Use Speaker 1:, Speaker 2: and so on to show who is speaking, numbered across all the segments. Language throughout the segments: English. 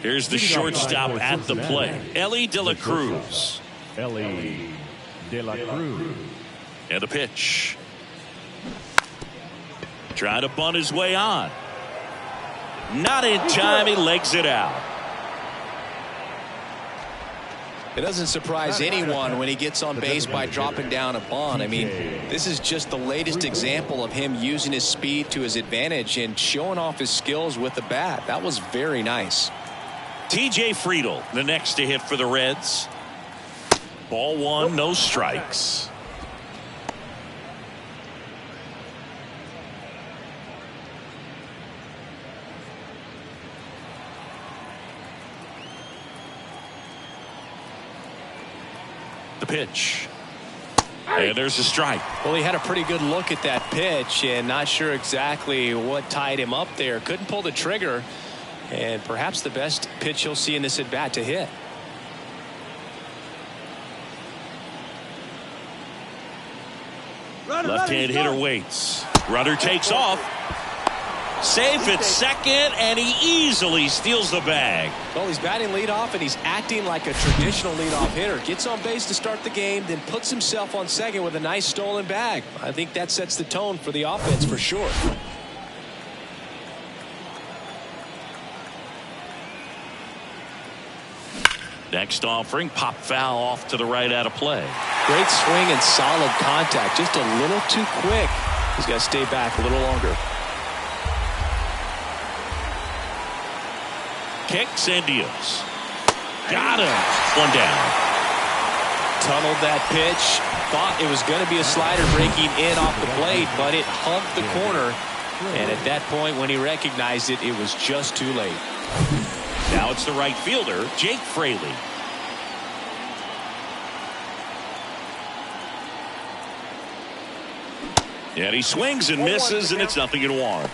Speaker 1: Here's the shortstop at the plate, Elly De La Cruz.
Speaker 2: Elly De La Cruz.
Speaker 1: And a pitch. Trying to bunt his way on. Not in time. He legs it out.
Speaker 3: It doesn't surprise anyone when he gets on base by dropping down a bunt. I mean, this is just the latest example of him using his speed to his advantage and showing off his skills with the bat. That was very nice.
Speaker 1: TJ Friedl, the next to hit for the Reds. Ball one, no strikes. The pitch. And there's a strike.
Speaker 3: Well, he had a pretty good look at that pitch and not sure exactly what tied him up there. Couldn't pull the trigger, and perhaps the best pitch you'll see in this at bat to hit.
Speaker 1: Left-hand hitter waits. Runner takes off. Safe at second, and he easily steals the bag.
Speaker 3: Well, he's batting leadoff, and he's acting like a traditional leadoff hitter. Gets on base to start the game, then puts himself on second with a nice stolen bag. I think that sets the tone for the offense for sure.
Speaker 1: Next offering, pop foul off to the right out of play.
Speaker 3: Great swing and solid contact. Just a little too quick. He's got to stay back a little longer.
Speaker 1: Kicks and deals. Got him. One down.
Speaker 3: Tunneled that pitch. Thought it was going to be a slider breaking in off the plate, but it humped the corner. And at that point, when he recognized it, it was just too late.
Speaker 1: Now it's the right fielder, Jake Fraley. And he swings and misses, and it's 0-1.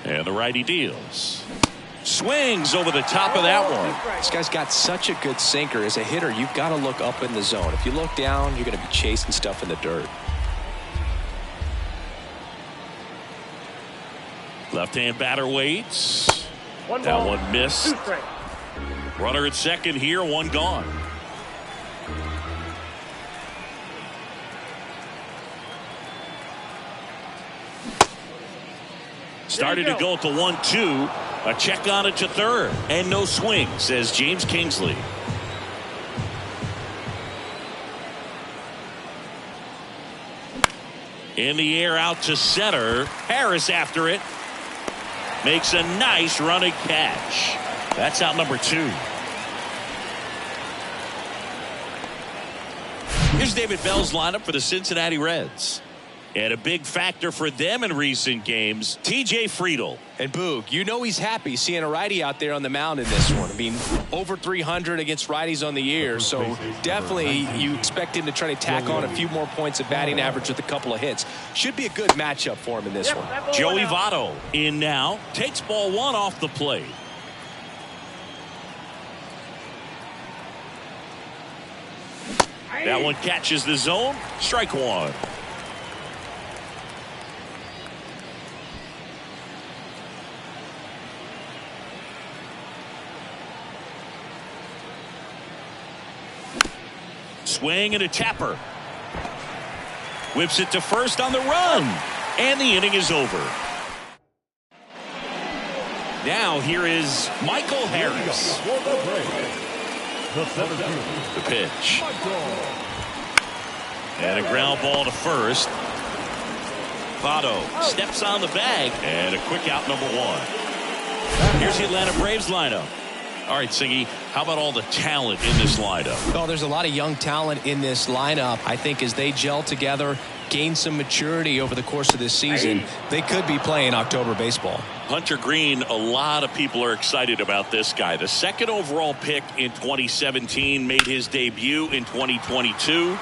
Speaker 1: And the righty deals. Swings over the top of that one.
Speaker 3: This guy's got such a good sinker. As a hitter, you've got to look up in the zone. If you look down, you're going to be chasing stuff in the dirt.
Speaker 1: Left-hand batter waits. That one missed. Runner at second here, one gone. Started to go at the 1-2. A check on it to third. And no swing, says James Kingsley. In the air out to center. Harris after it. Makes a nice running catch. That's out number 2. Here's David Bell's lineup for the Cincinnati Reds. And a big factor for them in recent games, TJ Friedl.
Speaker 3: And Boog, you know he's happy seeing a righty out there on the mound in this one. I mean, over 300 against righties on the year, so definitely you expect him to try to tack on a few more points of batting average with a couple of hits. Should be a good matchup for him in this one.
Speaker 1: Joey Votto in now, takes ball one off the plate. That one catches the zone. Strike one. Swing and a tapper. Whips it to first on the run. And the inning is over. Now here is Michael Harris. The pitch. And a ground ball to first. Votto steps on the bag. And a quick out, number 1. Here's the Atlanta Braves lineup. All right, Singy, how about all the talent in this lineup?
Speaker 3: Well, there's a lot of young talent in this lineup. I think as they gel together, gain some maturity over the course of this season, they could be playing October baseball.
Speaker 1: Hunter Green, a lot of people are excited about this guy. The second overall pick in 2017, made his debut in 2022.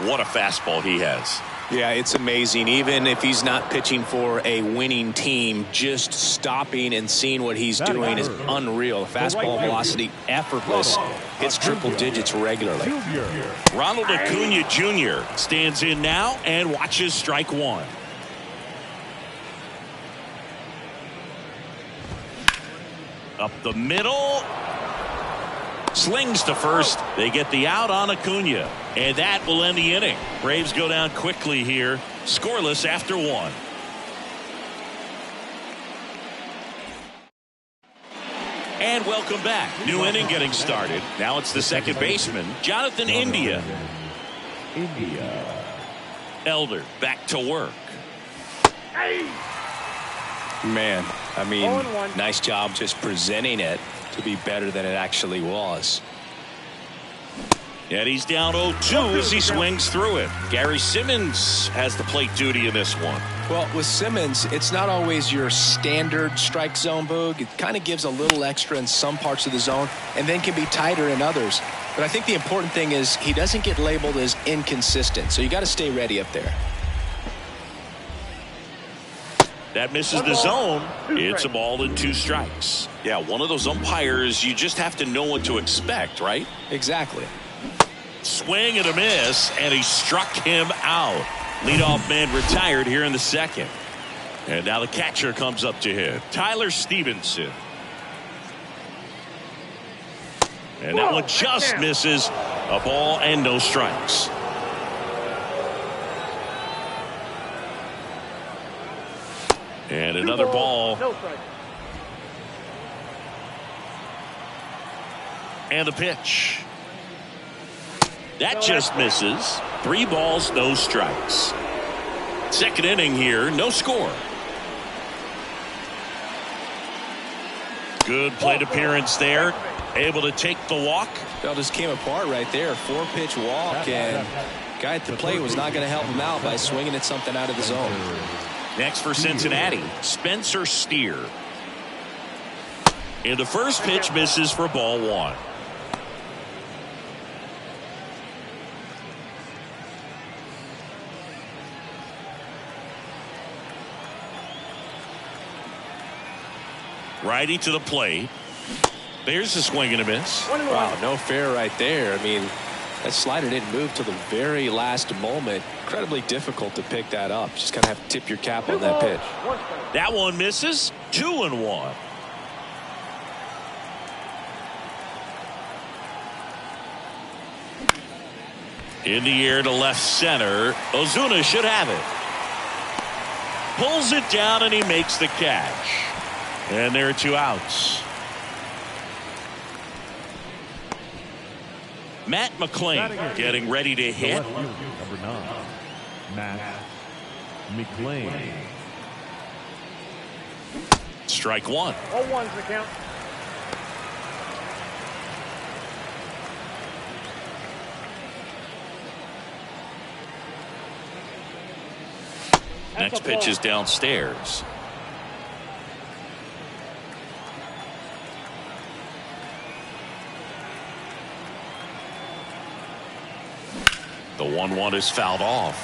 Speaker 1: What a fastball he has.
Speaker 3: Yeah, it's amazing. Even if he's not pitching for a winning team, just stopping and seeing what he's doing is unreal. Fastball velocity effortless. Hits triple digits regularly.
Speaker 1: Ronald Acuna Jr. stands in now and watches strike one. Up the middle. Slings to first. They get the out on Acuna. And that will end the inning. Braves go down quickly here. Scoreless after one. And welcome back. New inning getting started. Now it's the second baseman, Jonathan India. Elder back to work.
Speaker 3: Man, I mean, nice job just presenting it to be better than it actually was.
Speaker 1: And he's down 0-2 as he swings through it. Gary Simmons has the plate duty in this one.
Speaker 3: Well, with Simmons, it's not always your standard strike zone, Boog. It kind of gives a little extra in some parts of the zone and then can be tighter in others. But I think the important thing is he doesn't get labeled as inconsistent, so you got to stay ready up there.
Speaker 1: That misses the zone. It's a ball and 2 strikes. Yeah, one of those umpires, you just have to know what to expect, right?
Speaker 3: Exactly.
Speaker 1: Swing and a miss, and he struck him out. Leadoff man retired here in the second. And now the catcher comes up to hit. Tyler Stevenson. And that one just misses. A ball and no strikes. And another ball. And the pitch. That just misses. 3 balls, no strikes. Second inning here, no score. Good plate appearance there. Able to take the walk.
Speaker 3: That just came apart right there. 4-pitch walk, and guy at the plate was not going to help him out by swinging at something out of the zone.
Speaker 1: Next for Cincinnati, Spencer Steer. And the first pitch misses for ball 1. Righty to the plate. There's a swing and a miss.
Speaker 3: Wow, no fair right there. I mean, that slider didn't move till the very last moment. Incredibly difficult to pick that up. Just kind of have to tip your cap on that pitch.
Speaker 1: That one misses. 2-1. In the air to left center. Ozuna should have it. Pulls it down and he makes the catch. And there are 2 outs. Matt McClain getting ready to hit.
Speaker 2: Number 9, Matt McClain.
Speaker 1: Strike 1.
Speaker 4: 0-1's the count.
Speaker 1: Next pitch is downstairs. The 1-1 is fouled off.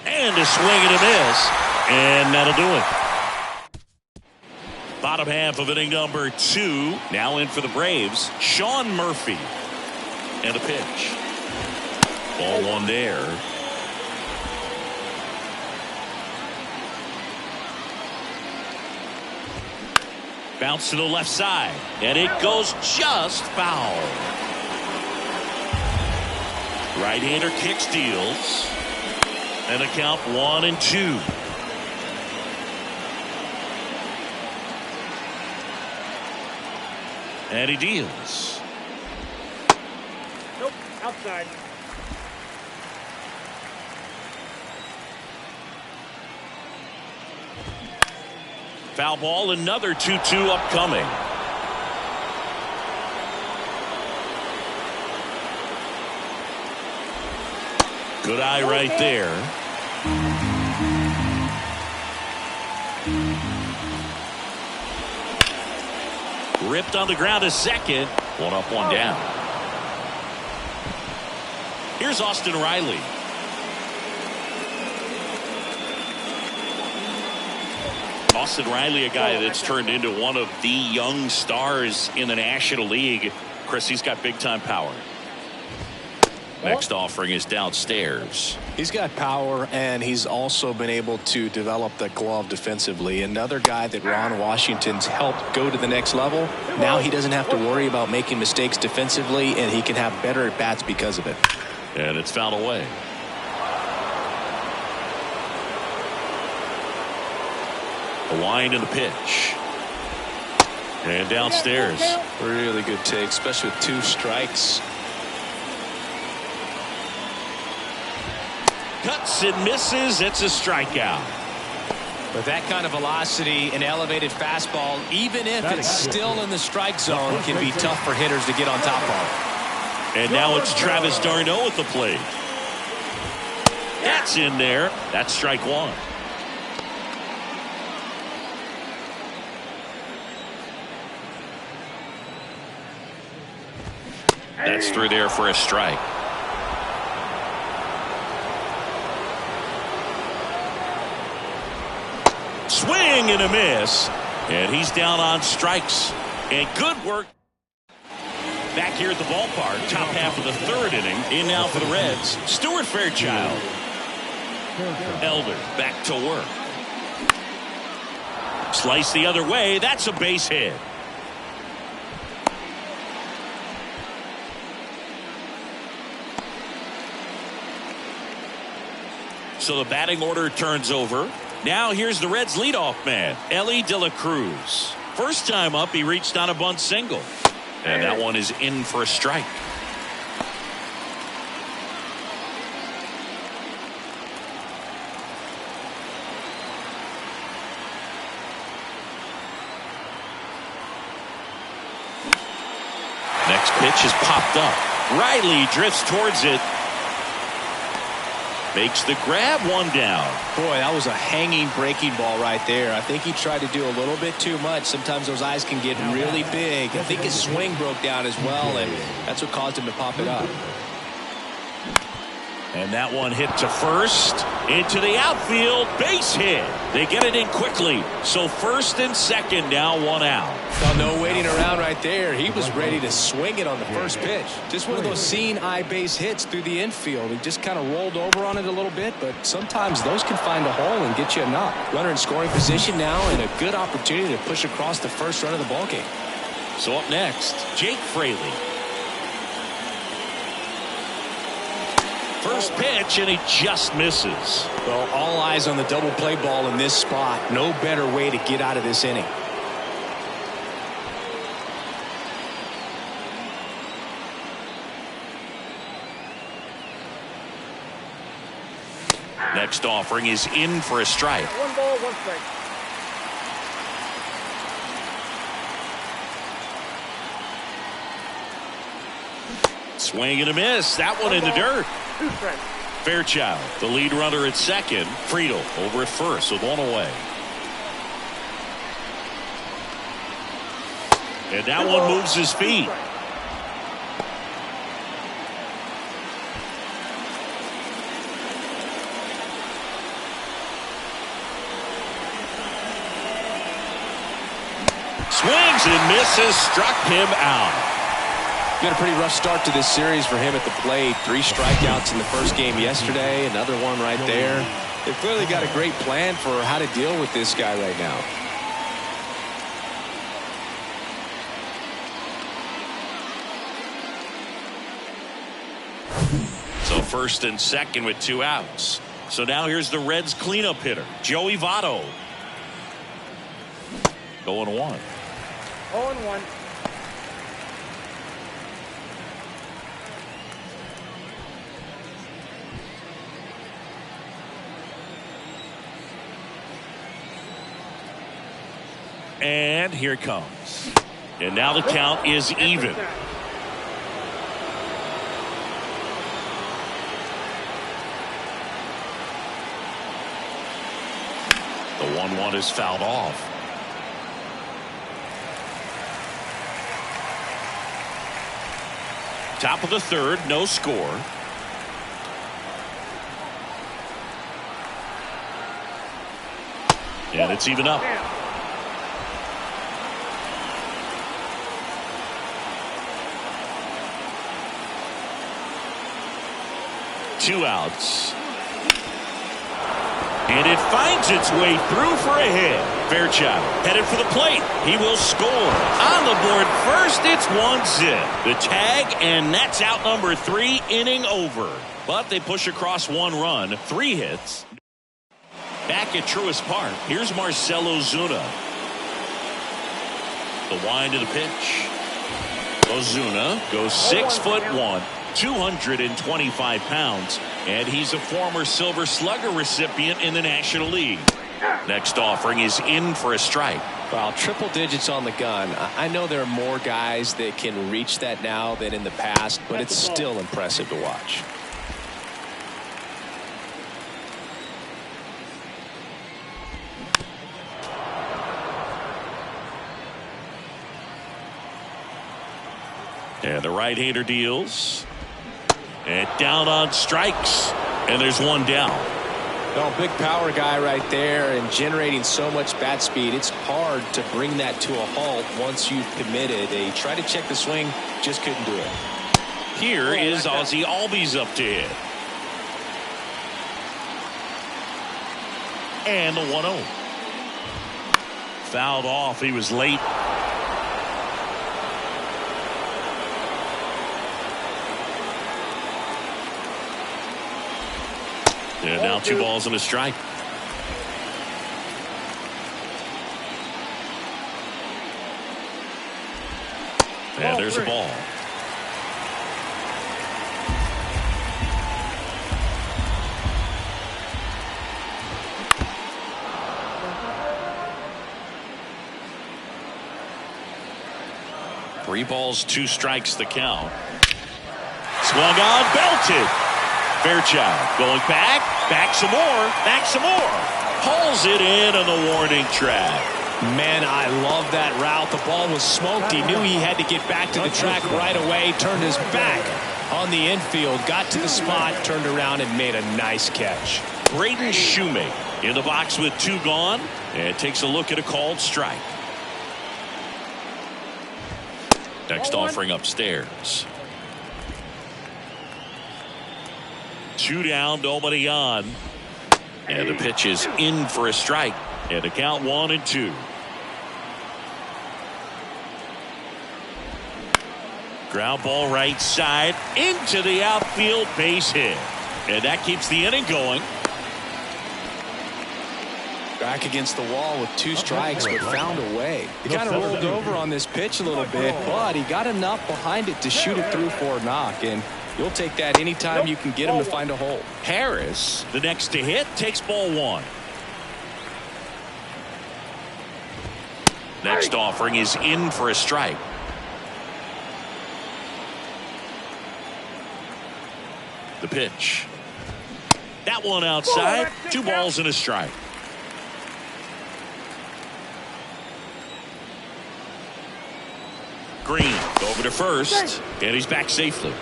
Speaker 1: And a swing and a miss. And that'll do it. Bottom half of inning number 2. Now in for the Braves, Sean Murphy. And a pitch. Ball 1 there. Bounce to the left side, and it goes just foul. Right-hander kick steals, and a count 1-2. And he deals.
Speaker 4: Nope, outside.
Speaker 1: Foul ball, another 2-2 upcoming. Good eye right there. Ripped on the ground to second. One up, one down. Here's Austin Riley. Austin Riley, a guy that's turned into one of the young stars in the National League. Chris, he's got big-time power. Next offering is downstairs.
Speaker 3: He's got power, and he's also been able to develop the glove defensively. Another guy that Ron Washington's helped go to the next level. Now he doesn't have to worry about making mistakes defensively, and he can have better at-bats because of it.
Speaker 1: And it's fouled away. A wind in the pitch. And downstairs.
Speaker 3: Really good take, especially with 2 strikes.
Speaker 1: Cuts and misses. It's a strikeout.
Speaker 3: With that kind of velocity, an elevated fastball, even if it's still in the strike zone, can be tough for hitters to get on top of.
Speaker 1: And now it's Travis d'Arnaud at the plate. That's in there. That's strike 1. That's through there for a strike. Swing and a miss. And he's down on strikes. And good work. Back here at the ballpark, top half of the 3rd inning. In now for the Reds, Stuart Fairchild. Elder back to work. Slice the other way. That's a base hit. So the batting order turns over. Now here's the Reds leadoff man, Elly De La Cruz. First time up, he reached on a bunt single. And that one is in for a strike. Next pitch is popped up. Riley drifts towards it. Makes the grab, one down.
Speaker 3: Boy, that was a hanging breaking ball right there. I think he tried to do a little bit too much. Sometimes those eyes can get really big. I think his swing broke down as well, and that's what caused him to pop it up.
Speaker 1: And that one hit to first, into the outfield, base hit. They get it in quickly. So first and second, now one out.
Speaker 3: Well, no waiting around right there. He was ready to swing it on the first pitch. Just one of those seeing eye base hits through the infield. He just kind of rolled over on it a little bit, but sometimes those can find a hole and get you a knock. Runner in scoring position now, and a good opportunity to push across the first run of the ballgame.
Speaker 1: So up next, Jake Fraley. First pitch, and he just misses.
Speaker 3: Well, all eyes on the double play ball in this spot. No better way to get out of this inning.
Speaker 1: Next offering is in for a strike.
Speaker 4: 1 ball, 1 strike.
Speaker 1: Swing and a miss. That one in the dirt.
Speaker 4: 2 strikes.
Speaker 1: Fairchild, the lead runner at second. Friedl over at first with one away. And that one moves his feet. Swings and misses, struck him out.
Speaker 3: Got a pretty rough start to this series for him at the plate. 3 strikeouts in the first game yesterday. Another one right there. They've clearly got a great plan for how to deal with this guy right now.
Speaker 1: So first and second with 2 outs. So now here's the Reds cleanup hitter, Joey Votto. Going 1.
Speaker 4: 0-1.
Speaker 1: And here it comes. And now the count is even. The 1-1 is fouled off. Top of the third, no score. And it's even up. Two outs. And it finds its way through for a hit. Fairchild headed for the plate. He will score. On the board first, it's 1-0. The tag, and that's out number 3, inning over. But they push across 1 run, 3 hits. Back at Truist Park, here's Marcell Ozuna. The wind of the pitch. Ozuna goes 6'1", 225 pounds, and he's a former Silver Slugger recipient in the National League. Next offering is in for a strike.
Speaker 3: Well, triple digits on the gun. I know there are more guys that can reach that now than in the past, but it's still impressive to watch.
Speaker 1: And the right-hander deals. And down on strikes. And there's 1 down.
Speaker 3: Oh, big power guy right there and generating so much bat speed. It's hard to bring that to a halt once you've committed. They tried to check the swing, just couldn't do it.
Speaker 1: Here is Ozzie Albies up to hit. And the 1-0. Fouled off. He was late. And now 2 balls and a strike. And there's a ball. Three balls, 2 strikes the count. Swung on, belted. Fairchild going back some more. Pulls it in on the warning track.
Speaker 3: Man, I love that route. The ball was smoked. He knew he had to get back to the track right away. Turned his back on the infield. Got to the spot, turned around and made a nice catch.
Speaker 1: Braden Shoemaker in the box with 2 gone. And takes a look at a called strike. Next offering upstairs. 2 down, nobody on. And the pitch is in for a strike. And the count 1-2. Ground ball right side into the outfield, base hit. And that keeps the inning going.
Speaker 3: Back against the wall with 2 strikes, but found a way. He kind of rolled over on this pitch a little bit, but he got enough behind it to shoot it through for a knock. And you'll take that anytime you can get him to find a hole.
Speaker 1: Harris, the next to hit, takes ball 1. Next offering is in for a strike. The pitch. That one outside. 2 balls and a strike. Green over to first, and he's back safely.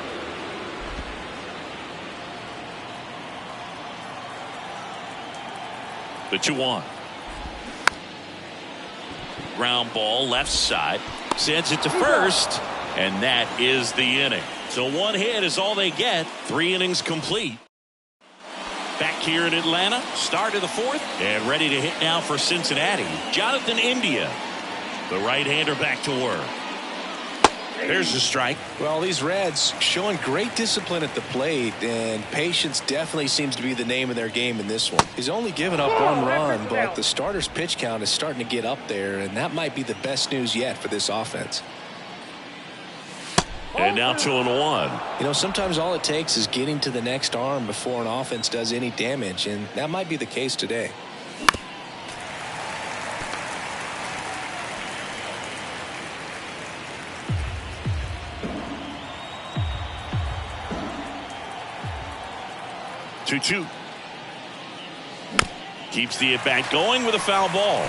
Speaker 1: The 2-1. Ground ball left side, sends it to first, and that is the inning. So 1 hit is all they get. 3 innings complete. Back here in Atlanta, start of the 4th, and ready to hit now for Cincinnati. Jonathan India, the right-hander, back to work. There's the strike.
Speaker 3: Well, these Reds showing great discipline at the plate, and patience definitely seems to be the name of their game in this one. He's only given up 1 run, but the starter's pitch count is starting to get up there, and that might be the best news yet for this offense.
Speaker 1: And now 2-1.
Speaker 3: You know, sometimes all it takes is getting to the next arm before an offense does any damage, and that might be the case today.
Speaker 1: Two. Keeps the at-bat going with a foul ball.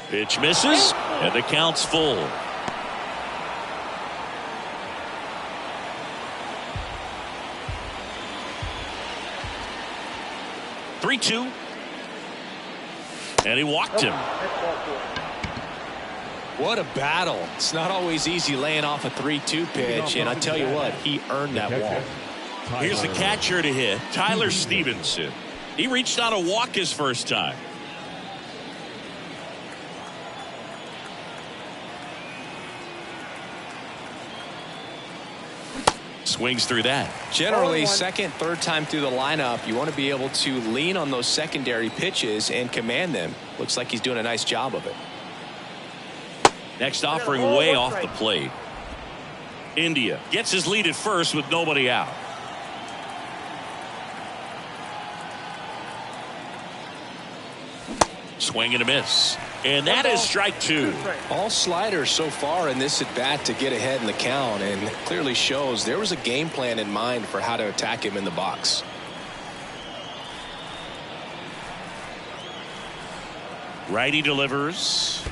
Speaker 1: Pitch misses, and the count's full. Three-two. And he walked him.
Speaker 3: What a battle. It's not always easy laying off a 3-2 pitch, and I tell you what, he earned that walk.
Speaker 1: Here's the catcher to hit, Tyler Stevenson. He reached on a walk his first time. Swings through that.
Speaker 3: Generally, second, third time through the lineup, you want to be able to lean on those secondary pitches and command them. Looks like he's doing a nice job of it.
Speaker 1: Next offering way off the plate. India gets his lead at first with nobody out. Swing and a miss. And that is strike two.
Speaker 3: All sliders so far in this at bat to get ahead in the count, and clearly shows there was a game plan in mind for how to attack him in the box.
Speaker 1: Righty delivers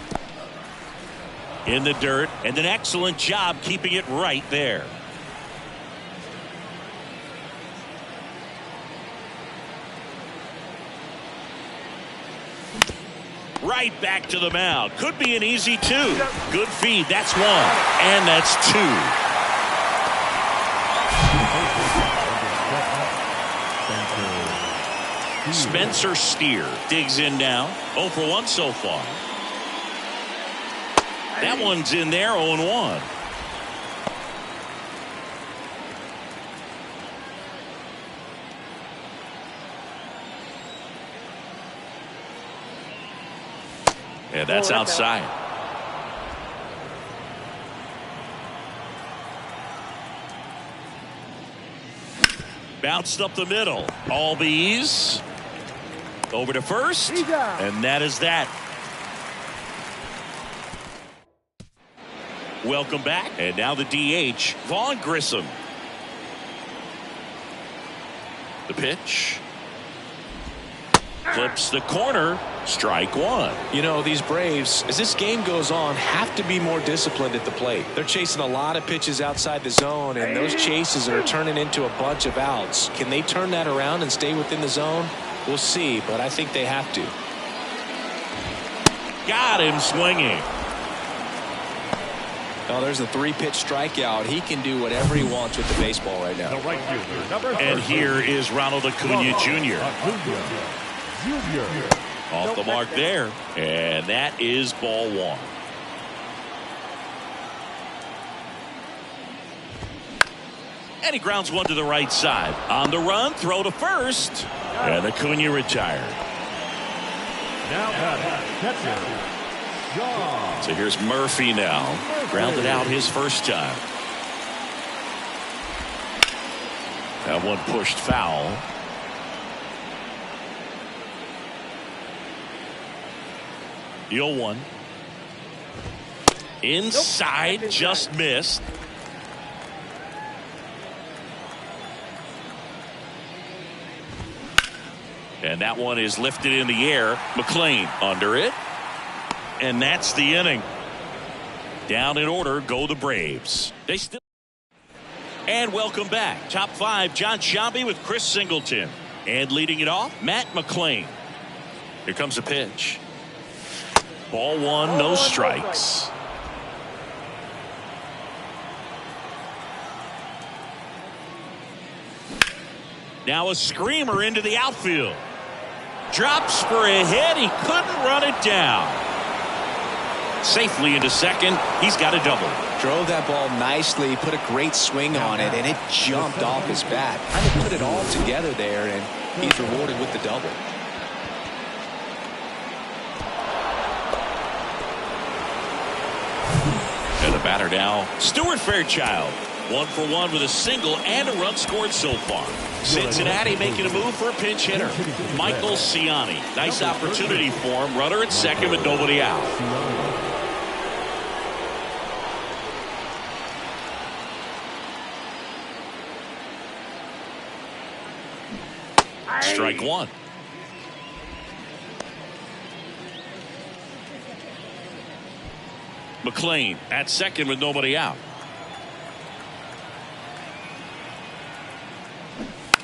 Speaker 1: in the dirt, and an excellent job keeping it right there. Right back to the mound. Could be an easy two. Good feed. That's one. And that's two. Spencer Steer digs in now. 0 for 1 so far. That one's in there, 0-1. And that's outside. Bounced up the middle. Albies over to first. And that is that. Welcome back. And now the DH, Vaughn Grissom. The pitch. Clips the corner. Strike one.
Speaker 3: You know, these Braves, as this game goes on, have to be more disciplined at the plate. They're chasing a lot of pitches outside the zone, and those chases are turning into a bunch of outs. Can they turn that around and stay within the zone? We'll see, but I think they have to.
Speaker 1: Got him swinging.
Speaker 3: Oh, there's a 3-pitch strikeout. He can do whatever he wants with the baseball right now.
Speaker 1: And here is Ronald Acuna Jr. Off the mark there. And that is ball one. And he grounds one to the right side. On the run, throw to first. And Acuna retired.
Speaker 2: Now catcher, Shaw.
Speaker 1: So here's Murphy now. Grounded out his first time. That one pushed foul. The 0-1. Inside, just missed. And that one is lifted in the air. McLean under it. And that's the inning. Down in order go the Braves. They still. And welcome back. Top 5, John Sciambi with Chris Singleton. And leading it off, Matt McLean. Here comes a pitch. Ball one, no strikes. Now a screamer into the outfield. Drops for a hit. He couldn't run it down. Safely into second. He's got a double.
Speaker 3: Drove that ball nicely, put a great swing on it, and it jumped off his bat. Kind of put it all together there, and he's rewarded with the double.
Speaker 1: And the batter now, Stuart Fairchild. 1 for 1 with a single and a run scored so far. Cincinnati making a move for a pinch hitter. Michael Ciani. Nice opportunity for him. Runner at second with nobody out. Strike one. McLean at second with nobody out.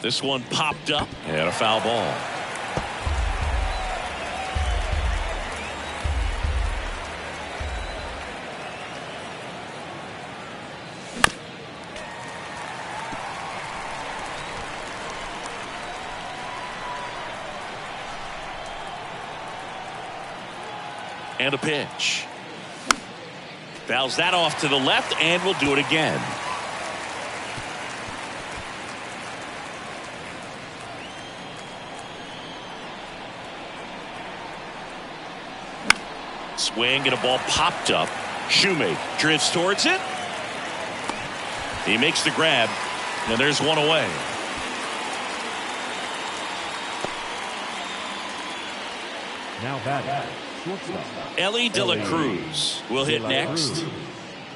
Speaker 1: This one popped up and a foul ball. And a pitch. Fouls that off to the left and will do it again. Swing and a ball popped up. Shoemaker drifts towards it. He makes the grab, and there's one away.
Speaker 2: Now batting, shortstop
Speaker 1: Ellie De La Cruz will hit next.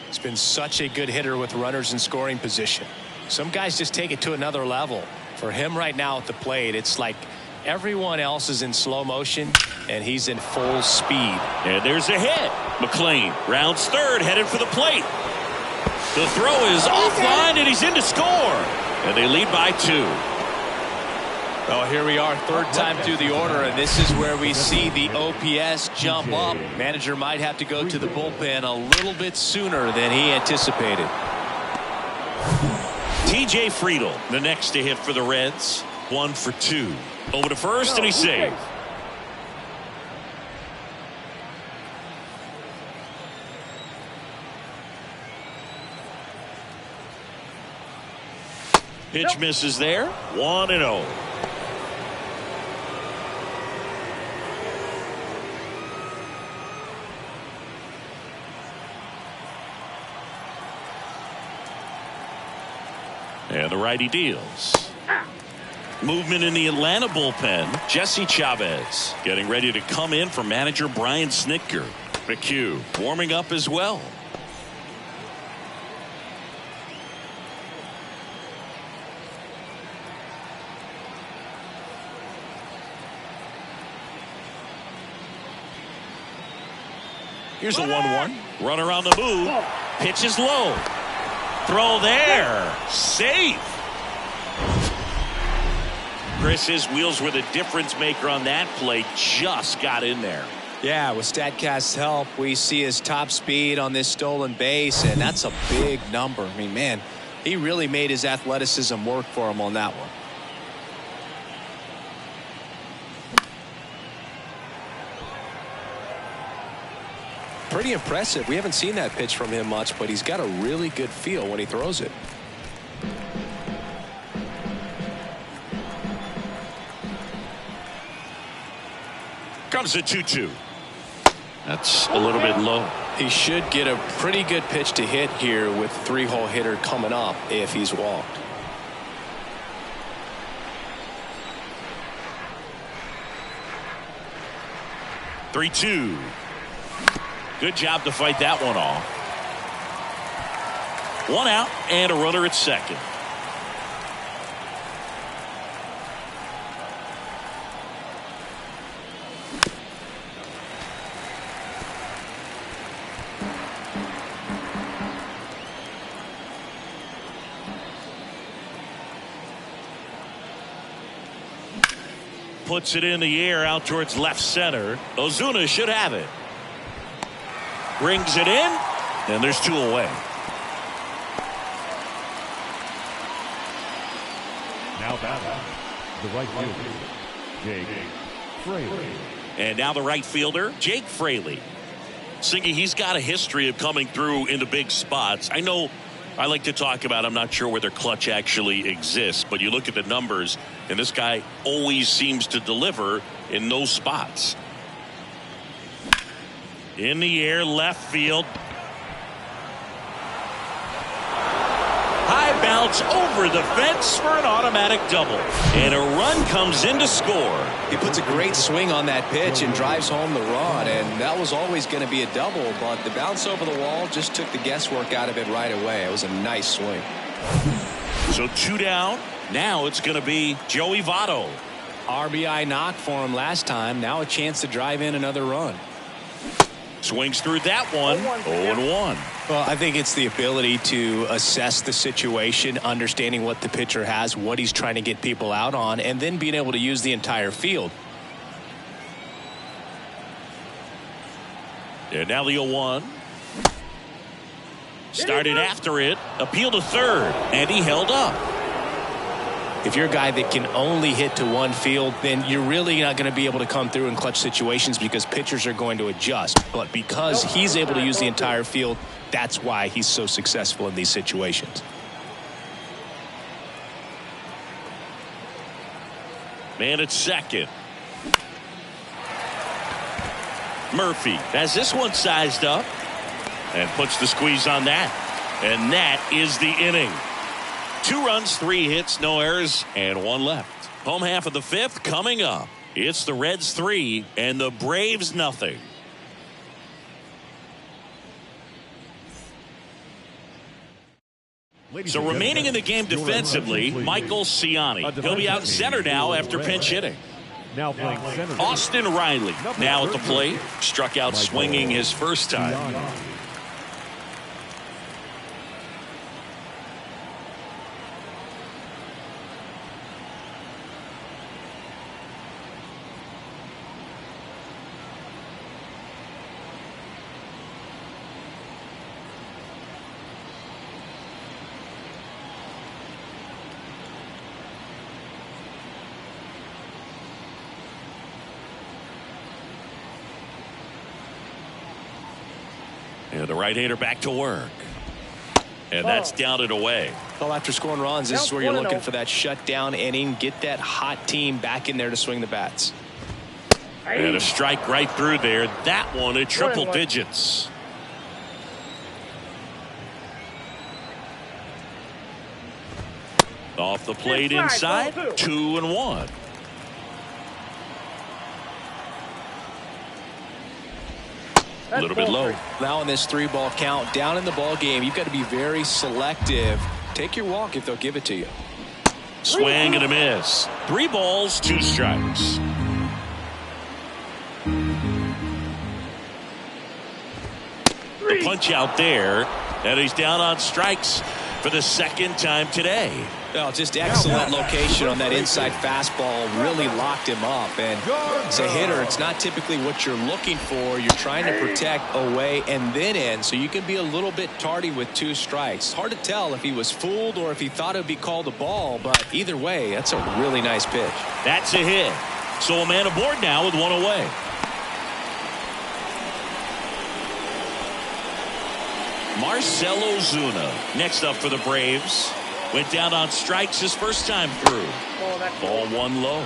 Speaker 3: He's been such a good hitter with runners in scoring position. Some guys just take it to another level. For him right now at the plate, it's like everyone else is in slow motion and he's in full speed.
Speaker 1: And there's a hit. McLean rounds third, headed for the plate. The throw is offline and he's in to score. And they lead by 2.
Speaker 3: Well, here we are, third time through the order, and this is where we see the OPS jump up. Manager might have to go to the bullpen a little bit sooner than he anticipated.
Speaker 1: TJ Friedl, the next to hit for the Reds. 1 for 2. Over to first, and he's safe. Pitch misses there. 1-0. And the righty deals. Movement in the Atlanta bullpen. Jesse Chavez getting ready to come in for manager Brian Snitker. McHugh warming up as well. Here's a 1-1. Runner on the move. Pitch is low. Throw there. Safe. Chris's wheels were the difference maker on that play. Just got in there.
Speaker 3: Yeah, with StatCast's help, we see his top speed on this stolen base, and that's a big number. I mean, man, he really made his athleticism work for him on that one. Pretty impressive. We haven't seen that pitch from him much, but he's got a really good feel when he throws it.
Speaker 1: Comes the 2-2. That's a little bit low.
Speaker 3: He should get a pretty good pitch to hit here with 3-hole hitter coming up if he's walked.
Speaker 1: Three-2. Good job to fight that one off. 1 out and a runner at second. Puts it in the air out towards left center. Ozuna should have it. Brings it in, and there's 2 away.
Speaker 2: Now batting, the right fielder, Jake Fraley.
Speaker 1: And now the right fielder, Jake Fraley. Singy, he's got a history of coming through into big spots. I know I like to talk about, I'm not sure whether clutch actually exists, but you look at the numbers, and this guy always seems to deliver in those spots. In the air, left field. High bounce over the fence for an automatic double. And a run comes in to score.
Speaker 3: He puts a great swing on that pitch and drives home the run, and that was always going to be a double, but the bounce over the wall just took the guesswork out of it right away. It was a nice swing.
Speaker 1: So 2 down. Now it's going to be Joey Votto.
Speaker 3: RBI knock for him last time. Now a chance to drive in another run.
Speaker 1: Swings through that one. 0-1.
Speaker 3: Well, I think it's the ability to assess the situation, understanding what the pitcher has, what he's trying to get people out on, and then being able to use the entire field.
Speaker 1: And now the 0-1. Started after it. Appeal to third. And he held up.
Speaker 3: If you're a guy that can only hit to one field, then you're really not going to be able to come through in clutch situations because pitchers are going to adjust. But because he's able to use the entire field, that's why he's so successful in these situations.
Speaker 1: Man at second. Murphy has this one sized up and puts the squeeze on that. And that is the inning. 2 runs, 3 hits, no errors, and 1 left. Home half of the 5th coming up. It's the Reds 3 and the Braves nothing. So remaining in the game defensively, Michael Ciani. He'll be out center now after pinch hitting.
Speaker 2: Now playing center.
Speaker 1: Austin Riley now at the plate. Struck out swinging his first time. And the right-hander back to work. And that's down and away.
Speaker 3: Well, after scoring runs, this is where you're looking for that shutdown inning. Get that hot team back in there to swing the bats.
Speaker 1: And a strike right through there. That one at triple digits. Off the plate inside. 2-1. A little bit low.
Speaker 3: Now in this 3-ball count, down in the ball game, you've got to be very selective. Take your walk if they'll give it to you.
Speaker 1: Swing and a miss. 3 balls, 2 strikes. The punch out there, and he's down on strikes for the 2nd time today.
Speaker 3: Well, just excellent location on that inside fastball. Really locked him up. And as a hitter, it's not typically what you're looking for. You're trying to protect away and then in, so you can be a little bit tardy with 2 strikes. Hard to tell if he was fooled or if he thought it would be called a ball, but either way, that's a really nice pitch.
Speaker 1: That's a hit. So a man aboard now with 1 away. Marcell Ozuna next up for the Braves. Went down on strikes his first time through. Ball 1 low.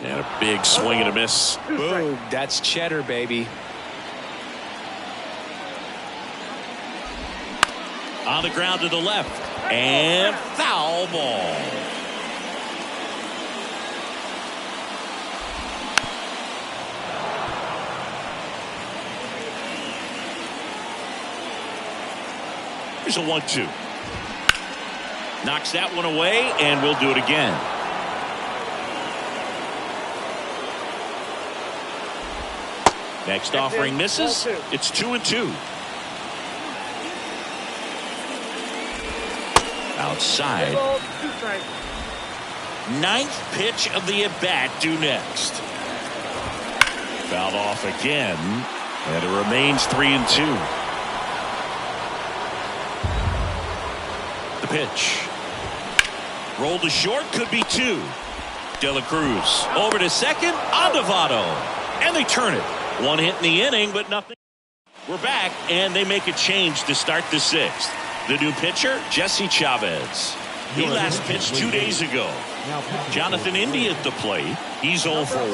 Speaker 1: And a big swing and a miss.
Speaker 3: Boom. That's cheddar, baby.
Speaker 1: On the ground to the left. And foul ball. Here's a 1-2. Knocks that one away, and we'll do it again. Next offering misses. It's 2-2. Outside. 9th pitch of the at-bat due next. Fouled off again, and it remains 3-2. The pitch. Rolled to short, could be 2. De La Cruz over to second, on to Votto. And they turn it. 1 hit in the inning, but nothing. We're back, and they make a change to start the 6th. The new pitcher, Jesse Chavez. He last pitched 2 days ago. Jonathan India at the plate. He's 0 for 1.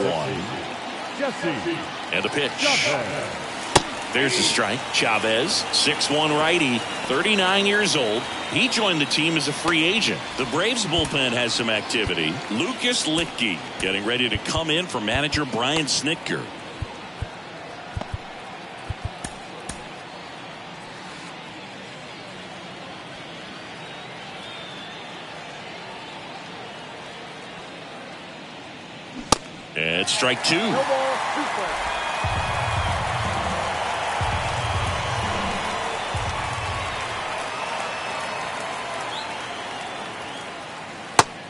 Speaker 1: And the pitch. There's the strike. Chavez, 6'1" righty, 39 years old. He joined the team as a free agent. The Braves bullpen has some activity. Lucas Luetge getting ready to come in for manager Brian Snitker. And strike two.
Speaker 4: No ball, 2 strikes.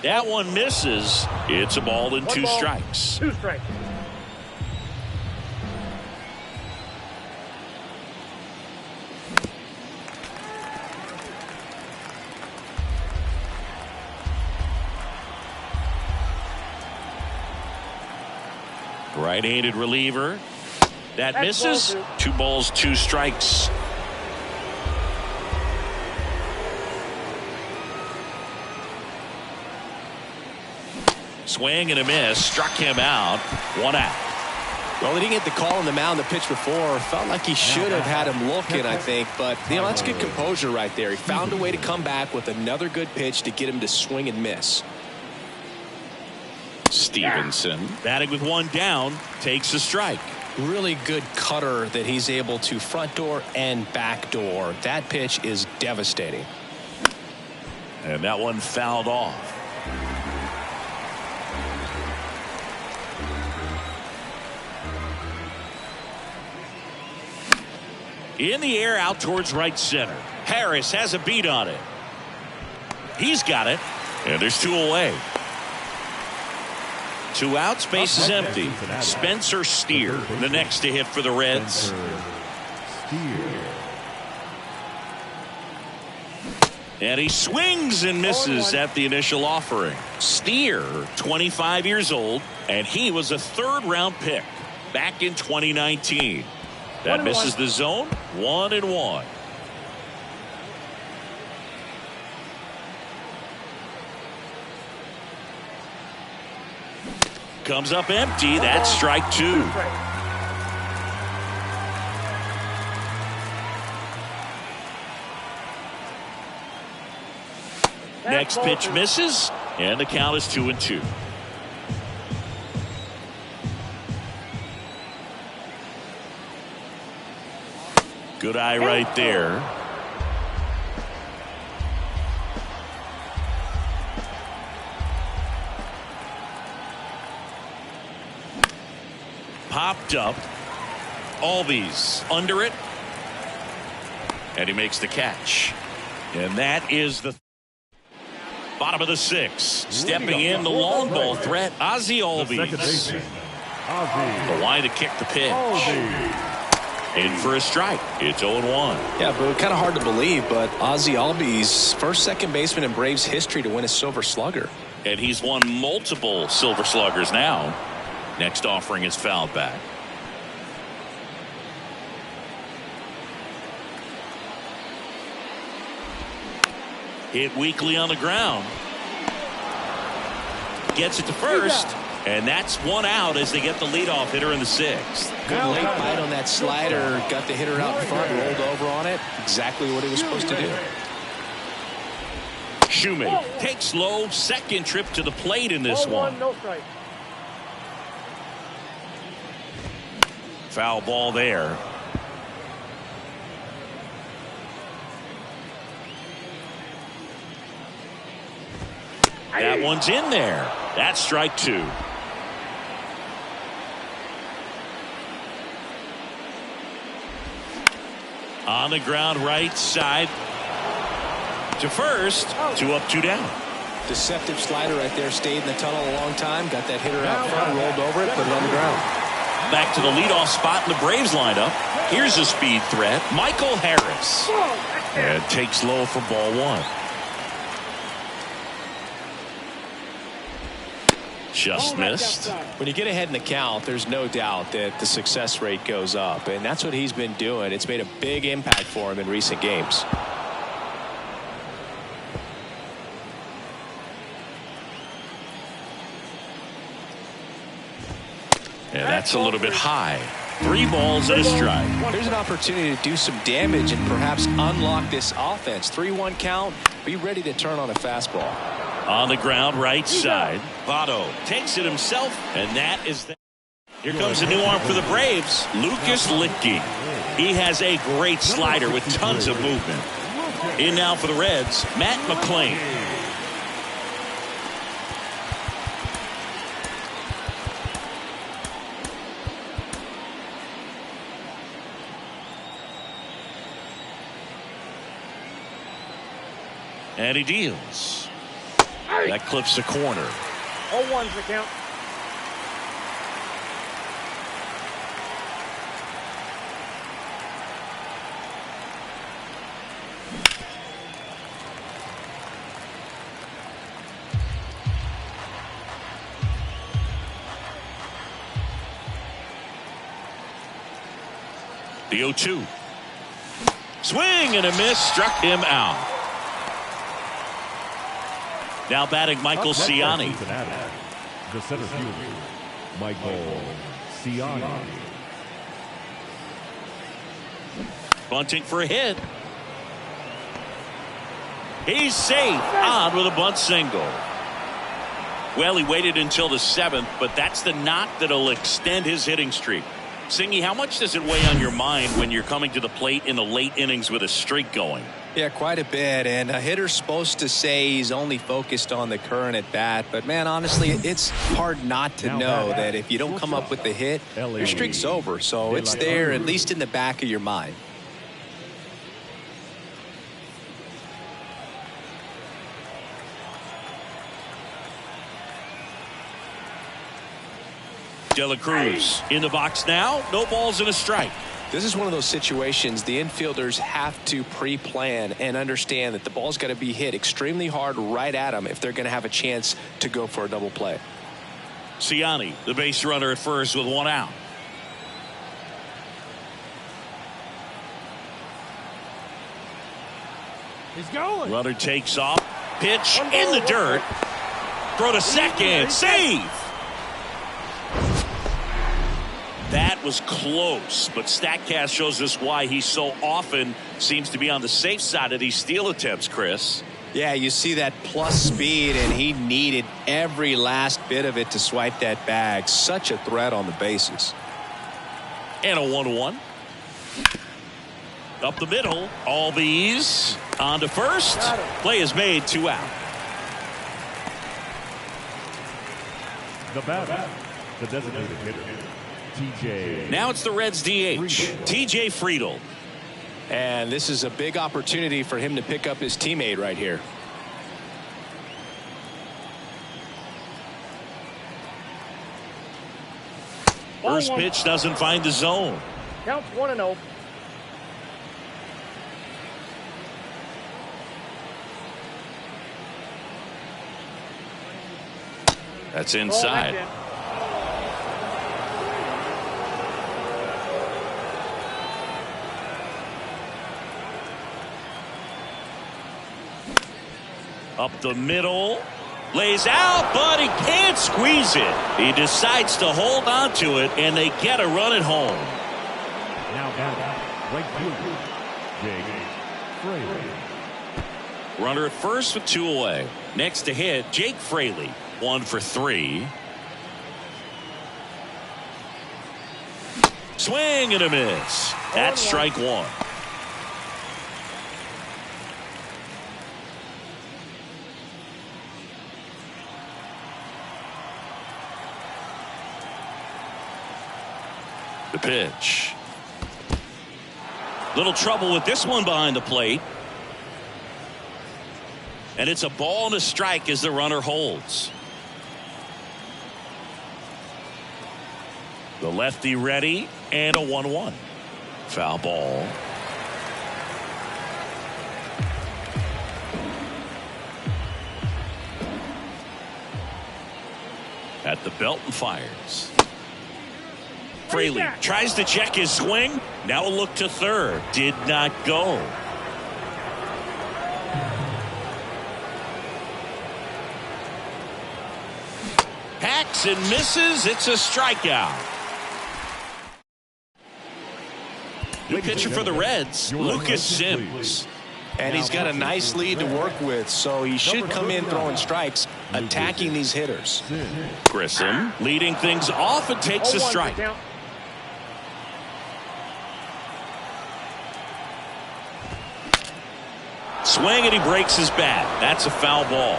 Speaker 1: That one misses. It's a ball and 2
Speaker 4: ball,
Speaker 1: strikes.
Speaker 4: 2 strikes.
Speaker 1: Right-handed reliever. That
Speaker 4: That's
Speaker 1: misses.
Speaker 4: ball
Speaker 1: 2 balls, 2 strikes. Swing and a miss. Struck him out. 1 out.
Speaker 3: Well, he didn't get the call on the mound the pitch before. Felt like he should have had him looking, I think. But, that's good composure right there. He found a way to come back with another good pitch to get him to swing and miss.
Speaker 1: Stevenson batting with 1 down, takes a strike.
Speaker 3: Really good cutter that he's able to front door and back door. That pitch is devastating.
Speaker 1: And that one fouled off. In the air out towards right center. Harris has a beat on it. He's got it. And there's 2 away. 2 outs, base is empty. Spencer Steer, the next to hit for the Reds. And he swings and misses at the initial offering. Steer, 25 years old, and he was a 3rd-round pick back in 2019. That misses the zone. 1-1. Comes up empty. That's strike 2. Next pitch misses, and the count is 2-2. Good eye right there. Popped up. Albies under it. And he makes the catch. And that is the bottom of the 6th. Stepping in the long ball threat, Ozzie Albies. The line to kick the pitch. In for a strike. It's 0-1.
Speaker 3: Yeah, but kind of hard to believe, but Ozzie Albies, first second baseman in Braves history to win a Silver Slugger.
Speaker 1: And he's won multiple Silver Sluggers now. Next offering is fouled back. Hit weakly on the ground. Gets it to first. And that's 1 out as they get the leadoff hitter in the 6th.
Speaker 3: Good late bite on that slider. Got the hitter out in front, rolled over on it. Exactly what he was supposed to do.
Speaker 1: Shoemaker takes low. Second trip to the plate in this one.
Speaker 4: No strike.
Speaker 1: Foul ball there. That one's in there. That's strike 2. On the ground right side to first. 2 up, 2 down.
Speaker 3: Deceptive slider right there. Stayed in the tunnel a long time. Got that hitter out front, rolled over it, put it on the ground.
Speaker 1: Back to the leadoff spot in the Braves lineup. Here's a speed threat. Michael Harris. And takes low for ball 1. Just missed.
Speaker 3: When you get ahead in the count, there's no doubt that the success rate goes up, and that's what he's been doing. It's made a big impact for him in recent games.
Speaker 1: And that's a little bit high. 3 balls and a strike.
Speaker 3: There's an opportunity to do some damage and perhaps unlock this offense. 3-1 count. Be ready to turn on a fastball.
Speaker 1: On the ground right side. Votto takes it himself, and that is the... Here comes a new arm for the Braves. Lucas Luetge. He has a great slider with tons of movement. In now for the Reds, Matt McClain. And he deals. That clips the corner.
Speaker 4: 0-1's the count.
Speaker 1: The 0-2. Swing and a miss, struck him out. Now batting Michael Ciani.
Speaker 2: The center fielder, Michael Ciani.
Speaker 1: Bunting for a hit. He's safe on with a bunt single. Well, he waited until the 7th, but that's the knock that'll extend his hitting streak. Singy, how much does it weigh on your mind when you're coming to the plate in the late innings with a streak going?
Speaker 3: Yeah, quite a bit. And a hitter's supposed to say he's only focused on the current at bat. But, man, honestly, it's hard not to know that if you don't come up with the hit, your streak's over. So it's there, at least in the back of your mind.
Speaker 1: De La Cruz in the box now. No balls and a strike.
Speaker 3: This is one of those situations the infielders have to pre-plan and understand that the ball's got to be hit extremely hard right at them if they're going to have a chance to go for a double play.
Speaker 1: Ciani, the base runner at first with 1 out.
Speaker 2: He's going.
Speaker 1: Runner takes off. Pitch in the dirt. Throw to second. Save. That was close, but StatCast shows us why he so often seems to be on the safe side of these steal attempts, Chris.
Speaker 3: Yeah, you see that plus speed, and he needed every last bit of it to swipe that bag. Such a threat on the bases.
Speaker 1: And a 1-1. Up the middle. Albies on to first. Play is made, 2 out.
Speaker 2: The batter, the designated hitter, TJ.
Speaker 1: Now it's the Reds DH, TJ Friedl.
Speaker 3: And this is a big opportunity for him to pick up his teammate right here.
Speaker 1: First pitch doesn't find the zone.
Speaker 4: Counts 1-0.
Speaker 1: That's inside. Up the middle. Lays out, but he can't squeeze it. He decides to hold on to it, and they get a run at home.
Speaker 2: Now batting, right fielder, Jake Fraley.
Speaker 1: Runner at first with 2 away. Next to hit, Jake Fraley, 1 for 3. Swing and a miss. That's strike 1. The pitch. Little trouble with this one behind the plate. And it's a ball and a strike as the runner holds. The lefty ready and a 1-1. Foul ball. At the belt and fires. Fraley tries to check his swing. Now a look to third. Did not go. Hacks and misses. It's a strikeout. New pitcher for the Reds, Lucas Sims.
Speaker 3: And he's got a nice lead to work with, so he should come in throwing strikes, attacking these hitters.
Speaker 1: Grissom leading things off and takes a strike. Swing and he breaks his bat. That's a foul ball.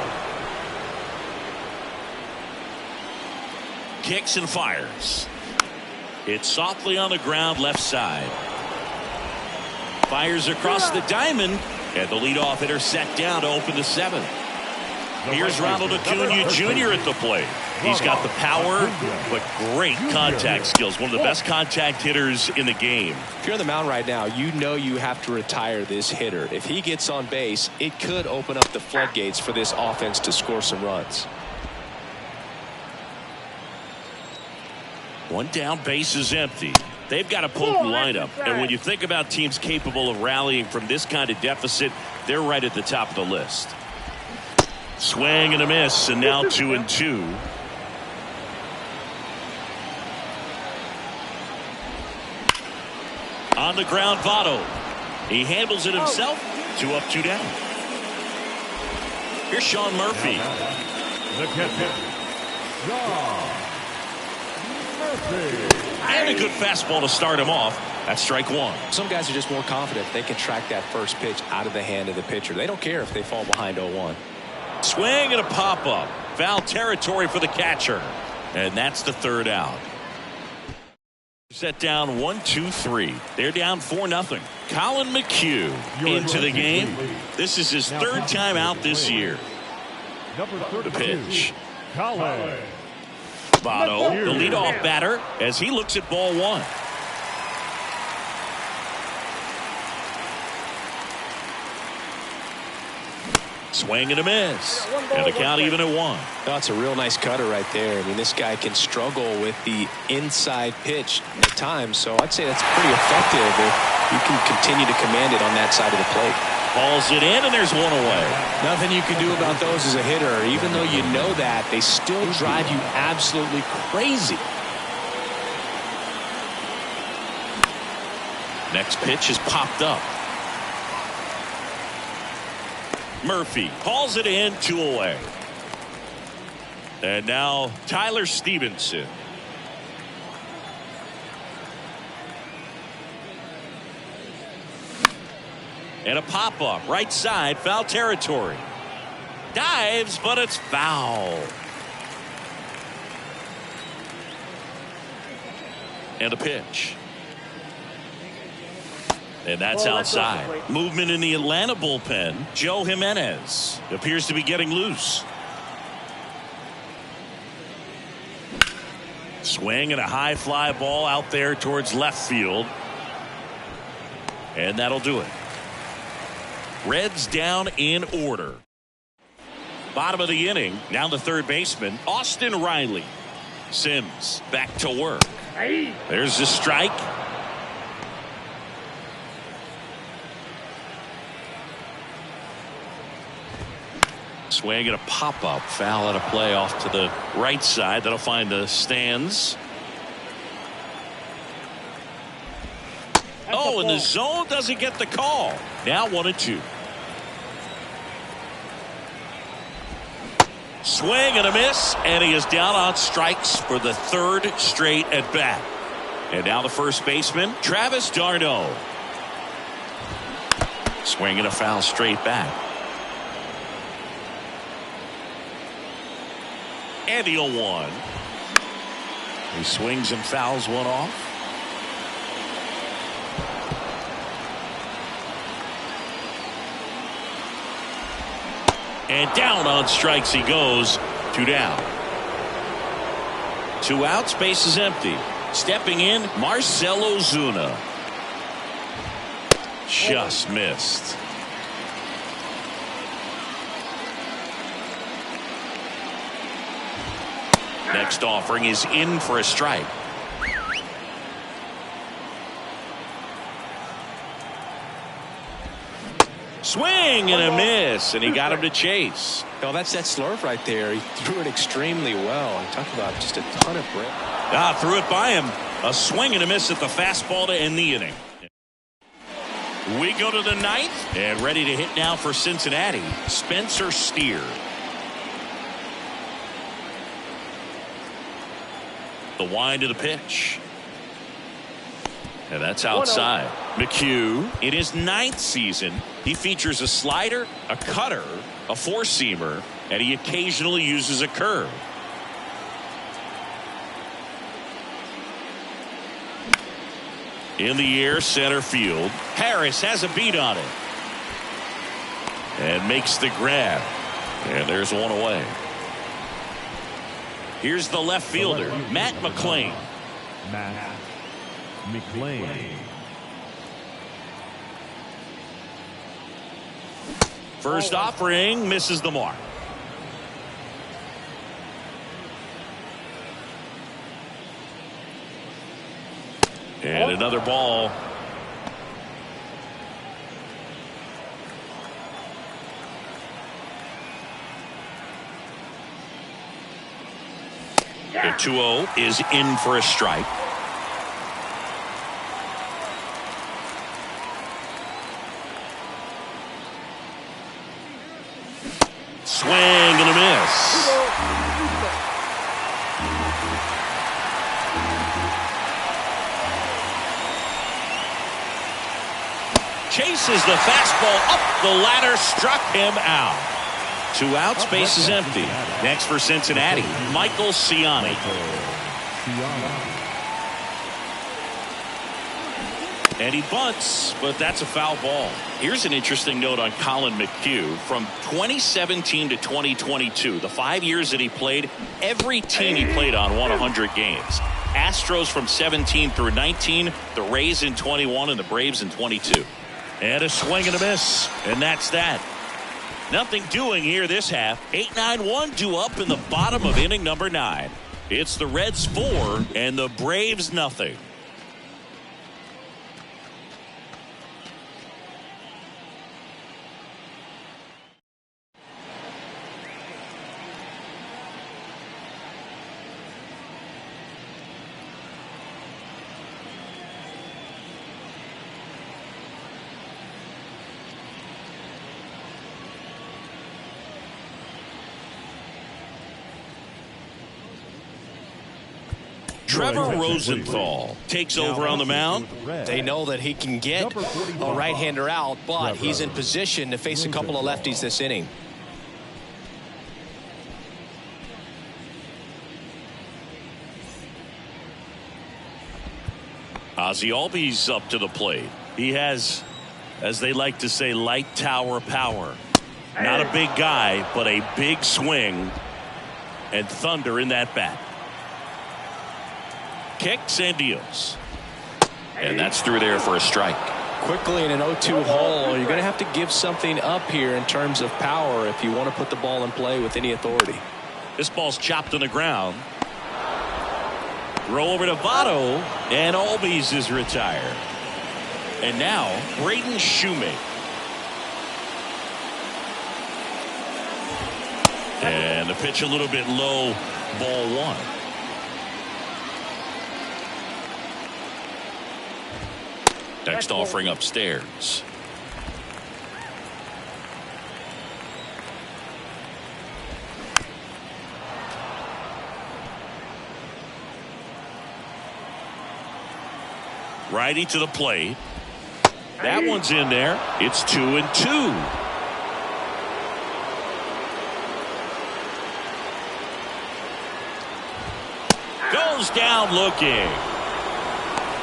Speaker 1: Kicks and fires. It's softly on the ground left side. Fires across the diamond. And the leadoff hitter set down to open the seventh. Here's Ronald Acuna Jr. at the plate. He's got the power, but great contact skills. One of the best contact hitters in the game.
Speaker 3: If you're on the mound right now, you know you have to retire this hitter. If he gets on base, it could open up the floodgates for this offense to score some runs.
Speaker 1: One down, base is empty. They've got a potent lineup. And when you think about teams capable of rallying from this kind of deficit, they're right at the top of the list. Swing and a miss, and now 2-2. On the ground, Votto. He handles it himself. 2 up, 2 down. Here's Sean Murphy.
Speaker 2: The catcher, Sean Murphy.
Speaker 1: And a good fastball to start him off. That's strike one.
Speaker 3: Some guys are just more confident they can track that first pitch out of the hand of the pitcher. They don't care if they fall behind 0-1.
Speaker 1: Swing and a pop-up. Foul territory for the catcher. And that's the third out. Set down 1-2-3. They're down 4-0. Colin McHugh into the game. This is his third time out this year. The pitch.
Speaker 2: Colin
Speaker 1: Votto, the leadoff batter, as he looks at ball one. Swing and a miss. And the count even at 1.
Speaker 3: That's a real nice cutter right there. I mean, this guy can struggle with the inside pitch at times, so I'd say that's pretty effective if you can continue to command it on that side of the plate.
Speaker 1: Balls it in, and there's one away.
Speaker 3: Nothing you can do about those as a hitter. Even though you know that, they still drive you absolutely crazy.
Speaker 1: Next pitch is popped up. Murphy calls it in, 2 away. And now Tyler Stevenson. And a pop-up, right side, foul territory. Dives, but it's foul. And a pitch. And that's outside. Movement in the Atlanta bullpen. Joe Jimenez appears to be getting loose. Swing and a high fly ball out there towards left field. And that'll do it. Reds down in order. Bottom of the inning. Now the third baseman, Austin Riley. Sims back to work. There's the strike. Swing and a pop-up. Foul at a play off to the right side. That'll find the stands. Oh, and the zone doesn't get the call. Now 1-2. Swing and a miss, and he is down on strikes for the third straight at bat. And now the first baseman, Travis d'Arnaud. Swing and a foul straight back. And the 0-1. He swings and fouls one off. And down on strikes he goes. 2 down. 2 outs, base is empty. Stepping in, Marcell Ozuna. Just missed. Next offering is in for a strike. Swing and a miss, and he got him to chase.
Speaker 3: Oh, that's that slurve right there. He threw it extremely well. I'm talking about just a ton of break.
Speaker 1: Threw it by him. A swing and a miss at the fastball to end the inning. We go to the 9th, and ready to hit now for Cincinnati, Spencer Steer. The wind of the pitch. And that's outside. McHugh, in his 9th season, he features a slider, a cutter, a four-seamer, and he occasionally uses a curve. In the air, center field. Harris has a beat on it. and makes the grab. And there's one away. Here's the left fielder, Matt McLain.
Speaker 2: Matt McLain.
Speaker 1: First offering misses the mark. And another ball. The 2-0 is in for a strike. Swing and a miss. Chases the fastball up the ladder, struck him out. 2 outs, base is empty. Next for Cincinnati, Michael Ciani. And he bunts, but that's a foul ball. Here's an interesting note on Colin McHugh. From 2017 to 2022, the 5 years that he played, every team he played on won 100 games. Astros from 17 through 19, the Rays in 21, and the Braves in 22. And a swing and a miss, and that's that. Nothing doing here this half. 8-9-1 due up in the bottom of inning number 9. It's the Reds 4 and the Braves nothing. Trevor Rosenthal takes over on the mound.
Speaker 3: They know that he can get a right-hander out, but he's in position to face a couple of lefties this inning.
Speaker 1: Ozzie Albies up to the plate. He has, as they like to say, light tower power. Not a big guy, but a big swing and thunder in that bat. Kicks and deals. And that's through there for a strike.
Speaker 3: Quickly in an 0-2 hole, you're going to have to give something up here in terms of power if you want to put the ball in play with any authority.
Speaker 1: This ball's chopped on the ground. Throw over to Votto, and Albies is retired. And now Braden Shoemaker. And the pitch a little bit low, ball 1. Next offering upstairs. Righty to the plate. That one's in there. It's 2-2. Goes down looking.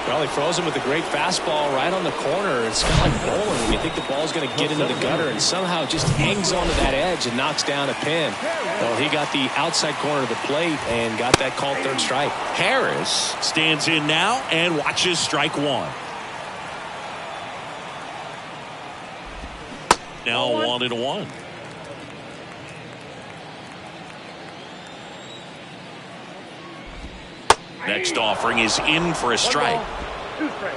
Speaker 3: Well, he froze him with a great fastball right on the corner. It's kind of like bowling when you think the ball's going to get into the gutter and somehow just hangs onto that edge and knocks down a pin. Well, he got the outside corner of the plate and got that called third strike.
Speaker 1: Harris stands in now and watches strike 1. Now 1-1. Next offering is in for a strike.
Speaker 4: 2 strikes.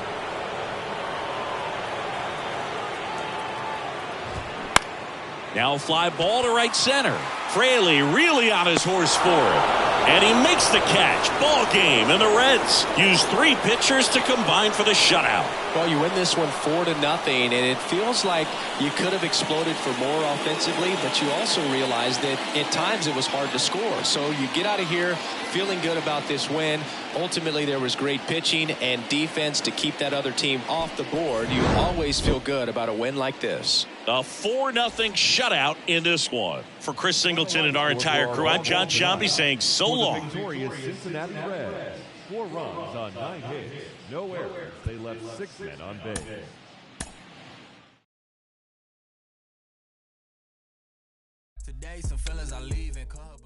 Speaker 1: Now a fly ball to right center. Fraley really on his horse for it. And he makes the catch. Ball game. And the Reds use 3 pitchers to combine for the shutout.
Speaker 3: Well, you win this one 4-0, and it feels like you could have exploded for more offensively, but you also realize that at times it was hard to score. So you get out of here feeling good about this win. Ultimately, there was great pitching and defense to keep that other team off the board. You always feel good about a win like this.
Speaker 1: A 4-0 shutout in this one. For Chris Singleton and our entire crew, I'm John Sciambi saying so long.
Speaker 2: Victorious Cincinnati Reds. 4 runs on 9 hits, no errors. They left 6 men on base.
Speaker 5: made some feelings I leave in club.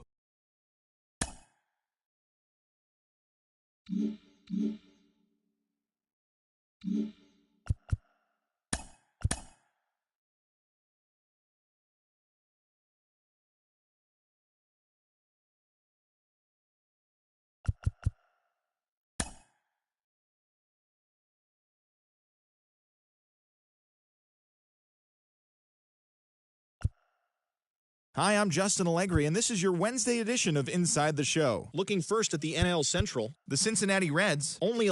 Speaker 6: Hi, I'm Justin Allegri, and this is your Wednesday edition of Inside the Show. Looking first at the NL Central, the Cincinnati Reds only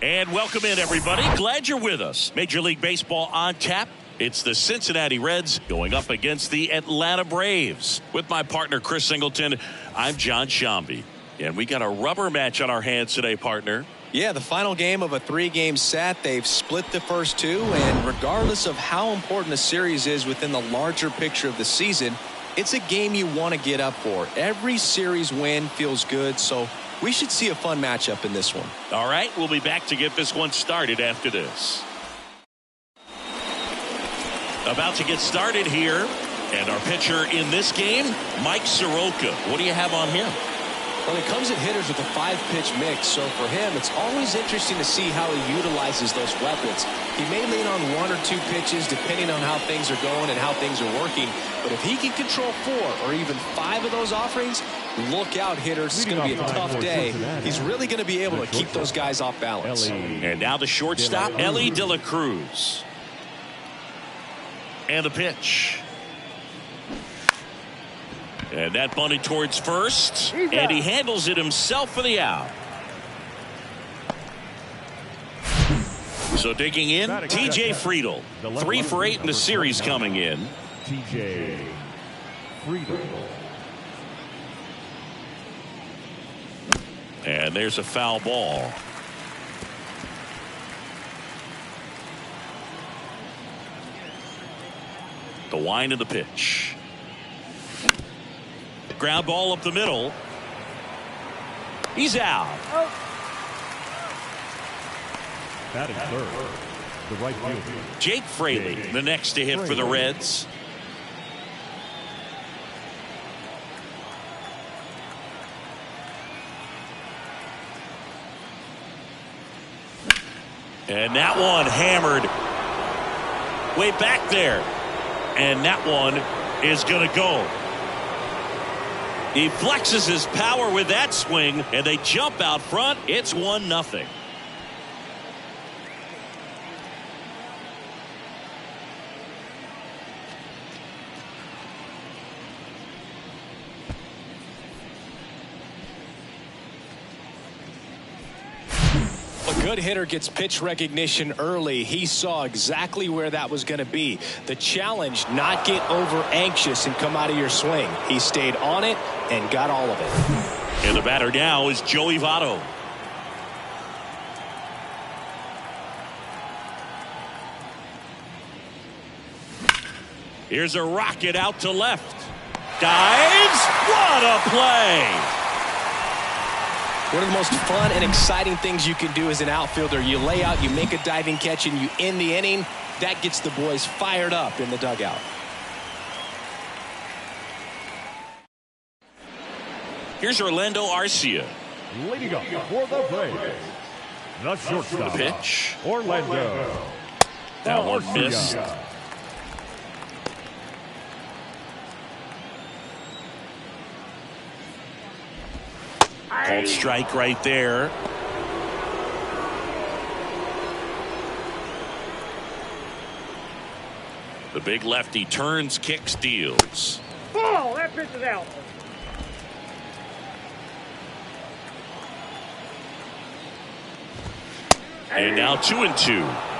Speaker 1: And welcome in, everybody. Glad you're with us. Major League Baseball on tap. It's the Cincinnati Reds going up against the Atlanta Braves. With my partner, Chris Singleton, I'm John Shambi. And we got a rubber match on our hands today, partner.
Speaker 3: Yeah, the final game of a 3-game set. They've split the first 2, and regardless of how important a series is within the larger picture of the season, it's a game you want to get up for. Every series win feels good, so we should see a fun matchup in this one.
Speaker 1: All right, we'll be back to get this one started after this. About to get started here, and our pitcher in this game, Mike Soroka. What do you have on him?
Speaker 3: Well, it comes at hitters with a 5-pitch mix, so for him, it's always interesting to see how he utilizes those weapons. He may lean on 1 or 2 pitches depending on how things are going and how things are working, but if he can control 4 or even 5 of those offerings, look out, hitters. It's going to be a tough day. He's really going to be able to keep those guys off balance.
Speaker 1: And now the shortstop, Elly De La Cruz. And the pitch. And that bunted towards first. And he handles it himself for the out. So digging in, TJ Friedl. 3 for 8 in the series coming in.
Speaker 2: TJ Friedl.
Speaker 1: And there's a foul ball. The wind of the pitch. Ground ball up the middle. He's out.
Speaker 2: Batting third, the right fielder,
Speaker 1: Jake Fraley, the next to hit for the Reds. And that one hammered way back there. And that one is going to go. He flexes his power with that swing, and they jump out front. It's 1-0.
Speaker 3: A good hitter gets pitch recognition early. He saw exactly where that was going to be. The challenge, not get over anxious and come out of your swing. He stayed on it and got all of it.
Speaker 1: And the batter now is Joey Votto. Here's a rocket out to left. Dives. What a play.
Speaker 3: One of the most fun and exciting things you can do as an outfielder, you lay out, you make a diving catch, and you end the inning. That gets the boys fired up in the dugout.
Speaker 1: Here's Orlando Arcia.
Speaker 2: leading up for the Braves, the shortstop,
Speaker 1: The pitch.
Speaker 2: Orlando.
Speaker 1: That one
Speaker 2: Arcia.
Speaker 1: missed. Called strike right there. The big lefty turns, kicks, deals.
Speaker 4: Ball, that pitch is out.
Speaker 1: And now 2-2.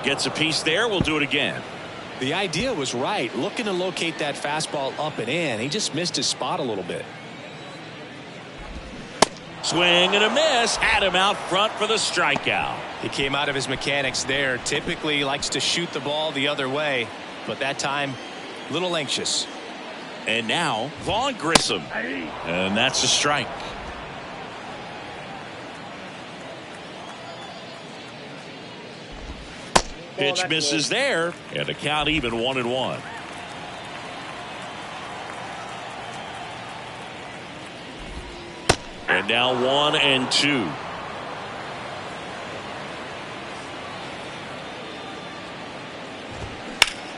Speaker 1: Gets a piece there. We'll do it again.
Speaker 3: The idea was right. Looking to locate that fastball up and in. He just missed his spot a little bit.
Speaker 1: Swing and a miss. Had him out front for the strikeout.
Speaker 3: He came out of his mechanics there. Typically likes to shoot the ball the other way, but that time a little anxious.
Speaker 1: And now Vaughn Grissom. And that's a strike. Pitch
Speaker 4: that's
Speaker 1: misses there, and the count even 1-1. And now 1-2.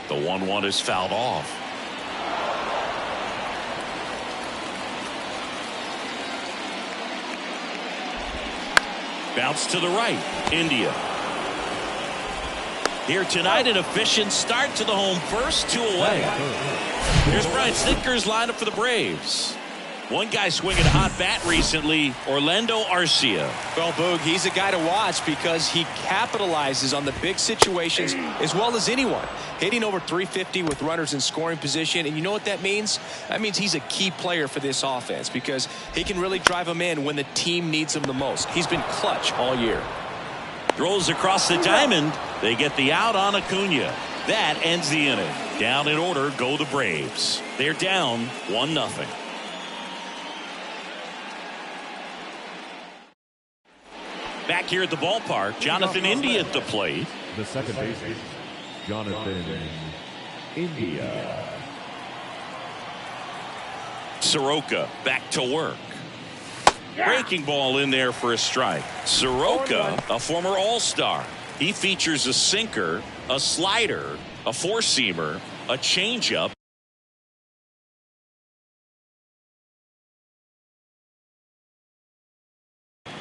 Speaker 1: The 1-1 is fouled off. Bounce to the right. India. Here tonight, an efficient start to the home first, 2 away. Here's Brian Snitker's lineup for the Braves. One guy swinging a hot bat recently, Orlando Arcia.
Speaker 3: Well, Boog, he's a guy to watch because he capitalizes on the big situations as well as anyone. Hitting over 350 with runners in scoring position. And you know what that means? That means he's a key player for this offense because he can really drive them in when the team needs him the most. He's been clutch all year.
Speaker 1: Throws across the diamond. They get the out on Acuna. That ends the inning. Down in order go the Braves. They're down 1-0. Back here at the ballpark, Jonathan India at the plate.
Speaker 2: The second baseman, Jonathan India.
Speaker 1: Soroka back to work. Breaking ball in there for a strike. Soroka, a former All-Star. He features a sinker, a slider, a four-seamer, a changeup.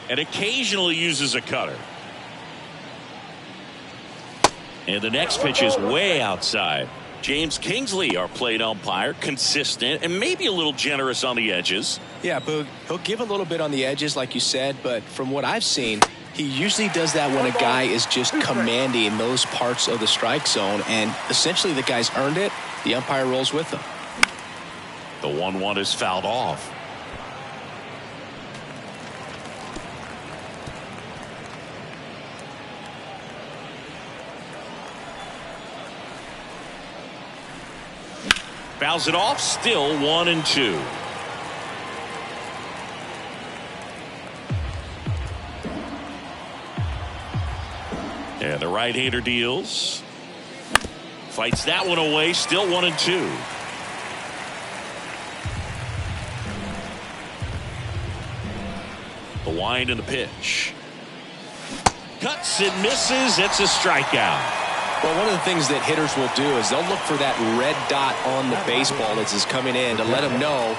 Speaker 1: And occasionally uses a cutter. And the next pitch is way outside. James Kingsley, our plate umpire, consistent and maybe a little generous on the edges.
Speaker 3: Yeah, Boog, he'll give a little bit on the edges like you said, but from what I've seen, he usually does that when a guy is just commanding those parts of the strike zone, and essentially the guy's earned it. The umpire rolls with him.
Speaker 1: The 1-1 is fouled off. Fouls it off, still 1-2. And the right-hander deals. Fights that one away, still 1-2. The wind and the pitch. Cuts and misses. It's a strikeout.
Speaker 3: Well, one of the things that hitters will do is they'll look for that red dot on the baseball as it's coming in to let them know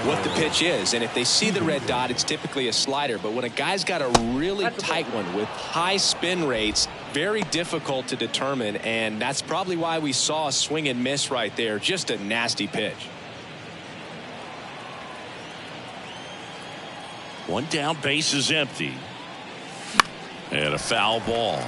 Speaker 3: what the pitch is. And if they see the red dot, it's typically a slider. But when a guy's got a really tight one with high spin rates, very difficult to determine. And that's probably why we saw a swing and miss right there. Just a nasty pitch.
Speaker 1: One down, base is empty. And a foul ball.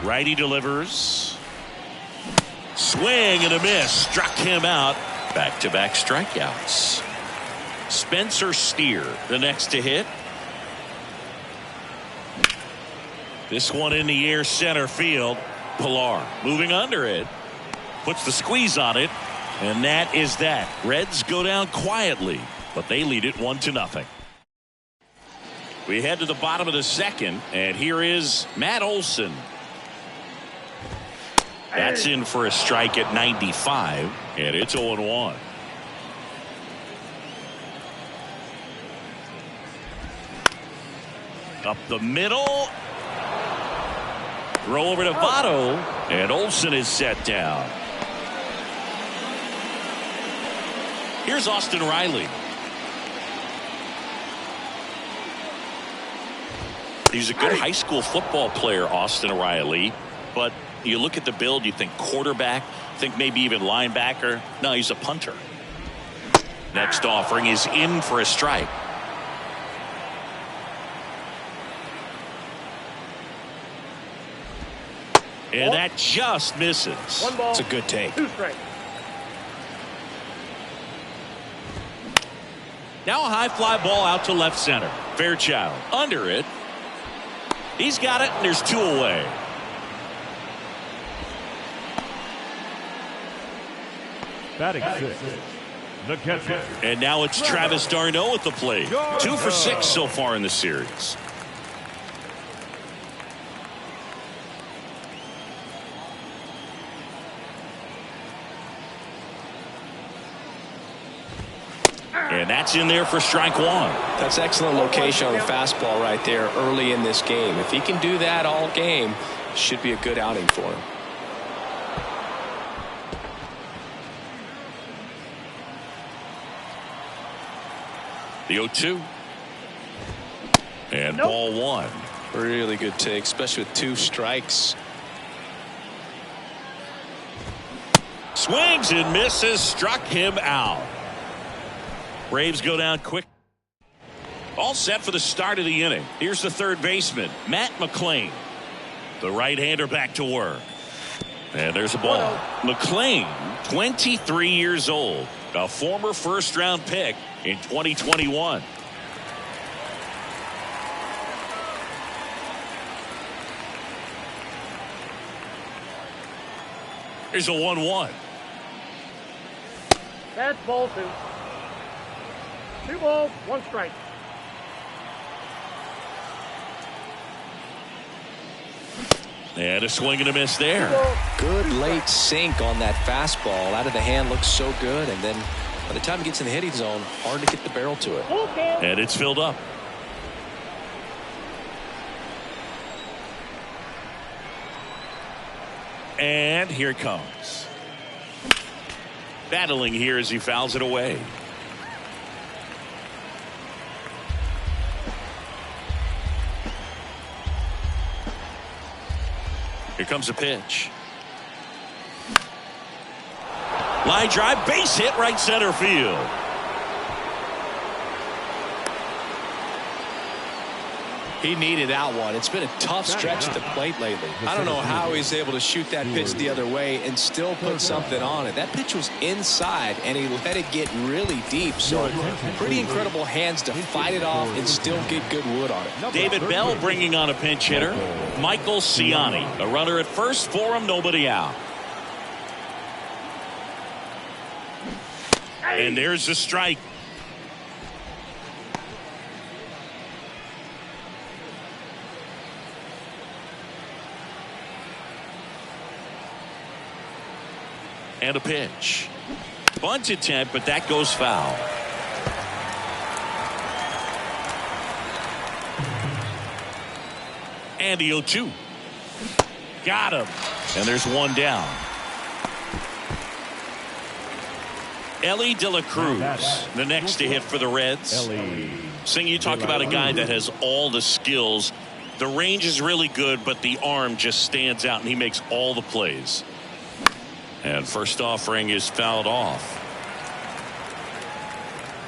Speaker 1: Righty delivers. Swing and a miss. Struck him out. Back-to-back strikeouts. Spencer Steer, the next to hit. This one in the air, center field. Pilar moving under it. Puts the squeeze on it. And that is that. Reds go down quietly, but they lead it 1-0. We head to the bottom of the second, and here is Matt Olson. That's in for a strike at 95, and it's 0-1. Up the middle. Throw over to Votto, and Olson is set down. Here's Austin Riley. He's a good high school football player, Austin Riley, but you look at the build, you think quarterback, think maybe even linebacker. No, he's a punter. Next offering is in for a strike. And that just misses.
Speaker 3: It's a good take.
Speaker 1: Now a high fly ball out to left center. Fairchild under it. He's got it, and there's 2 away.
Speaker 2: Batting 6, the catcher.
Speaker 1: And now it's Travis d'Arnaud at the plate. 2 for 6 so far in the series. And that's in there for strike one.
Speaker 3: That's excellent location on the fastball right there early in this game. If he can do that all game, should be a good outing for him.
Speaker 1: The 0-2. And ball one.
Speaker 3: Really good take, especially with 2 strikes.
Speaker 1: Swings and misses, struck him out. Braves go down quick. All set for the start of the inning. Here's the third baseman, Matt McLain. The right-hander back to work. And there's a ball. McLain, 23 years old, a former first-round pick in 2021. Here's a 1-1.
Speaker 4: That's ball 2. 2 balls, 1 strike.
Speaker 1: And a swing and a miss there.
Speaker 3: Good late sink on that fastball. Out of the hand, looks so good. And then by the time it gets in the hitting zone, hard to get the barrel to it.
Speaker 1: And it's filled up. And here it comes. Battling here as he fouls it away. Here comes a pitch. Line drive, base hit, right center field.
Speaker 3: He needed that one. It's been a tough stretch at the plate lately. I don't know how he's able to shoot that pitch the other way and still put something on it. That pitch was inside, and he let it get really deep. So pretty incredible hands to fight it off and still get good wood on it.
Speaker 1: David Bell bringing on a pinch hitter, Michael Ciani. A runner at first for him, nobody out. And there's the strike. And a pitch. Bunt attempt, but that goes foul. And the 0-2. Got him. And there's one down. Ellie De La Cruz, the next to hit for the Reds. Sing, you talk about a guy that has all the skills. The range is really good, but the arm just stands out, and he makes all the plays. And first offering is fouled off.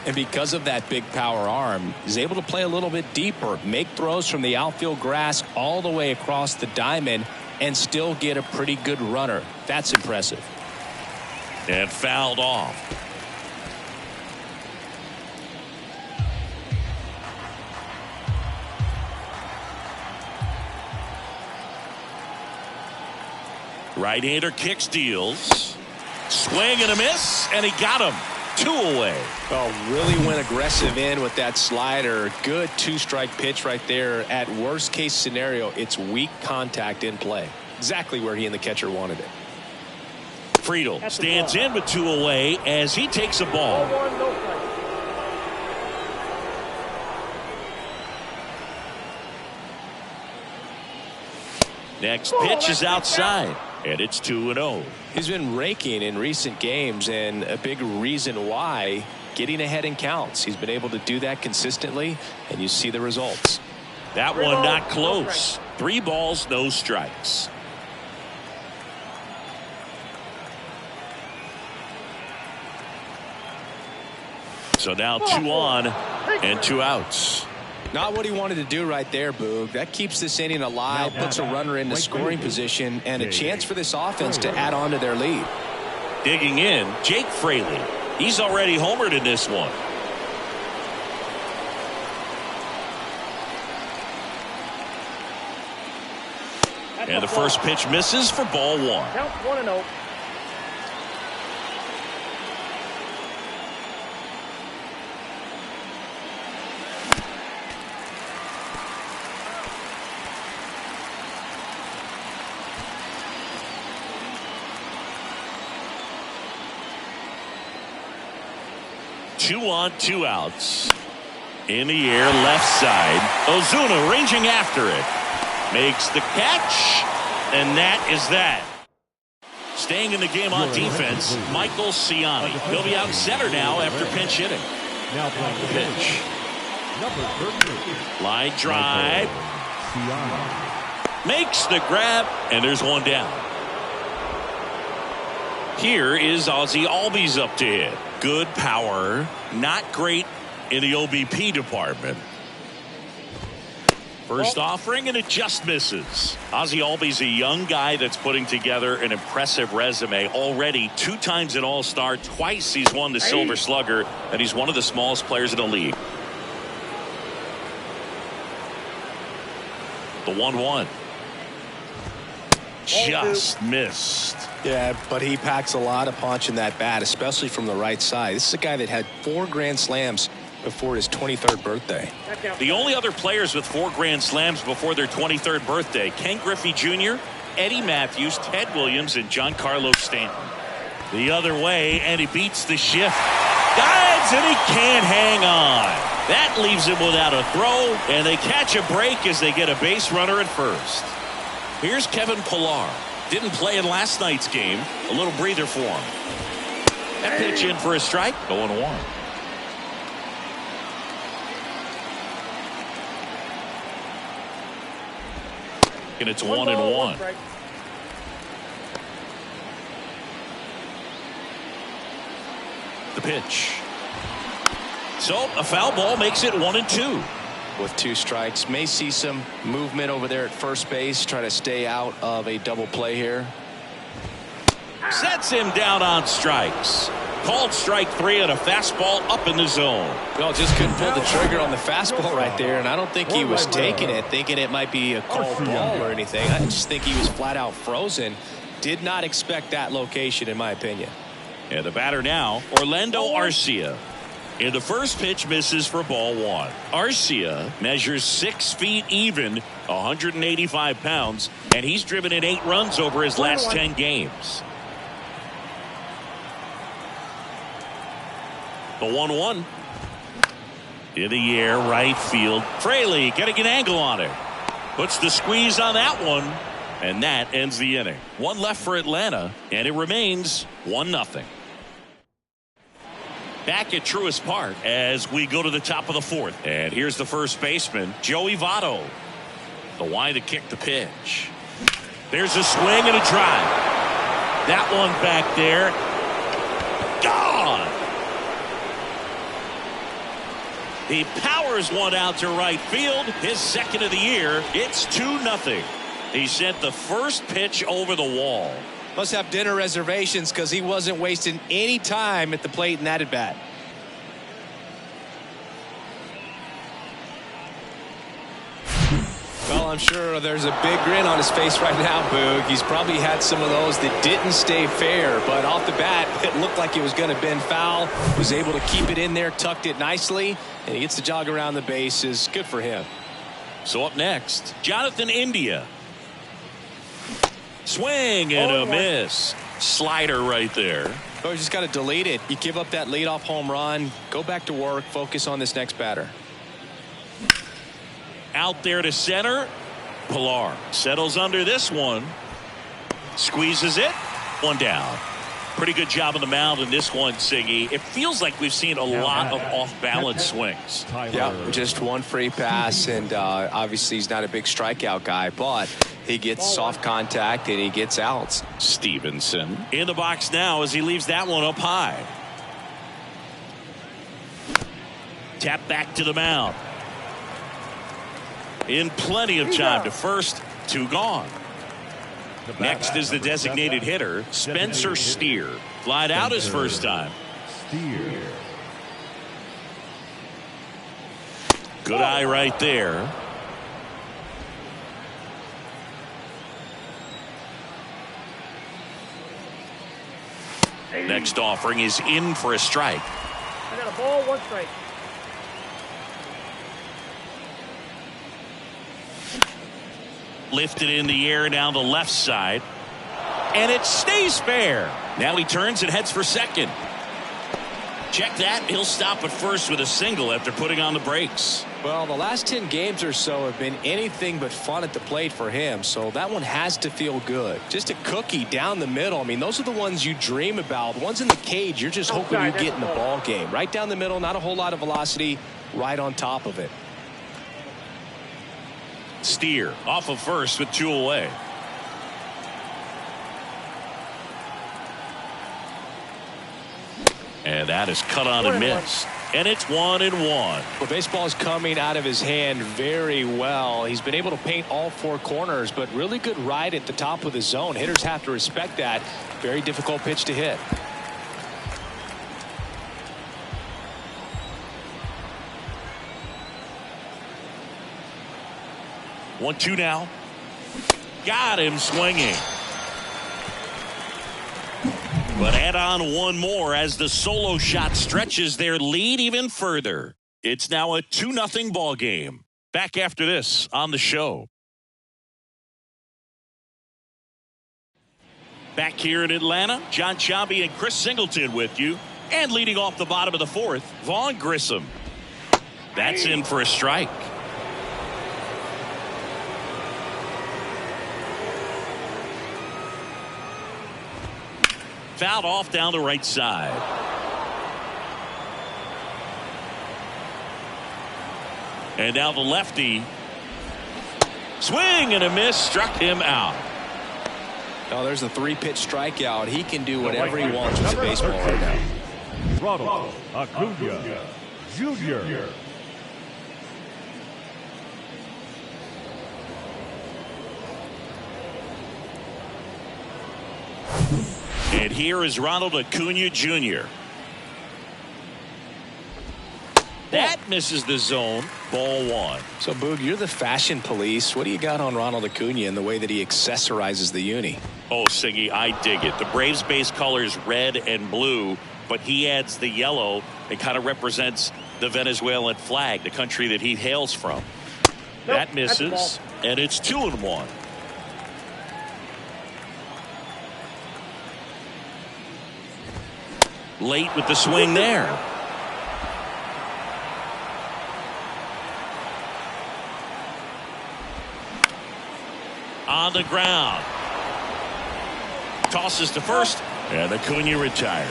Speaker 3: And because of that big power arm, he's able to play a little bit deeper, make throws from the outfield grass all the way across the diamond, and still get a pretty good runner. That's impressive.
Speaker 1: And fouled off. Right-hander kicks, deals. Swing and a miss, and he got him. 2 away.
Speaker 3: Oh, really went aggressive in with that slider. Good 2-strike pitch right there. At worst case scenario, it's weak contact in play. Exactly where he and the catcher wanted it.
Speaker 1: Friedel stands in with 2 away as he takes a ball. Next pitch is outside, and it's 2-0.
Speaker 3: He's been raking in recent games, and a big reason why, getting ahead in counts. He's been able to do that consistently, and you see the results.
Speaker 1: That one not close. 3 balls, no strikes. So now 2 on and 2 outs.
Speaker 3: Not what he wanted to do right there, Boog. That keeps this inning alive, puts a runner into scoring position, and a chance for this offense to add on to their lead.
Speaker 1: Digging in, Jake Fraley. He's already homered in this one. And the first pitch misses for ball 1.
Speaker 4: Count 1-0.
Speaker 1: 2 on, 2 outs. In the air, left side. Ozuna ranging after it. Makes the catch, and that is that. Staying in the game on defense, Michael Ciani. He'll be out center now after pinch hitting.
Speaker 2: Now playing the
Speaker 1: Pitch.
Speaker 2: number 38.
Speaker 1: Line drive. Makes the grab, and there's one down. Here is Ozzie Albies up to hit. Good power, not great in the OBP department. First offering, and it just misses. Ozzie Albies, a young guy that's putting together an impressive resume. Already 2 times an All-Star, twice he's won the Silver Slugger, and he's one of the smallest players in the league. The 1-1. Just missed.
Speaker 3: Yeah, but he packs a lot of punch in that bat, especially from the right side. This is a guy that had 4 grand slams before his 23rd birthday.
Speaker 1: The only other players with 4 grand slams before their 23rd birthday: Ken Griffey Jr., Eddie Matthews, Ted Williams, and Giancarlo Stanton. The other way, and he beats the shift. Dives, and he can't hang on. That leaves him without a throw, and they catch a break as they get a base runner at first. Here's Kevin Pillar. Didn't play in last night's game. A little breather for him. That pitch in for a strike. 0-1. And it's 1-1. The pitch. So a foul ball makes it 1-2.
Speaker 3: With 2 strikes, may see some movement over there at first base. Try to stay out of a double play here.
Speaker 1: Sets him down on strikes. Called strike 3 on a fastball up in the zone.
Speaker 3: Well, just couldn't pull the trigger on the fastball right there, and I don't think he was taking it, thinking it might be a called ball or anything. I just think he was flat out frozen. Did not expect that location, in my opinion.
Speaker 1: And the batter now, Orlando Arcia. In the first pitch, misses for ball 1. Arcia measures 6 feet even, 185 pounds, and he's driven in 8 runs over his last 10 games. The 1-1. In the air, right field. Fraley getting an angle on it. Puts the squeeze on that one, and that ends the inning. 1 left for Atlanta, and it remains 1-0. Back at Truist Park as we go to the top of the 4th. And here's the first baseman, Joey Votto. The wide to kick the pitch. There's a swing and a drive. That one back there. Gone. He powers one out to right field. His second of the year. It's 2-0. He sent the first pitch over the wall.
Speaker 3: Must have dinner reservations because he wasn't wasting any time at the plate in that at bat. Well, I'm sure there's a big grin on his face right now, Boog. He's probably had some of those that didn't stay fair, but off the bat, it looked like it was going to bend foul. Was able to keep it in there, tucked it nicely, and he gets the jog around the bases. Good for him.
Speaker 1: So up next, Jonathan India. Swing and a miss. Slider right there.
Speaker 3: Oh, you just got to delete it. You give up that leadoff home run. Go back to work. Focus on this next batter.
Speaker 1: Out there to center. Pillar settles under this one. Squeezes it. 1 down. Pretty good job on the mound in this one, Siggy. It feels like we've seen a lot of off-balance swings.
Speaker 3: Yeah, just 1 free pass, and obviously he's not a big strikeout guy, but he gets soft contact and he gets outs.
Speaker 1: Stevenson in the box now as he leaves that one up high. Tap back to the mound. In plenty of time to first. 2 gone. Next is the designated hitter, Spencer Steer. Flied out his first time. Good eye right there. Next offering is in for a strike.
Speaker 4: I got a ball, 1 strike.
Speaker 1: Lifted in the air down the left side. And it stays fair. Now he turns and heads for second. Check that. He'll stop at first with a single after putting on the brakes.
Speaker 3: Well, the last 10 games or so have been anything but fun at the plate for him, so that one has to feel good. Just a cookie down the middle. I mean, those are the ones you dream about. Ones in the cage, you're just hoping you get in the ball game. Right down the middle, not a whole lot of velocity, right on top of it.
Speaker 1: Steer off of first with 2 away. And that is cut on and missed. And it's 1-1.
Speaker 3: Well, baseball is coming out of his hand very well. He's been able to paint all 4 corners, but really good ride at the top of the zone. Hitters have to respect that. Very difficult pitch to hit.
Speaker 1: 1-2 now. Got him swinging. But add on one more as the solo shot stretches their lead even further. It's now a 2-0 ball game. Back after this on the show. Back here in Atlanta, John Sciambi and Chris Singleton with you. And leading off the bottom of the 4th, Vaughn Grissom. That's in for a strike. Fouled off down the right side. And now the lefty. Swing and a miss, struck him out.
Speaker 3: Oh, there's a 3-pitch strikeout. He can do whatever he wants with the baseball right now.
Speaker 2: Ronald Acuna Jr.
Speaker 1: And here is Ronald Acuna Jr. That misses the zone. Ball 1.
Speaker 3: So, Boog, you're the fashion police. What do you got on Ronald Acuna and the way that he accessorizes the uni?
Speaker 1: Oh, Siggy, I dig it. The Braves base colors red and blue, but he adds the yellow. It kind of represents the Venezuelan flag, the country that he hails from. That misses, and it's 2-1. Late with the swing there. On the ground. Tosses to first, and Acuna retired.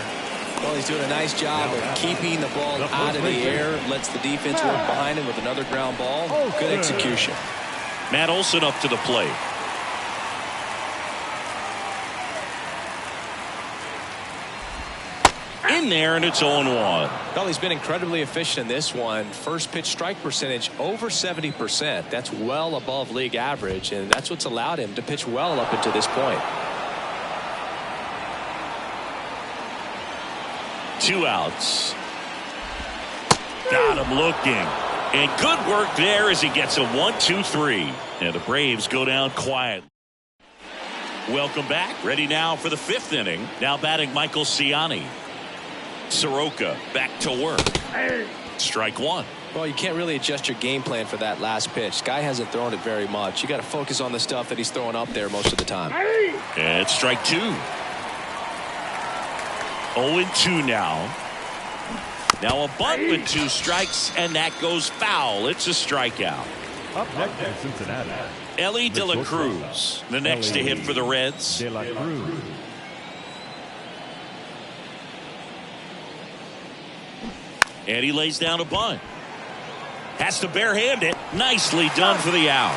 Speaker 3: Well, he's doing a nice job of keeping the ball out of the air. Lets the defense work behind him with another ground ball. Good execution.
Speaker 1: Matt Olson up to the plate. In there, and it's 0-1.
Speaker 3: Well, he's been incredibly efficient in this one. First pitch strike percentage over 70%. That's well above league average, and that's what's allowed him to pitch well up until this point.
Speaker 1: 2 outs. Got him looking. And good work there as he gets a 1-2-3. And the Braves go down quiet. Welcome back. Ready now for the 5th inning. Now batting Michael Ciani. Soroka back to work. Strike 1.
Speaker 3: Well, you can't really adjust your game plan for that last pitch. Guy hasn't thrown it very much. You got to focus on the stuff that he's throwing up there most of the time.
Speaker 1: And it's strike 2. 0-2 now. Now a bunt with 2 strikes, and that goes foul. It's a strikeout.
Speaker 2: Up next in Cincinnati,
Speaker 1: Elly De La Cruz, the next to hit for the Reds.
Speaker 2: De La Cruz.
Speaker 1: And he lays down a bunt. Has to barehand it. Nicely done for the out.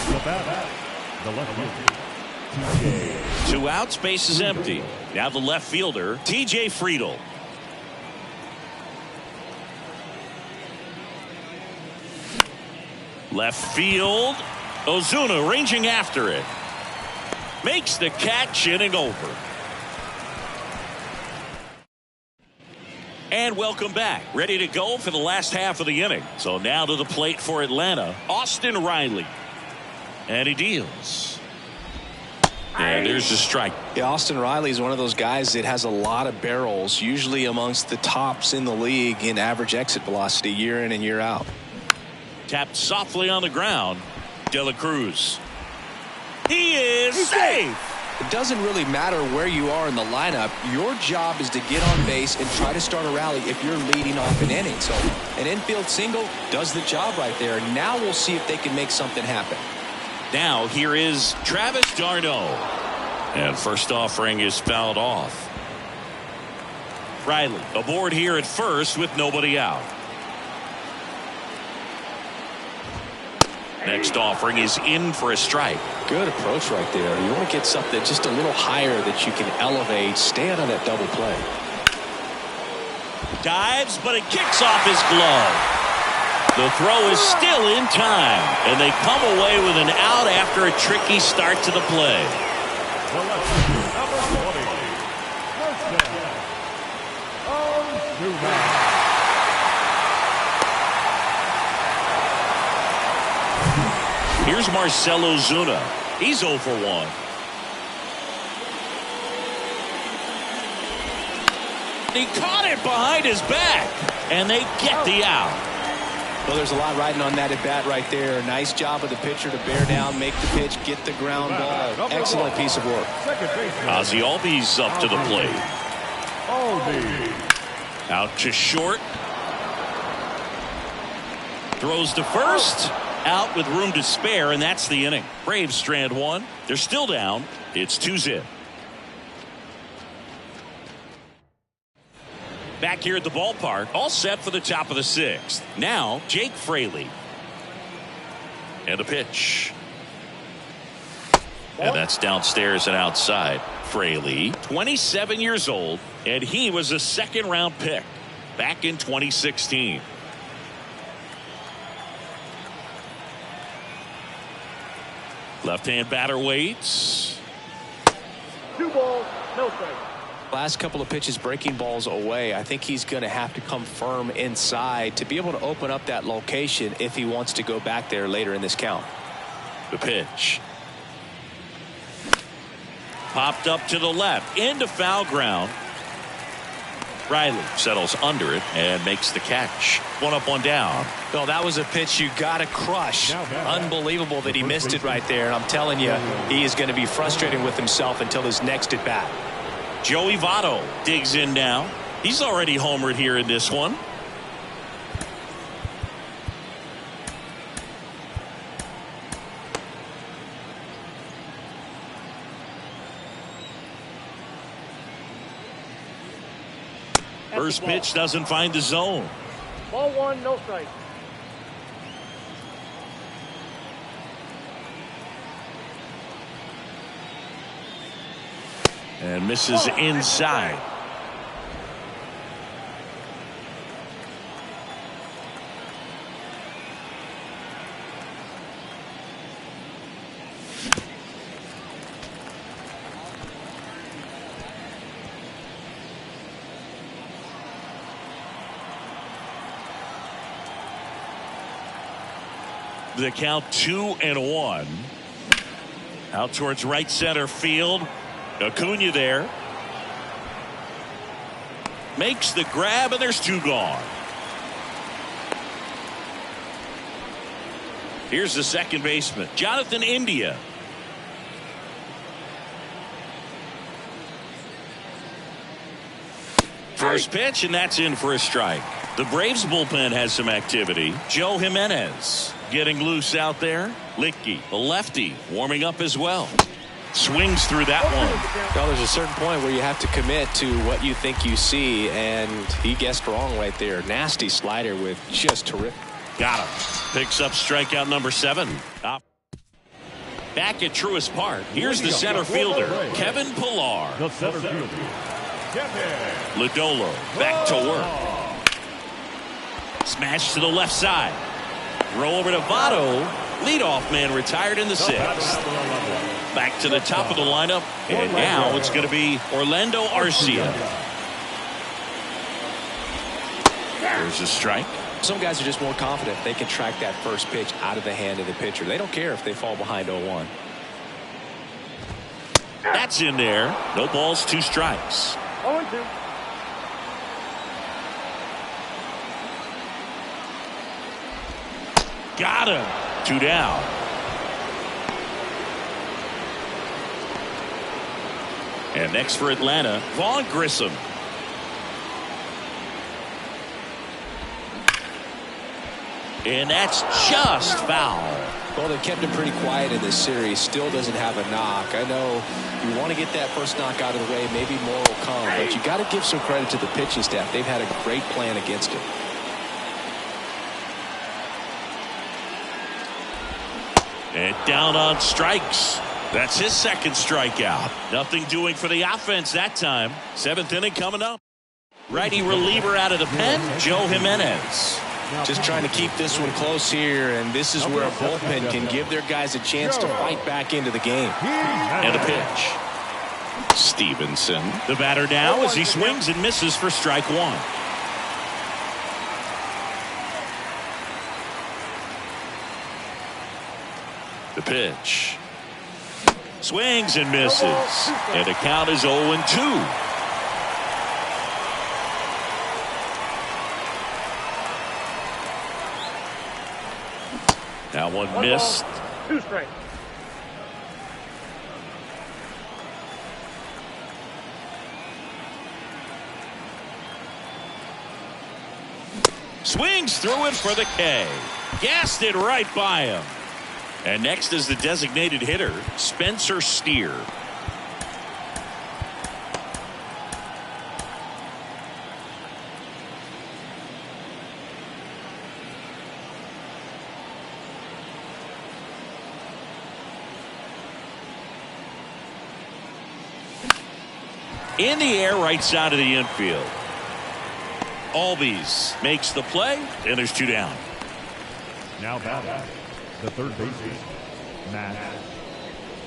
Speaker 2: The batter, the left fielder, TJ.
Speaker 1: 2 outs, base is empty. Now the left fielder, TJ Friedl. Left field. Ozuna ranging after it. Makes the catch, inning over. And welcome back. Ready to go for the last half of the inning. So now to the plate for Atlanta, Austin Riley. And he deals. And there's the strike.
Speaker 3: Yeah, Austin Riley is one of those guys that has a lot of barrels, usually amongst the tops in the league in average exit velocity year in and year out.
Speaker 1: Tapped softly on the ground. De La Cruz. He is safe.
Speaker 3: It doesn't really matter where you are in the lineup. Your job is to get on base and try to start a rally if you're leading off an inning. So an infield single does the job right there. Now we'll see if they can make something happen.
Speaker 1: Now here is Travis d'Arnaud. And first offering is fouled off. Riley aboard here at first with nobody out. Next offering is in for a strike.
Speaker 3: Good approach right there. You want to get something just a little higher that you can elevate. Stay out of that double play.
Speaker 1: Dives, but it kicks off his glove. The throw is still in time, and they come away with an out after a tricky start to the play.
Speaker 2: Number 20. First down. Newman.
Speaker 1: Here's Marcell Ozuna. He's 0 for 1. He caught it behind his back, and they get the out.
Speaker 3: Well, there's a lot riding on that at bat right there. Nice job of the pitcher to bear down, make the pitch, get the ground ball. Excellent piece of work.
Speaker 1: Ozzy Albies up to the plate. Out to short. Throws to first. Out with room to spare, and that's the inning. Braves strand one. They're still down. It's 2-0. Back here at the ballpark, all set for the top of the 6th. Now, Jake Fraley. And a pitch. And that's downstairs and outside. Fraley, 27 years old, and he was a second-round pick back in 2016. Left-hand batter waits.
Speaker 4: 2 balls, no strikes.
Speaker 3: Last couple of pitches breaking balls away. I think he's going to have to come firm inside to be able to open up that location if he wants to go back there later in this count.
Speaker 1: The pitch. Popped up to the left into foul ground. Riley settles under it and makes the catch. 1 up, 1 down.
Speaker 3: Well, that was a pitch you got to crush. Unbelievable that he missed it right there. And I'm telling you, he is going to be frustrated with himself until his next at bat.
Speaker 1: Joey Votto digs in now. He's already homered here in this one. First pitch doesn't find the zone.
Speaker 4: Ball 1, no strike.
Speaker 1: And misses inside. The count 2-1. Out towards right center field. Acuna there. Makes the grab, and there's 2 gone. Here's the second baseman, Jonathan India. First pitch, and that's in for a strike. The Braves bullpen has some activity. Joe Jimenez getting loose out there. Licky, the lefty, warming up as well. Swings through that one.
Speaker 3: Well, there's a certain point where you have to commit to what you think you see, and he guessed wrong right there. Nasty slider with just terrific.
Speaker 1: Got him. Picks up strikeout number 7. Back at Truist Park, here's the center fielder, Kevin Pillar.
Speaker 2: The center fielder, Kevin
Speaker 1: Lodolo back to work. Smash to the left side. Throw over to Votto. Leadoff man retired in the 6th. Back to the top of the lineup, and now it's going to be Orlando Arcia. There's a strike.
Speaker 3: Some guys are just more confident they can track that first pitch out of the hand of the pitcher. They don't care if they fall behind 0-1.
Speaker 1: That's in there. No balls, 2 strikes.
Speaker 4: 0-2.
Speaker 1: Got him. 2 down. And next for Atlanta, Vaughn Grissom. And that's just foul.
Speaker 3: Well, they've kept him pretty quiet in this series. Still doesn't have a knock. I know you want to get that first knock out of the way. Maybe more will come. But you got to give some credit to the pitching staff. They've had a great plan against him.
Speaker 1: And down on strikes. That's his second strikeout. Nothing doing for the offense that time. 7th inning coming up. Righty reliever out of the pen, Joe Jimenez.
Speaker 3: Just trying to keep this one close here, and this is where a bullpen can give their guys a chance to fight back into the game.
Speaker 1: And a pitch. Stevenson. The batter now as he swings and misses for strike one. The pitch. Swings and misses. And the count is 0-2. That one missed.
Speaker 4: 2 strikes.
Speaker 1: Swings through it for the K. Gassed it right by him. And next is the designated hitter, Spencer Steer. In the air, right side of the infield. Albies makes the play, and there's 2 down.
Speaker 2: Now batting, the third baseman, Matt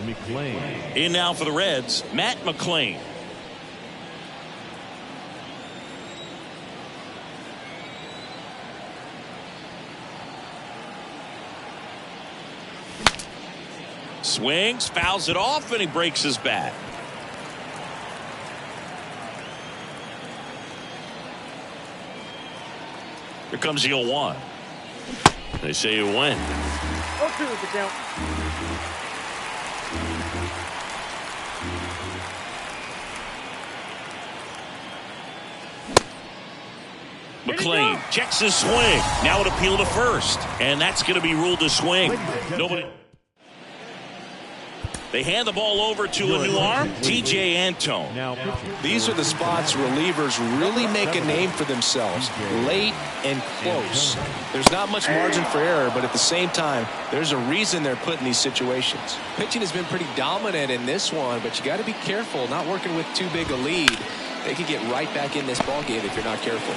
Speaker 2: McLain.
Speaker 1: In now for the Reds, Matt McLain. Swings, fouls it off, and he breaks his bat. Here comes the 0-1. They say you win.
Speaker 4: 0-2 is the count.
Speaker 1: McLain checks his swing. Now it appeal to first. And that's going to be ruled a swing. Nobody. They hand the ball over to a new arm, TJ Antone.
Speaker 2: Now
Speaker 3: These are the spots relievers really make a name for themselves. Late and close. There's not much margin for error, but at the same time, there's a reason they're put in these situations. Pitching has been pretty dominant in this one, but you got to be careful, not working with too big a lead. They could get right back in this ballgame if you're not careful.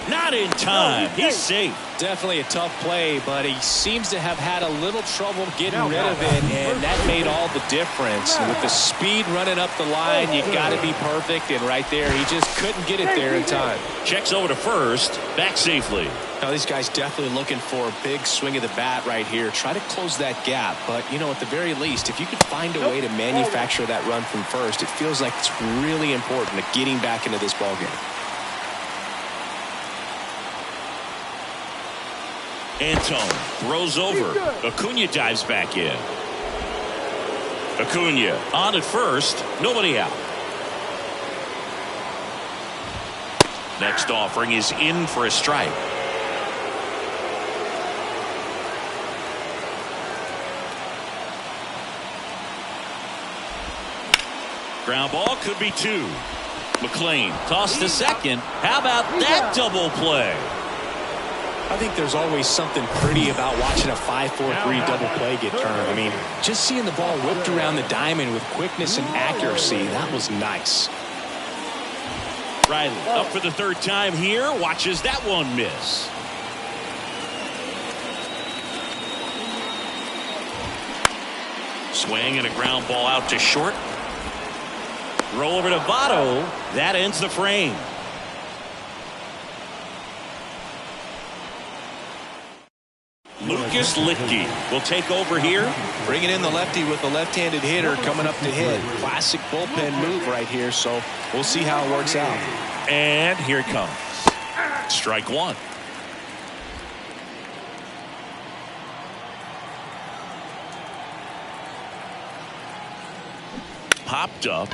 Speaker 1: Not in time. He's safe.
Speaker 3: Definitely a tough play, but he seems to have had a little trouble getting rid of it, and that made all the difference. And with the speed running up the line, you got to be perfect, and right there, he just couldn't get it there in time.
Speaker 1: Checks over to first, back safely.
Speaker 3: Now, these guys definitely looking for a big swing of the bat right here. Try to close that gap, but, you know, at the very least, if you could find a way to manufacture that run from first, it feels like it's really important to getting back into this ballgame.
Speaker 1: Antone throws over. Acuna dives back in. Acuna on at first. Nobody out. Next offering is in for a strike. Ground ball could be 2. McLain tossed to second. How about that double play?
Speaker 3: I think there's always something pretty about watching a 5-4-3 double play get turned. I mean, just seeing the ball whipped around the diamond with quickness and accuracy, that was nice.
Speaker 1: Riley up for the 3rd time here. Watches that one miss. Swing and a ground ball out to short. Throw over to Votto. That ends the frame. Lucas Litke will take over here.
Speaker 3: Bringing in the lefty with the left-handed hitter coming up to hit. Classic bullpen move right here, so we'll see how it works out.
Speaker 1: And here it comes. Strike 1. popped up.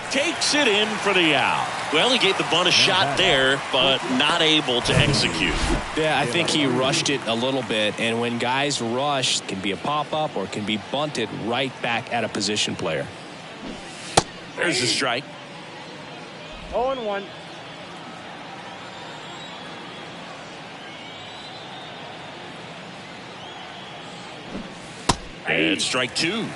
Speaker 1: Takes it in for the out. Well, he gave the bunt a shot there, but not able to execute.
Speaker 3: Yeah, I think he rushed it a little bit, and when guys rush, it can be a pop-up or it can be bunted right back at a position player.
Speaker 1: There's a strike.
Speaker 4: 0-1.
Speaker 1: And strike two.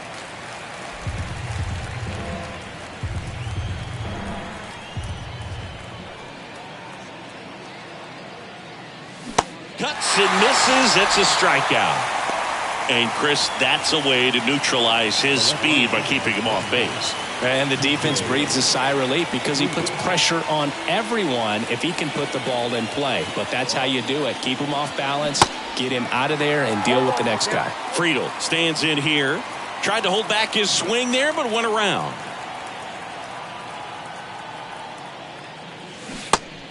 Speaker 1: Cuts and misses. It's a strikeout. And Chris, that's a way to neutralize his speed by keeping him off base.
Speaker 3: And the defense breathes a sigh of relief because he puts pressure on everyone if he can put the ball in play. But that's how you do it. Keep him off balance, get him out of there, and deal with the next guy.
Speaker 1: Friedl stands in here. Tried to hold back his swing there, but went around.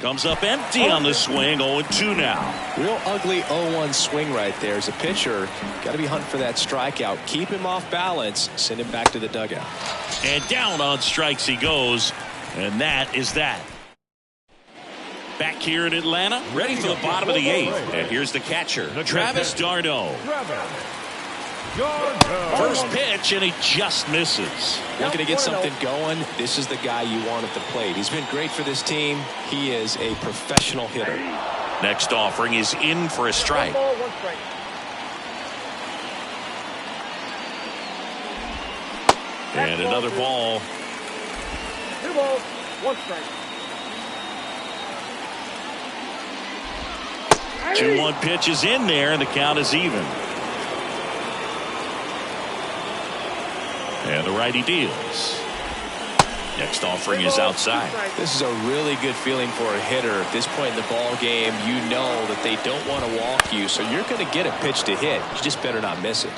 Speaker 1: Comes up empty on the swing. 0-2 now.
Speaker 3: Real ugly 0-1 swing right there. As a pitcher, got to be hunting for that strikeout. Keep him off balance. Send him back to the dugout.
Speaker 1: And down on strikes he goes. And that is that. Back here in Atlanta, ready for the bottom of the eighth. And here's the catcher, Travis d'Arnaud. First pitch, and he just misses.
Speaker 3: Looking to get something going. This is the guy you want at the plate. He's been great for this team. He is a professional hitter.
Speaker 1: Next offering is in for a strike.
Speaker 4: 1 ball, 1 strike.
Speaker 1: And another ball.
Speaker 4: 2 balls, 1 strike.
Speaker 1: 2-1 pitch is in there, and the count is even. And the righty deals. Next offering is outside.
Speaker 3: This is a really good feeling for a hitter. At this point in the ball game, you know that they don't want to walk you, so you're going to get a pitch to hit. You just better not miss it.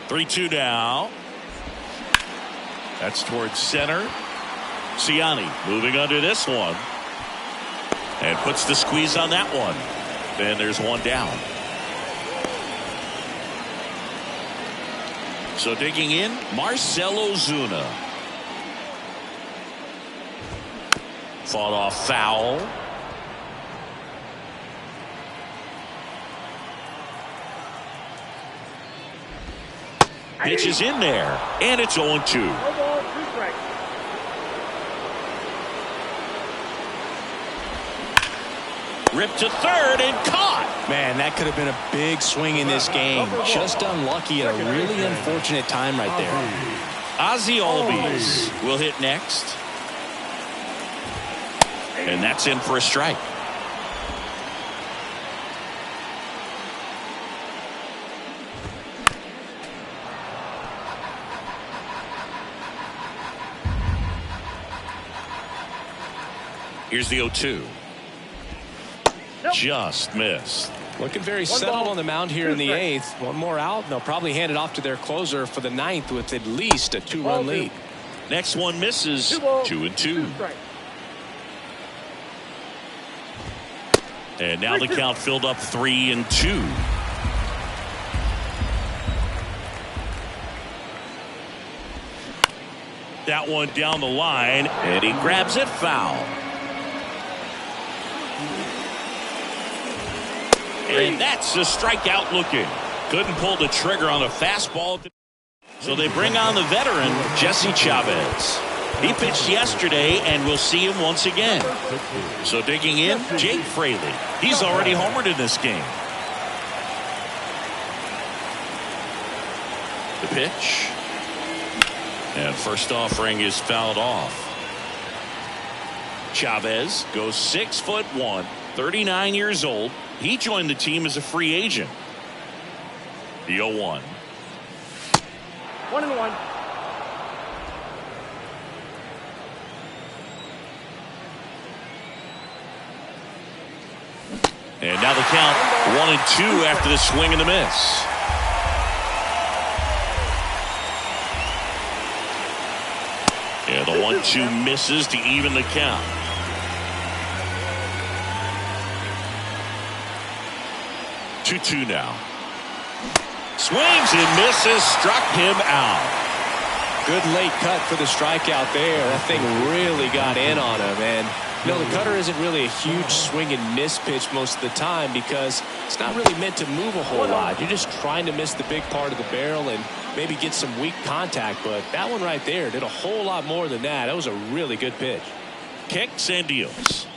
Speaker 1: Three-two now. That's towards center. Siani moving under this one. And puts the squeeze on that one. Then there's one down. So digging in, Marcell Ozuna. Fought off foul. Pitch is in there, and it's 0-2.
Speaker 4: 1 ball, 2 strikes.
Speaker 1: Ripped to third and caught.
Speaker 3: Man, that could have been a big swing in this game. Just unlucky at a really unfortunate time right there.
Speaker 1: Ozzie Albies will hit next. And that's in for a strike. Here's the 0-2. Just missed.
Speaker 3: Looking very settled on the mound here in the eighth. One more out, and they'll probably hand it off to their closer for the ninth with at least a 2-run lead.
Speaker 1: Next one misses. 2-2. And now the count filled up 3-2. That one down the line, and he grabs it foul. And that's a strikeout looking. Couldn't pull the trigger on a fastball. So they bring on the veteran, Jesse Chavez. He pitched yesterday, and we'll see him once again. So digging in, Jake Fraley. He's already homered in this game. The pitch. And first offering is fouled off. Chavez goes 6'1", 39 years old. He joined the team as a free agent. The 0-1.
Speaker 4: 1-1.
Speaker 1: And now the count 1-2 after the swing and the miss. Yeah, the 1-2 misses to even the count. 2-2 now. Swings and misses, struck him out.
Speaker 3: Good late cut for the strikeout there. That thing really got in on him. And you know, the cutter isn't really a huge swing and miss pitch most of the time because it's not really meant to move a whole lot. You're just trying to miss the big part of the barrel and maybe get some weak contact. But that one right there did a whole lot more than that. That was a really good pitch.
Speaker 1: Kicks and deals.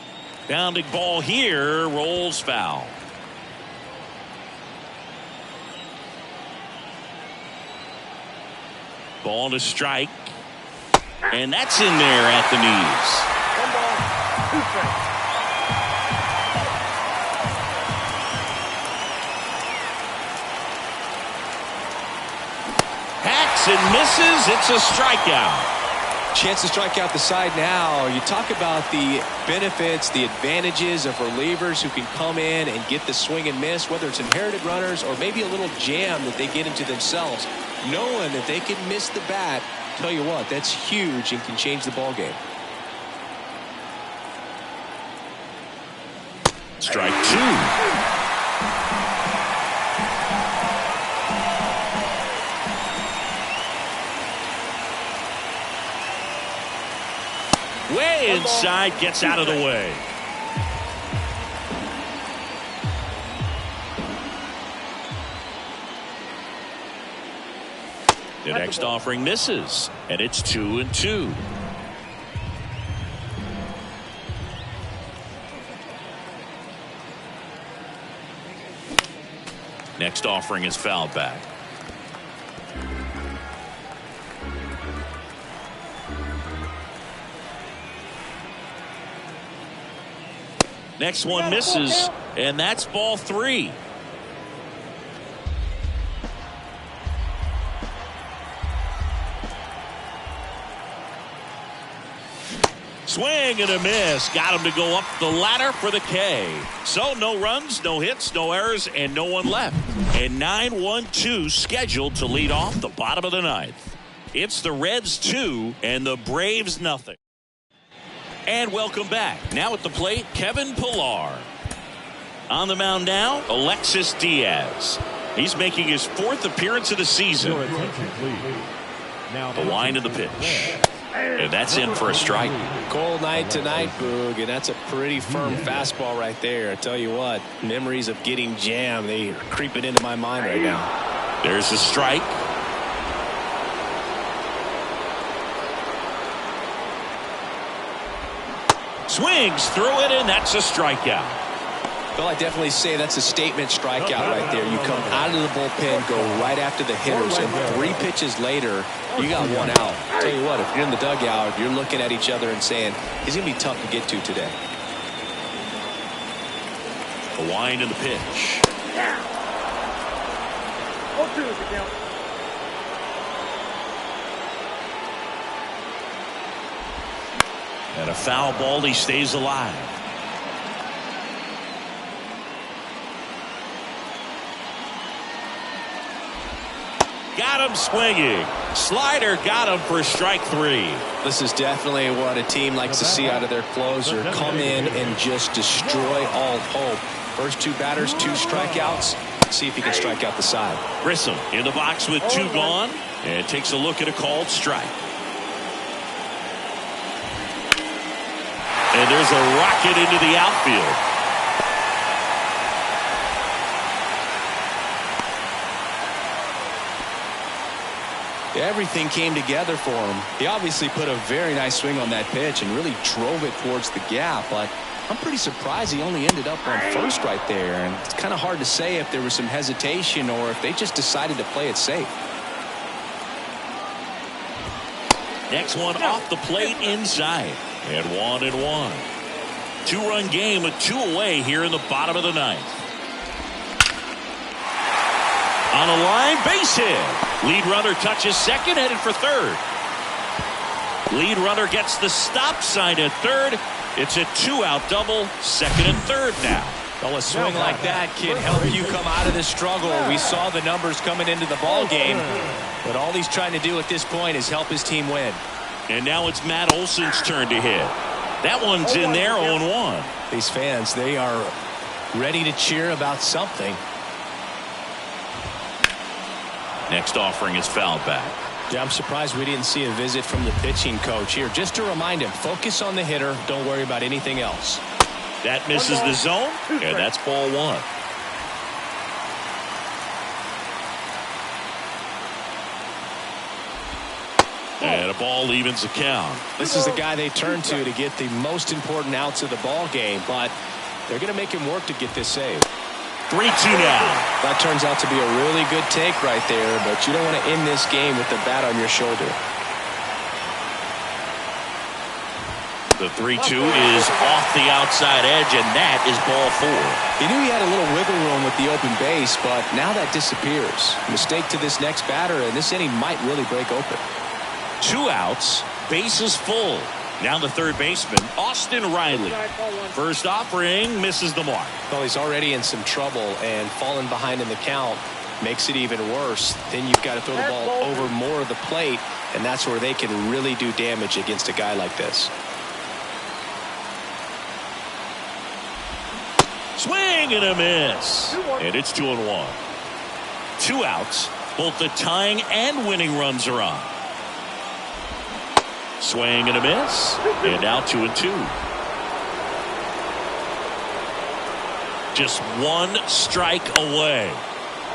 Speaker 1: Bounding ball here, rolls foul. Ball to strike. And that's in there at the knees.
Speaker 4: 1 ball, 2 strikes.
Speaker 1: Hacks and misses. It's a strikeout.
Speaker 3: Chance to strike out the side now. You talk about the benefits, the advantages of relievers who can come in and get the swing and miss, whether it's inherited runners or maybe a little jam that they get into themselves. Knowing that they can miss the bat, tell you what, that's huge and can change the ball game.
Speaker 1: Strike 2. Way inside, gets out of the way. The next offering misses, and it's 2-2. Next offering is fouled back. Next one misses, and that's ball 3. Swing and a miss. Got him to go up the ladder for the K. So no runs, no hits, no errors, and no one left. And 9-1-2 scheduled to lead off the bottom of the 9th. It's the Reds 2 and the Braves nothing. And welcome back. Now at the plate, Kevin Pillar. On the mound now, Alexis Diaz. He's making his 4th appearance of the season.
Speaker 2: Your attention, please. Now
Speaker 1: The line of the pitch. And that's in for a strike.
Speaker 3: Cold night tonight, Boog, and that's a pretty firm fastball right there. I tell you what, memories of getting jammed, they are creeping into my mind right now.
Speaker 1: There's a strike. Swings through it, and that's a strikeout.
Speaker 3: Well, I definitely say that's a statement strikeout right there. You come out of the bullpen, go right after the hitters, and 3 pitches later, you got 1 out. I'll tell you what, if you're in the dugout, you're looking at each other and saying, he's going to be tough to get to today.
Speaker 1: The wind and the pitch.
Speaker 4: 0-2 is the count.
Speaker 1: And a foul ball, he stays alive. Got him swinging. Slider got him for strike 3.
Speaker 3: This is definitely what a team likes to see out of their closer. Come in and just destroy all hope. First 2 batters, 2 strikeouts. See if he can strike out the side.
Speaker 1: Grissom in the box with 2 gone and takes a look at a called strike. And there's a rocket into the outfield.
Speaker 3: Everything came together for him. He obviously put a very nice swing on that pitch and really drove it towards the gap, but I'm pretty surprised he only ended up on first right there, and it's kind of hard to say if there was some hesitation or if they just decided to play it safe.
Speaker 1: Next one off the plate inside. And 1-1. 2-run game with 2 away here in the bottom of the 9th. On a line, base hit. Lead runner touches second, headed for third. Lead runner gets the stop sign at third. It's a 2-out double, second and third now.
Speaker 3: Well, a swing like that can help you come out of this struggle. We saw the numbers coming into the ball game, but all he's trying to do at this point is help his team win.
Speaker 1: And now it's Matt Olson's turn to hit. That one's in there, 0-1.
Speaker 3: These fans, they are ready to cheer about something.
Speaker 1: Next offering is fouled back.
Speaker 3: Yeah, I'm surprised we didn't see a visit from the pitching coach here. Just to remind him, focus on the hitter. Don't worry about anything else.
Speaker 1: That misses the zone, and that's ball one. And a ball evens the count.
Speaker 3: This is the guy they turn to get the most important outs of the ball game, but they're going to make him work to get this save.
Speaker 1: 3-2 now.
Speaker 3: That turns out to be a really good take right there, but you don't want to end this game with the bat on your shoulder.
Speaker 1: The 3-2 is off the outside edge, and that is ball four.
Speaker 3: He knew he had a little wiggle room with the open base, but now that disappears. Mistake to this next batter, and this inning might really break open.
Speaker 1: 2 outs, bases full. Now the third baseman, Austin Riley. First offering misses the mark.
Speaker 3: Well, he's already in some trouble, and falling behind in the count makes it even worse. Then you've got to throw the ball over more of the plate, and that's where they can really do damage against a guy like this.
Speaker 1: Swing and a miss. And it's 2-1. 2 outs. Both the tying and winning runs are on. Swing and a miss. And now 2-2. Just 1 strike away.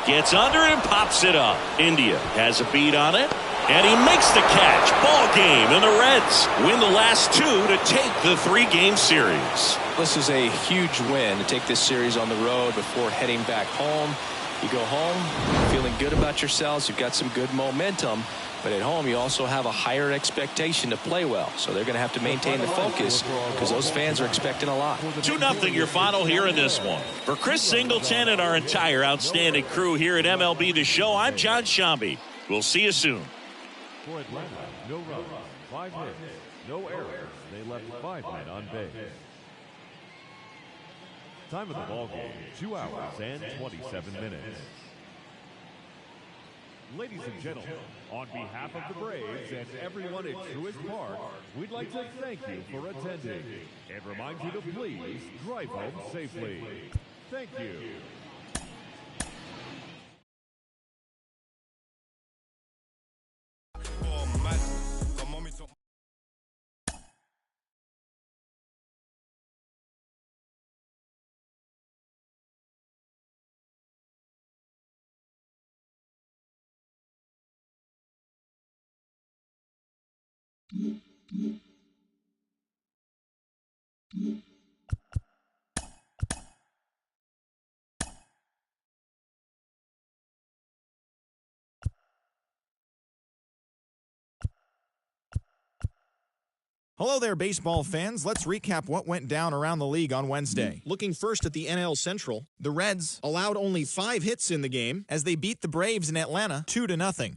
Speaker 1: Gets under it and pops it up. India has a beat on it. And he makes the catch. Ball game. And the Reds win the last 2 to take the 3-game series.
Speaker 3: This is a huge win to take this series on the road before heading back home. You go home feeling good about yourselves. You've got some good momentum. But at home, you also have a higher expectation to play well. So they're going to have to maintain the focus because those fans are expecting a lot.
Speaker 1: 2-0 your final here in this one. For Chris Singleton and our entire outstanding crew here at MLB The Show, I'm John Shambi. We'll see you soon.
Speaker 2: For Atlanta, no runs, 5 hits, no errors. They left 5 men on base. Time of the ball game, 2 hours and 27 minutes. Ladies and gentlemen, on behalf of the Braves and everyone at Truist Park, we'd like to thank you for attending and remind you to please drive home safely. Thank you.
Speaker 6: Hello there, baseball fans. Let's recap what went down around the league on Wednesday. Looking first at the NL Central, the Reds allowed only 5 hits in the game as they beat the Braves in Atlanta 2-0.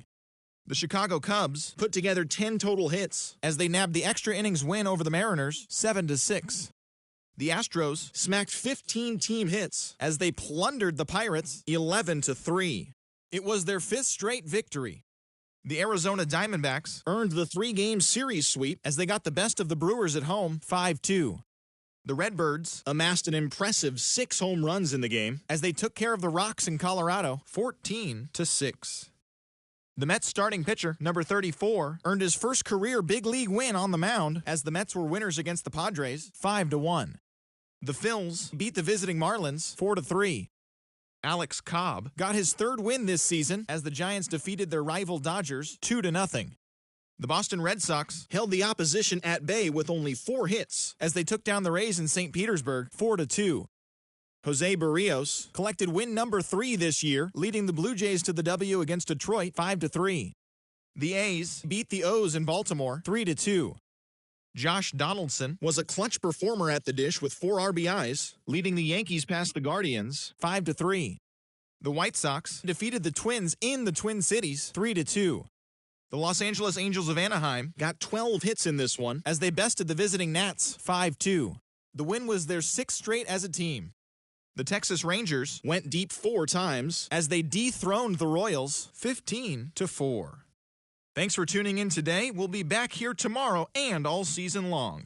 Speaker 6: The Chicago Cubs put together 10 total hits as they nabbed the extra innings win over the Mariners 7-6. The Astros smacked 15 team hits as they plundered the Pirates 11-3. It was their 5th straight victory. The Arizona Diamondbacks earned the 3-game series sweep as they got the best of the Brewers at home 5-2. The Redbirds amassed an impressive 6 home runs in the game as they took care of the Rocks in Colorado 14-6. The Mets starting pitcher, number 34, earned his first career big league win on the mound as the Mets were winners against the Padres 5-1. The Phils beat the visiting Marlins 4-3. Alex Cobb got his 3rd win this season as the Giants defeated their rival Dodgers 2-0. The Boston Red Sox held the opposition at bay with only 4 hits as they took down the Rays in St. Petersburg 4-2. Jose Barrios collected win number 3 this year, leading the Blue Jays to the W against Detroit 5-3. The A's beat the O's in Baltimore 3-2. Josh Donaldson was a clutch performer at the dish with 4 RBIs, leading the Yankees past the Guardians 5-3. The White Sox defeated the Twins in the Twin Cities 3-2. The Los Angeles Angels of Anaheim got 12 hits in this one as they bested the visiting Nats 5-2. The win was their 6th straight as a team. The Texas Rangers went deep 4 times as they dethroned the Royals 15-4. Thanks for tuning in today. We'll be back here tomorrow and all season long.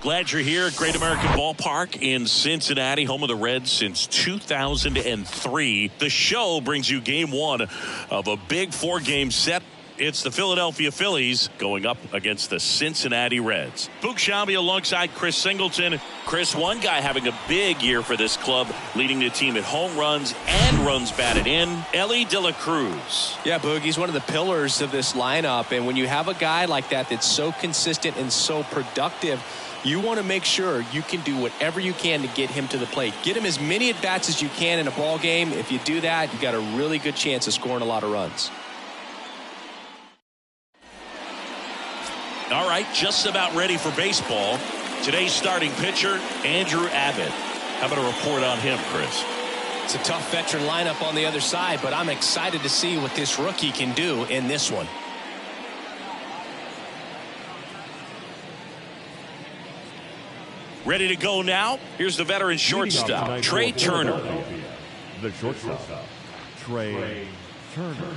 Speaker 1: Glad you're here at Great American Ballpark in Cincinnati, home of the Reds since 2003. The show brings you game one of a big 4-game set. It's the Philadelphia Phillies going up against the Cincinnati Reds. Boog Sciambi alongside Chris Singleton. Chris, one guy having a big year for this club, leading the team in home runs and runs batted in, Elly De La Cruz.
Speaker 3: Yeah, Boog, he's one of the pillars of this lineup. And when you have a guy like that that's so consistent and so productive, you want to make sure you can do whatever you can to get him to the plate. Get him as many at-bats as you can in a ball game. If you do that, you got a really good chance of scoring a lot of runs.
Speaker 1: All right, just about ready for baseball. Today's starting pitcher, Andrew Abbott. How about a report on him, Chris?
Speaker 3: It's a tough veteran lineup on the other side, but I'm excited to see what this rookie can do in this one.
Speaker 1: Ready to go now? Here's the veteran shortstop, Trea Turner.
Speaker 2: The shortstop, Trea Turner.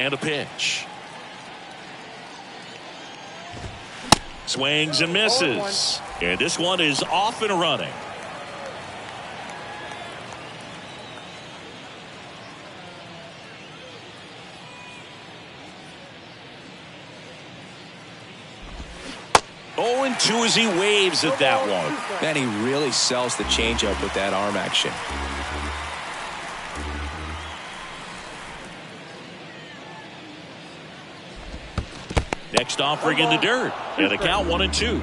Speaker 1: And a pitch. Swings and misses. And this one is off and running. Oh, and 2 as he waves at that one.
Speaker 3: Man, he really sells the changeup with that arm action.
Speaker 1: Next offering in the dirt. And the count 1-2.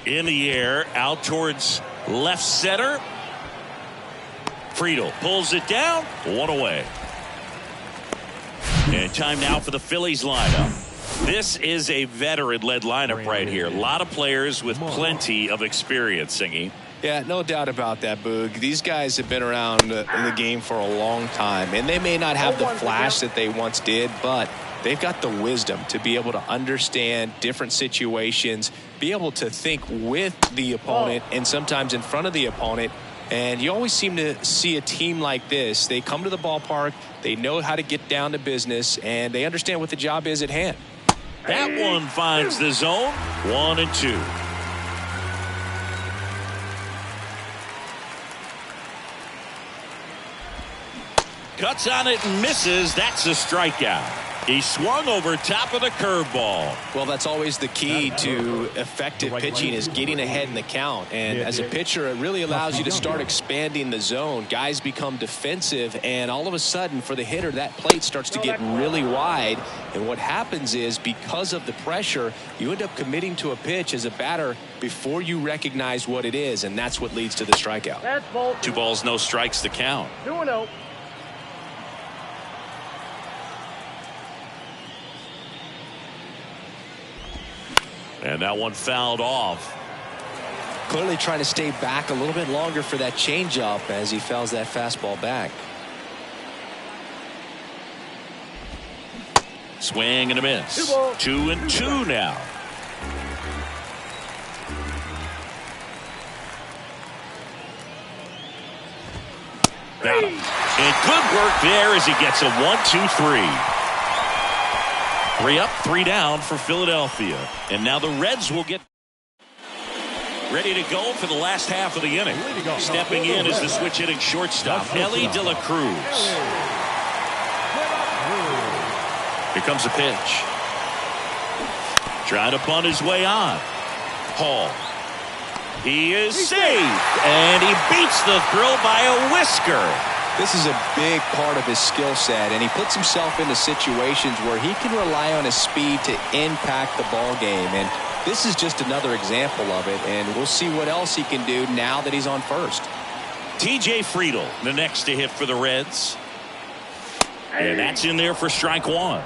Speaker 1: In the air, out towards left center. Friedl pulls it down. 1 away. And time now for the Phillies lineup. This is a veteran-led lineup right here. A lot of players with plenty of experience, Singy.
Speaker 3: Yeah, no doubt about that, Boog. These guys have been around the game for a long time, and they may not have the flash that they once did, but they've got the wisdom to be able to understand different situations, be able to think with the opponent and sometimes in front of the opponent. And you always seem to see a team like this. They come to the ballpark, they know how to get down to business, and they understand what the job is at hand.
Speaker 1: That one finds the zone. 1-2. Cuts on it and misses. That's a strikeout. He swung over top of the curveball.
Speaker 3: Well, that's always the key to effective pitching, is getting ahead in the count. And as a pitcher, it really allows you to start expanding the zone. Guys become defensive, and all of a sudden, for the hitter, that plate starts to get really wide. And what happens is, because of the pressure, you end up committing to a pitch as a batter before you recognize what it is, and that's what leads to the strikeout.
Speaker 4: That's ball.
Speaker 1: 2 balls, no strikes to count.
Speaker 4: 2-0.
Speaker 1: And that one fouled off.
Speaker 3: Clearly trying to stay back a little bit longer for that changeup as he fouls that fastball back.
Speaker 1: Swing and a miss. 2-2 now. Got him. And good work there as he gets a 1-2-3. 3 up, 3 down for Philadelphia. And now the Reds will get ready to go for the last half of the inning. Stepping in is the switch hitting shortstop, Elly De La Cruz. Here comes a pitch. Trying to bunt his way on. Hall. He is safe. And he beats the throw by a whisker.
Speaker 3: This is a big part of his skill set, and he puts himself into situations where he can rely on his speed to impact the ball game. And this is just another example of it, and we'll see what else he can do now that he's on first.
Speaker 1: TJ Friedl, the next to hit for the Reds. And that's in there for strike 1.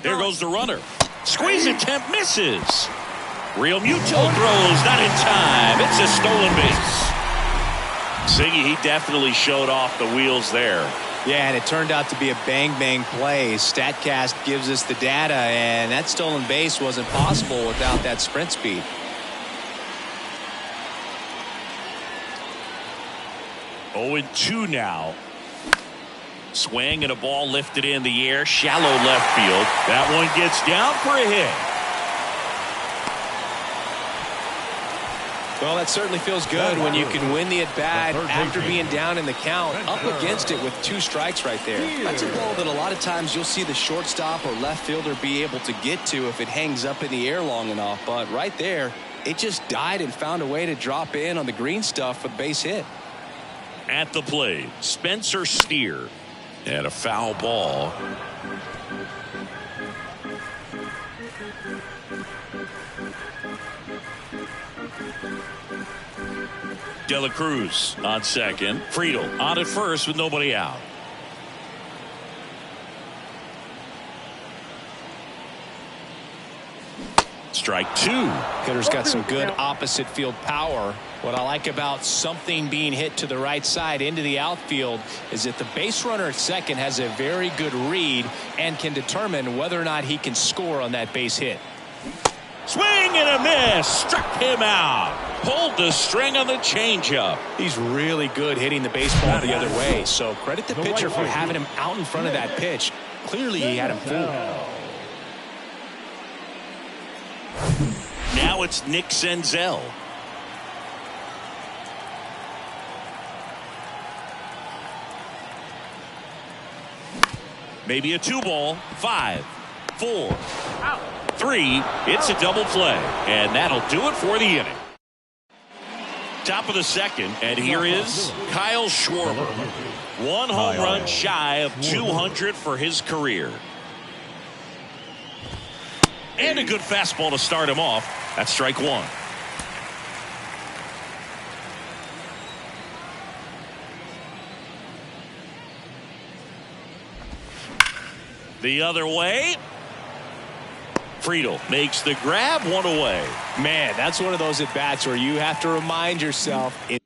Speaker 1: There goes the runner. Squeeze attempt misses. Real Muto throws not in time. It's a stolen base. Siggy, he definitely showed off the wheels there.
Speaker 3: Yeah, and it turned out to be a bang-bang play. StatCast gives us the data, and that stolen base wasn't possible without that sprint speed.
Speaker 1: Oh, 2 now. Swing and a ball lifted in the air, shallow left field. That one gets down for a hit.
Speaker 3: Well, that certainly feels good when you can win the at-bat after being down in the count, up against it with 2 strikes right there. That's a ball that a lot of times you'll see the shortstop or left fielder be able to get to if it hangs up in the air long enough. But right there, it just died and found a way to drop in on the green stuff for the base hit.
Speaker 1: At the plate, Spencer Steer. And a foul ball. De La Cruz on second. Friedl on at first with nobody out. Strike 2.
Speaker 3: Hitter's got some good opposite field power. What I like about something being hit to the right side into the outfield is that the base runner at second has a very good read and can determine whether or not he can score on that base hit.
Speaker 1: Swing and a miss. Struck him out. Pulled the string on the changeup.
Speaker 3: He's really good hitting the baseball the other way. So credit the pitcher for having him out in front of that pitch. Clearly he had him fooled.
Speaker 1: Now it's Nick Senzel. Maybe a 2-ball. 5, 4, 3. It's a double play. And that'll do it for the inning. Top of the second. And here is Kyle Schwarber. 1 home run shy of 200 for his career. And a good fastball to start him off. That's strike 1. The other way. Friedl makes the grab, 1 away.
Speaker 3: Man, that's one of those at-bats where you have to remind yourself it's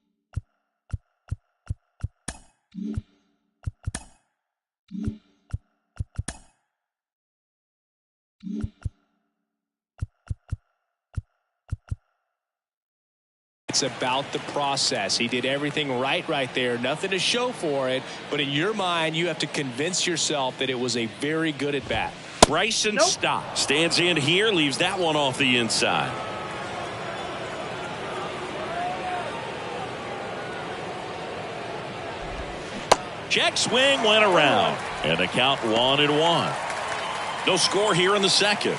Speaker 3: about the process. He did everything right there. Nothing to show for it. But in your mind, you have to convince yourself that it was a very good at-bat.
Speaker 1: Bryson Stott stands in here, leaves that one off the inside. Check swing went around. And the count 1-1. No score here in the second.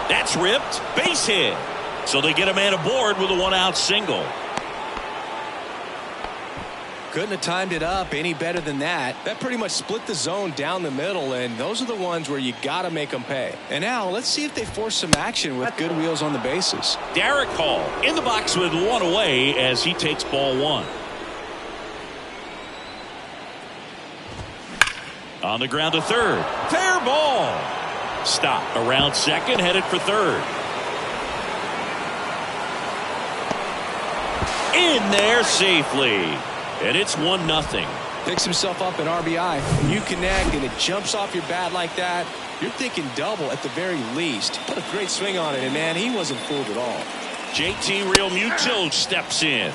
Speaker 1: That's ripped. Base hit. So they get a man aboard with a 1-out single.
Speaker 3: Couldn't have timed it up any better than that. That pretty much split the zone down the middle, and those are the ones where you got to make them pay. And now let's see if they force some action with good wheels on the bases.
Speaker 1: Derek Hall in the box with 1 away as he takes ball 1. On the ground to third. Fair ball. Stop around second, headed for third. In there safely. And it's 1-0.
Speaker 3: Picks himself up an RBI. When you connect and it jumps off your bat like that, you're thinking double at the very least. Put a great swing on it, and man, he wasn't fooled at all.
Speaker 1: JT Realmuto steps in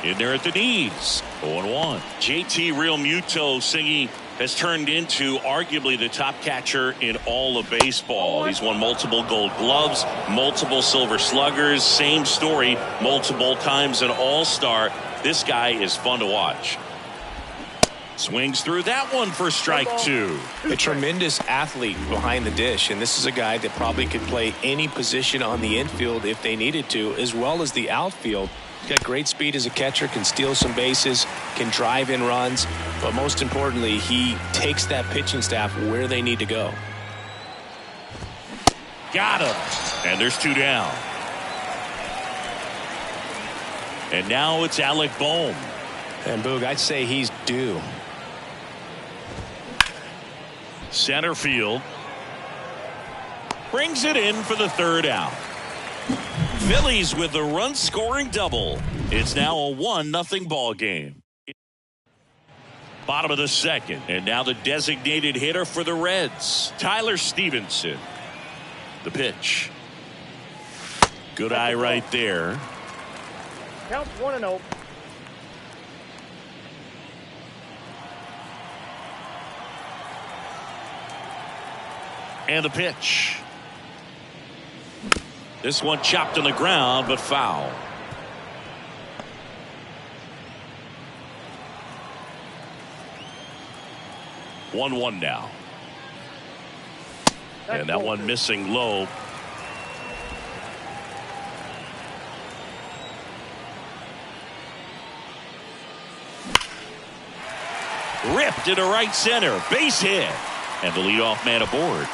Speaker 1: there at the knees. 0-1. JT Realmuto, Singy, has turned into arguably the top catcher in all of baseball. He's won multiple Gold Gloves, multiple Silver Sluggers. Same story, multiple times an All-Star. This guy is fun to watch. Swings through that one for strike 2.
Speaker 3: A tremendous athlete behind the dish, and this is a guy that probably could play any position on the infield if they needed to, as well as the outfield. He's got great speed as a catcher, can steal some bases, can drive in runs, but most importantly, he takes that pitching staff where they need to go.
Speaker 1: Got him. And there's 2 down. And now it's Alec Bohm.
Speaker 3: And Boog, I'd say he's due.
Speaker 1: Center field. Brings it in for the 3rd out. Phillies with the run-scoring double. It's now a 1-0 ball game. Bottom of the 2nd, and now the designated hitter for the Reds, Tyler Stevenson. The pitch. Good eye right there.
Speaker 4: Count 1-0.
Speaker 1: And the pitch. This one chopped on the ground, but foul. One now. And that one missing low. Ripped into right center. Base hit. And the leadoff man aboard.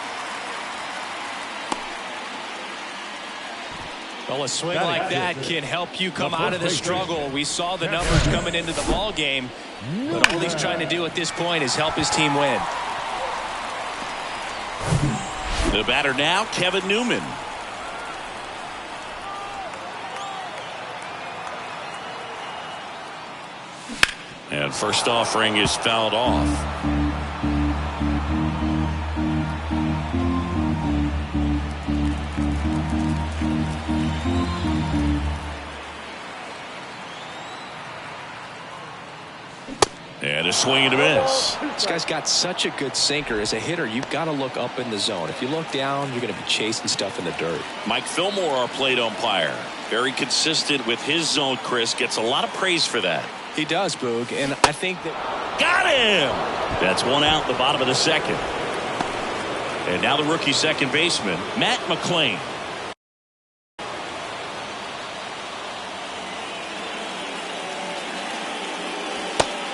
Speaker 3: Well, a swing like that can help you come out of the struggle. We saw the numbers coming into the ball game, but all he's trying to do at this point is help his team win.
Speaker 1: The batter now, Kevin Newman. And first offering is fouled off. And a swing and a miss.
Speaker 3: This guy's got such a good sinker. As a hitter, you've got to look up in the zone. If you look down, you're going to be chasing stuff in the dirt.
Speaker 1: Mike Fillmore, our plate umpire. Very consistent with his zone, Chris. Gets a lot of praise for that.
Speaker 3: He does, Boog, and I think that...
Speaker 1: Got him! That's 1 out in the bottom of the 2nd. And now the rookie second baseman, Matt McClain.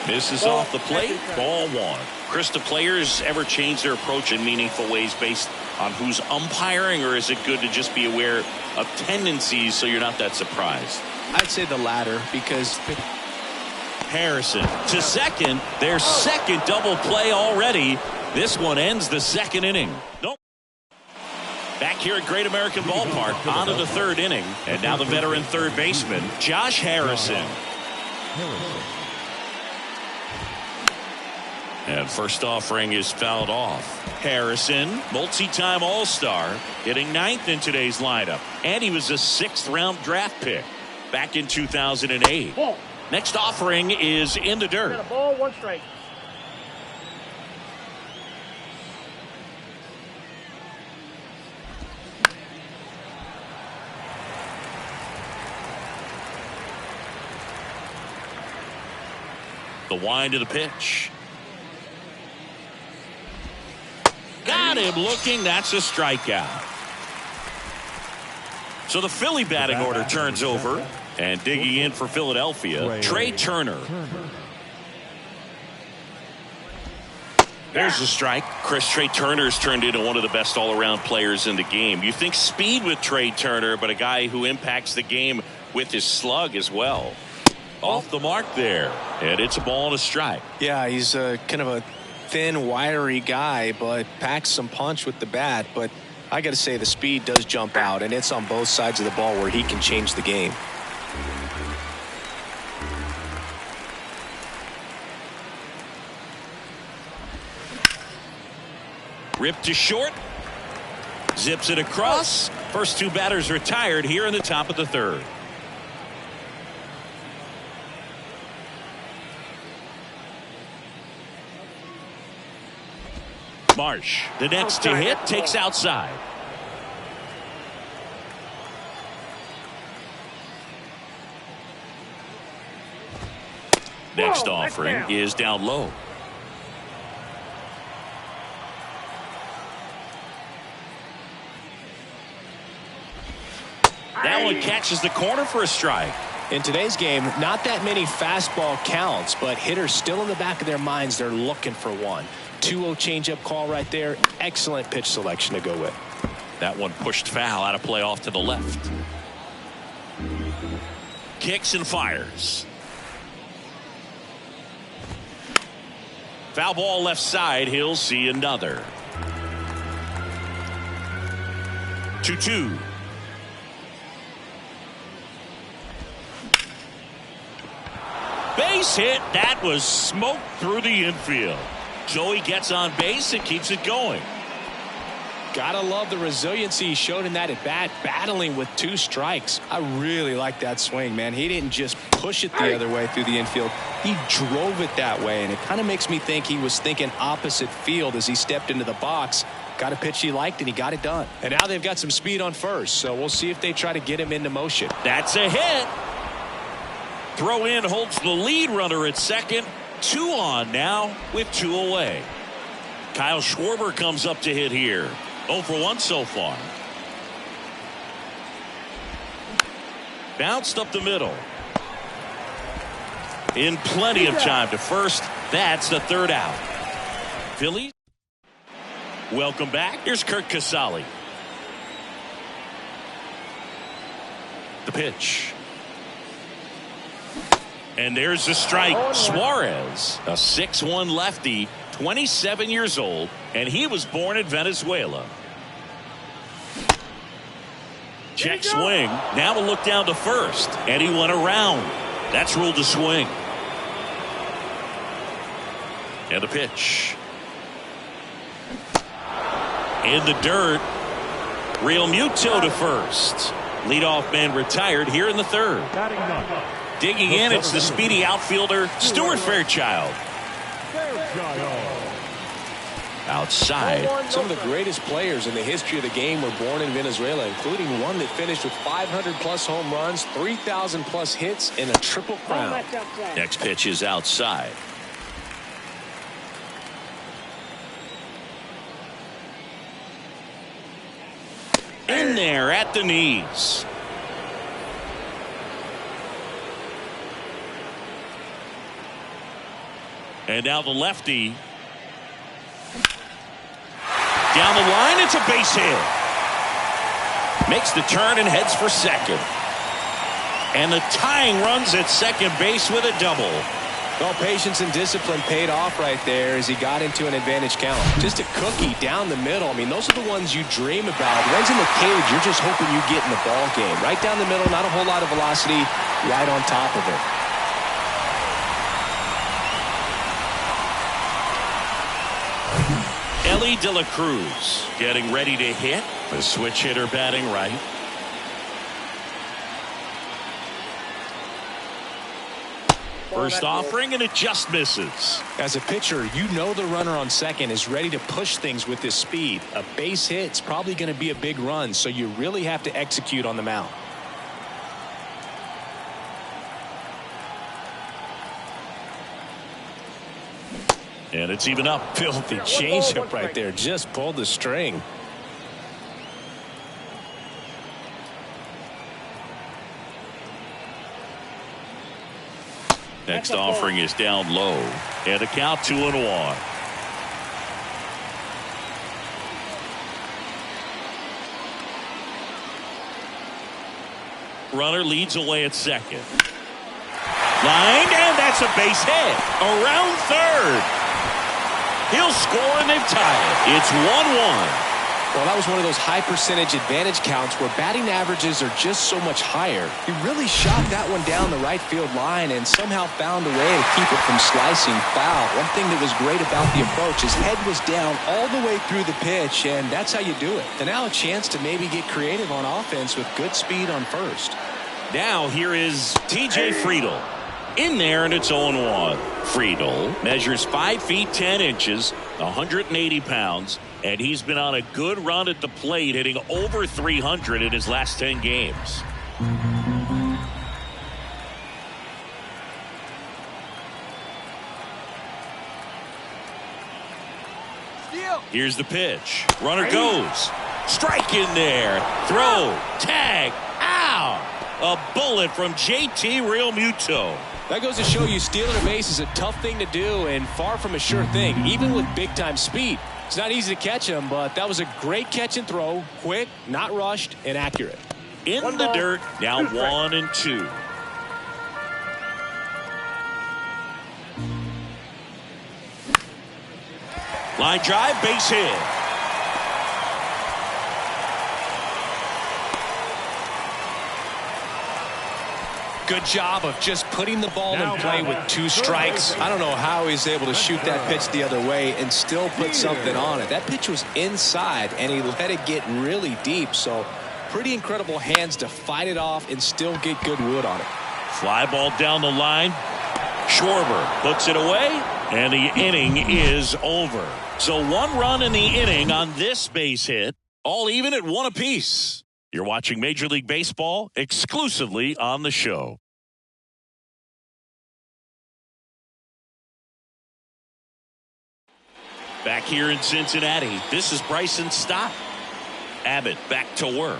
Speaker 1: Misses off the plate. Ball 1. Chris, do players ever change their approach in meaningful ways based on who's umpiring, or is it good to just be aware of tendencies so you're not that surprised?
Speaker 3: I'd say the latter, because...
Speaker 1: Harrison to second. Their second double play already. This one ends the 2nd inning. Nope. Back here at Great American Ballpark, on to the 3rd inning. And now the veteran third baseman, Josh Harrison. And first offering is fouled off. Harrison, multi-time All-Star, hitting 9th in today's lineup. And he was a 6th-round draft pick back in 2008.
Speaker 4: Ball.
Speaker 1: Next offering is in the dirt.
Speaker 4: Got a ball, 1 strike.
Speaker 1: The wind of the pitch. Got him looking. That's a strikeout. So the Philly batting order turns over. And digging in for Philadelphia, Trey Turner. There's a strike. Chris, Trey Turner's turned into one of the best all-around players in the game. You think speed with Trey Turner, but a guy who impacts the game with his slug as well. Off the mark there. And it's a ball and a strike.
Speaker 3: Yeah, he's kind of a thin, wiry guy, but packs some punch with the bat. But I got to say, the speed does jump out, and it's on both sides of the ball where he can change the game.
Speaker 1: Ripped to short. Zips it across. First two batters retired here in the top of the third. Marsh, the next to hit, takes outside. Next offering is down low. That one catches the corner for a strike.
Speaker 3: In today's game, not that many fastball counts, but hitters still in the back of their minds, they're looking for one. 2-0 changeup call right there. Excellent pitch selection to go with.
Speaker 1: That one pushed foul, out of play off to the left. Kicks and fires. Foul ball left side. He'll see another. 2-2. Base hit. That was smoked through the infield. Joey gets on base and keeps it going.
Speaker 3: Gotta love the resiliency he showed in that at bat, battling with 2 strikes. I really like that swing, man. He didn't just push it the other way through the infield. He drove it that way, and it kind of makes me think he was thinking opposite field as he stepped into the box. Got a pitch he liked, and he got it done. And now they've got some speed on first, so we'll see if they try to get him into motion.
Speaker 1: That's a hit. Throw in holds the lead runner at second. 2 on now with 2 away. Kyle Schwarber comes up to hit here. 0 for 1 so far. Bounced up the middle. In plenty of time to first. That's the third out. Phillies. Welcome back. Here's Curt Casali. The pitch. And there's the strike. Suarez, a 6'1 lefty, 27 years old, and he was born in Venezuela. Check swing. Now a look down to first, and he went around. That's ruled a swing. And the pitch. In the dirt. Real Muto to first. Leadoff man retired here in the third. Digging in, it's the speedy outfielder, Stuart Fairchild. Outside.
Speaker 3: Some of the greatest players in the history of the game were born in Venezuela, including one that finished with 500-plus home runs, 3,000-plus hits, and a triple crown.
Speaker 1: Next pitch is outside. In there at the knees. And now the lefty. Down the line, it's a base hit. Makes the turn and heads for second. And the tying runs at second base with a double.
Speaker 3: Well, patience and discipline paid off right there as he got into an advantage count. Just a cookie down the middle. I mean, those are the ones you dream about. Runs in the cage, you're just hoping you get in the ball game. Right down the middle, not a whole lot of velocity, right on top of it.
Speaker 1: Elly De La Cruz getting ready to hit. The switch hitter batting right. First offering, and it just misses.
Speaker 3: As a pitcher, you know the runner on second is ready to push things with his speed. A base hit's probably going to be a big run, so you really have to execute on the mound.
Speaker 1: And it's even up.
Speaker 3: Filthy changeup right there. Just pulled the string.
Speaker 1: Next offering is down low. And a count 2-1. Runner leads away at second. Line, and that's a base hit. Around third. He'll score, and they've tied it. It's 1-1.
Speaker 3: Well, that was one of those high percentage advantage counts where batting averages are just so much higher. He really shot that one down the right field line and somehow found a way to keep it from slicing foul. One thing that was great about the approach, his head was down all the way through the pitch, and that's how you do it. And now a chance to maybe get creative on offense with good speed on first.
Speaker 1: Now here is TJ Friedl. In there, and it's 0-1. Friedl measures 5 feet 10 inches, 180 pounds, and he's been on a good run at the plate, hitting over 300 in his last 10 games. Here's the pitch. Runner goes. Strike in there. Throw. Tag. Ow! A bullet from JT Realmuto.
Speaker 3: That goes to show you stealing a base is a tough thing to do and far from a sure thing, even with big-time speed. It's not easy to catch him, but that was a great catch and throw. Quick, not rushed, and accurate.
Speaker 1: In the dirt, now 1-2. Line drive, base hit.
Speaker 3: Good job of just putting the ball in play with 2 strikes. I don't know how he's able to shoot that pitch the other way and still put something on it. That pitch was inside, and he let it get really deep. So pretty incredible hands to fight it off and still get good wood on it.
Speaker 1: Fly ball down the line. Schwarber puts it away, and the inning is over. So 1 run in the inning on this base hit, all even at 1 apiece. You're watching Major League Baseball exclusively on the show. Back here in Cincinnati, this is Bryson Stott. Abbott back to work.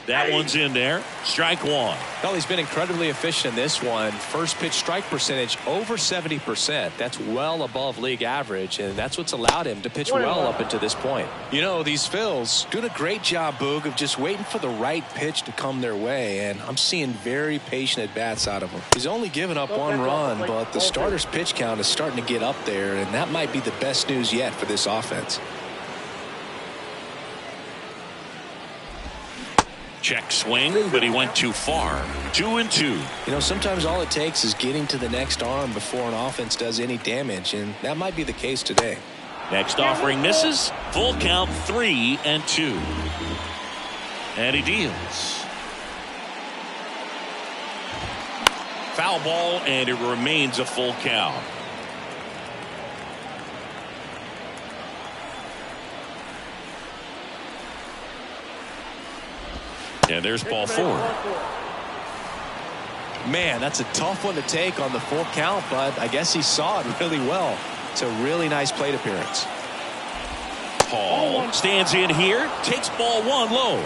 Speaker 1: That one's in there. Strike 1.
Speaker 3: Well, he's been incredibly efficient in this one. First pitch strike percentage over 70%. That's well above league average, and that's what's allowed him to pitch well up until this point. You know, these Phils doing a great job, Boog, of just waiting for the right pitch to come their way, and I'm seeing very patient at-bats out of him. He's only given up 1 run, but the starter's pitch count is starting to get up there, and that might be the best news yet for this offense.
Speaker 1: Check swing, but he went too far. 2-2.
Speaker 3: You know, sometimes all it takes is getting to the next arm before an offense does any damage, and that might be the case today.
Speaker 1: Next offering misses. Full count 3-2. And he deals. Foul ball, and it remains a full count. And there's ball 4.
Speaker 3: Man, that's a tough one to take on the full count, but I guess he saw it really well. It's a really nice plate appearance.
Speaker 1: Paul stands in here, takes ball 1 low.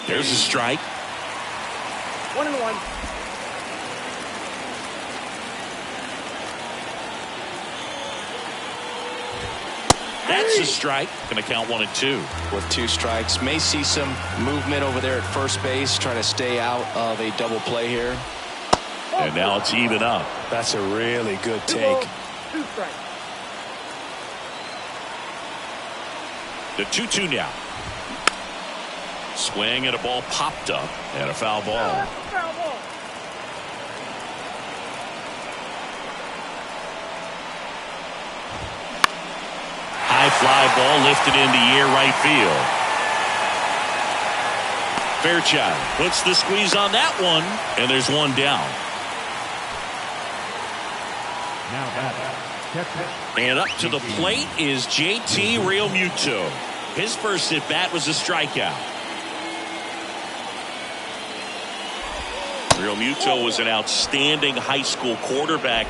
Speaker 1: There's a strike.
Speaker 4: 1-1.
Speaker 1: That's a strike. Going to count 1-2.
Speaker 3: With 2 strikes. May see some movement over there at first base, trying to stay out of a double play here.
Speaker 1: And now it's even up.
Speaker 3: That's a really good take.
Speaker 4: 2 strikes.
Speaker 1: The 2-2 now. Swing and a ball popped up and a foul ball.
Speaker 4: Foul ball.
Speaker 1: High fly ball lifted into air right field. Fairchild puts the squeeze on that one, and there's 1 down.
Speaker 2: Now batter,
Speaker 1: And up to the plate is JT Realmuto. His first at bat was a strikeout. Realmuto was an outstanding high school quarterback.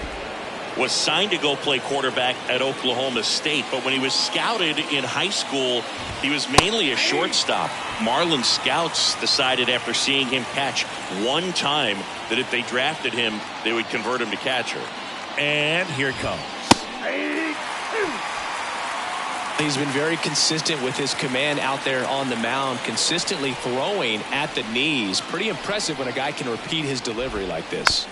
Speaker 1: Was signed to go play quarterback at Oklahoma State, but when he was scouted in high school, he was mainly a shortstop. Marlin scouts decided after seeing him catch 1 time that if they drafted him, they would convert him to catcher. And here it comes.
Speaker 3: He's been very consistent with his command out there on the mound, consistently throwing at the knees. Pretty impressive when a guy can repeat his delivery like this.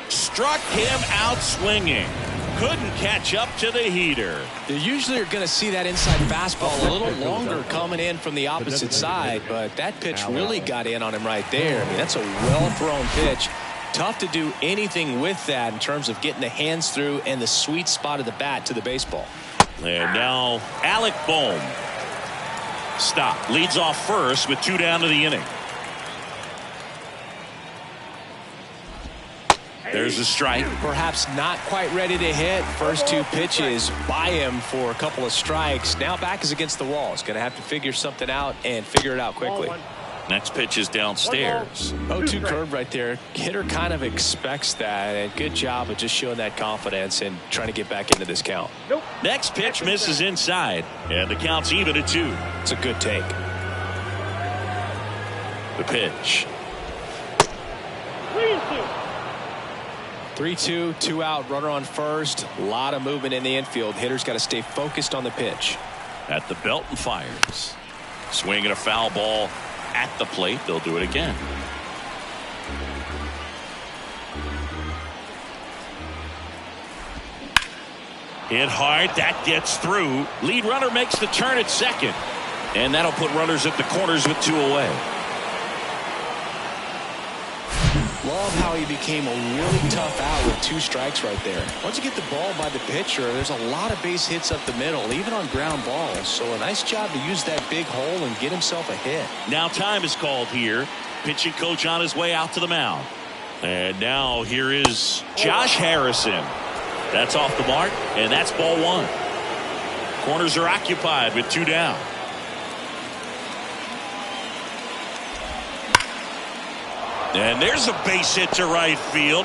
Speaker 1: Struck him out swinging. Couldn't catch up to the heater.
Speaker 3: You usually are going to see that inside fastball a little longer coming in from the opposite side, but that pitch really got in on him right there. I mean, that's a well-thrown pitch. Tough to do anything with that in terms of getting the hands through and the sweet spot of the bat to the baseball.
Speaker 1: And now Alec Bohm. Stop. Leads off first with 2 down to the inning. There's a strike.
Speaker 3: Perhaps not quite ready to hit. First 2 pitches by him for a couple of strikes. Now back is against the wall. He's going to have to figure something out and figure it out quickly.
Speaker 1: Next pitch is downstairs.
Speaker 3: 0-2 curve right there. Hitter kind of expects that, and good job of just showing that confidence and trying to get back into this count.
Speaker 1: Next pitch misses inside, and the count's even at 2.
Speaker 3: It's a good take.
Speaker 1: The pitch.
Speaker 3: 3-2, 2 out, runner on first. A lot of movement in the infield. Hitter's got to stay focused on the pitch.
Speaker 1: At the belt and fires. Swinging a foul ball at the plate. They'll do it again. Hit hard. That gets through. Lead runner makes the turn at second. And that'll put runners at the corners with 2 away.
Speaker 3: Love how he became a really tough out with 2 strikes right there. Once you get the ball by the pitcher, there's a lot of base hits up the middle, even on ground balls. So a nice job to use that big hole and get himself a hit.
Speaker 1: Now time is called here. Pitching coach on his way out to the mound. And now here is Josh Harrison. That's off the mark, and that's ball 1. Corners are occupied with 2 down. And there's a base hit to right field.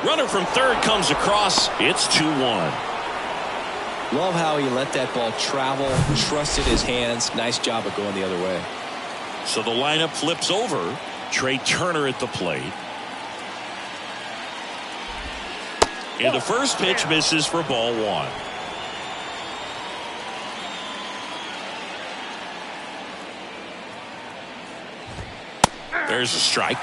Speaker 1: Runner from third comes across. It's 2-1.
Speaker 3: Love how he let that ball travel, trusted his hands. Nice job of going the other way.
Speaker 1: So the lineup flips over. Trey Turner at the plate. And the first pitch misses for ball 1. There's a strike.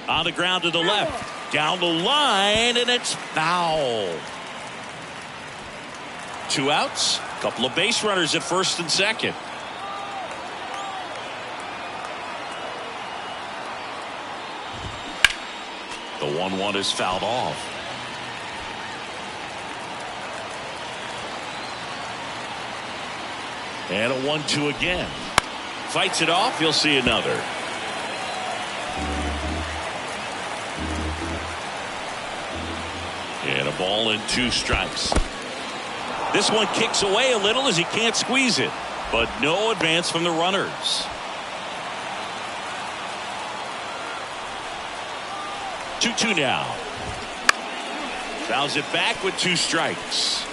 Speaker 1: On the ground to the left. Down the line, and it's foul. 2 outs. Couple of base runners at first and second. The 1-1 is fouled off. And a 1-2 again. Fights it off. You'll see another. And a ball and 2 strikes. This one kicks away a little as he can't squeeze it. But no advance from the runners. 2-2 now. Fouls it back with 2 strikes.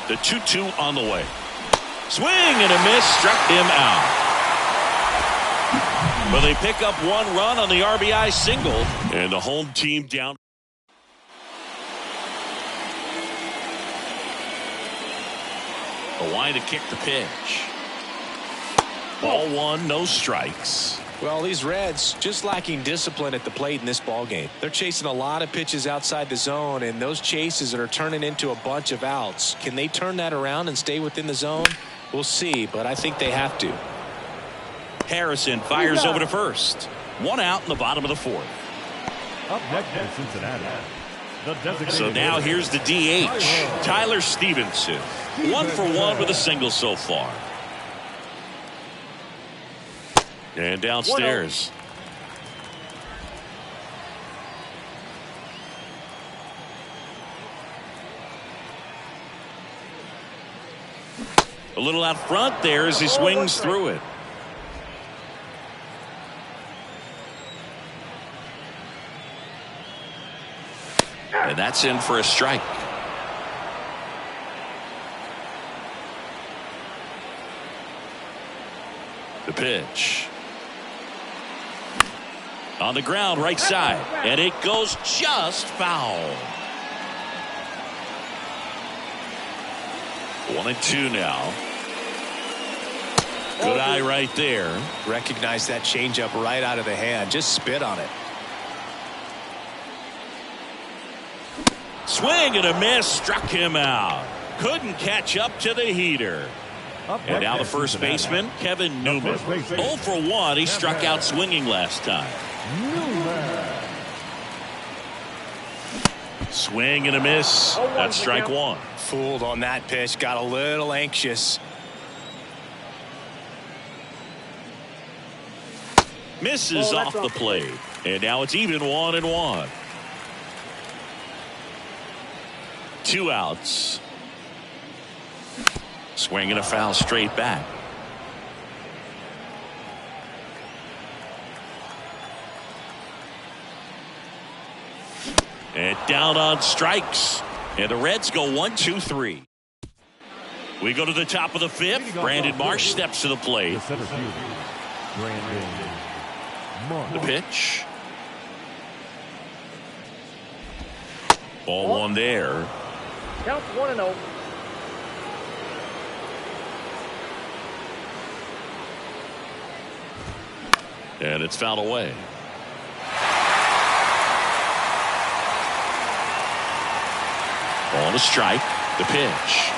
Speaker 1: The 2-2 on the way. Swing and a miss. Struck him out. But they pick up 1 run on the RBI single. And the home team down. A line to kick the pitch. Ball 1, no strikes.
Speaker 3: Well, these Reds just lacking discipline at the plate in this ball game. They're chasing a lot of pitches outside the zone, and those chases are turning into a bunch of outs. Can they turn that around and stay within the zone? We'll see, but I think they have to.
Speaker 1: Harrison fires over to first. 1 out in the bottom of the 4th.
Speaker 2: Up next is Cincinnati. The designated
Speaker 1: So now here's the DH, Tyler Stevenson. 1 for 1 with a single so far. And downstairs. A little out front there as he swings through it. And that's in for a strike. The pitch. On the ground, right side. And it goes just foul. 1-2 now. Good eye right there.
Speaker 3: Recognize that changeup right out of the hand. Just spit on it.
Speaker 1: Swing and a miss. Struck him out. Couldn't catch up to the heater. And now the first baseman, Kevin Newman. 0 for 1. He struck out swinging last time. Swing and a miss. That's strike one.
Speaker 3: Fooled on that pitch. Got a little anxious.
Speaker 1: Misses off the plate. And now it's even 1-1. 2 outs. Swing and a foul straight back. And down on strikes. And the Reds go 1-2-3. We go to the top of the 5th. Brandon Marsh steps to the plate.
Speaker 2: The center fielder, Brandon Marsh.
Speaker 1: The pitch. Ball one there.
Speaker 4: Count 1-0.
Speaker 1: And it's fouled away. Ball to strike. The pitch.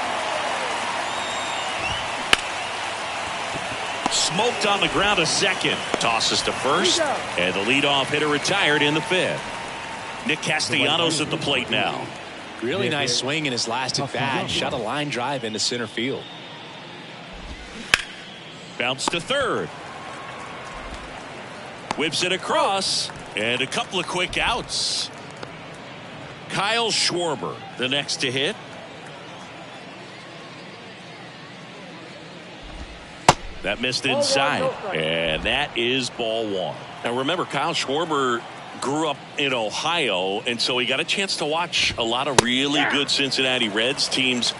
Speaker 1: Smoked on the ground to second. Tosses to first. And the leadoff hitter retired in the 5th. Nick Castellanos at the plate now.
Speaker 3: Really nice swing in his last at bat. Shot a line drive into center field.
Speaker 1: Bounce to third. Whips it across. And a couple of quick outs. Kyle Schwarber, the next to hit. That missed inside. And that is ball one. Now remember, Kyle Schwarber grew up in Ohio, and so he got a chance to watch a lot of really good Cincinnati Reds teams.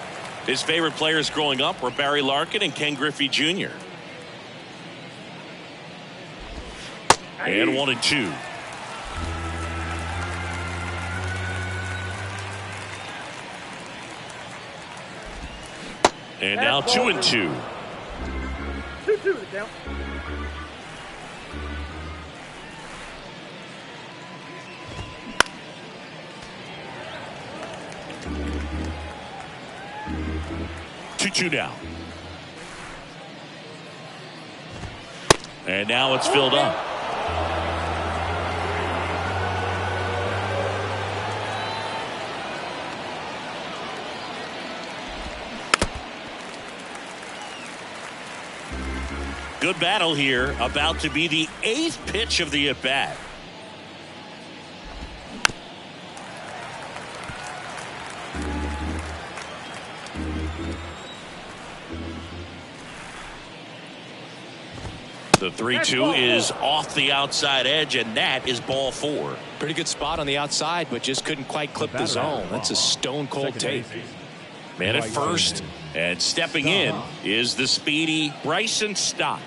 Speaker 1: His favorite players growing up were Barry Larkin and Ken Griffey Jr. And 1-2. And now 2-2.
Speaker 4: 2-2 the count.
Speaker 1: Now. And now it's filled up. Good battle here. About to be the 8th pitch of the at-bat. The 3-2 is off the outside edge, and that is ball 4.
Speaker 3: Pretty good spot on the outside, but just couldn't quite clip the zone. That's a stone cold take.
Speaker 1: Man at first, and stepping in is the speedy Bryson Stott.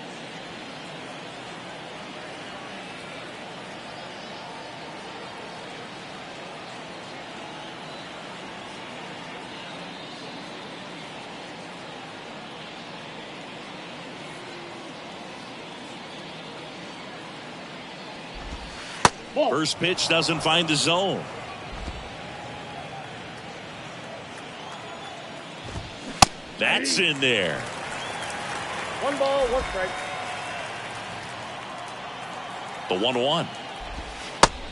Speaker 1: First pitch doesn't find the zone. That's in there.
Speaker 4: 1 ball, 1 strike.
Speaker 1: The 1-1.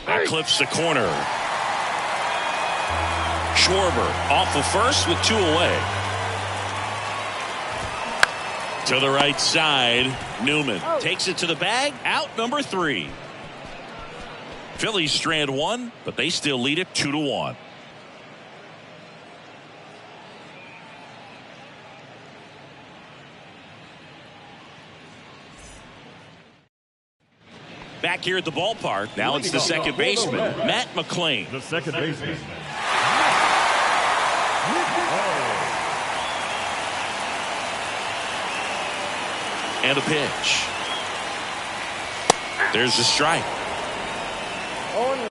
Speaker 1: That clips the corner. Schwarber off of first with 2 away. To the right side, Newman takes it to the bag. Out number 3. Phillies strand 1, but they still lead it 2-1. Back here at the ballpark, now it's the second baseman, Matt McLain.
Speaker 2: The second baseman,
Speaker 1: And a pitch. There's the strike.
Speaker 4: On.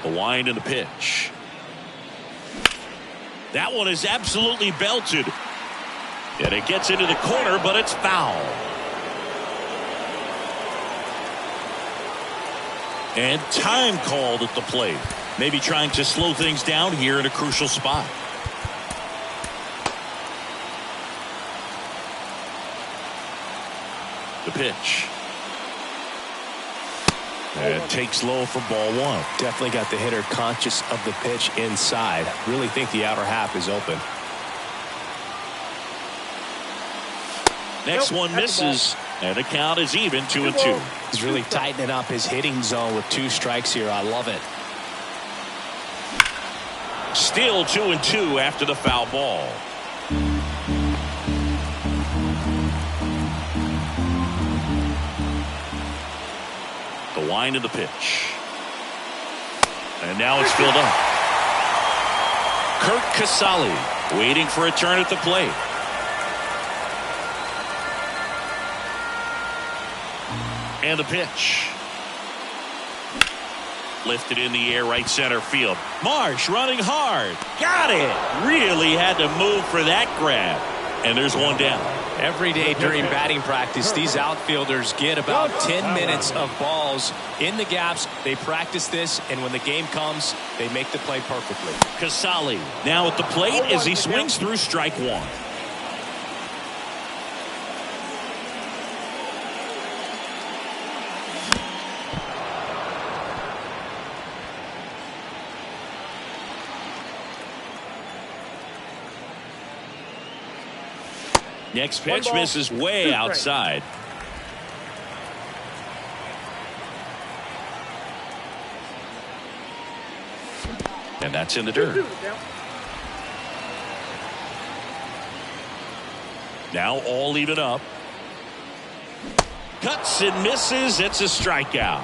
Speaker 1: The wind and the pitch. That one is absolutely belted. And it gets into the corner, but it's foul. And time called at the plate. Maybe trying to slow things down here in a crucial spot. The pitch. And takes low for ball one.
Speaker 3: Definitely got the hitter conscious of the pitch inside. Really think the outer half is open.
Speaker 1: Next one misses. And the count is even 2-2.
Speaker 3: He's really tightening up his hitting zone with 2 strikes here. I love it.
Speaker 1: Still 2-2 after the foul ball. The wind of the pitch. And now it's filled up. Curt Casali waiting for a turn at the plate. And the pitch. Lifted in the air, right center field. Marsh running hard. Got it. Really had to move for that grab. And there's one down.
Speaker 3: Every day during batting practice, these outfielders get about 10 minutes of balls in the gaps. They practice this, and when the game comes, they make the play perfectly.
Speaker 1: Casali now at the plate as he swings through strike one. Next pitch misses way outside. And that's in the dirt. Now all even up. Cuts and misses. It's a strikeout.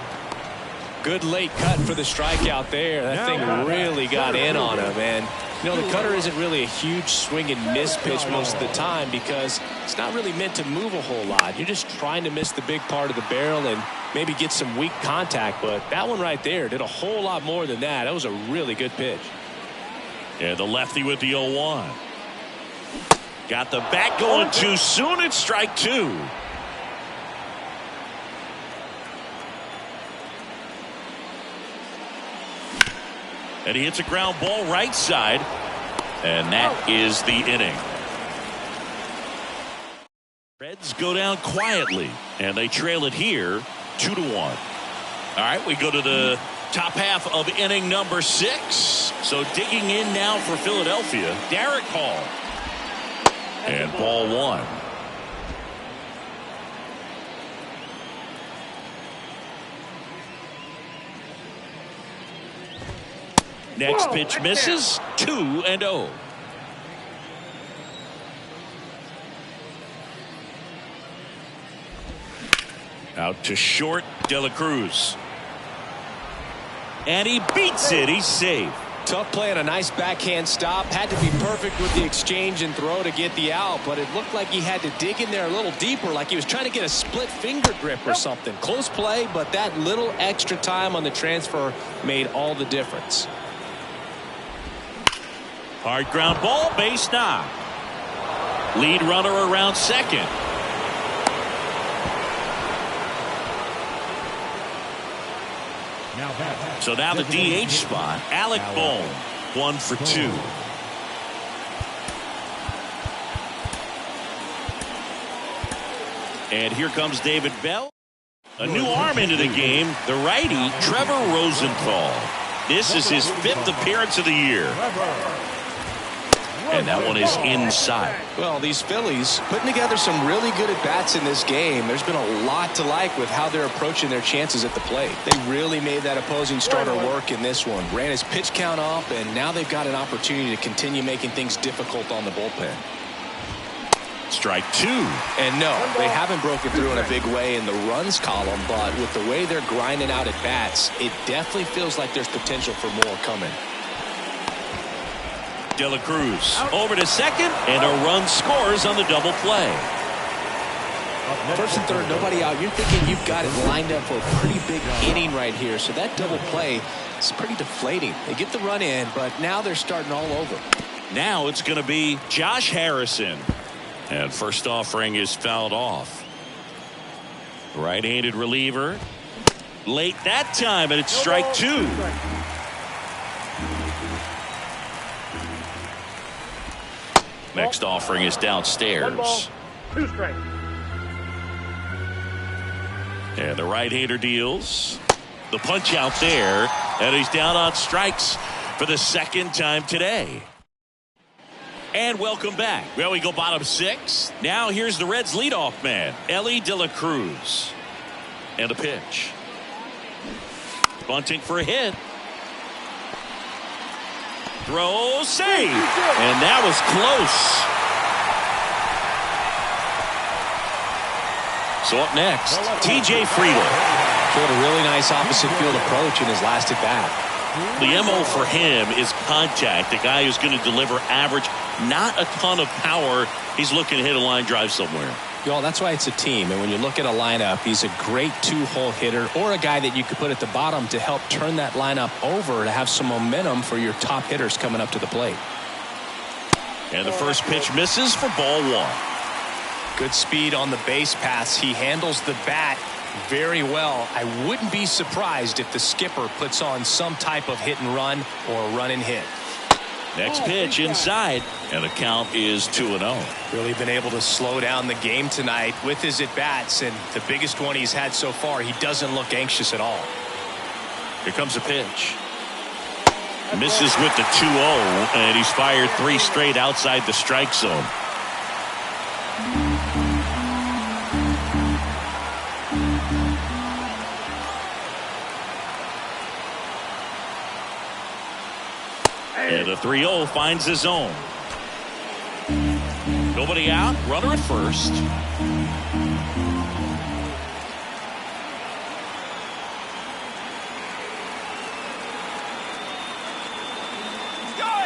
Speaker 3: Good late cut for the strikeout there. That thing really got in on him. And, you know, the cutter isn't really a huge swing and miss pitch most of the time because it's not really meant to move a whole lot. You're just trying to miss the big part of the barrel and maybe get some weak contact. But that one right there did a whole lot more than that. That was a really good pitch.
Speaker 1: Yeah, the lefty with the 0-1. Got the bat going too soon. It's strike two. And he hits a ground ball right side. And that is the inning. Reds go down quietly. And they trail it here 2-1. All right, we go to the top half of inning number 6. So digging in now for Philadelphia, Derek Hall. And ball one. Next pitch misses. 2-0. Out to short, De La Cruz. And he beats it. He's safe.
Speaker 3: Tough play and a nice backhand stop. Had to be perfect with the exchange and throw to get the out, but it looked like he had to dig in there a little deeper, like he was trying to get a split finger grip or something. Close play, but that little extra time on the transfer made all the difference.
Speaker 1: Hard ground ball, base knock. Lead runner around second. So now the DH spot, Alec Bohm, 1 for 2. And here comes David Bell. A new arm into the game, the righty, Trevor Rosenthal. This is his 5th appearance of the year. And that one is inside.
Speaker 3: Well, these Phillies putting together some really good at-bats in this game. There's been a lot to like with how they're approaching their chances at the plate. They really made that opposing starter work in this one. Ran his pitch count up, and now they've got an opportunity to continue making things difficult on the bullpen.
Speaker 1: Strike 2.
Speaker 3: And no, they haven't broken through in a big way in the runs column, but with the way they're grinding out at-bats, it definitely feels like there's potential for more coming.
Speaker 1: De La Cruz over to second, and a run scores on the double play.
Speaker 3: First and third, nobody out. You're thinking you've got it lined up for a pretty big inning right here. So that double play is pretty deflating. They get the run in, but now they're starting all over.
Speaker 1: Now it's going to be Josh Harrison. And first offering is fouled off. Right-handed reliever. Late that time, and it's strike 2. Next offering is downstairs.
Speaker 4: 1 ball, 2 strikes.
Speaker 1: And the right-hander deals. The punch out there. And he's down on strikes for the second time today. And welcome back. Well, we go bottom 6. Now here's the Reds leadoff man, Elly De La Cruz. And a pitch. Bunting for a hit. Throw, save. And that was close. So up next, TJ Friedl.
Speaker 3: Showed a really nice opposite field approach in his last at bat.
Speaker 1: The MO for him is contact. The guy who's going to deliver average, not a ton of power. He's looking to hit a line drive somewhere.
Speaker 3: Y'all, that's why it's a team. And when you look at a lineup, he's a great 2-hole hitter or a guy that you could put at the bottom to help turn that lineup over to have some momentum for your top hitters coming up to the plate.
Speaker 1: And the first pitch misses for ball 1.
Speaker 3: Good speed on the base pass. He handles the bat very well. I wouldn't be surprised if the skipper puts on some type of hit and run or a run and hit.
Speaker 1: Next pitch inside, and the count is 2-0.
Speaker 3: Really been able to slow down the game tonight with his at-bats, and the biggest one he's had so far, he doesn't look anxious at all.
Speaker 1: Here comes a pitch. Misses with the 2-0, and he's fired 3 straight outside the strike zone. And the 3-0 finds his zone. Nobody out, runner at first.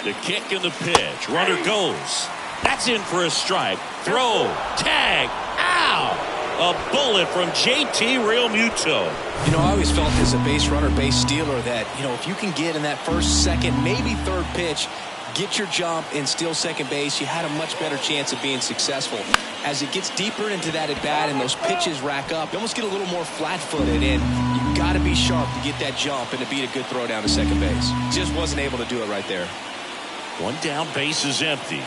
Speaker 1: The kick and the pitch. Runner goes. That's in for a strike. Throw. Tag. Ow! A bullet from JT Realmuto.
Speaker 3: You know, I always felt as a base runner, base stealer that, you know, if you can get in that first, second, maybe third pitch, get your jump and steal second base, you had a much better chance of being successful. As it gets deeper into that at bat and those pitches rack up, you almost get a little more flat-footed, and you got to be sharp to get that jump and to beat a good throw down to second base. Just wasn't able to do it right there.
Speaker 1: One down, base is empty.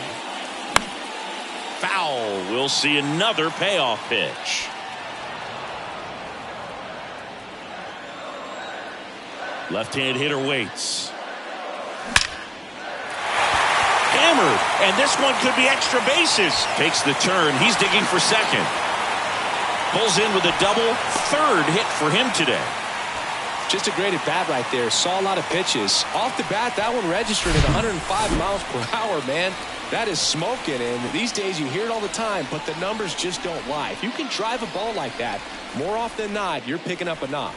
Speaker 1: Foul. We'll see another payoff pitch. Left-hand hitter waits. Hammered, and this one could be extra bases. Takes the turn. He's digging for second. Pulls in with a double. 3rd hit for him today.
Speaker 3: Just a great at bat right there. Saw a lot of pitches. Off the bat, that one registered at 105 miles per hour, man. That is smoking, and these days you hear it all the time, but the numbers just don't lie. If you can drive a ball like that, more often than not, you're picking up a knock.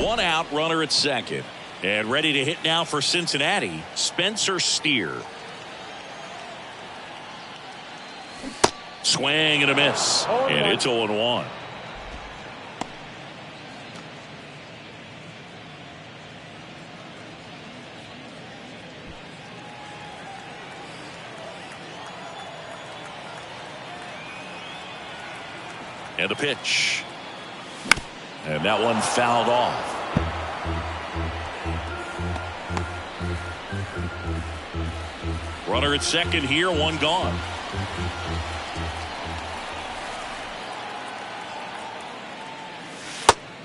Speaker 1: One out, runner at second. And ready to hit now for Cincinnati, Spencer Steer. Swing and a miss. And it's 0-1. And the pitch. And that one fouled off. Runner at second here, one gone.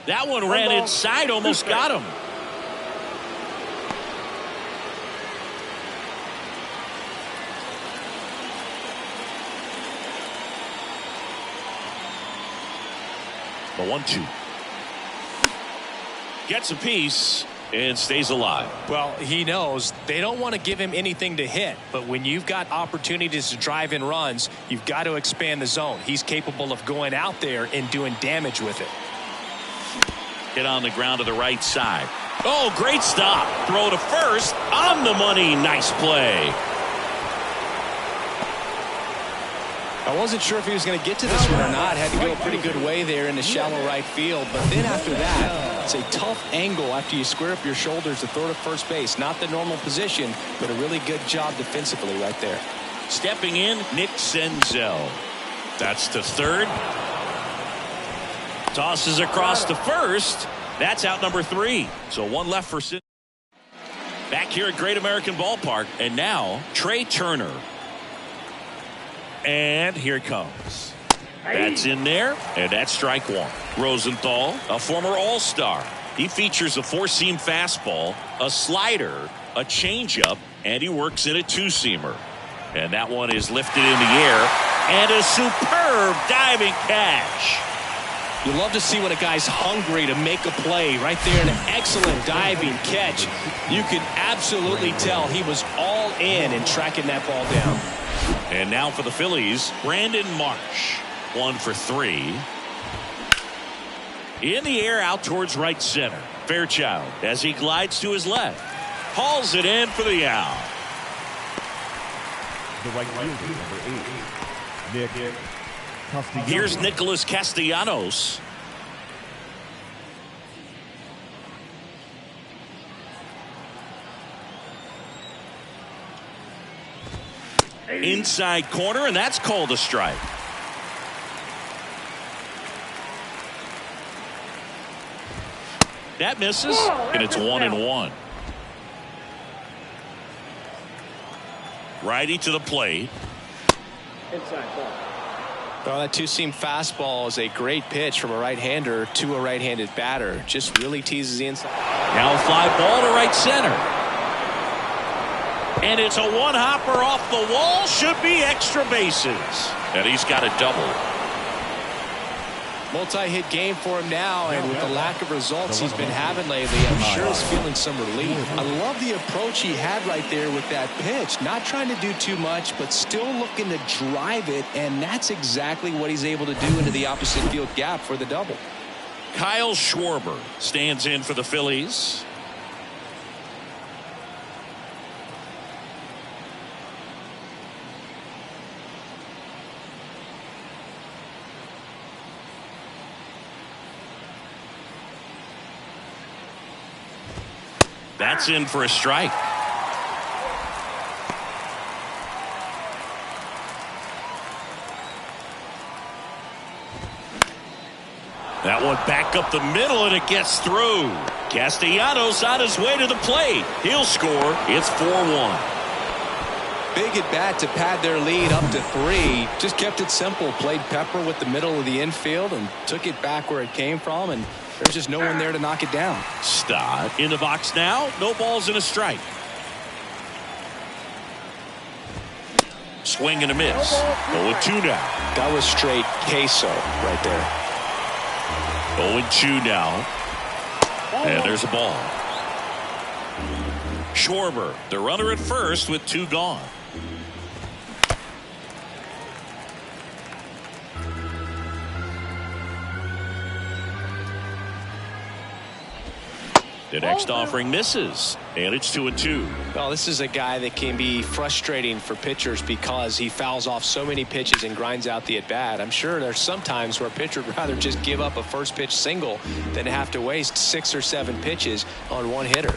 Speaker 1: That one ran inside, almost got him. The 1-2. Gets a piece and stays alive.
Speaker 3: Well, he knows they don't want to give him anything to hit, but when you've got opportunities to drive in runs, you've got to expand the zone. He's capable of going out there and doing damage with it.
Speaker 1: Hit on the ground to the right side. Oh, great stop. Throw to first. On the money. Nice play.
Speaker 3: I wasn't sure if he was going to get to this one or not. Had to go a pretty good way there in the shallow right field. But then after that, it's a tough angle after you square up your shoulders to throw to first base. Not the normal position, but a really good job defensively right there.
Speaker 1: Stepping in, Nick Senzel. That's to third. Tosses across to first. That's out number 3. So one left for Cincinnati. Back here at Great American Ballpark. And now, Trey Turner. And here it comes. That's in there, and that's strike one. Rosenthal, a former All-Star. He features a four-seam fastball, a slider, a changeup, and he works in a two-seamer. And that one is lifted in the air, and a superb diving catch.
Speaker 3: You love to see when a guy's hungry to make a play. Right there, an excellent diving catch. You can absolutely tell he was all in tracking that ball down.
Speaker 1: And now for the Phillies, Brandon Marsh. 1 for 3. In the air out towards right center. Fairchild as he glides to his left. Hauls it in for the out.
Speaker 2: The right fielder, number 8, Nick Castellanos.
Speaker 1: Here's Nicholas Castellanos. Inside corner, and that's called a strike. That misses, and it's 1-1. Righty to the plate.
Speaker 3: Well, that two-seam fastball is a great pitch from a right-hander to a right-handed batter. Just really teases the inside.
Speaker 1: Now a fly ball to right center. And it's a one-hopper off the wall. Should be extra bases. And he's got a double.
Speaker 3: Multi-hit game for him now, and with the lack of results he's been having lately, I'm sure he's feeling some relief. I love the approach he had right there with that pitch. Not trying to do too much, but still looking to drive it, and that's exactly what he's able to do into the opposite field gap for the double.
Speaker 1: Kyle Schwarber stands in for the Phillies. That's in for a strike. That one back up the middle, and it gets through. Castellanos on his way to the plate. He'll score. It's 4-1.
Speaker 3: Big at bat to pad their lead up to 3. Just kept it simple. Played pepper with the middle of the infield and took it back where it came from, and there's just no one there to knock it down.
Speaker 1: Stott in the box now. No balls and a strike. Swing and a miss. 0-2 now.
Speaker 3: That was straight queso right there.
Speaker 1: 0-2 now. And there's a ball. Schwarber, the runner at first with 2 gone. The next offering misses, and it's 2-2.
Speaker 3: Well, this is a guy that can be frustrating for pitchers because he fouls off so many pitches and grinds out the at-bat. I'm sure there's some times where a pitcher would rather just give up a first pitch single than have to waste 6 or 7 pitches on one hitter.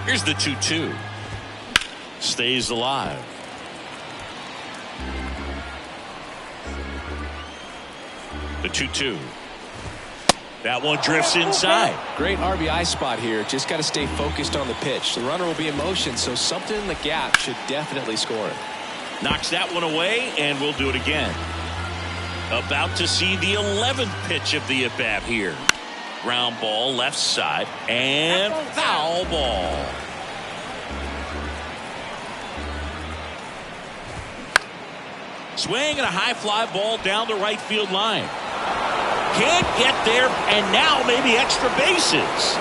Speaker 1: Here's the 2-2. Stays alive. The 2-2. That one drifts inside.
Speaker 3: Great RBI spot here. Just got to stay focused on the pitch. The runner will be in motion, so something in the gap should definitely score it.
Speaker 1: Knocks that one away, and we'll do it again. About to see the 11th pitch of the at-bat here. Ground ball left side, and foul ball. Swing and a high fly ball down the right field line. Can't get there, and now maybe extra bases.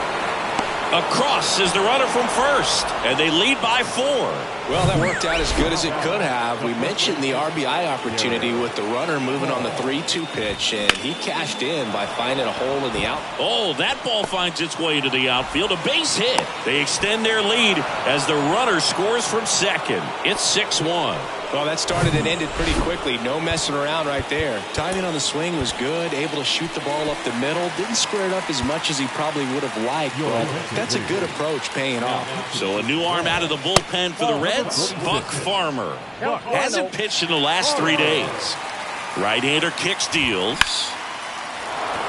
Speaker 1: Across is the runner from first, and they lead by 4.
Speaker 3: Well, that worked out as good as it could have. We mentioned the RBI opportunity with the runner moving on the 3-2 pitch, and he cashed in by finding a hole in the outfield.
Speaker 1: Oh, that ball finds its way to the outfield. A base hit. They extend their lead as the runner scores from second. It's 6-1.
Speaker 3: Well, that started and ended pretty quickly. No messing around right there. Timing on the swing was good. Able to shoot the ball up the middle. Didn't square it up as much as he probably would have liked, but that's a good approach paying off.
Speaker 1: So a new arm out of the bullpen for the Reds, Buck Farmer. Hasn't pitched in the last 3 days. Right-hander kicks, deals.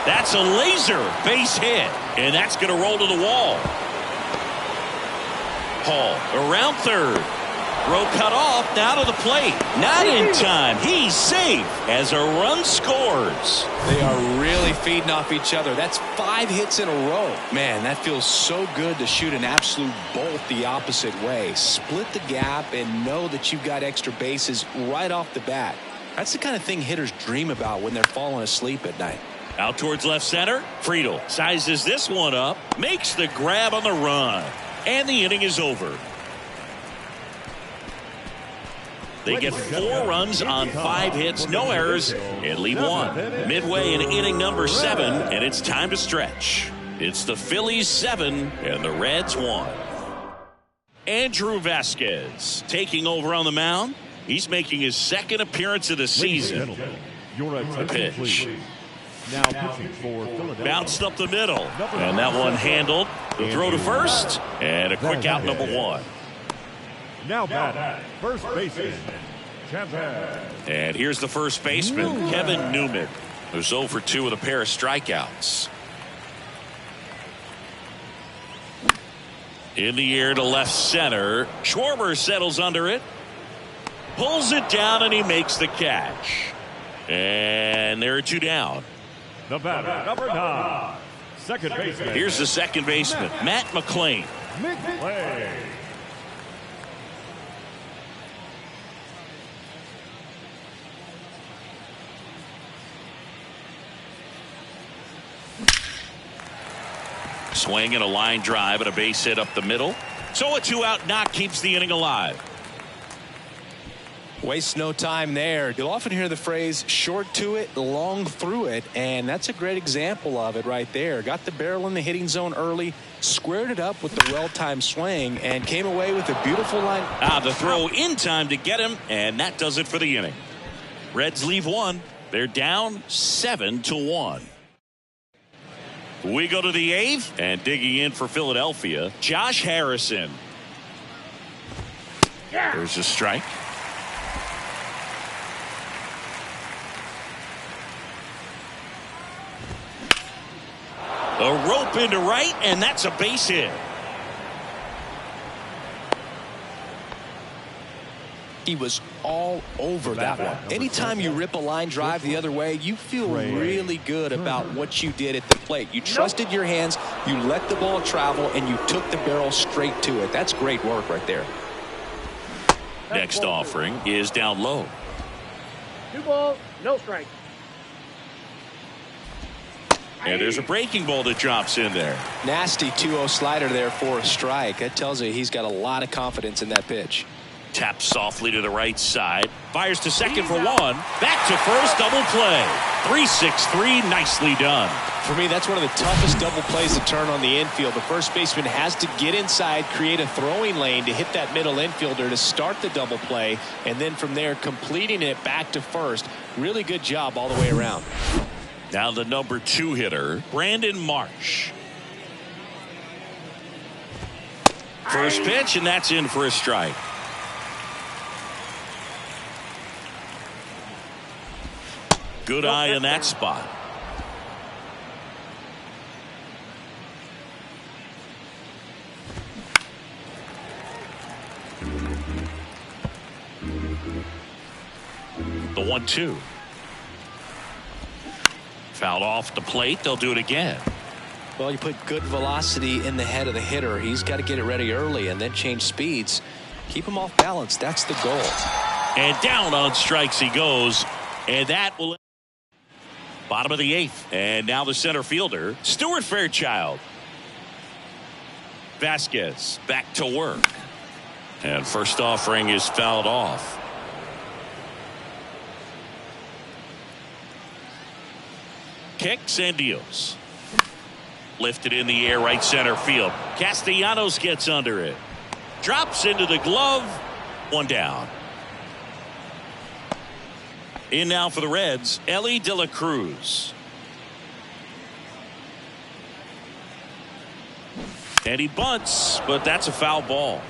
Speaker 1: That's a laser base hit, and that's going to roll to the wall. Hall around third. Throw cut off, now to the plate. Not in time. He's safe as a run scores.
Speaker 3: They are really feeding off each other. That's 5 hits in a row. Man, that feels so good to shoot an absolute bolt the opposite way. Split the gap and know that you've got extra bases right off the bat. That's the kind of thing hitters dream about when they're falling asleep at night.
Speaker 1: Out towards left center. Friedl sizes this one up, makes the grab on the run, and the inning is over. They get 4 runs on 5 hits, no errors, and lead 1. Midway in inning number 7, and it's time to stretch. It's the Phillies 7 and the Reds 1. Andrew Vasquez taking over on the mound. He's making his second appearance of the season.
Speaker 2: Your
Speaker 1: pitch.
Speaker 2: please. Now pitching for Philadelphia.
Speaker 1: Bounced up the middle, and that one handled. The throw to first, and a quick out number 1.
Speaker 2: Now batting, first baseman, Kevin.
Speaker 1: And here's the first baseman, Kevin Newman, who's 0 for 2 with a pair of strikeouts. In the air to left center. Schwarber settles under it. Pulls it down, and he makes the catch. And there are 2 down.
Speaker 2: The batter, number 9, second baseman.
Speaker 1: Here's the second baseman, Matt McClain.
Speaker 2: McClain.
Speaker 1: Swing and a line drive and a base hit up the middle. So a 2-out knock keeps the inning alive.
Speaker 3: Waste no time there. You'll often hear the phrase short to it, long through it, and that's a great example of it right there. Got the barrel in the hitting zone early, squared it up with the well-timed swing, and came away with a beautiful line.
Speaker 1: The throw in time to get him, and that does it for the inning. Reds leave 1. They're down 7-1. We go to the 8th, and digging in for Philadelphia, Josh Harrison. There's a strike. A rope into right, and that's a base hit.
Speaker 3: He was all over that one. Anytime you rip a line drive the other way, you feel really good about what you did at the plate. You trusted your hands, you let the ball travel, and you took the barrel straight to it. That's great work right there.
Speaker 1: Next offering is down low.
Speaker 4: 2 balls, no strike.
Speaker 1: And there's a breaking ball that drops in there.
Speaker 3: Nasty 2-0 slider there for a strike. That tells you he's got a lot of confidence in that pitch.
Speaker 1: Taps softly to the right side. Fires to second for one. Back to first, double play. 3-6-3, nicely done.
Speaker 3: For me, that's one of the toughest double plays to turn on the infield. The first baseman has to get inside, create a throwing lane to hit that middle infielder to start the double play, and then from there completing it back to first. Really good job all the way around.
Speaker 1: Now the number 2 hitter, Brandon Marsh. First pitch, and that's in for a strike. Good eye in that spot. The 1-2. Fouled off the plate. They'll do it again.
Speaker 3: Well, you put good velocity in the head of the hitter. He's got to get it ready early and then change speeds. Keep him off balance. That's the goal.
Speaker 1: And down on strikes he goes. And that will. Bottom of the 8th. And now the center fielder, Stuart Fairchild. Vasquez back to work. And first offering is fouled off. Kicks and deals. Lifted in the air, right center field. Castellanos gets under it. Drops into the glove. One down. In now for the Reds, Elly De La Cruz. And he bunts, but that's a foul ball.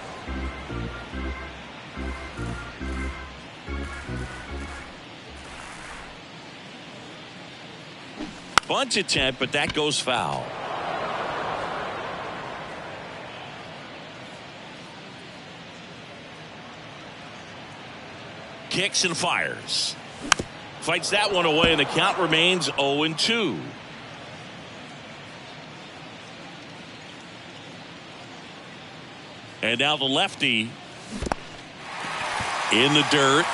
Speaker 1: Bunt attempt, but that goes foul. Kicks and fires. Fights that one away, and the count remains 0-2. And now the lefty in the dirt.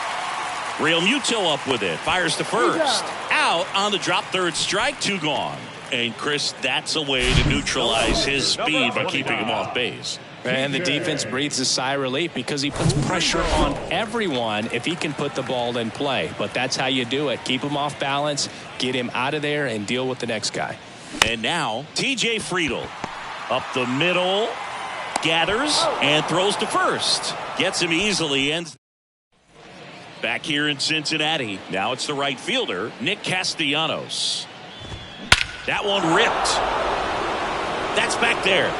Speaker 1: Real Muto up with it. Fires to first. Out on the drop, third strike, 2 gone. And Chris, that's a way to neutralize his speed by keeping him off base.
Speaker 3: And the defense breathes a sigh of relief because he puts pressure on everyone if he can put the ball in play. But that's how you do it. Keep him off balance, get him out of there, and deal with the next guy.
Speaker 1: And now TJ Friedl up the middle, gathers and throws to first. Gets him easily. And back here in Cincinnati, now it's the right fielder, Nick Castellanos. That one ripped. That's back there.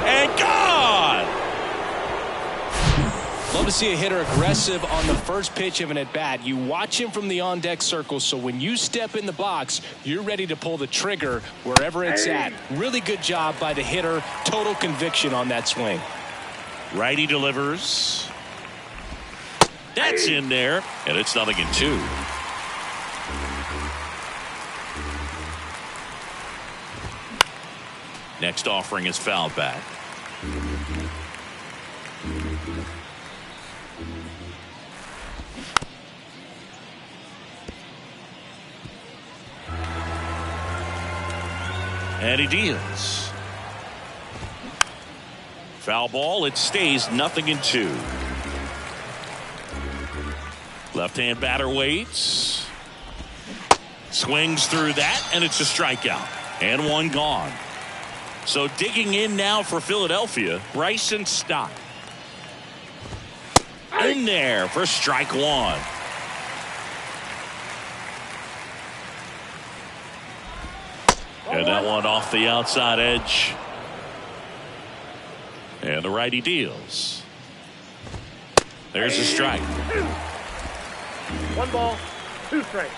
Speaker 1: And gone!
Speaker 3: Love to see a hitter aggressive on the first pitch of an at-bat. You watch him from the on-deck circle, so when you step in the box, you're ready to pull the trigger wherever it's at. Really good job by the hitter. Total conviction on that swing.
Speaker 1: Righty delivers. That's in there, and it's 0-2. Next offering is fouled back. And he deals. Foul ball. It stays 0-2. Left-hand batter waits. Swings through that, and it's a strikeout. And one gone. So digging in now for Philadelphia, Bryson Stott. In there for strike one. And that one off the outside edge. And the righty deals. There's a strike.
Speaker 4: 1 ball, 2 strikes.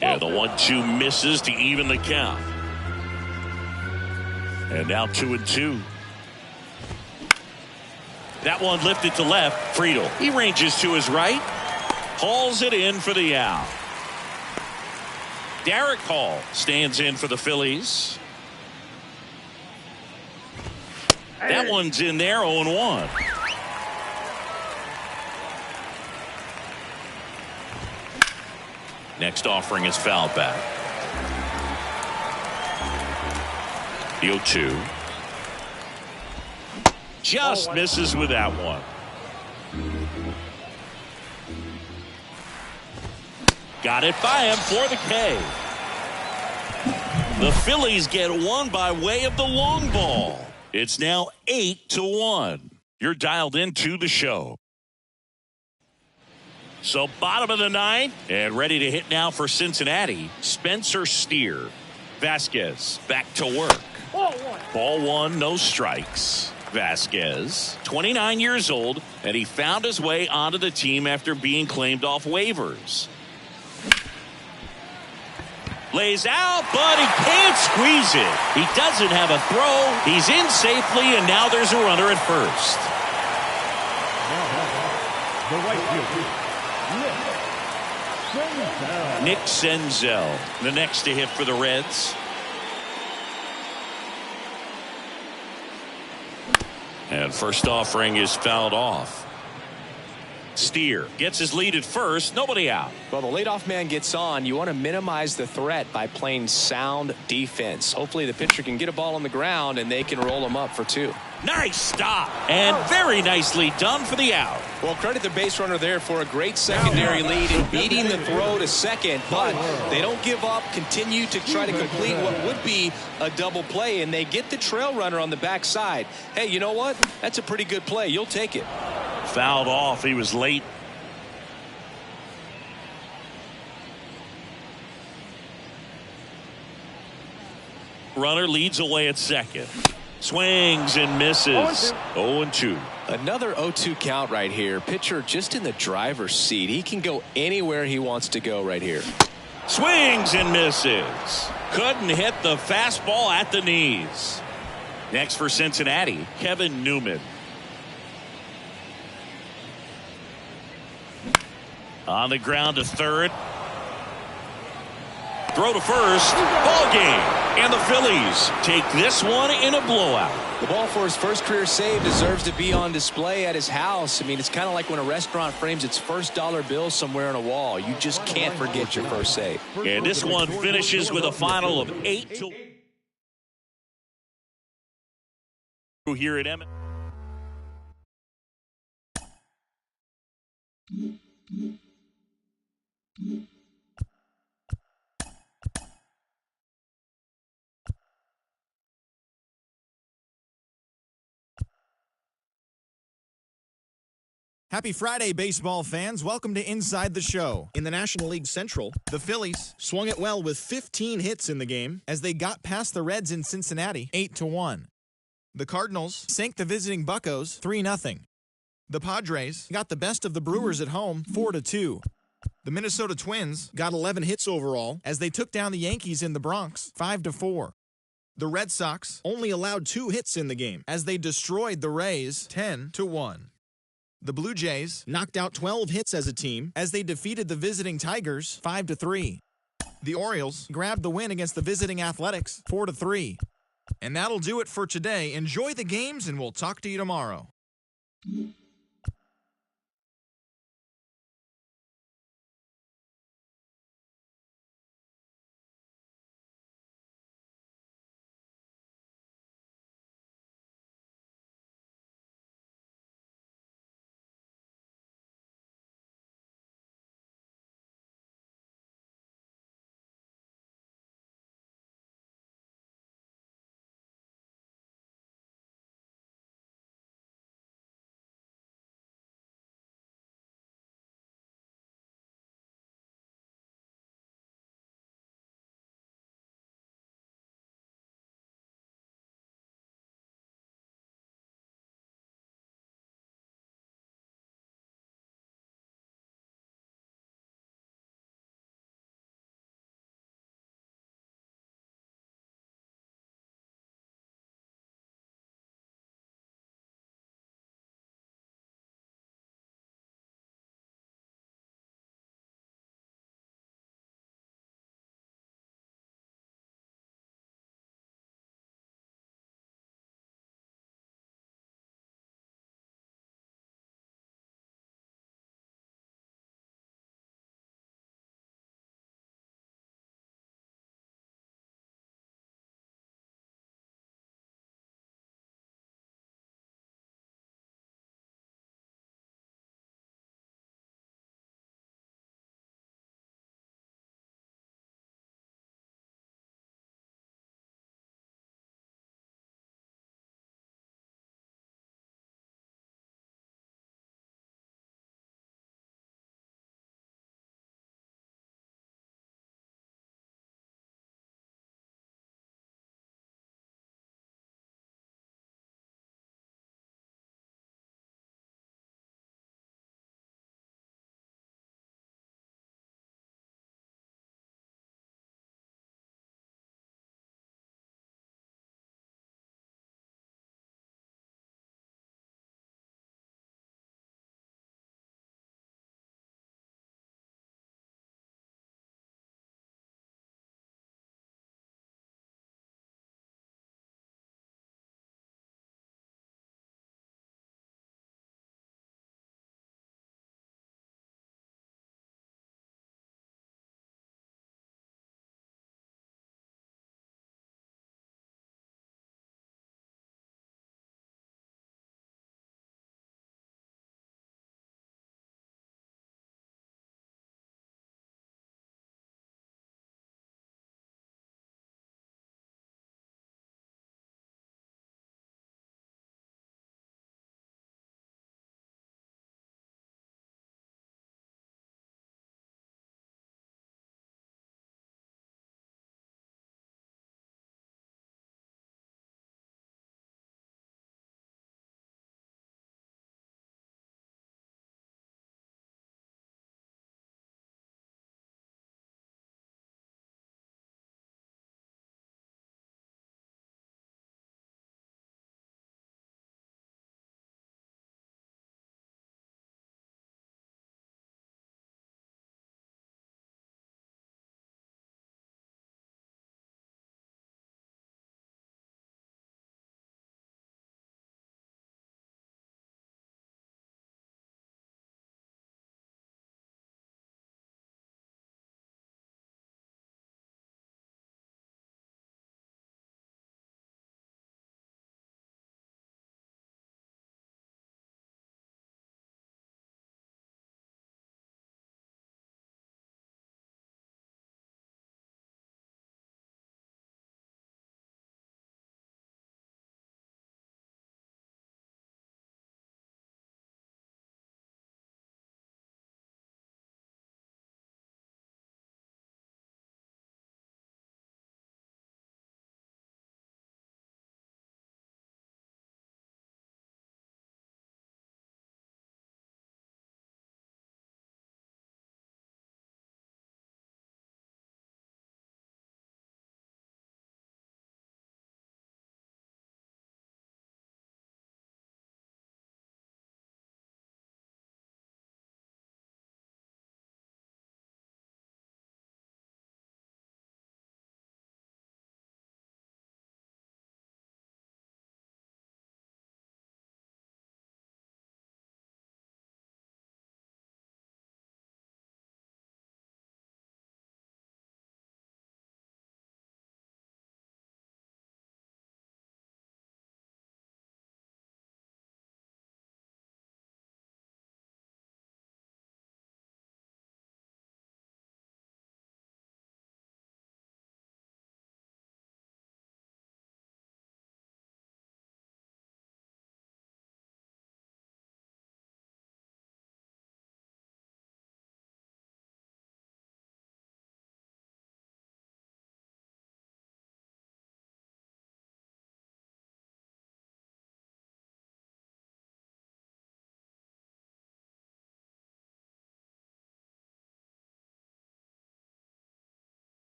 Speaker 1: And the 1-2 misses to even the count. And now 2-2. That one lifted to left. Friedl. He ranges to his right. Hauls it in for the out. Derek Hall stands in for the Phillies. That one's in there, 0-1. Next offering is fouled back. The 0-2. Just misses with that one. Got it by him for the K. The Phillies get one by way of the long ball. It's now 8-1. You're dialed into the show. So bottom of the ninth, and ready to hit now for Cincinnati, Spencer Steer. Vasquez back to work. Ball one, no strikes. Vasquez, 29 years old, and he found his way onto the team after being claimed off waivers. Lays out, but he can't squeeze it. He doesn't have a throw. He's in safely, and now there's a runner at first.
Speaker 2: The right fielder,
Speaker 1: Nick Senzel, the next to hit for the Reds. And first offering is fouled off. Steer gets his lead at first. Nobody out.
Speaker 3: Well, the leadoff man gets on. You want to minimize the threat by playing sound defense. Hopefully the pitcher can get a ball on the ground and they can roll him up for two.
Speaker 1: Nice stop. And very nicely done for the out.
Speaker 3: Well, credit the base runner there for a great secondary lead in beating the throw to second, but they don't give up, continue to try to complete what would be a double play, and they get the trail runner on the backside. Hey, you know what? That's a pretty good play. You'll take it.
Speaker 1: Fouled off. He was late. Runner leads away at second. Swings and misses. 0-2.
Speaker 3: Another 0-2 count right here. Pitcher just in the driver's seat. He can go anywhere he wants to go right here.
Speaker 1: Swings and misses. Couldn't hit the fastball at the knees. Next for Cincinnati, Kevin Newman. On the ground to third. Throw to first. Ball game. And the Phillies take this one in a blowout.
Speaker 3: The ball for his first career save deserves to be on display at his house. I mean, it's kind of like when a restaurant frames its first dollar bill somewhere on a wall. You just can't forget your first save.
Speaker 1: And this one finishes with a final of 8-2 here at Emmett.
Speaker 6: Happy Friday, baseball fans. Welcome to Inside the Show. In the National League Central, the Phillies swung it well with 15 hits in the game as they got past the Reds in Cincinnati 8-1. The Cardinals sank the visiting Buccos 3-0. The Padres got the best of the Brewers at home 4-2. The Minnesota Twins got 11 hits overall as they took down the Yankees in the Bronx 5-4. The Red Sox only allowed 2 hits in the game as they destroyed the Rays 10-1. The Blue Jays knocked out 12 hits as a team as they defeated the visiting Tigers 5-3. The Orioles grabbed the win against the visiting Athletics 4-3. And that'll do it for today. Enjoy the games, and we'll talk to you tomorrow.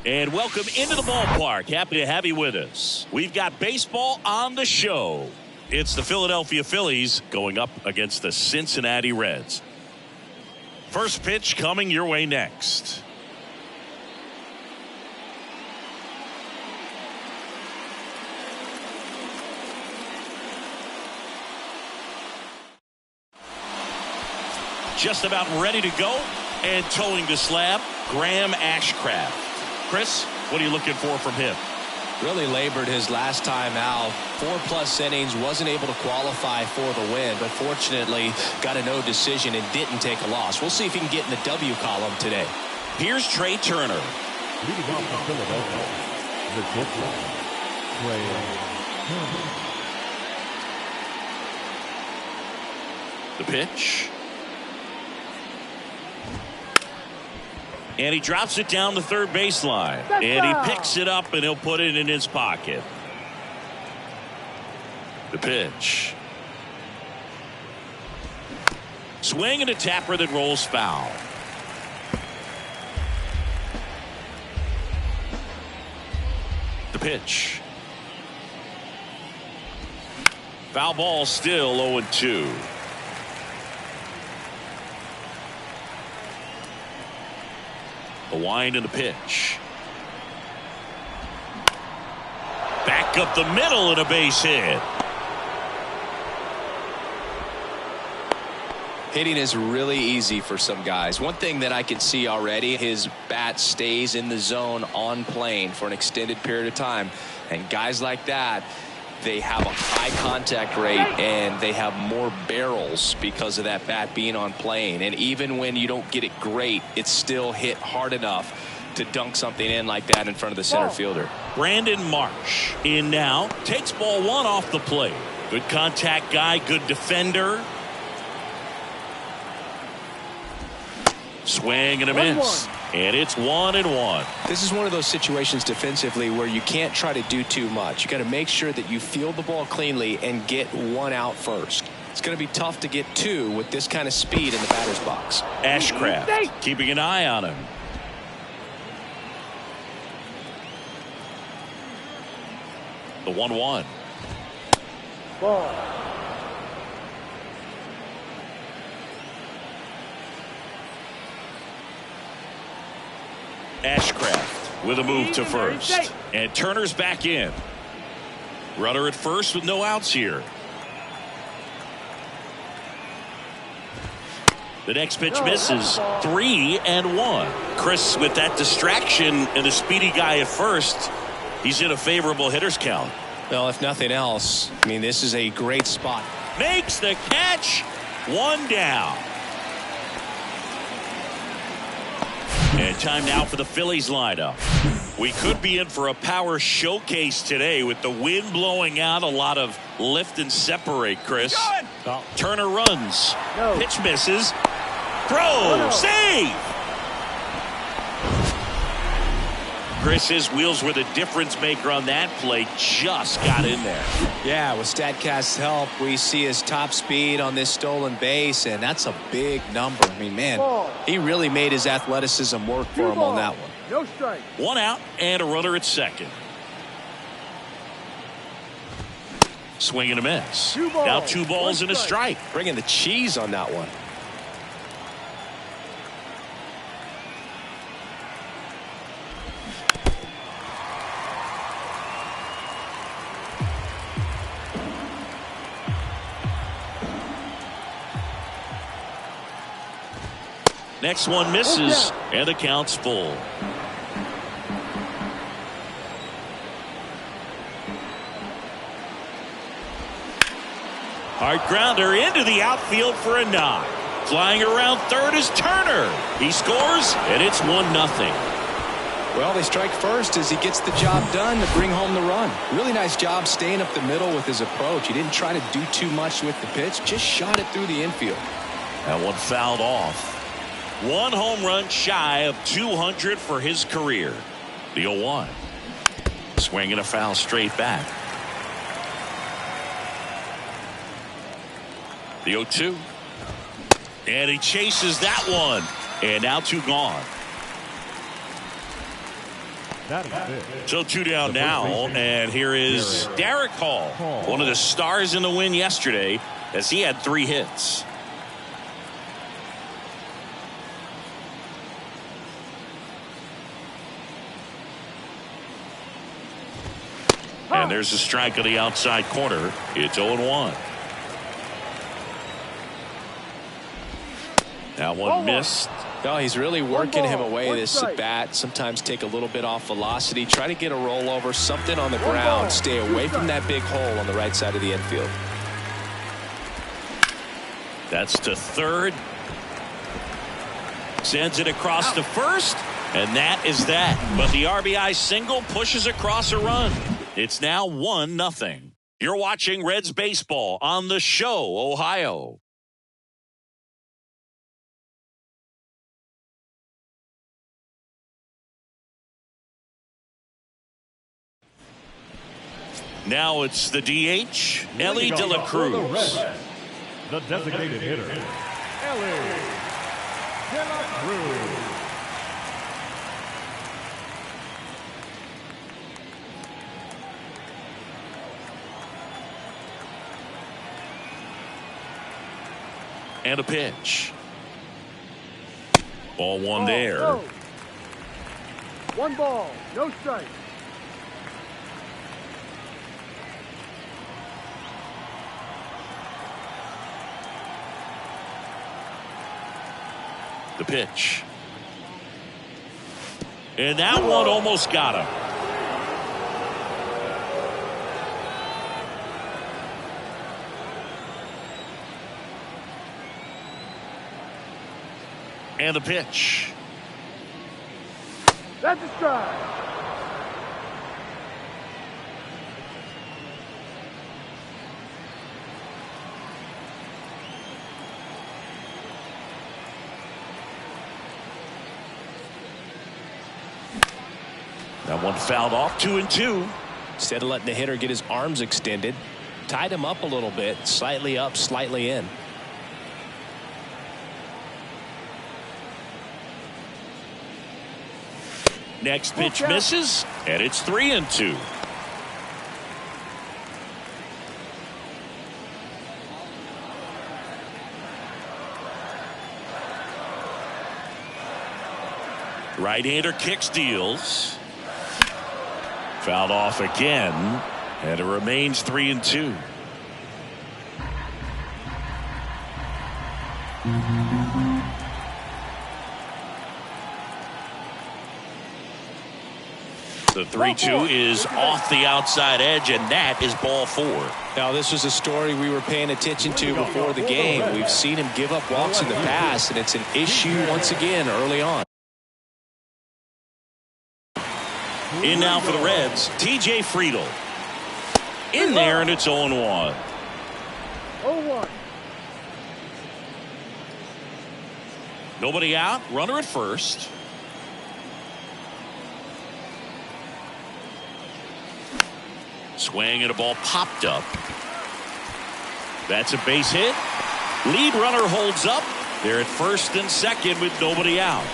Speaker 1: And welcome into the ballpark. Happy to have you with us. We've got baseball on the show. It's the Philadelphia Phillies going up against the Cincinnati Reds. First pitch coming your way next. Just about ready to go and towing the slab, Graham Ashcraft. Chris, what are you looking for from him?
Speaker 3: Really labored his last time out. 4+ innings, wasn't able to qualify for the win, but fortunately got a no decision and didn't take a loss. We'll see if he can get in the W column today.
Speaker 1: Here's Trey Turner.
Speaker 2: Leading off for Philadelphia, the pitcher, Trey Turner.
Speaker 1: The pitch. And he drops it down the third baseline. And he picks it up and he'll put it in his pocket. The pitch. Swing and a tapper that rolls foul. The pitch. Foul ball, still 0-2. The wind and the pitch. Back up the middle and a base hit.
Speaker 3: Hitting is really easy for some guys. One thing that I can see already, his bat stays in the zone on plane for an extended period of time. And guys like that, they have a high contact rate and they have more barrels because of that bat being on plane. And even when you don't get it great, it's still hit hard enough to dunk something in like that in front of the center fielder.
Speaker 1: Brandon Marsh in now, takes ball one off the plate. Good contact guy, good defender. Swing and a miss. And it's 1-1.
Speaker 3: This is one of those situations defensively where you can't try to do too much. You got to make sure that you field the ball cleanly and get one out first. It's going to be tough to get two with this kind of speed in the batter's box.
Speaker 1: Ashcraft keeping an eye on him. The 1-1.
Speaker 4: Ball.
Speaker 1: Ashcraft with a move to first. And Turner's back in. Runner at first with no outs here. The next pitch misses. 3-1. Chris, with that distraction and a speedy guy at first, he's in a favorable hitter's count.
Speaker 3: Well, if nothing else, I mean, this is a great spot.
Speaker 1: Makes the catch. One down. And time now for the Phillies lineup. We could be in for a power showcase today with the wind blowing out, a lot of lift and separate, Chris.
Speaker 3: Oh.
Speaker 1: Turner runs.
Speaker 4: No.
Speaker 1: Pitch misses. Throw. Save. Chris, his wheels were the difference maker on that play. Just got in there.
Speaker 3: Yeah, with StatCast's help, we see his top speed on this stolen base, and that's a big number. I mean, man, he really made his athleticism work for him on that one.
Speaker 4: No strike.
Speaker 1: One out and a runner at second. Swing and a miss. Now 2 balls and a strike.
Speaker 3: Bringing the cheese on that one.
Speaker 1: Next one misses, and the count's full. Hard grounder into the outfield for a knock. Flying around third is Turner. He scores, and it's 1-0.
Speaker 3: Well, they strike first as he gets the job done to bring home the run. Really nice job staying up the middle with his approach. He didn't try to do too much with the pitch, just shot it through the infield.
Speaker 1: That one fouled off. 1 home run shy of 200 for his career. The 0-1. Swing and a foul straight back. The 0-2. And he chases that one. And now 2 gone.
Speaker 2: Batting fifth.
Speaker 1: So 2 down now, and here is Derek Hall, one of the stars in the win yesterday, as he had 3 hits. And there's a strike on the outside corner. It's 0-1. That one missed.
Speaker 3: No, he's really working him away, this at bat. Sometimes take a little bit off velocity. Try to get a rollover, something on the ground. Stay away from that big hole on the right side of the infield.
Speaker 1: That's to third. Sends it across to first. And that is that. But the RBI single pushes across a run. It's now 1-0. You're watching Reds baseball on The Show, Ohio. Now it's the DH, Ellie De La Cruz.
Speaker 2: The designated hitter, Ellie De La Cruz.
Speaker 1: And a pitch. Ball one there.
Speaker 4: No. 1 ball, no strike.
Speaker 1: The pitch. And that one almost got him. And the pitch.
Speaker 4: That's a strike.
Speaker 1: That one fouled off, 2-2.
Speaker 3: Instead of letting the hitter get his arms extended, tied him up a little bit, slightly up, slightly in.
Speaker 1: Next pitch misses, and it's 3-2. Right-hander kicks, deals. Fouled off again, and it remains 3-2. The 3-2 is off the outside edge, and that is ball 4.
Speaker 3: Now, this was a story we were paying attention to before the game. We've seen him give up walks in the past, and it's an issue once again early on.
Speaker 1: In now for the Reds, TJ Friedl. In there, and it's 0-1.
Speaker 4: 0-1.
Speaker 1: Nobody out, runner at first. Swing and a ball popped up. That's a base hit. Lead runner holds up. They're at first and second with nobody out.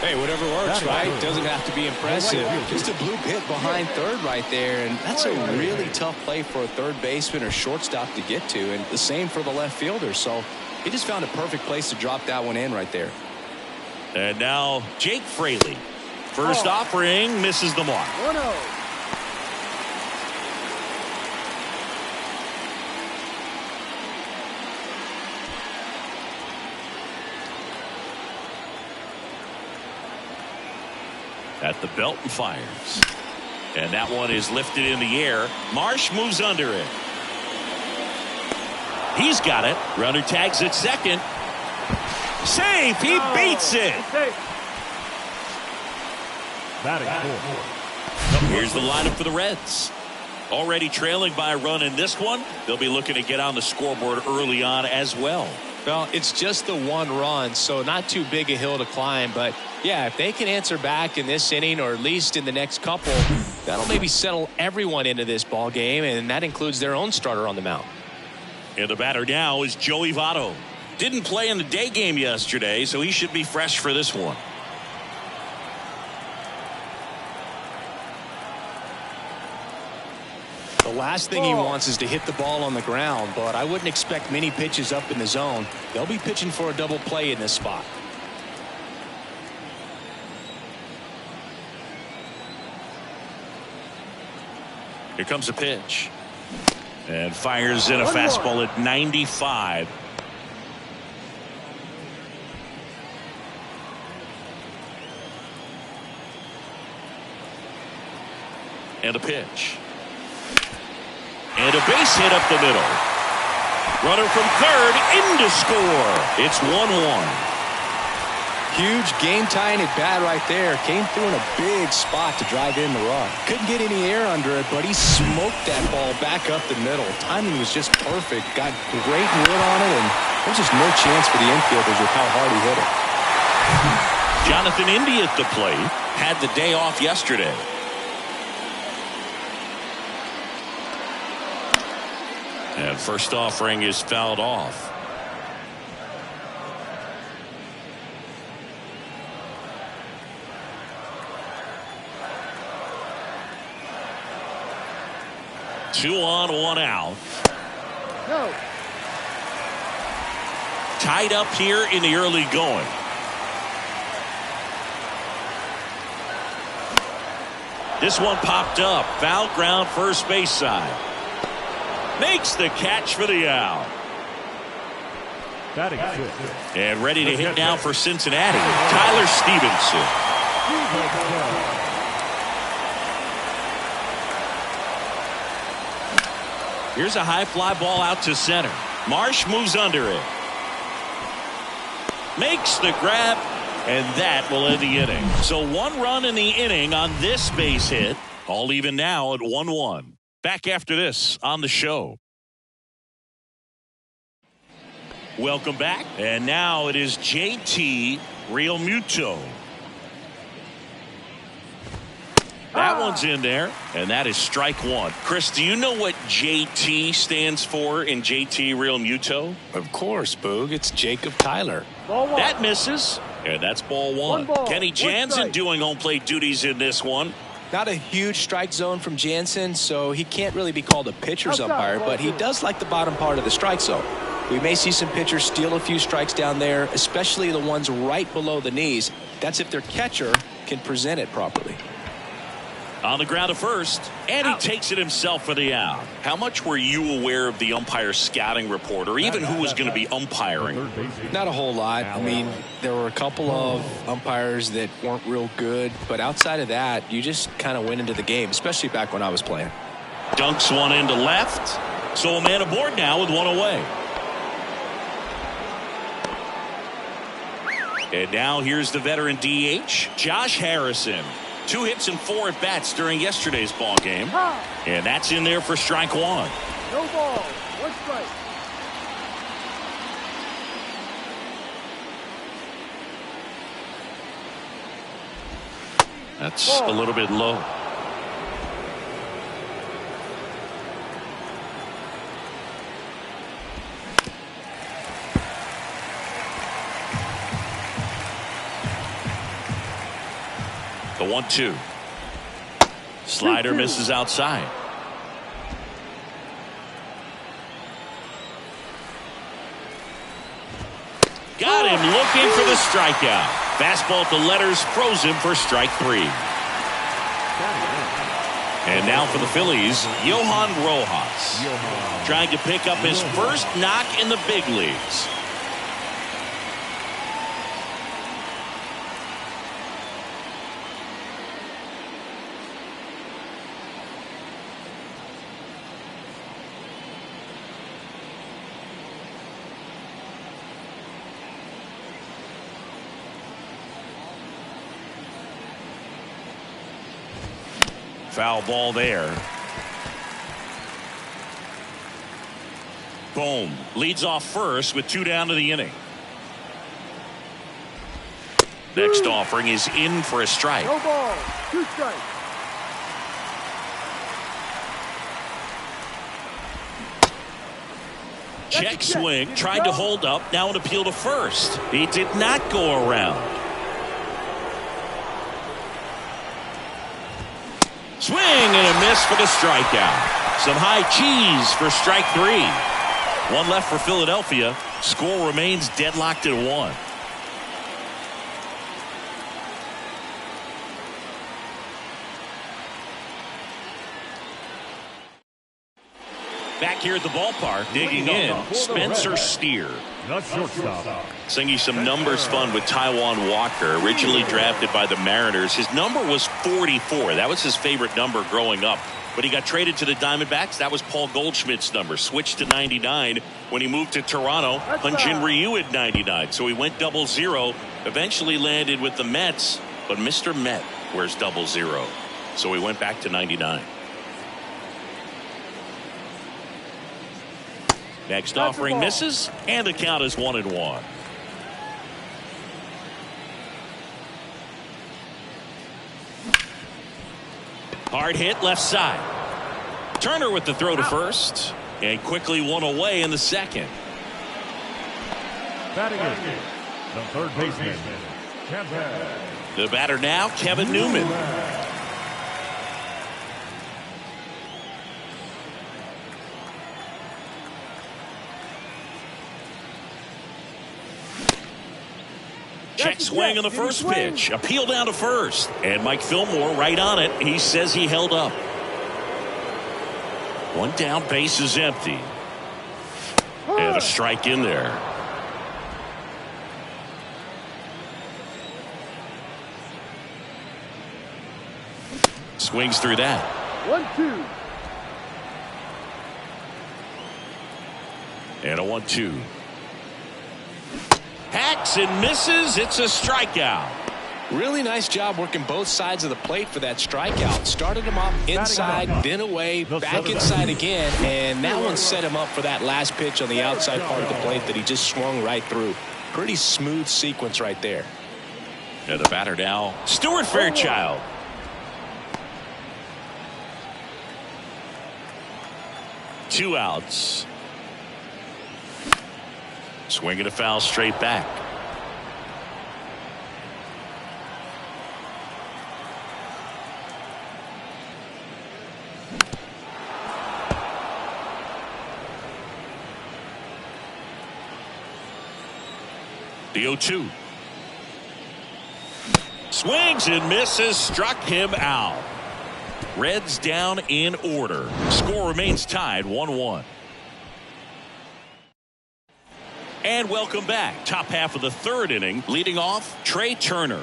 Speaker 3: Hey, whatever works, right? Doesn't have to be impressive. Just a blue hit behind third right there, and that's a really tough play for a third baseman or shortstop to get to, and the same for the left fielder. So he just found a perfect place to drop that one in right there.
Speaker 1: And now Jake Fraley. First offering misses the mark.
Speaker 4: 1-0.
Speaker 1: At the belt and fires. And that one is lifted in the air. Marsh moves under it. He's got it. Runner tags at second. Safe. He beats it.
Speaker 2: Batting fourth.
Speaker 1: Here's the lineup for the Reds. Already trailing by a run in this one. They'll be looking to get on the scoreboard early on as well.
Speaker 3: Well, it's just the 1 run, so not too big a hill to climb. But, yeah, if they can answer back in this inning or at least in the next couple, that'll maybe settle everyone into this ball game, and that includes their own starter on the mound.
Speaker 1: And the batter now is Joey Votto. Didn't play in the day game yesterday, so he should be fresh for this one.
Speaker 3: last thing he wants is to hit the ball on the ground, but I wouldn't expect many pitches up in the zone. They'll be pitching for a double play in this spot.
Speaker 1: Here comes a pitch. And fires in a fastball at 95. And a pitch. And a base hit up the middle. Runner from third in to score. It's 1-1.
Speaker 3: Huge game-tying at bat right there. Came through in a big spot to drive in the run. Couldn't get any air under it, but he smoked that ball back up the middle. Timing was just perfect. Got great wood on it, and there's just no chance for the infielders with how hard he hit it.
Speaker 1: Jonathan India at the plate. Had the day off yesterday. And first offering is fouled off. Two on, one out.
Speaker 4: No.
Speaker 1: Tied up here in the early going. This one popped up. Foul ground, first base side. Makes the catch for the out.
Speaker 2: Batting fifth.
Speaker 1: And ready to hit now for Cincinnati, Tyler Stevenson. Here's a high fly ball out to center. Marsh moves under it. Makes the grab, and that will end the inning. So 1 run in the inning on this base hit. All even now at 1-1. Back after this on the show. Welcome back. And now it is JT Realmuto. That one's in there, and that is strike one. Chris, do you know what JT stands for in JT Realmuto?
Speaker 3: Of course, Boog. It's Jacob Tyler.
Speaker 4: Ball one.
Speaker 1: That misses, and that's ball one.
Speaker 4: One ball,
Speaker 1: Kenny
Speaker 4: one
Speaker 1: Jansen
Speaker 4: strike.
Speaker 1: doing home plate duties in this one.
Speaker 3: Not a huge strike zone from Jansen, so he can't really be called a pitcher's
Speaker 4: Outside,
Speaker 3: umpire,
Speaker 4: ball
Speaker 3: but he
Speaker 4: two.
Speaker 3: does like the bottom part of the strike zone. We may see some pitchers steal a few strikes down there, especially the ones right below the knees. That's if their catcher can present it properly.
Speaker 1: On the ground to first, and he takes it himself for the out. How much were you aware of the umpire scouting report, or even who was going to be umpiring?
Speaker 3: Not a whole lot. I mean, there were a couple of umpires that weren't real good, but outside of that, you just kind of went into the game, especially back when I was playing.
Speaker 1: Dunks one into left, so a man aboard now with one away. And now here's the veteran DH, Josh Harrison. 2 hits and 4 at bats during yesterday's ball game, and that's in there for strike one.
Speaker 4: No ball. One strike.
Speaker 1: That's a little bit low. The 1-2. Slider misses outside. Got him looking for the strikeout. Fastball to letters, froze him for strike 3. And now for the Phillies, Johan Rojas. Trying to pick up his first knock in the big leagues. Foul ball there. Bohm leads off first with 2 down to the inning. Next offering is in for a strike.
Speaker 4: No ball. 2 strikes.
Speaker 1: Check swing, tried to hold up, now an appeal to first. He did not go around. Swing and a miss for the strikeout. Some high cheese for strike 3. One left for Philadelphia. Score remains deadlocked at 1. Back here at the ballpark, digging in, Spencer Steer.
Speaker 2: The shortstop.
Speaker 1: Singing some numbers fun with Taijuan Walker, originally drafted by the Mariners. His number was 44. That was his favorite number growing up. But he got traded to the Diamondbacks. That was Paul Goldschmidt's number. Switched to 99 when he moved to Toronto. Hyun-Jin Ryu at 99. So he went 00. Eventually landed with the Mets. But Mr. Met wears 00. So he went back to 99. Next offering misses, and the count is 1-1. Hard hit left side. Turner with the throw to first, and quickly one away in the second.
Speaker 2: Batting in, the third baseman, Kevin.
Speaker 1: The batter now, Kevin Newman. Check swing on the first pitch. Appeal down to first. And Mike Fillmore right on it. He says he held up. One down, base is empty. And a strike in there. Swings through that.
Speaker 4: 1-2.
Speaker 1: And a 1-2. Hacks and misses. It's a strikeout.
Speaker 3: Really nice job working both sides of the plate for that strikeout. Started him off inside, then away, back inside again, and that one set him up for that last pitch on the outside part of the plate that he just swung right through. Pretty smooth sequence right there.
Speaker 1: And the batter now, Stuart Fairchild. Two outs. Swinging a foul straight back. The 0-2. Swings and misses. Struck him out. Reds down in order. Score remains tied 1-1. And welcome back. Top half of the third inning. Leading off, Trey Turner.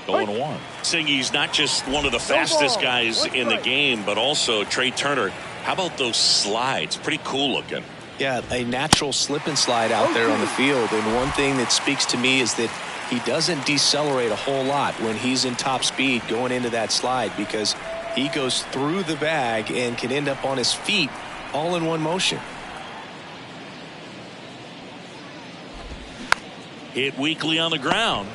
Speaker 1: 0-1. Saying he's not just one of the fastest guys in the game, but also Trey Turner. How about those slides? Pretty cool looking.
Speaker 3: Yeah, a natural slip and slide out there on the field. And one thing that speaks to me is that he doesn't decelerate a whole lot when he's in top speed going into that slide, because he goes through the bag and can end up on his feet all in one motion.
Speaker 1: Hit weakly on the ground.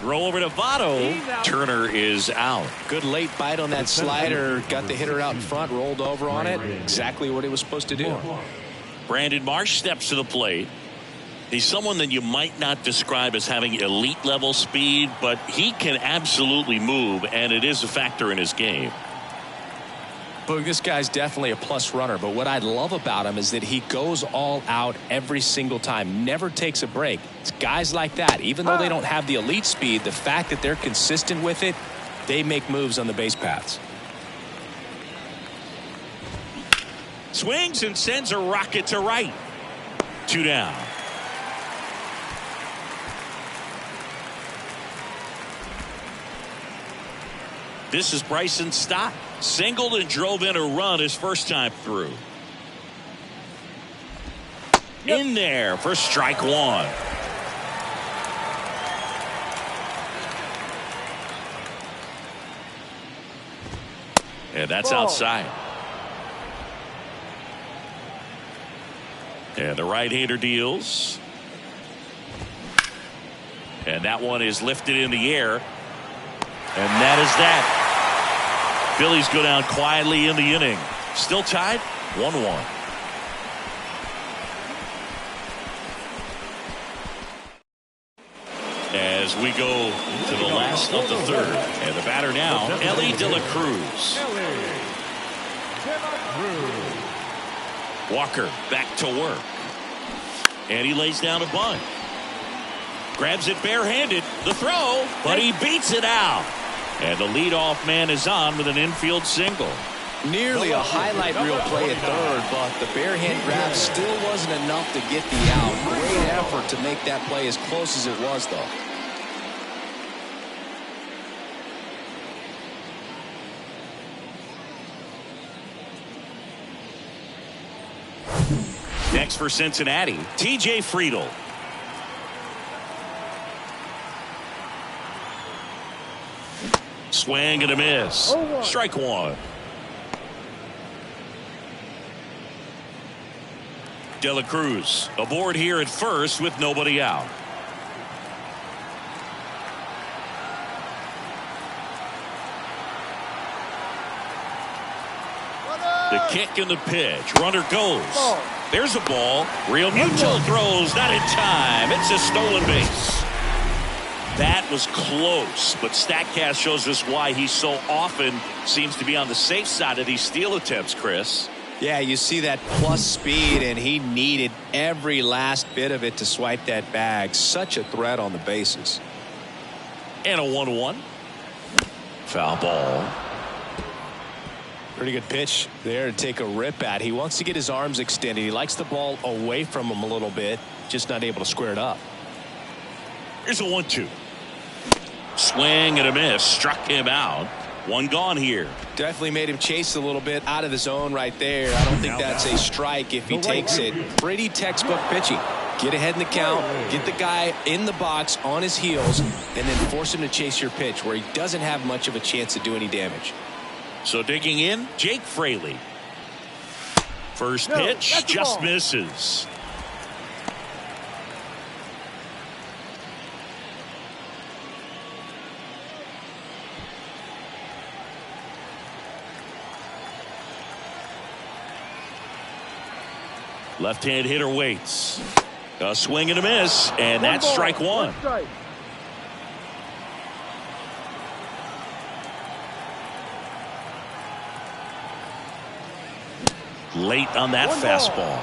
Speaker 1: Throw over to Votto. Turner is out.
Speaker 3: Good late bite on that slider. Got the hitter out in front, rolled over on it. Exactly what he was supposed to do.
Speaker 1: Brandon Marsh steps to the plate. He's someone that you might not describe as having elite level speed, but he can absolutely move, and it is a factor in his game.
Speaker 3: Boog, this guy's definitely a plus runner, but what I love about him is that he goes all out every single time, never takes a break. It's guys like that, even though they don't have the elite speed, the fact that they're consistent with it, they make moves on the base paths.
Speaker 1: Swings and sends a rocket to right. 2 down. This is Bryson Stott. Singled and drove in a run his first time through. In there for strike 1. And that's outside. And the right-hander deals. And that one is lifted in the air. And that is that. Phillies go down quietly in the inning. Still tied 1-1. as we go to the last of the third. And the batter now, Elly De La Cruz. Walker back to work. And he lays down a bunt. Grabs it barehanded. The throw, but he beats it out. And the leadoff man is on with an infield single.
Speaker 3: Nearly a highlight reel play at third, but the barehand grab still wasn't enough to get the out. Great effort to make that play as close as it was, though.
Speaker 1: Next for Cincinnati, TJ Friedl. Swing and a miss. Strike one. De La Cruz aboard here at first with nobody out. The kick and the pitch. Runner goes. There's a ball. Real Mutual throws. Not in time. It's a stolen base. That was close, but StatCast shows us why he so often seems to be on the safe side of these steal attempts, Chris.
Speaker 3: Yeah, you see that plus speed, and he needed every last bit of it to swipe that bag. Such a threat on the bases.
Speaker 1: And a 1-1. Foul ball.
Speaker 3: Pretty good pitch there to take a rip at. He wants to get his arms extended. He likes the ball away from him a little bit, just not able to square it up.
Speaker 1: Here's a 1-2. Swing and a miss. Struck him out. One gone here.
Speaker 3: Definitely made him chase a little bit out of the zone right there. I don't think that's a strike if he takes it. Pretty textbook pitching. Get ahead in the count, get the guy in the box on his heels, and then force him to chase your pitch where he doesn't have much of a chance to do any damage.
Speaker 1: So digging in, Jake Fraley. First pitch just misses. Left-hand hitter waits. A swing and a miss, and that's strike one. Late on that fastball.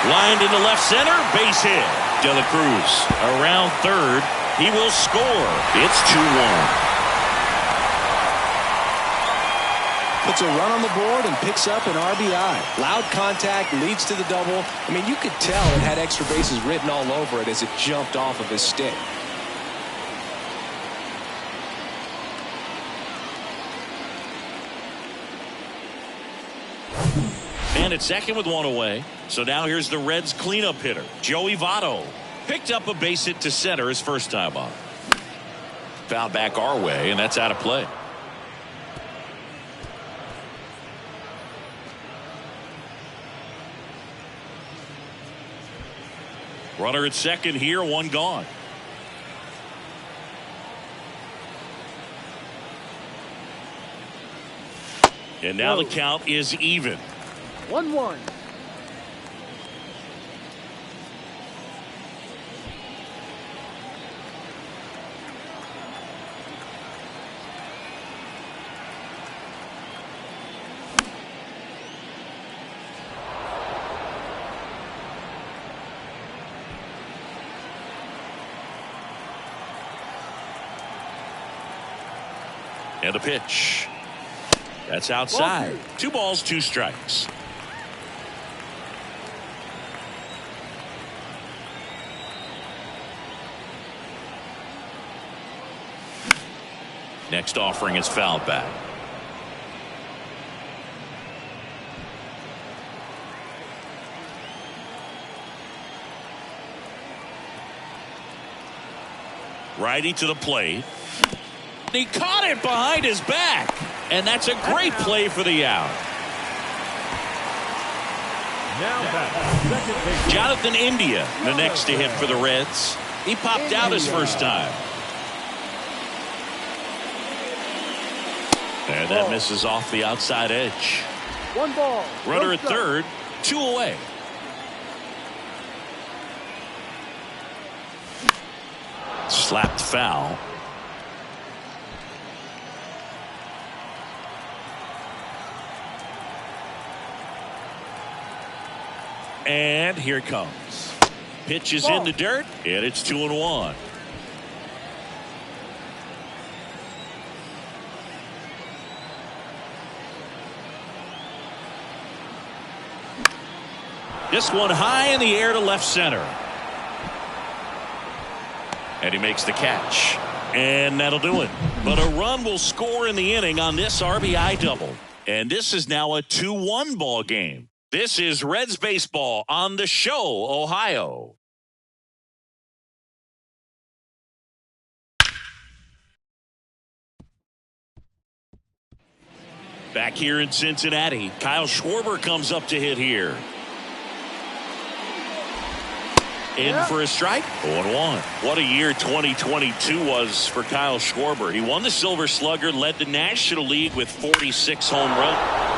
Speaker 1: Lined into left center, base hit. De La Cruz around third. He will score. It's 2-1.
Speaker 3: Puts a run on the board and picks up an RBI. Loud contact leads to the double. I mean, you could tell it had extra bases written all over it as it jumped off of his stick.
Speaker 1: And at second with one away. So now here's the Reds cleanup hitter, Joey Votto. Picked up a base hit to center his first time on. Fouled back our way, and that's out of play. Runner at second here, one gone. And now the count is even.
Speaker 4: 1-1.
Speaker 1: And a pitch. That's outside. 2 balls, 2 strikes. Next offering is fouled back. Righty to the plate. He caught it behind his back, and that's a great play for the out. Jonathan India, the next to hit for the Reds. He popped out his first time. And that misses off the outside edge.
Speaker 4: 1 ball.
Speaker 1: Runner
Speaker 4: No
Speaker 1: at
Speaker 4: strike.
Speaker 1: third, 2 away. Slapped foul. And here it comes. Pitch is in the dirt, and it's 2-1. This one high in the air to left center. And he makes the catch. And that'll do it. But a run will score in the inning on this RBI double. And this is now a 2-1 ball game. This is Reds baseball on the Show, Ohio. Back here in Cincinnati, Kyle Schwarber comes up to hit here. In for a strike, 0-1. What a year 2022 was for Kyle Schwarber. He won the Silver Slugger, led the National League with 46 home runs.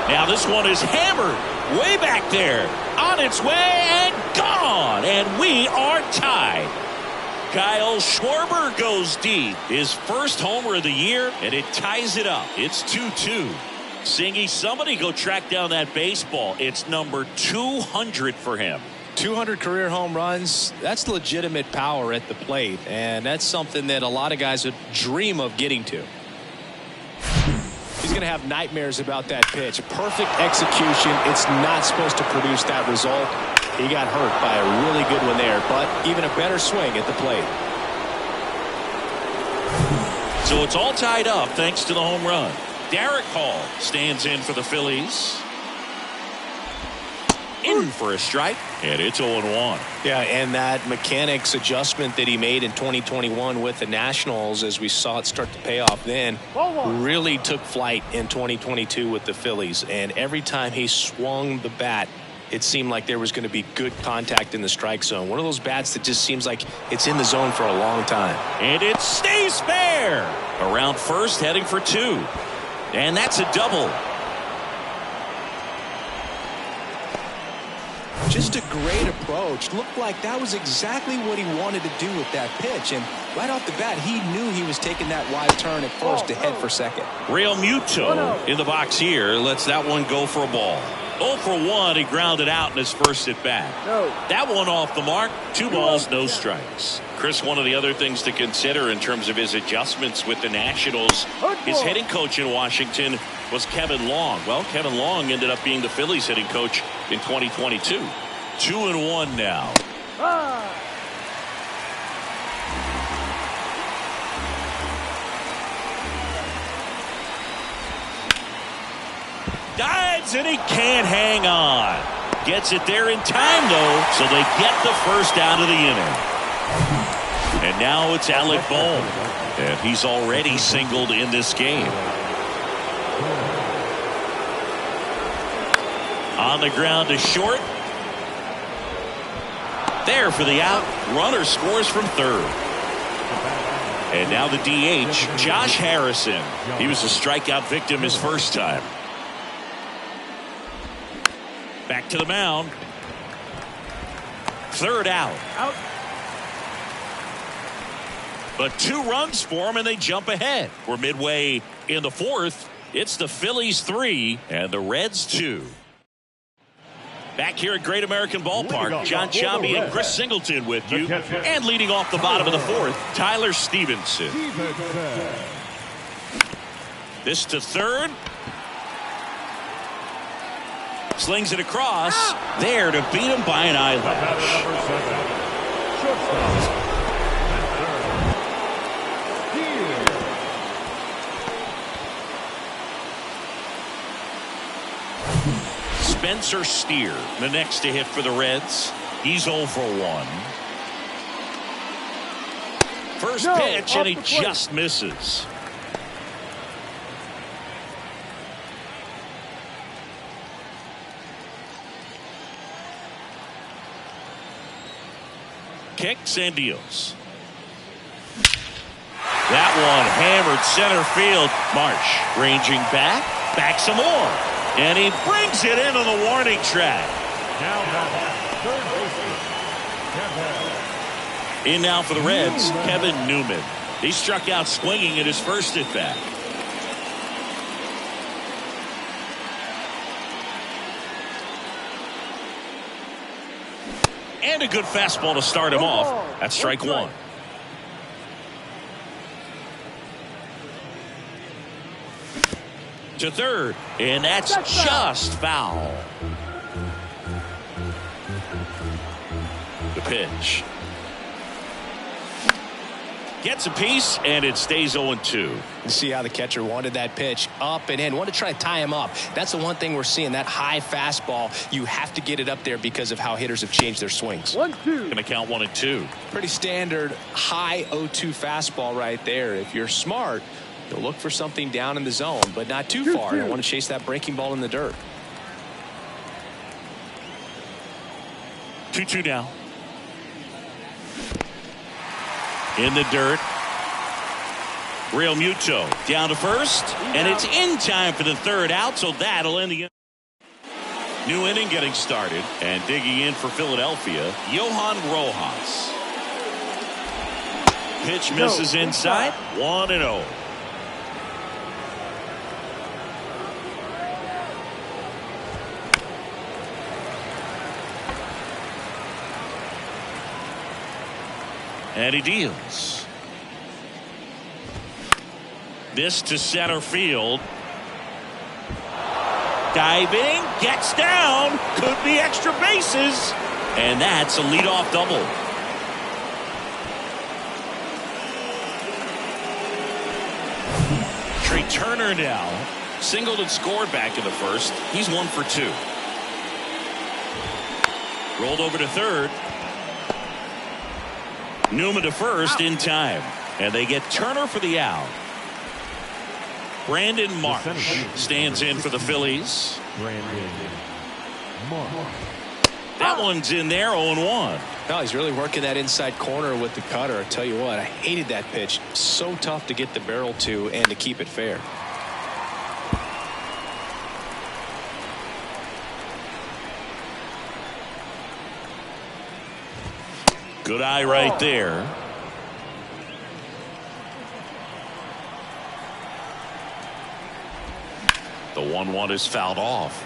Speaker 1: Now this one is hammered way back there, on its way and gone, and we are tied. Kyle Schwarber goes deep, his first homer of the year, and it ties it up. It's 2-2. Singy, somebody go track down that baseball. It's number 200 for him.
Speaker 3: 200 career home runs, that's legitimate power at the plate, and that's something that a lot of guys would dream of getting to. He's going to have nightmares about that pitch. Perfect execution. It's not supposed to produce that result. He got hurt by a really good one there, but even a better swing at the plate.
Speaker 1: So it's all tied up thanks to the home run. Derek Hall stands in for the Phillies. In for a strike, and it's 0-1.
Speaker 3: Yeah, and that mechanics adjustment that he made in 2021 with the Nationals, as we saw it start to pay off then, really took flight in 2022 with the Phillies. And every time he swung the bat, it seemed like there was going to be good contact in the strike zone. One of those bats that just seems like it's in the zone for a long time.
Speaker 1: And it stays fair. Around first, heading for 2. And that's a double.
Speaker 3: Just a great approach. Looked like that was exactly what he wanted to do with that pitch. And right off the bat, he knew he was taking that wide turn at first to head for second.
Speaker 1: Real Muto in the box here. Lets that one go for a ball. 0 for 1. He grounded out in his first at bat. That one off the mark. 2 balls, no strikes. Chris, one of the other things to consider in terms of his adjustments with the Nationals, his hitting coach in Washington was Kevin Long. Well, Kevin Long ended up being the Phillies hitting coach in 2022. 2-1 now. Dives and he can't hang on. Gets it there in time though, so they get the first out of the inning. And now it's Alec Bohm, and he's already singled in this game. On the ground to short. There for the out. Runner scores from third. And now the DH, Josh Harrison. He was a strikeout victim his first time. Back to the mound. Third out. But 2 runs for him, and they jump ahead. We're midway in the 4th. It's the Phillies 3 and the Reds 2. Back here at Great American Ballpark, John Chambi and Chris Singleton with you. And leading off the bottom of the 4th, Tyler Stevenson. This to third. Slings it across. There to beat him by an eyelash. Spencer Steer, the next to hit for the Reds. He's 0 for 1. First pitch, and he just misses. Kicks and deals. That one hammered center field. Marsh ranging back some more. And he brings it into the warning track.
Speaker 2: Now third baseman, Kevin.
Speaker 1: In now for the Reds, Kevin Newman. He struck out swinging at his first at bat. And a good fastball to start him off. That's strike one. To third, and that's just foul. The pitch. Gets a piece, and it stays 0-2.
Speaker 3: You see how the catcher wanted that pitch up and in. Wanted to try to tie him up. That's the one thing we're seeing, that high fastball. You have to get it up there because of how hitters have changed their swings.
Speaker 4: 1-2.
Speaker 1: Gonna count 1 and 2.
Speaker 3: Pretty standard high 0-2 fastball right there. If you're smart, you'll look for something down in the zone, but not too far. You don't want to chase that breaking ball in the dirt.
Speaker 1: 2-2 now. In the dirt. Real Muto down to first, and it's in time for the third out, so that'll end the inning. New inning getting started, and digging in for Philadelphia, Johan Rojas. Pitch misses inside, 1-0. And he deals. This to center field. Diving, gets down, could be extra bases. And that's a leadoff double. Trey Turner now singled and scored back in the first. He's 1 for 2. Rolled over to third. Newman to first in time. And they get Turner for the out. Brandon Marsh stands in for the Phillies.
Speaker 2: Brandon Marsh.
Speaker 1: That one's in there, 0-1.
Speaker 3: No, he's really working that inside corner with the cutter. I tell you what, I hated that pitch. So tough to get the barrel to and to keep it fair.
Speaker 1: Good eye right there. The 1-1 is fouled off.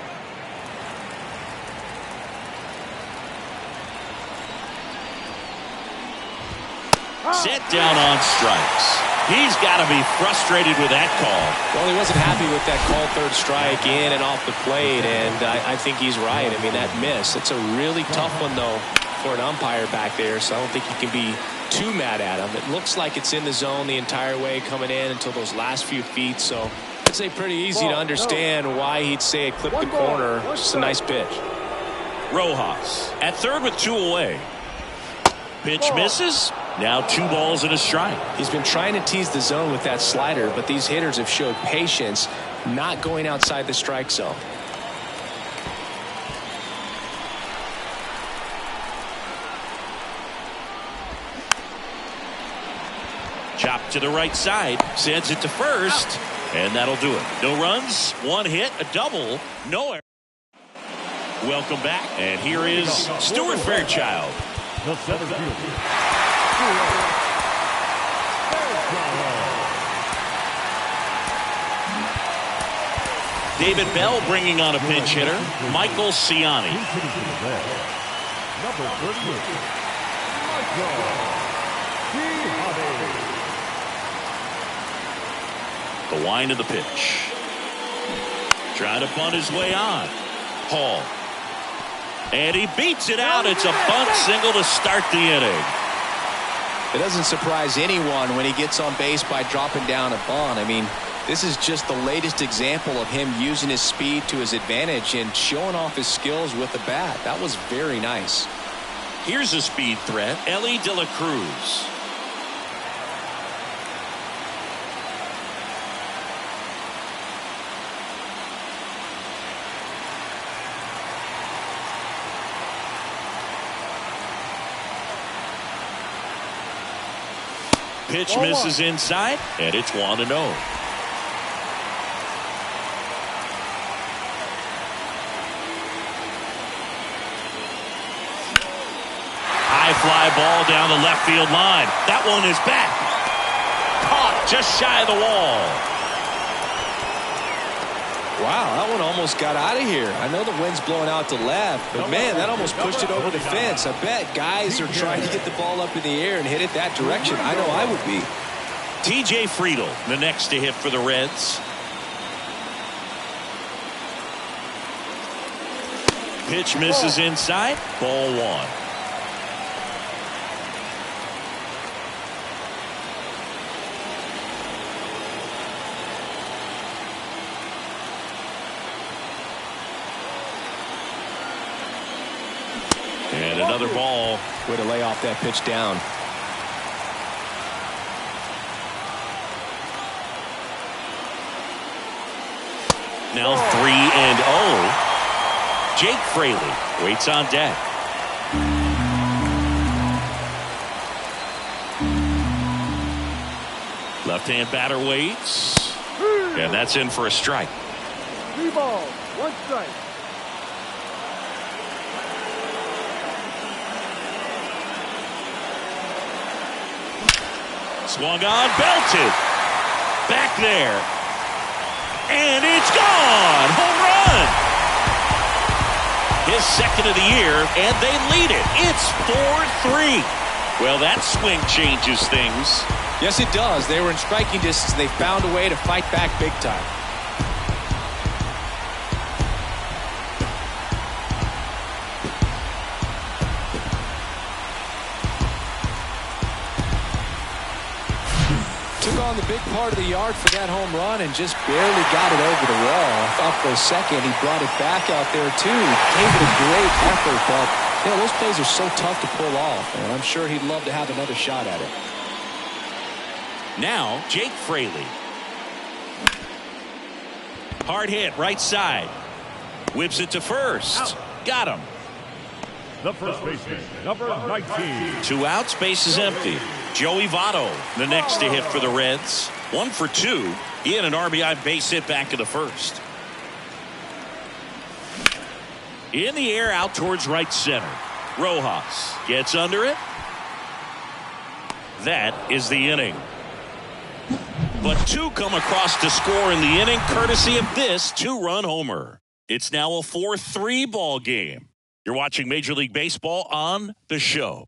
Speaker 1: Set down on strikes. He's got to be frustrated with that call.
Speaker 3: Well, he wasn't happy with that call, third strike in and off the plate, and I think he's right. I mean, that miss, it's a really tough one, though, for an umpire back there, so I don't think you can be too mad at him. It looks like it's in the zone the entire way coming in until those last few feet, so I'd say pretty easy to understand why he'd say it clipped the corner. Just a nice pitch.
Speaker 1: Rojas at third with 2 away. Pitch misses. Now 2 balls and a strike.
Speaker 3: He's been trying to tease the zone with that slider, but these hitters have showed patience, not going outside the strike zone.
Speaker 1: Chop to the right side, sends it to first, and that'll do it. No runs, 1 hit, a double, no error. Welcome back, and here is Stuart Fairchild.
Speaker 2: The center fielder.
Speaker 1: David Bell bringing on a pinch hitter, Michael Ciani.
Speaker 2: Number 38, Michael Ciani.
Speaker 1: The wind of the pitch. Trying to punt his way on. Hall. And he beats it out. It's a bunt single to start the inning.
Speaker 3: It doesn't surprise anyone when he gets on base by dropping down a bunt. I mean, this is just the latest example of him using his speed to his advantage and showing off his skills with the bat. That was very nice.
Speaker 1: Here's a speed threat, Ellie De La Cruz. Pitch misses inside, and it's 1-0. High fly ball down the left field line. That one is back. Caught just shy of the wall.
Speaker 3: Wow, that one almost got out of here. I know the wind's blowing out to left, but man, that almost pushed it over the fence. I bet guys are trying to get the ball up in the air and hit it that direction. I know I would be.
Speaker 1: TJ Friedl, the next to hit for the Reds. Pitch misses inside. Ball 1. And another ball.
Speaker 3: Way to lay off that pitch down.
Speaker 1: Now 3-0. Jake Fraley waits on deck. Left-hand batter waits. And that's in for a strike.
Speaker 4: 3 balls, 1 strike.
Speaker 1: Swung on, belted. Back there. And it's gone. Home run. His second of the year, and they lead it. It's 4-3. Well, that swing changes things.
Speaker 3: Yes, it does. They were in striking distance. They found a way to fight back big time. Took on the big part of the yard for that home run and just barely got it over the wall. I thought for a second he brought it back out there too. Gave it a great effort, but you know, those plays are so tough to pull off, and I'm sure he'd love to have another shot at it.
Speaker 1: Now, Jake Fraley. Hard hit, right side. Whips it to first. Got him.
Speaker 2: The first baseman, number 19.
Speaker 1: 2 outs, base is empty. Joey Votto, the next to hit for the Reds. 1 for 2. He had an RBI base hit back in the first. In the air, out towards right center. Rojas gets under it. That is the inning. But 2 come across to score in the inning, courtesy of this 2-run homer. It's now a 4-3 ball game. You're watching Major League Baseball on The Show.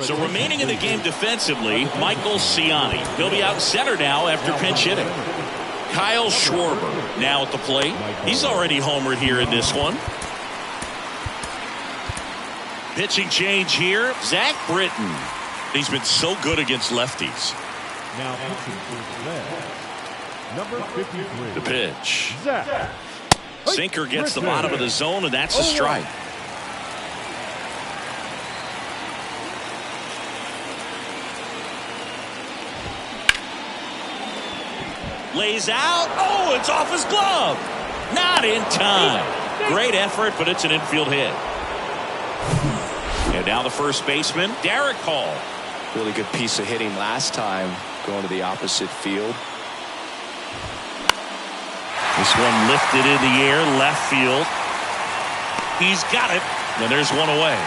Speaker 1: So remaining in the game defensively, Michael Ciani. He'll be out center now after pinch hitting. Kyle Schwarber now at the plate. He's already homered here in this one. Pitching change here, Zach Britton. He's been so good against lefties.
Speaker 2: Now pitching for the Reds, number 53.
Speaker 1: The pitch.
Speaker 2: Zach.
Speaker 1: Sinker gets the bottom of the zone, and that's a strike. Lays out. Oh, it's off his glove. Not in time. Great effort, but it's an infield hit. And now the first baseman, Derek Hall.
Speaker 3: Really good piece of hitting last time, going to the opposite field.
Speaker 1: This one lifted in the air, left field. He's got it, and there's one away.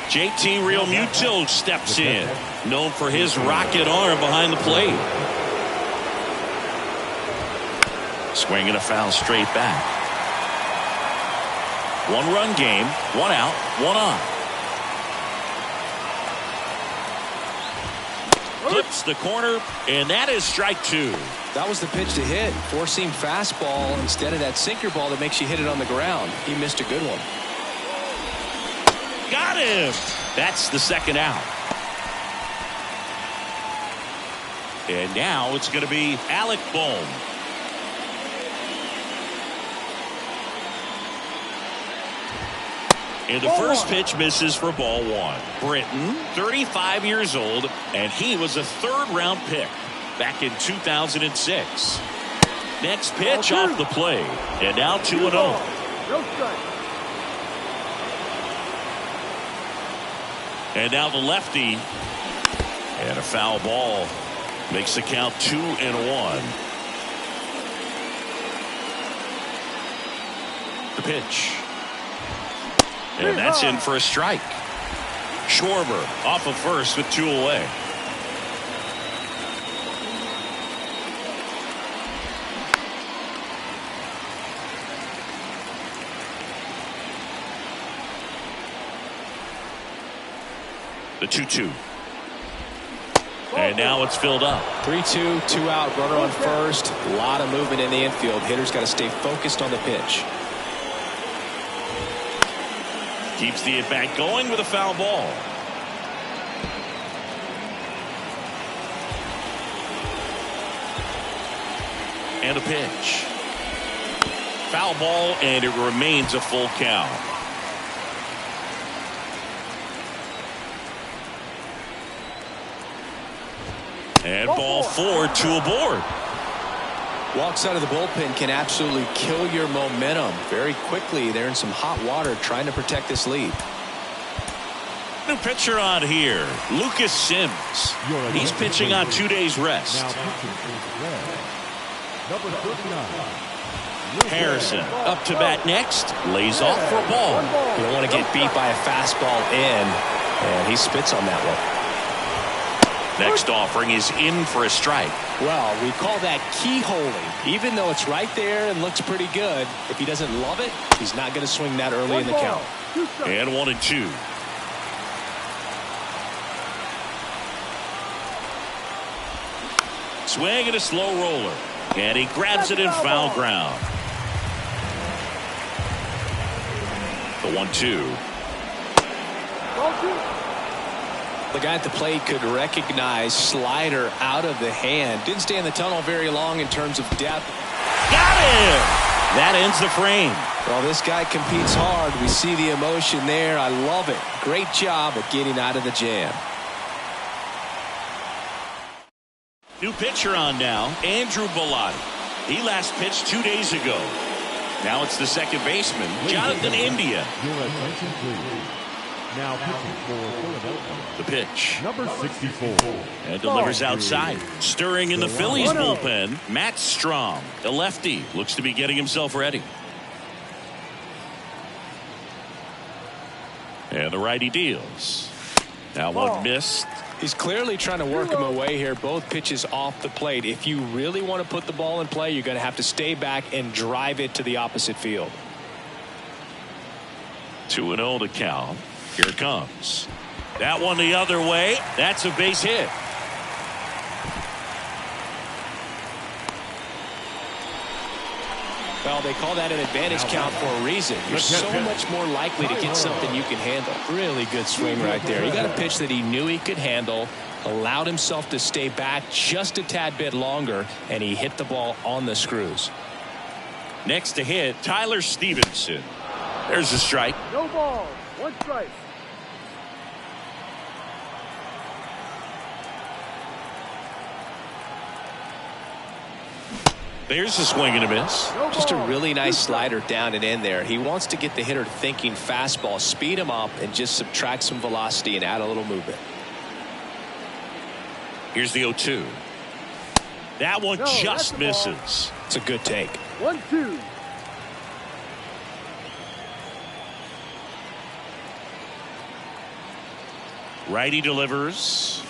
Speaker 1: JT Realmuto steps in, known for his rocket arm behind the plate. Swinging a foul straight back. 1-run game, 1 out, 1 on. Flips the corner, and that is strike 2.
Speaker 3: That was the pitch to hit. 4-seam fastball instead of that sinker ball that makes you hit it on the ground. He missed a good one.
Speaker 1: Got him. That's the second out. And now it's going to be Alec Bohm. And the first pitch misses for ball 1. Britton, 35 years old, and he was a 3rd-round pick. back in 2006. Next pitch off the plate. And now 2-0.
Speaker 4: No strike.
Speaker 1: And now the lefty. And a foul ball. Makes the count 2-1. The pitch. And that's in for a strike. Schwarber off of first with 2 away. The 2-2. And now it's filled up.
Speaker 3: 3-2, 2 out, runner on first. A lot of movement in the infield. Hitter's got to stay focused on the pitch.
Speaker 1: Keeps the at-bat going with a foul ball. And a pitch. Foul ball, and it remains a full count. And ball 4, 2 aboard.
Speaker 3: Walks out of the bullpen can absolutely kill your momentum very quickly. They're in some hot water trying to protect this lead.
Speaker 1: New pitcher on here, Lucas Sims. He's pitching on 2 days rest.
Speaker 2: Now pitching is red. Number 39.
Speaker 1: Harrison up to bat next. Lays off for a ball.
Speaker 3: You don't want to get beat by a fastball in, and he spits on that one.
Speaker 1: Next offering is in for a strike.
Speaker 3: Well, we call that keyholing. Even though it's right there and looks pretty good, if he doesn't love it, he's not going to swing that early in the count.
Speaker 1: And 1-2. Swing and a slow roller. And he grabs it in foul ground. The 1-2.
Speaker 3: The guy at the plate could recognize slider out of the hand. Didn't stay in the tunnel very long in terms of depth.
Speaker 1: Got him! That ends the frame.
Speaker 3: Well, this guy competes hard. We see the emotion there. I love it. Great job at getting out of the jam.
Speaker 1: New pitcher on now, Andrew Bellotti. He last pitched 2 days ago. Now it's the second baseman, Jonathan India.
Speaker 2: Your attention, please. Now pitching for Philadelphia.
Speaker 1: The pitch.
Speaker 2: Number 64.
Speaker 1: And delivers outside. Stirring in the Phillies bullpen, Matt Strom. The lefty looks to be getting himself ready. And the righty deals. Now one missed.
Speaker 3: He's clearly trying to work him away here. Both pitches off the plate. If you really want to put the ball in play, you're going to have to stay back and drive it to the opposite field.
Speaker 1: 2-0 to count. Here it comes. That one the other way. That's a base hit.
Speaker 3: Well, they call that an advantage count for a reason. You're so much more likely to get something you can handle. Really good swing right there. He got a pitch that he knew he could handle, allowed himself to stay back just a tad bit longer, and he hit the ball on the screws.
Speaker 1: Next to hit, Tyler Stevenson. There's a strike.
Speaker 4: No ball. 1 strike.
Speaker 1: There's a swing and a miss.
Speaker 3: Just a really nice slider down and in there. He wants to get the hitter thinking fastball, speed him up, and just subtract some velocity and add a little movement.
Speaker 1: Here's the 0-2. That one just misses.
Speaker 3: It's a good take.
Speaker 4: 1-2.
Speaker 1: Righty delivers.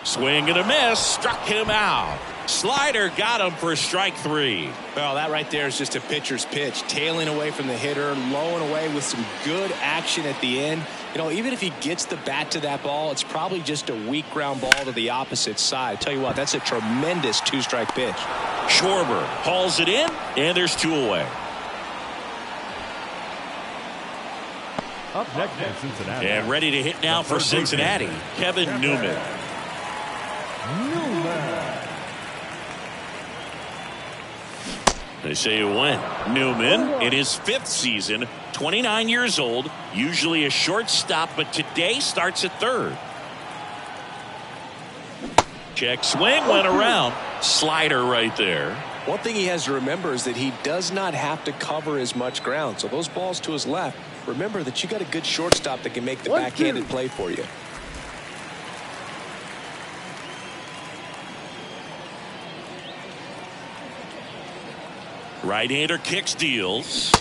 Speaker 1: Swing and a miss. Struck him out. Slider got him for strike 3.
Speaker 3: Well, that right there is just a pitcher's pitch. Tailing away from the hitter, low and away with some good action at the end. You know, even if he gets the bat to that ball, it's probably just a weak ground ball to the opposite side. Tell you what, that's a tremendous 2-strike pitch.
Speaker 1: Schwarber hauls it in, and there's 2 away.
Speaker 2: Up next for Cincinnati.
Speaker 1: And ready to hit now for Cincinnati, Kevin Newman. They say you win. Newman in his 5th season, 29 years old, usually a shortstop, but today starts at 3rd. Check swing, went around. Slider right there.
Speaker 3: One thing he has to remember is that he does not have to cover as much ground. So those balls to his left, remember that you got a good shortstop that can make the backhanded play for you.
Speaker 1: Right-hander kicks, deals,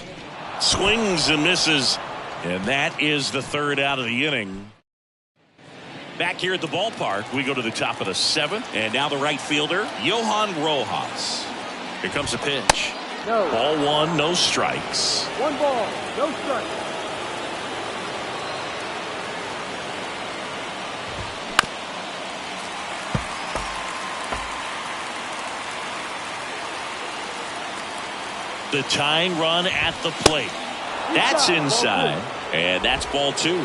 Speaker 1: swings and misses, and that is the third out of the inning. Back here at the ballpark, we go to the top of the seventh, and now the right fielder, Johan Rojas. Here comes a pitch.
Speaker 4: No.
Speaker 1: Ball one, no strikes.
Speaker 4: 1 ball, no strike.
Speaker 1: The tying run at the plate. That's inside, and that's ball 2.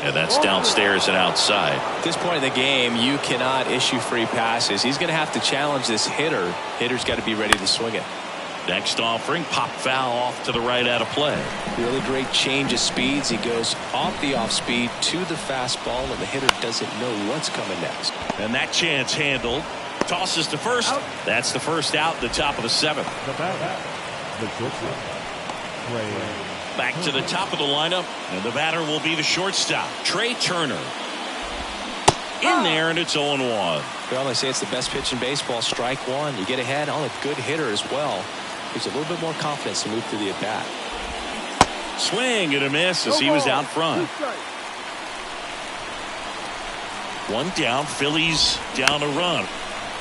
Speaker 1: And that's downstairs and outside.
Speaker 3: At this point in the game, you cannot issue free passes. He's going to have to challenge this hitter. Hitter's got to be ready to swing it.
Speaker 1: Next offering, pop foul off to the right out of play.
Speaker 3: Really great change of speeds. He goes off the off speed to the fastball, and the hitter doesn't know what's coming next.
Speaker 1: And that chance handled. Tosses to first.
Speaker 4: Out.
Speaker 1: That's the first out, the top of the seventh.
Speaker 2: The batter, the shortstop, Trey.
Speaker 1: Back to the top of the lineup, and the batter will be the shortstop, Trey Turner. In there, and it's 0-1.
Speaker 3: Well, they say it's the best pitch in baseball. Strike one. You get ahead on a good hitter as well. Gives a little bit more confidence to move through the at-bat.
Speaker 1: Swing and a miss as he was out front.
Speaker 4: 2 strikes.
Speaker 1: 1 down, Phillies down a run.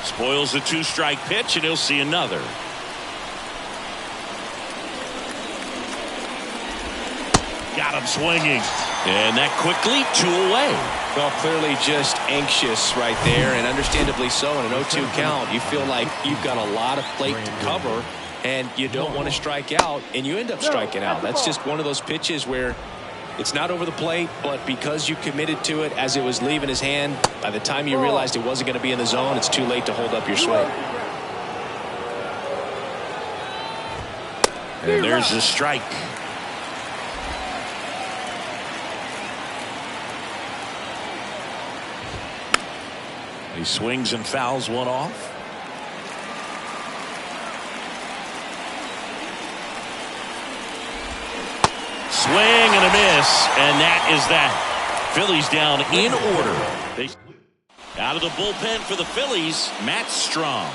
Speaker 1: Spoils the 2-strike pitch, and he'll see another. Got him swinging. And that quickly 2 away.
Speaker 3: Well, clearly just anxious right there, and understandably so. In an 0-2 count, you feel like you've got a lot of plate to cover, and you don't want to strike out, and you end up striking out. That's just one of those pitches where it's not over the plate, but because you committed to it as it was leaving his hand, by the time you realized it wasn't going to be in the zone, it's too late to hold up your swing.
Speaker 1: And there's the strike. He swings and fouls one off. Swing and a miss, and that is that. Phillies down in order. Out of the bullpen for the Phillies, Matt Strong.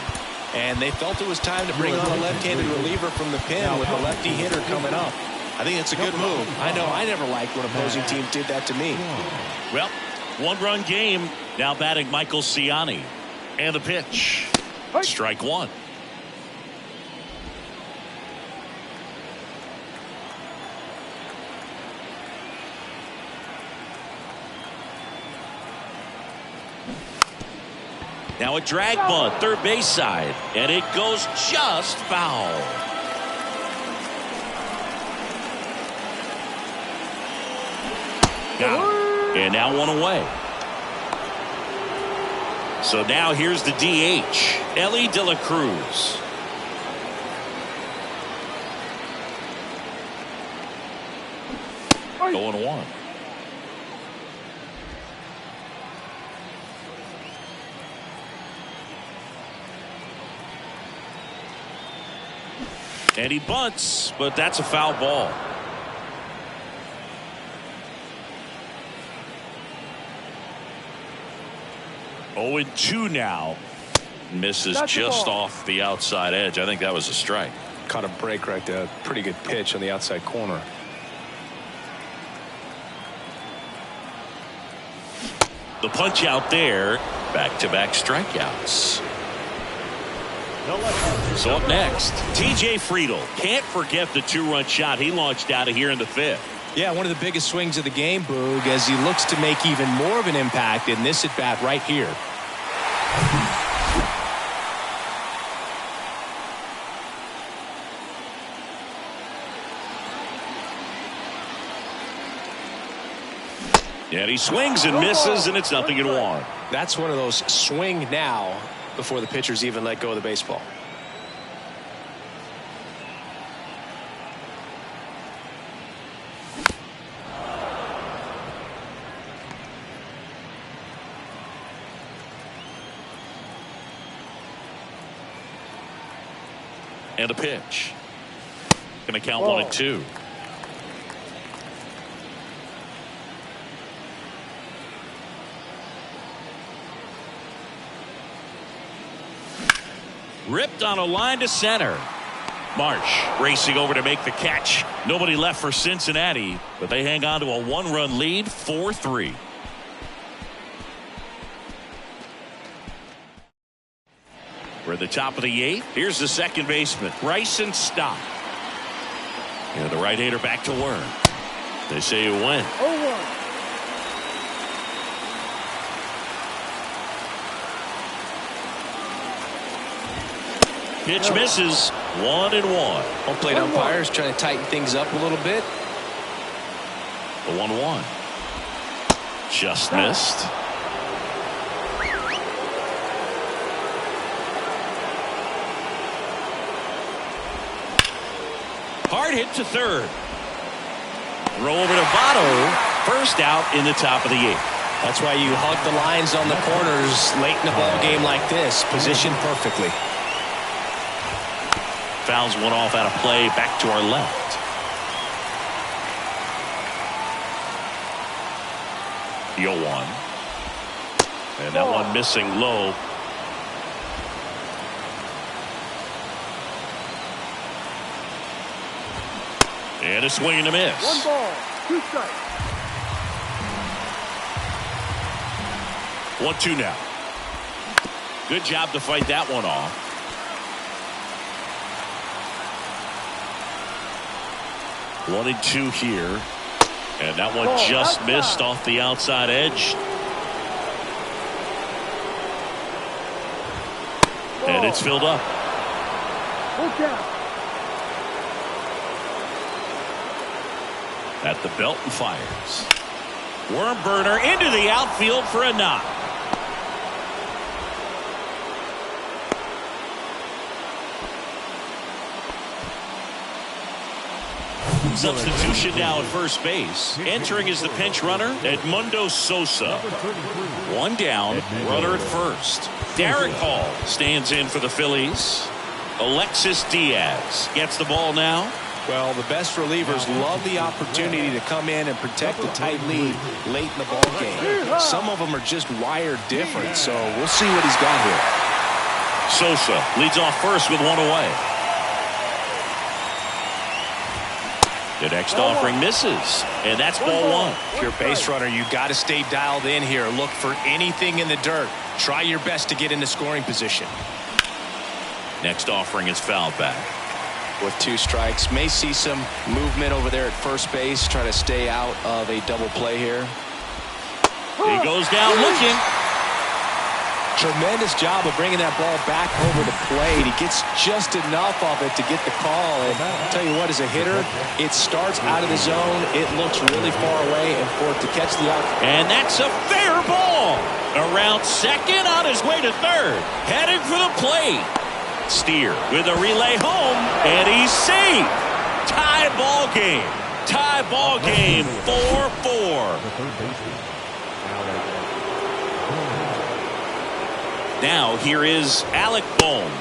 Speaker 3: And they felt it was time to bring on a left-handed reliever from the pen with a lefty hitter coming up. I think it's a good move. I know I never liked when opposing teams did that to me.
Speaker 1: Well, 1-run game. Now batting Michael Ciani. And the pitch. Strike 1. Now a drag bunt, third base side, and it goes just foul. Got him. And now 1 away. So now here's the DH, Elly De La Cruz. Going 1. And he bunts, but that's a foul ball. Oh, and 2 now. Misses
Speaker 4: That's
Speaker 1: just off the outside edge. I think that was a strike.
Speaker 3: Caught a break right there. Pretty good pitch on the outside corner.
Speaker 1: The punch out there. Back-to-back strikeouts. So up next, TJ Friedl. Can't forget the 2-run shot he launched out of here in the 5th.
Speaker 3: Yeah, one of the biggest swings of the game, Boog, as he looks to make even more of an impact in this at-bat right here.
Speaker 1: And he swings and misses, and it's 0-1.
Speaker 3: That's one of those swing now before the pitchers even let go of the baseball.
Speaker 1: And a pitch. Going to count 1-2. Ripped on a line to center. Marsh racing over to make the catch. Nobody left for Cincinnati, but they hang on to a 1-run lead, 4-3. We're at the top of the 8th. Here's the second baseman, Bryson Stott. And the right-hander back to work. They say it went.
Speaker 4: 0-1.
Speaker 1: Pitch misses. 1-1.
Speaker 3: Home plate umpires trying to tighten things up a little bit.
Speaker 1: The 1-1. Just missed. Hard hit to third. Throw over to Votto. First out in the top of the 8th.
Speaker 3: That's why you hug the lines on the corners late in a ball game like this. Positioned perfectly.
Speaker 1: Fouls one off out of play, back to our left. The 0-1. And that one missing low. And a swing and a miss.
Speaker 4: 1 ball, 2 strikes.
Speaker 1: 1-2 now. Good job to fight that one off. 1-2 here. And that one just missed off the outside edge. And it's filled up. At the belt and fires. Worm burner into the outfield for a knock. Substitution now at first base. Entering is the pinch runner, Edmundo Sosa. 1 down, runner at first. Derek Hall stands in for the Phillies. Alexis Diaz gets the ball now.
Speaker 3: Well, the best relievers love the opportunity to come in and protect a tight lead late in the ball game. Some of them are just wired different, so we'll see what he's got here.
Speaker 1: Sosa leads off first with 1 away. The next offering misses, and that's ball 1.
Speaker 3: If you're a base runner, you got to stay dialed in here. Look for anything in the dirt. Try your best to get into scoring position.
Speaker 1: Next offering is fouled back.
Speaker 3: With 2 strikes, may see some movement over there at first base. Try to stay out of a double play here.
Speaker 1: He goes down looking.
Speaker 3: Tremendous job of bringing that ball back over the plate. He gets just enough of it to get the call. And I'll tell you what, as a hitter, it starts out of the zone. It looks really far away, and for it to catch the out.
Speaker 1: And that's a fair ball. Around second, on his way to third. Heading for the plate. Steer with a relay home, and he's safe. Tie ball game. Tie ball game. 4-4. Now here is Alec Bohm.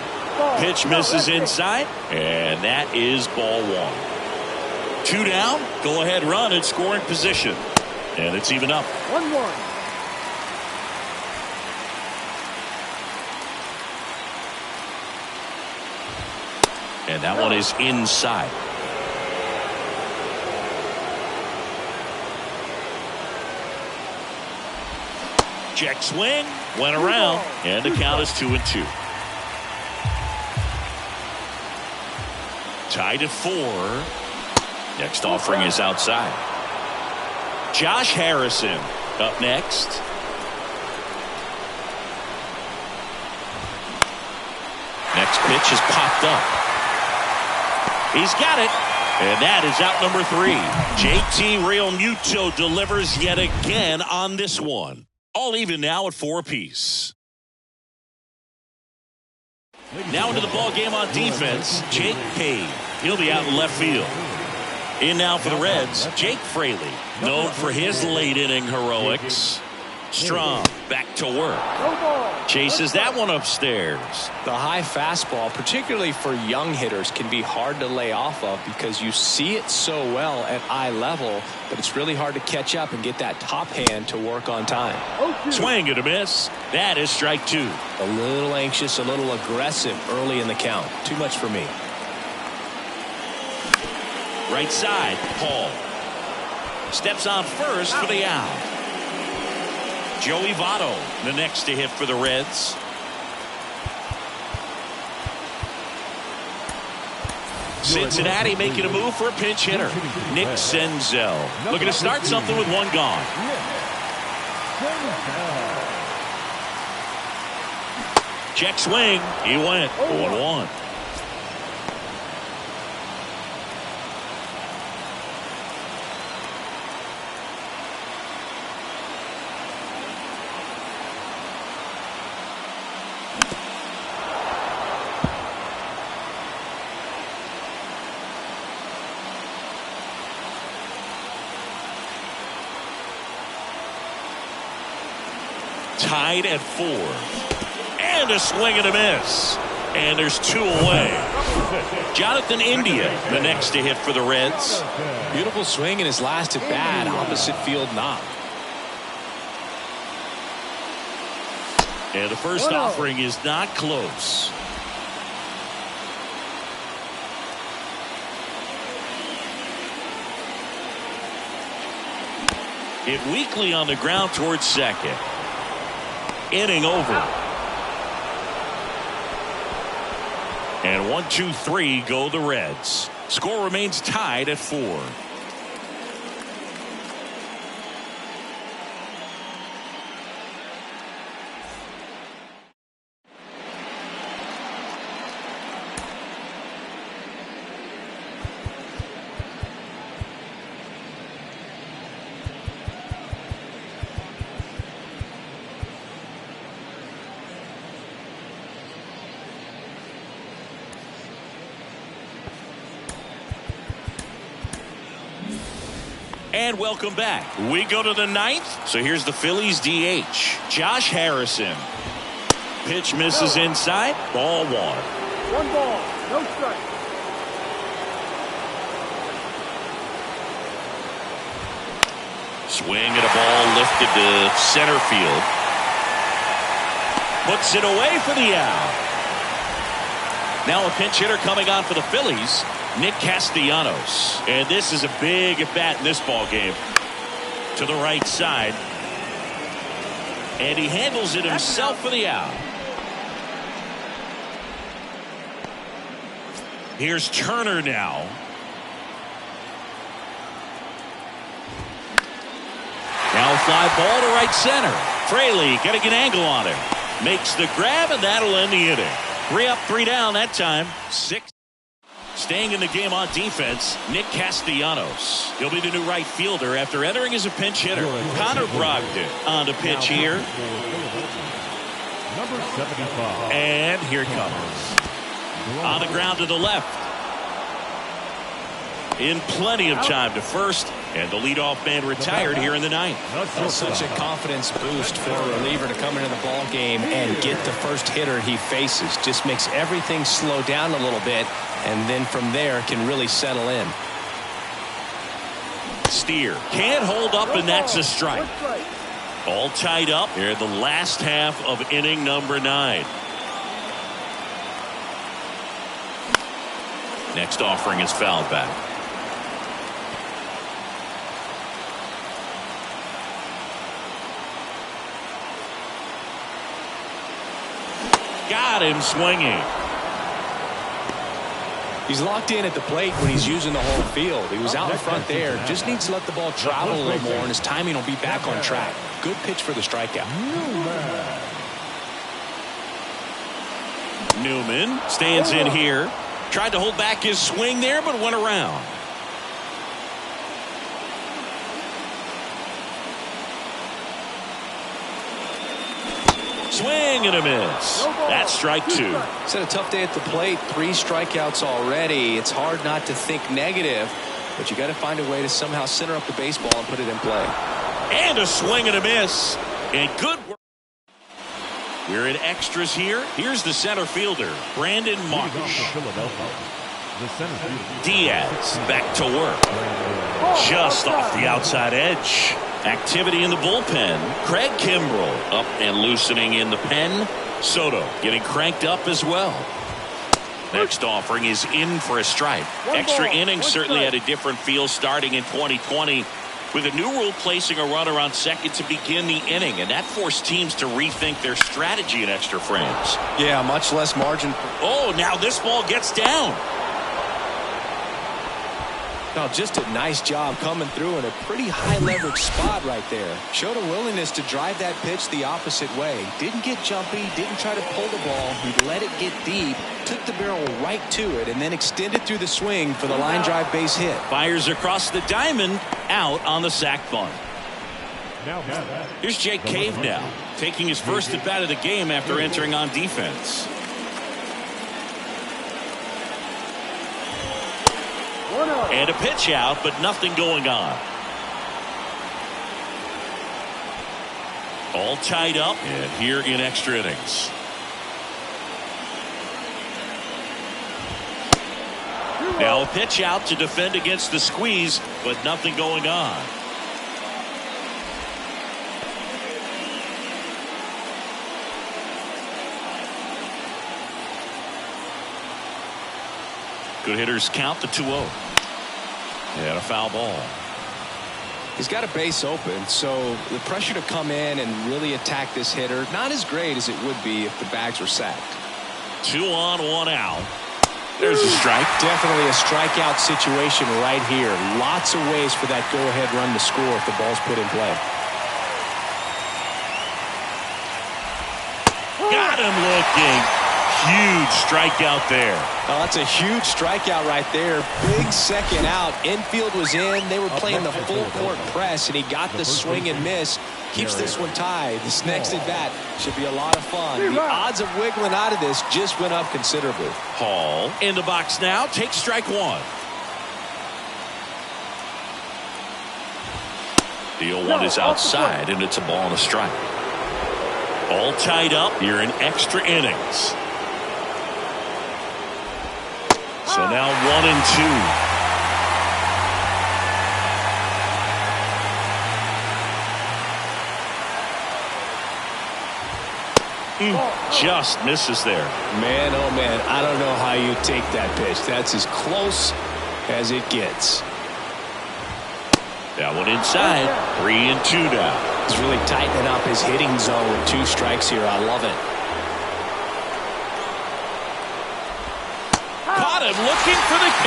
Speaker 1: Pitch misses inside, and that is ball 1. 2 down, go ahead run in scoring position, and it's even up.
Speaker 4: 1-1.
Speaker 1: And that one is inside. Check swing, went around, and the count is 2-2. Tied at 4. Next offering is outside. Josh Harrison up next. Next pitch is popped up. He's got it. And that is out number 3. JT Realmuto delivers yet again on this one. All even now at 4 apiece. Now into the ball game on defense, Jake Cave. He'll be out in left field. In now for the Reds, Jake Fraley, known for his late inning heroics. Strom back to work. Chases that one upstairs.
Speaker 3: The high fastball, particularly for young hitters, can be hard to lay off of because you see it so well at eye level, but it's really hard to catch up and get that top hand to work on time.
Speaker 1: Swing and a miss. That is strike 2.
Speaker 3: A little anxious, a little aggressive early in the count. Too much for me.
Speaker 1: Right side, Paul. Steps on first for the out. Joey Votto, the next to hit for the Reds. Cincinnati making a move for a pinch hitter. Nick Senzel looking to start something with one gone. Check swing. He went 0-1. Tied at 4. And a swing and a miss. And there's 2 away. Jonathan India, the next to hit for the Reds.
Speaker 3: Beautiful swing in his last at bat. Opposite field knock.
Speaker 1: And the first offering is not close. Hit weakly on the ground towards second. Inning over. And 1, 2, 3 go the Reds. Score remains tied at 4. And welcome back. We go to the 9th. So here's the Phillies DH, Josh Harrison. Pitch misses inside. Ball 1.
Speaker 4: 1 ball, no strike.
Speaker 1: Swing at a ball lifted to center field. Puts it away for the out. Now a pinch hitter coming on for the Phillies, Nick Castellanos. And this is a big at bat in this ball game. To the right side. And he handles it himself for the out. Here's Turner now. Now a fly ball to right center. Fraley getting an angle on it. Makes the grab, and that'll end the inning. 3 up, 3 down that time. 6. Staying in the game on defense, Nick Castellanos. He'll be the new right fielder after entering as a pinch hitter. Connor Brogdon on the pitch here.
Speaker 2: Number 75.
Speaker 1: And here it comes. On the ground to the left. In plenty of time to first. And the leadoff man retired here in the 9th.
Speaker 3: That's such a confidence boost for a reliever to come into the ball game and get the first hitter he faces. Just makes everything slow down a little bit, and then from there can really settle in.
Speaker 1: Steer can't hold up, and that's a strike. All tied up here in the last half of inning number 9. Next offering is fouled back. Got him swinging.
Speaker 3: He's locked in at the plate when he's using the whole field. He was out in front there. Just needs to let the ball travel a little more, and his timing will be back on track. Good pitch for the strikeout.
Speaker 1: Newman stands in here. Tried to hold back his swing there, but went around. Swing and a miss. That's strike 2.
Speaker 3: It's had a tough day at the plate. 3 strikeouts already. It's hard not to think negative, but you got to find a way to somehow center up the baseball and put it in play.
Speaker 1: And a swing and a miss. And good work. We're in extras here. Here's the center fielder, Brandon Marsh.
Speaker 2: Philadelphia, the center fielder.
Speaker 1: Diaz back to work. Just off the outside edge. Activity in the bullpen. Craig Kimbrell up and loosening in the pen. Soto getting cranked up as well. Next offering is in for a strike. Extra innings certainly had a different feel starting in 2020 with a new rule placing a runner on second to begin the inning, and that forced teams to rethink their strategy in extra frames.
Speaker 3: Yeah, much less margin.
Speaker 1: Oh, now this ball gets down.
Speaker 3: Oh, just a nice job coming through in a pretty high leverage spot right there. Showed a willingness to drive that pitch the opposite way. Didn't get jumpy, didn't try to pull the ball. He let it get deep, took the barrel right to it, and then extended through the swing for the line drive base hit.
Speaker 1: Fires across the diamond, out on the sac bunt.
Speaker 2: Now,
Speaker 1: Here's Jake Cave now, taking his first at bat of the game after entering on defense. And a pitch out, but nothing going on. All tied up, and here in extra innings. Now a pitch out to defend against the squeeze, but nothing going on. Good hitters count the 2-0. And a foul ball.
Speaker 3: He's got a base open, so the pressure to come in and really attack this hitter, not as great as it would be if the bags were sacked.
Speaker 1: 2 on, 1 out. There's a strike.
Speaker 3: Definitely a strikeout situation right here. Lots of ways for that go-ahead run to score if the ball's put in play.
Speaker 1: Got him looking. Huge strikeout there.
Speaker 3: Oh, that's a huge strikeout right there. Big second out. Infield was in. They were playing the full court press, and he got the swing and miss. Keeps this one tied. This next at bat should be a lot of fun. The odds of wiggling out of this just went up considerably.
Speaker 1: Hall in the box now. Takes strike 1. The 0-1 is outside, and it's a ball and a strike. All tied up here in extra innings. So now 1 and 2. Just misses there.
Speaker 3: Man, oh man, I don't know how you take that pitch. That's as close as it gets.
Speaker 1: That one inside. 3 and 2 now.
Speaker 3: He's really tightening up his hitting zone with 2 strikes here. I love it.
Speaker 1: Caught him looking for the K.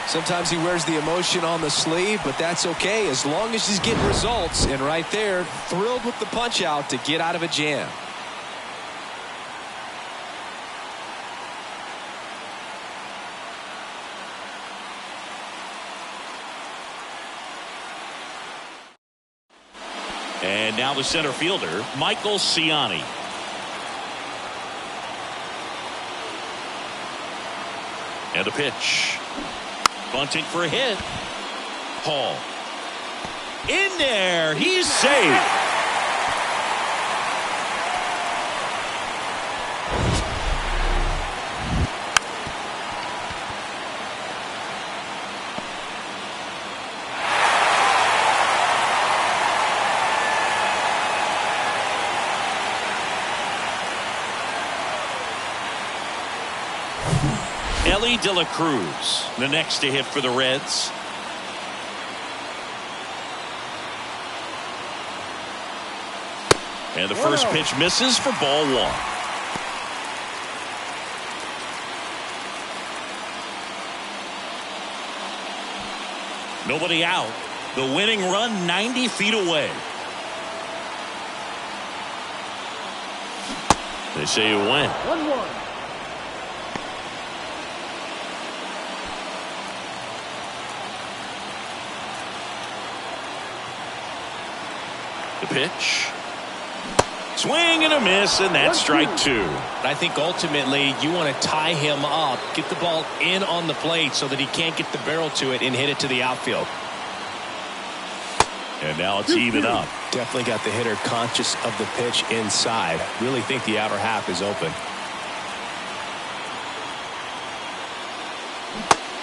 Speaker 3: Sometimes he wears the emotion on the sleeve, but that's okay as long as he's getting results. And right there, thrilled with the punch out to get out of a jam.
Speaker 1: And now the center fielder, Michael Ciani. And a pitch. Bunting for a hit. Hall. In there. He's safe. Elly De La Cruz, the next to hit for the Reds. And the first pitch misses for ball 1. Nobody out. The winning run 90 feet away. They say it went.
Speaker 4: 1-1.
Speaker 1: The pitch. Swing and a miss, and that's strike 2.
Speaker 3: I think ultimately you want to tie him up, get the ball in on the plate so that he can't get the barrel to it and hit it to the outfield.
Speaker 1: And now it's even up.
Speaker 3: Definitely got the hitter conscious of the pitch inside. Really think the outer half is open.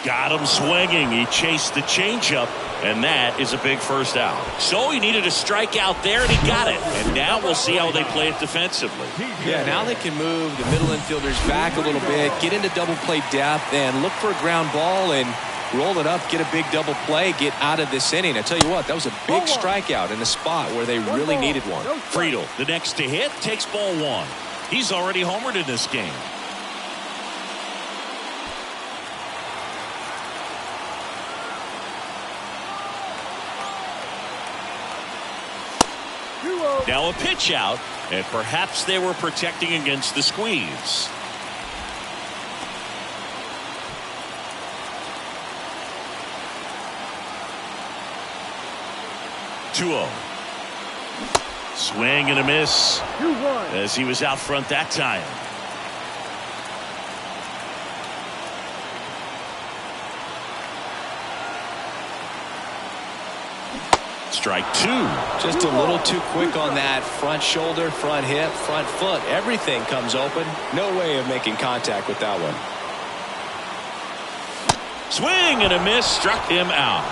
Speaker 1: Got him swinging. He chased the changeup, and that is a big first out. So he needed a strikeout there, and he got it. And now we'll see how they play it defensively.
Speaker 3: Yeah, now they can move the middle infielders back a little bit, get into double play depth, and look for a ground ball and roll it up, get a big double play, get out of this inning. I tell you what, that was a big strikeout in a spot where they really needed one.
Speaker 1: Friedl, the next to hit, takes ball 1. He's already homered in this game. Now a pitch out, and perhaps they were protecting against the squeeze. Two-0. Swing and a miss as he was out front that time. Strike 2.
Speaker 3: Just a little too quick on that front shoulder, front hip, front foot. Everything comes open. No way of making contact with that one.
Speaker 1: Swing and a miss, struck him out.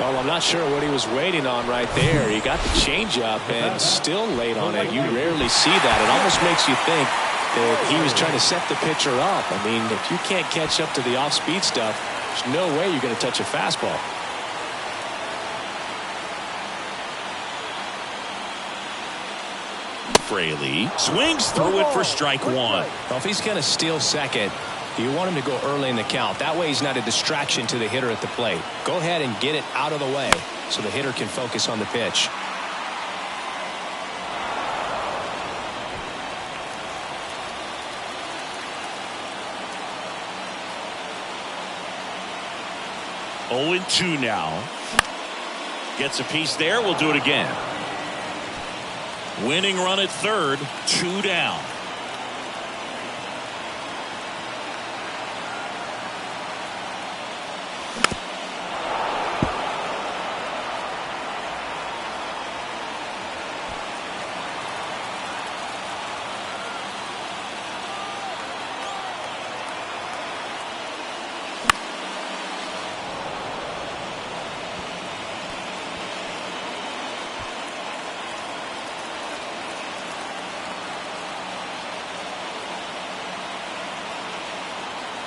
Speaker 3: Well, I'm not sure what he was waiting on right there. He got the changeup and still late on it. You rarely see that. It almost makes you think that he was trying to set the pitcher up. I mean, if you can't catch up to the off-speed stuff, there's no way you're going to touch a fastball.
Speaker 1: Fraley swings through it for strike 1.
Speaker 3: Well, if he's going to steal second, you want him to go early in the count. That way he's not a distraction to the hitter at the plate. Go ahead and get it out of the way so the hitter can focus on the pitch.
Speaker 1: Oh, 0-2 now. Gets a piece there. We'll do it again. Winning run at third, 2 down.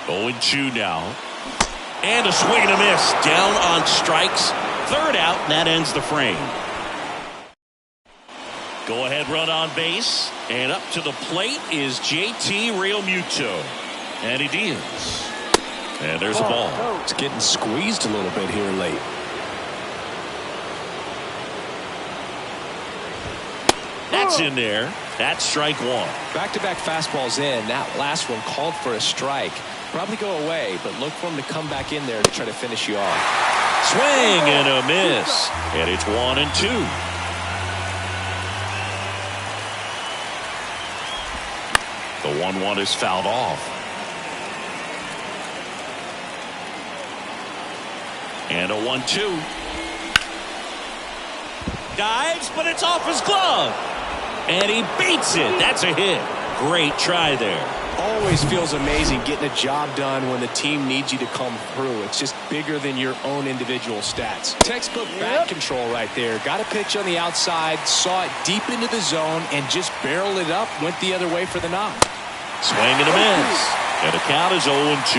Speaker 1: Oh, 0-2 now. And a swing and a miss. Down on strikes. Third out, and that ends the frame. Go ahead run on base. And up to the plate is JT Realmuto. And he deals. And there's a ball.
Speaker 3: It's getting squeezed a little bit here late.
Speaker 1: That's in there. That's strike 1.
Speaker 3: Back-to-back fastballs in. That last one called for a strike. Probably go away, but look for him to come back in there to try to finish you off.
Speaker 1: Swing and a miss. And it's 1-2. The 1-1 is fouled off. And a 1-2. Dives, but it's off his glove. And he beats it. That's a hit. Great try there.
Speaker 3: Always feels amazing getting a job done when the team needs you to come through. It's just bigger than your own individual stats. Textbook bat control right there. Got a pitch on the outside, saw it deep into the zone, and just barreled it up, went the other way for the knock.
Speaker 1: Swing and a miss. And the count is 0-2.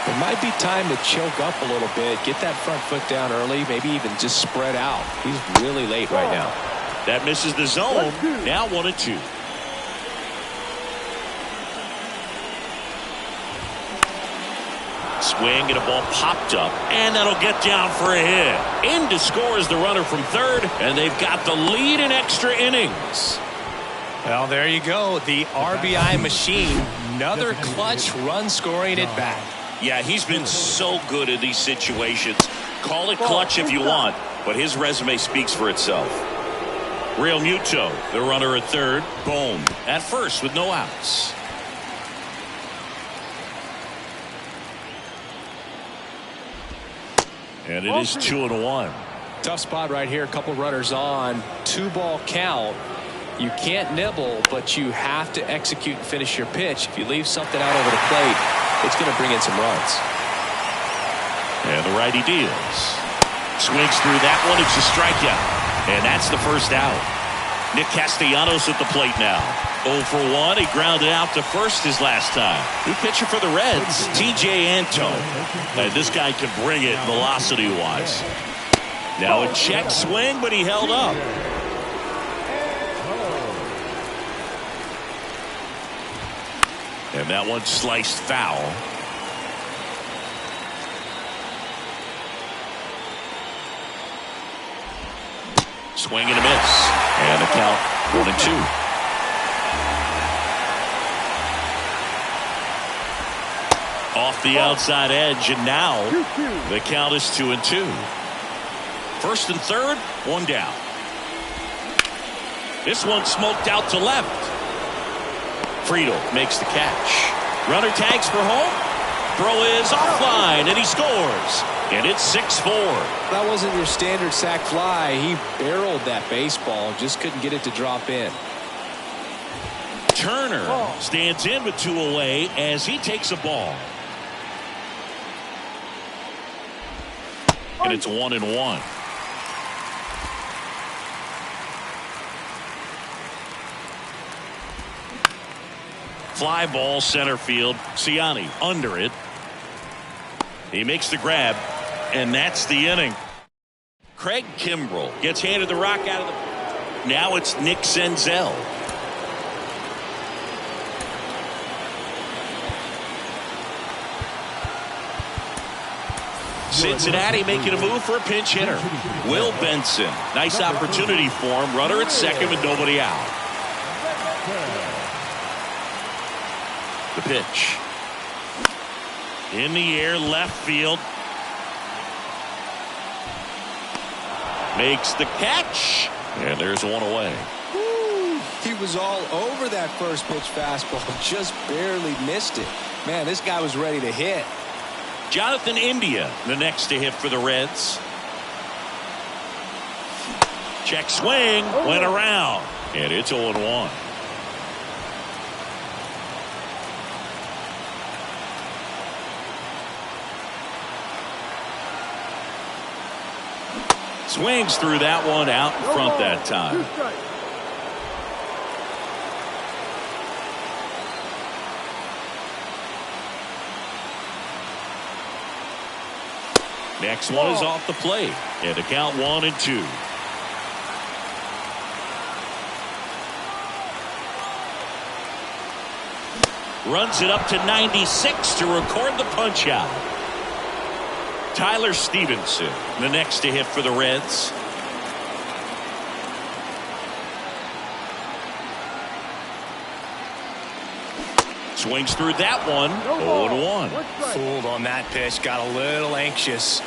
Speaker 3: It might be time to choke up a little bit, get that front foot down early, maybe even just spread out. He's really late right now.
Speaker 1: That misses the zone. Now 1-2. Swing and a ball popped up, and that'll get down for a hit. In to score is the runner from third, and they've got the lead in extra innings.
Speaker 3: Well, there you go. The RBI machine. Another clutch run scoring at bat.
Speaker 1: Yeah, he's been so good in these situations. Call it clutch if you want, but his resume speaks for itself. Real Muto, the runner at third. Bohm at first with no outs. And it is 2-1.
Speaker 3: Tough spot right here. A couple runners on. 2-ball count. You can't nibble, but you have to execute and finish your pitch. If you leave something out over the plate, it's going to bring in some runs.
Speaker 1: And the righty deals. Swings through that one. It's a strikeout. And that's the first out. Nick Castellanos at the plate now. 0 for 1. He grounded out to first his last time. New pitcher for the Reds, T.J. Antone. And this guy can bring it velocity-wise. Now a check swing, but he held up. And that one sliced foul. Swing and a miss. And the count 1-2. Off the outside edge, and now the count is 2-2. First and third, one down. This one smoked out to left. Friedel makes the catch. Runner tags for home. Throw is offline, and he scores. And it's 6-4.
Speaker 3: That wasn't your standard sac fly. He barreled that baseball, just couldn't get it to drop in.
Speaker 1: Turner stands in with 2 away as he takes a ball. And it's 1-1. Fly ball center field. Ciani under it. He makes the grab, and that's the inning. Craig Kimbrell gets handed the rock out of the. Now it's Nick Senzel. Cincinnati making a move for a pinch hitter. Will Benson. Nice opportunity for him. Runner at second with nobody out. The pitch. In the air, left field. Makes the catch. And there's one away.
Speaker 3: Woo, he was all over that first pitch fastball. Just barely missed it. Man, this guy was ready to hit.
Speaker 1: Jonathan India, the next to hit for the Reds. Check swing, went around, and it's 0-1. Swings through that one out in front that time. Next one is off the plate. And the count 1-2. Runs it up to 96 to record the punch out. Tyler Stevenson, the next to hit for the Reds. Swings through that one. 0-1.
Speaker 3: Fooled on that pitch. Got a little anxious.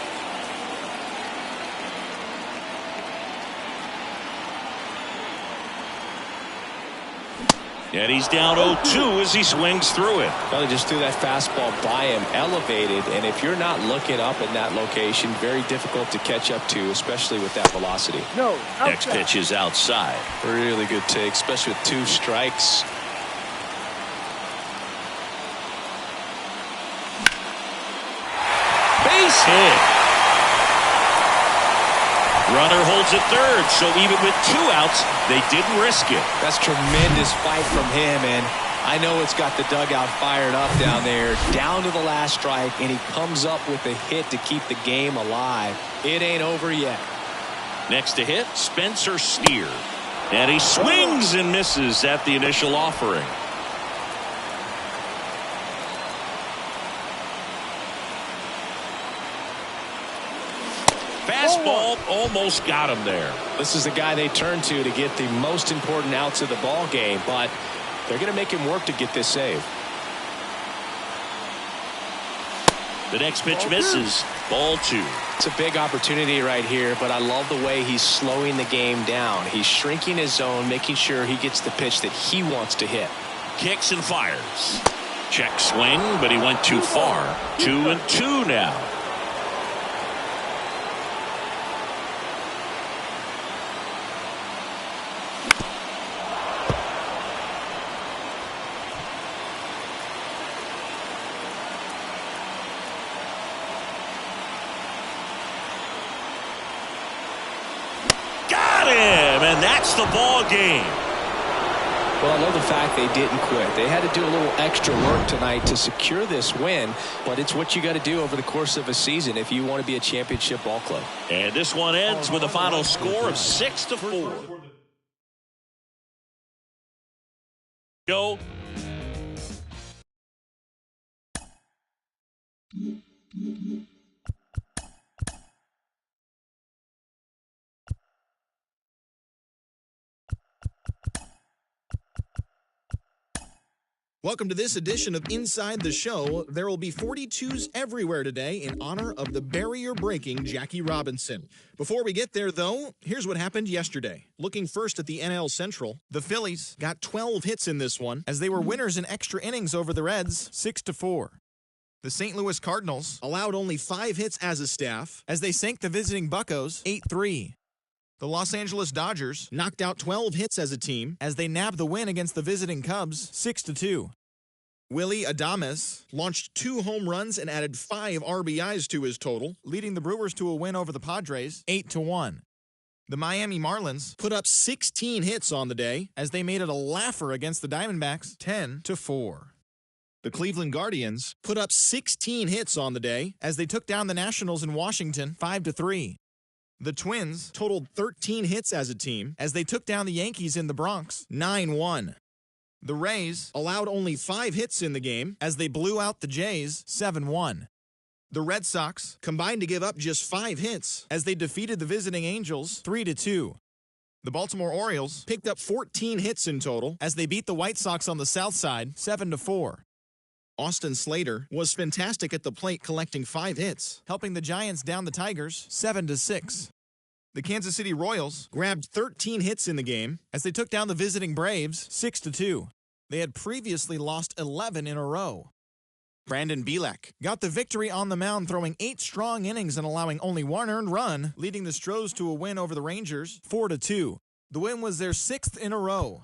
Speaker 1: And he's down 0-2 as he swings through it.
Speaker 3: Well, he just threw that fastball by him, elevated, and if you're not looking up in that location, very difficult to catch up to, especially with that velocity.
Speaker 1: Next pitch is outside.
Speaker 3: Really good take, especially with 2 strikes.
Speaker 1: Base hit. Runner holds at third, so even with 2 outs, they didn't risk it.
Speaker 3: That's tremendous fight from him, and I know it's got the dugout fired up down there. Down to the last strike, and he comes up with a hit to keep the game alive. It ain't over yet.
Speaker 1: Next to hit, Spencer Steer. And he swings and misses at the initial offering. Fastball almost got him there.
Speaker 3: This is the guy they turn to get the most important outs of the ball game, but they're going to make him work to get this save.
Speaker 1: The next pitch misses. Ball 2.
Speaker 3: It's a big opportunity right here, but I love the way he's slowing the game down. He's shrinking his zone, making sure he gets the pitch that he wants to hit.
Speaker 1: Kicks and fires. Check swing, but he went too far. 2-2 now. Got him, and that's the ball game.
Speaker 3: Well, I love the fact they didn't quit. They had to do a little extra work tonight to secure this win, but it's what you got to do over the course of a season if you want to be a championship ball club.
Speaker 1: And this one ends with a final score of 6-4. Go.
Speaker 6: Welcome to this edition of Inside the Show. There will be 42s everywhere today in honor of the barrier-breaking Jackie Robinson. Before we get there, though, here's what happened yesterday. Looking first at the NL Central, the Phillies got 12 hits in this one as they were winners in extra innings over the Reds, 6-4. The St. Louis Cardinals allowed only 5 hits as a staff as they sank the visiting Buccos 8-3. The Los Angeles Dodgers knocked out 12 hits as a team as they nabbed the win against the visiting Cubs 6-2. Willie Adames launched 2 home runs and added 5 RBIs to his total, leading the Brewers to a win over the Padres 8-1. The Miami Marlins put up 16 hits on the day as they made it a laugher against the Diamondbacks 10-4. The Cleveland Guardians put up 16 hits on the day as they took down the Nationals in Washington 5-3. The Twins totaled 13 hits as a team as they took down the Yankees in the Bronx 9-1. The Rays allowed only 5 hits in the game as they blew out the Jays 7-1. The Red Sox combined to give up just 5 hits as they defeated the visiting Angels 3-2. The Baltimore Orioles picked up 14 hits in total as they beat the White Sox on the South Side 7-4. Austin Slater was fantastic at the plate, collecting 5 hits, helping the Giants down the Tigers 7-6. The Kansas City Royals grabbed 13 hits in the game as they took down the visiting Braves 6-2. They had previously lost 11 in a row. Brandon Bielak got the victory on the mound, throwing 8 strong innings and allowing only 1 earned run, leading the Stros to a win over the Rangers 4-2. The win was their 6th in a row.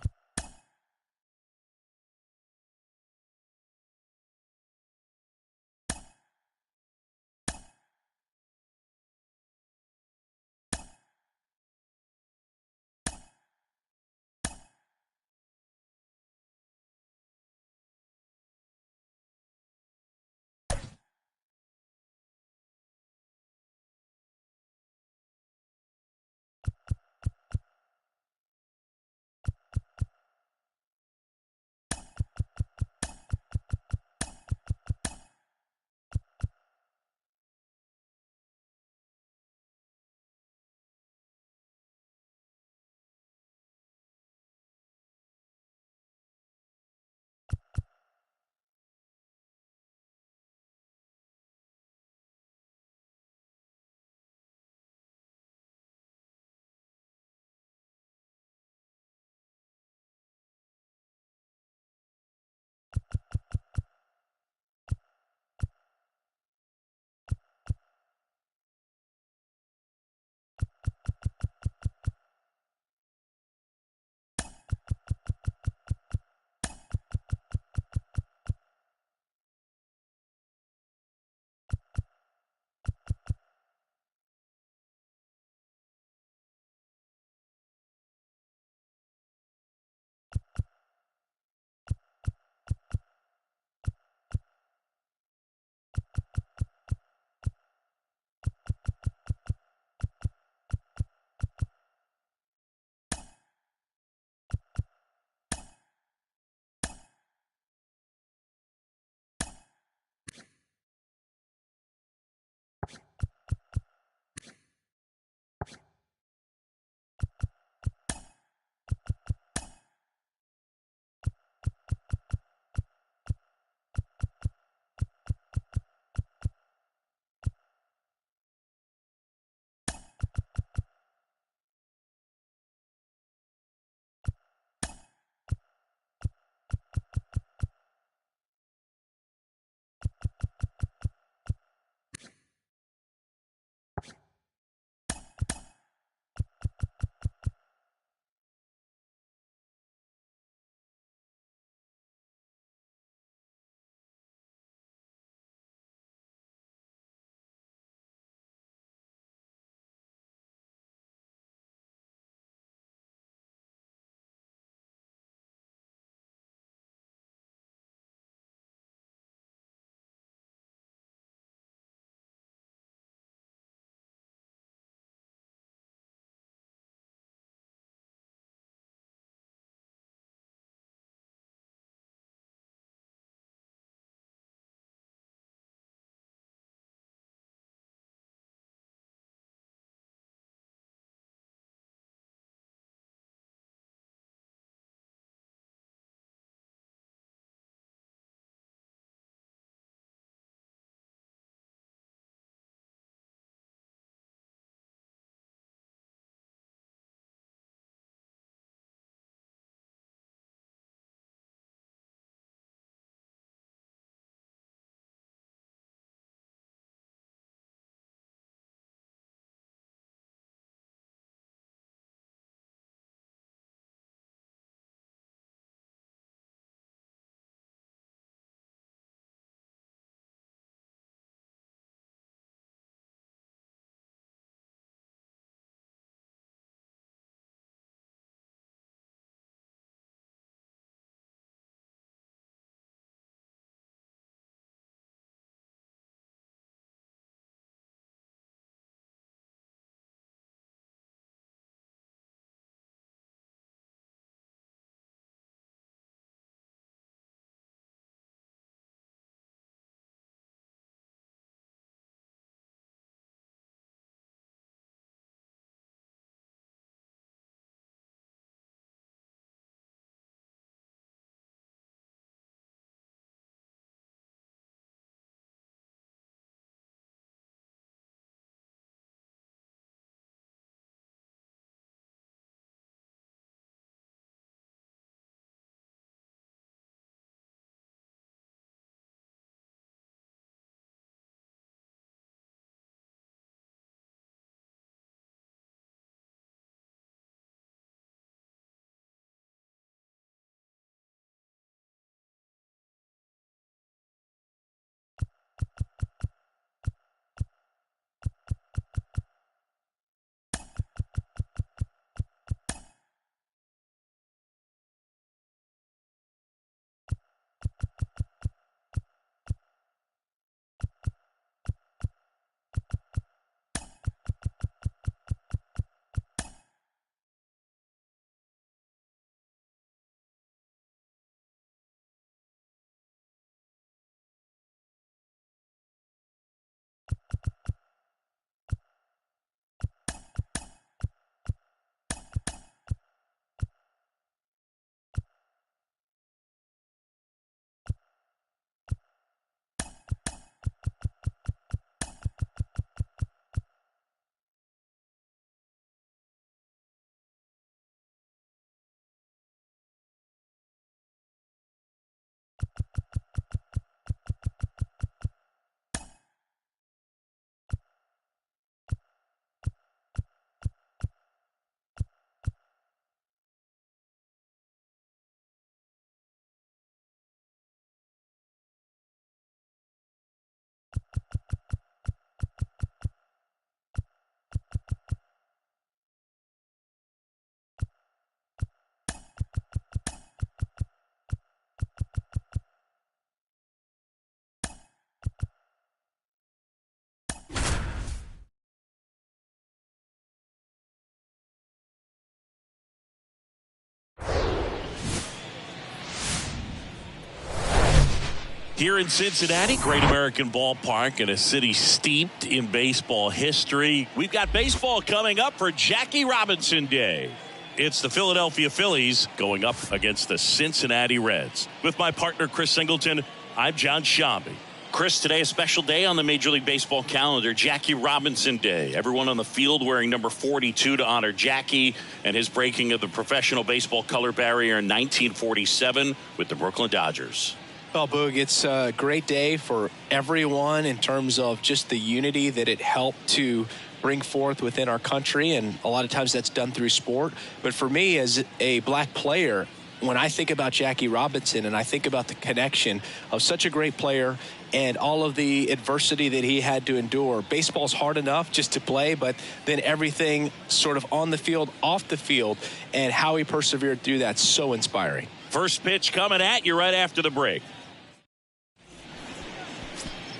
Speaker 1: Here in Cincinnati, Great American Ballpark, in a city steeped in baseball history. We've got baseball coming up for Jackie Robinson Day. It's the Philadelphia Phillies going up against the Cincinnati Reds. With my partner, Chris Singleton, I'm John Shambi. Chris, today a special day on the Major League Baseball calendar, Jackie Robinson Day. Everyone on the field wearing number 42 to honor Jackie and his breaking of the professional baseball color barrier in 1947 with the Brooklyn Dodgers.
Speaker 3: Well, Boog, it's a great day for everyone in terms of just the unity that it helped to bring forth within our country, and a lot of times that's done through sport. But for me, as a black player, when I think about Jackie Robinson and I think about the connection of such a great player and all of the adversity that he had to endure, baseball's hard enough just to play, but then everything sort of on the field, off the field, and how he persevered through that, so inspiring.
Speaker 1: First pitch coming at you right after the break.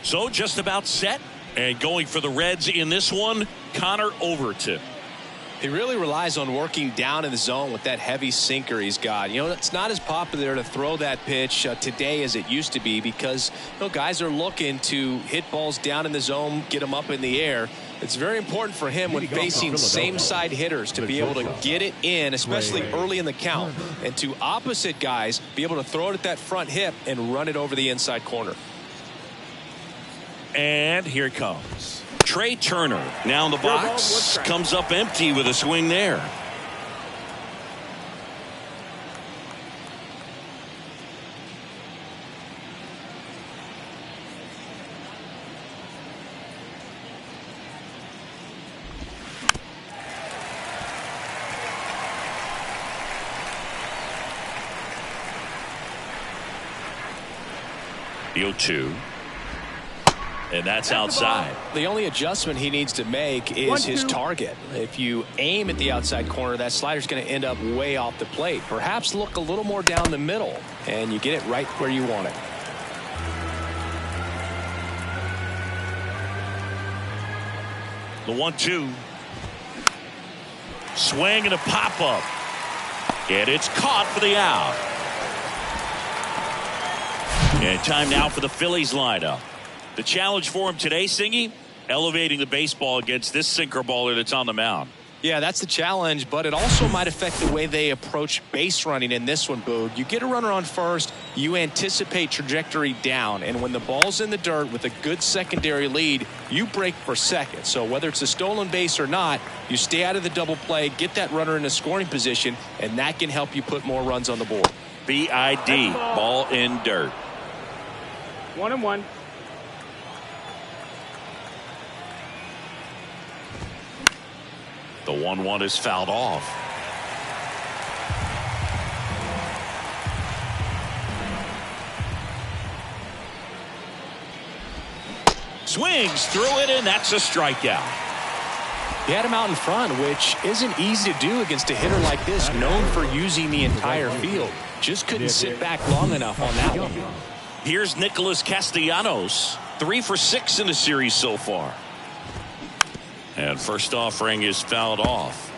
Speaker 1: So just about set, and going for the Reds in this one, Connor Overton.
Speaker 3: He really relies on working down in the zone with that heavy sinker he's got. You know, it's not as popular to throw that pitch today as it used to be because, you know, guys are looking to hit balls down in the zone, get them up in the air. It's very important for him when facing same-side hitters to be able to get it in, especially early in the count, and to opposite guys be able to throw it at that front hip and run it over the inside corner.
Speaker 1: And here it comes. Trey Turner now in the box, comes up empty with a swing there. The 0-2. And that's outside.
Speaker 3: The only adjustment he needs to make is his target. If you aim at the outside corner, that slider's going to end up way off the plate. Perhaps look a little more down the middle, and you get it right where you want it.
Speaker 1: The 1-2. Swing and a pop-up. And it's caught for the out. And time now for the Phillies lineup. The challenge for him today, Singy, elevating the baseball against this sinker baller that's on the mound.
Speaker 3: Yeah, that's the challenge, but it also might affect the way they approach base running in this one, Boog. You get a runner on first, you anticipate trajectory down, and when the ball's in the dirt with a good secondary lead, you break for second. So whether it's a stolen base or not, you stay out of the double play, get that runner in a scoring position, and that can help you put more runs on the board.
Speaker 1: BID, ball in dirt.
Speaker 4: 1-1.
Speaker 1: The 1-1 is fouled off. Swings through it, and that's a strikeout.
Speaker 3: He had him out in front, which isn't easy to do against a hitter like this, known for using the entire field. Just couldn't sit back long enough on that one.
Speaker 1: Here's Nicholas Castellanos, 3 for 6 in the series so far. And first offering is fouled off.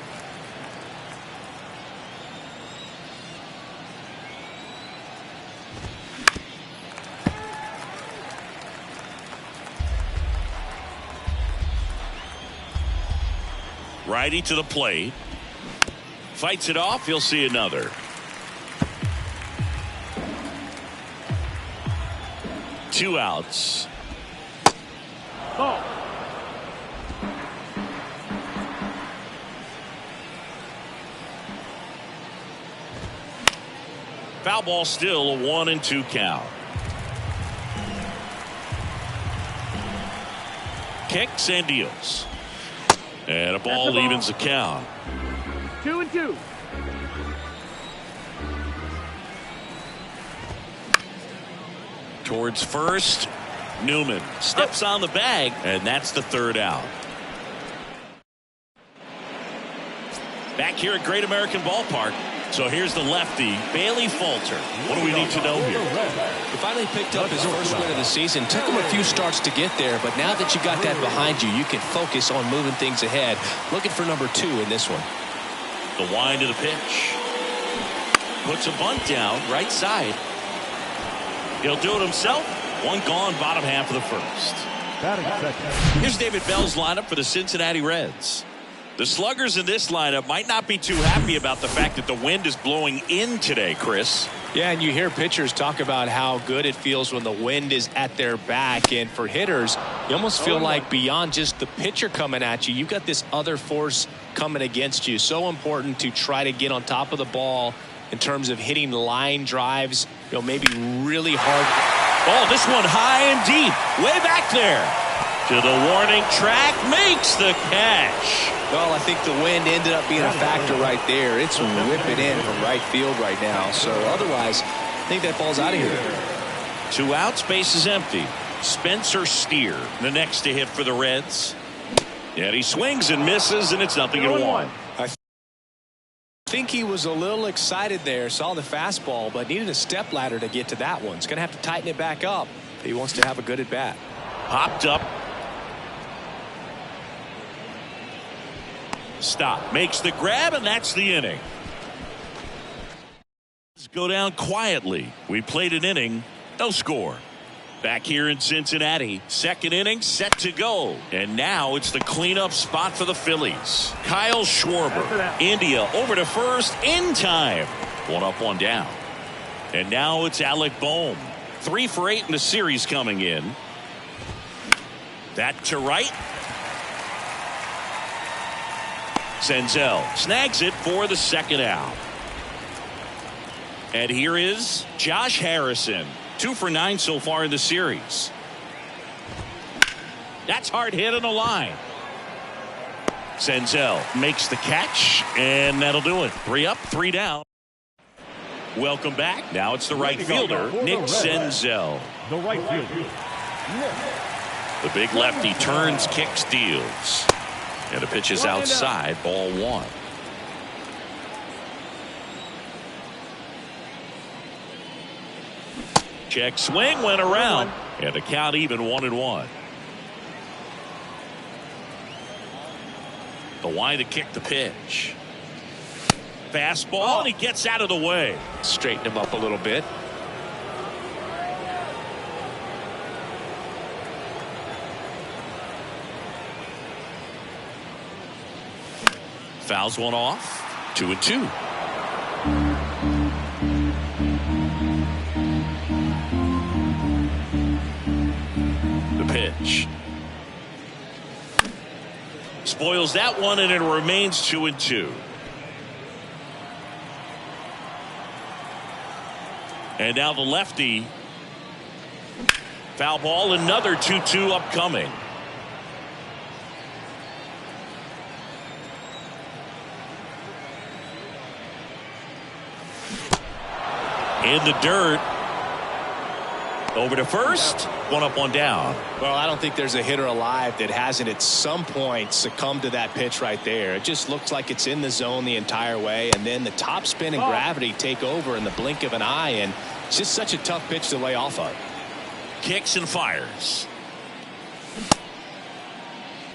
Speaker 1: Righty to the plate. Fights it off. He'll see another. Two outs.
Speaker 4: Ball.
Speaker 1: Foul ball still, a 1-2 count. Kicks and deals. And a ball evens the count.
Speaker 4: 2-2.
Speaker 1: Towards first, Newman steps on the bag, and that's the third out. Back here at Great American Ballpark. So here's the lefty, Bailey Falter. What do we need to know here?
Speaker 3: He finally picked up his first win of the season. Took him a few starts to get there, but now that you got that behind you, you can focus on moving things ahead. Looking for number 2 in this one.
Speaker 1: The wind of the pitch. Puts a bunt down, right side. He'll do it himself, One gone, bottom half of the first.
Speaker 2: Batting second.
Speaker 1: Here's David Bell's lineup for the Cincinnati Reds. The sluggers in this lineup might not be too happy about the fact that the wind is blowing in today, Chris.
Speaker 3: Yeah, and you hear pitchers talk about how good it feels when the wind is at their back. And for hitters, you almost feel like beyond just the pitcher coming at you, you've got this other force coming against you. So important to try to get on top of the ball in terms of hitting line drives, maybe really hard.
Speaker 1: Oh, this one high and deep, way back there. To the warning track, makes the catch.
Speaker 3: Well, I think the wind ended up being a factor right there. It's whipping in from right field right now. So otherwise, I think that ball's out of here.
Speaker 1: 2 outs, base is empty. Spencer Steer, the next to hit for the Reds. And he swings and misses, and it's 0-1.
Speaker 3: I think he was a little excited there, saw the fastball, but needed a step ladder to get to that one. He's going to have to tighten it back up. He wants to have a good at bat.
Speaker 1: Hopped up. Stop. Makes the grab, and that's the inning. Let's go down quietly. We played an inning. No score. Back here in Cincinnati. Second inning set to go. And now it's the cleanup spot for the Phillies. Kyle Schwarber. India over to first in time. 1 up, 1 down. And now it's Alec Bohm. 3 for 8 in the series coming in. That to right. Senzel snags it for the second out. And here is Josh Harrison. 2 for 9 so far in the series. That's hard hit on the line. Senzel makes the catch, and that'll do it. 3 up, 3 down. Welcome back. Now it's the right fielder, Nick Senzel.
Speaker 2: The right fielder.
Speaker 1: The big lefty turns, kicks, deals. And the pitch is outside, ball 1. Check swing, went around, and the count even 1-1. The wind to kick the pitch. Fastball, and he gets out of the way.
Speaker 3: Straighten him up a little bit.
Speaker 1: Fouls one off. 2-2. The pitch. Spoils that one, and it remains 2-2. And now the lefty. Foul ball, another 2-2 upcoming. In the dirt. Over to first. 1 up, 1 down.
Speaker 3: Well, I don't think there's a hitter alive that hasn't at some point succumbed to that pitch right there. It just looks like it's in the zone the entire way, and then the top spin and gravity take over in the blink of an eye, and it's just such a tough pitch to lay off of.
Speaker 1: Kicks and fires.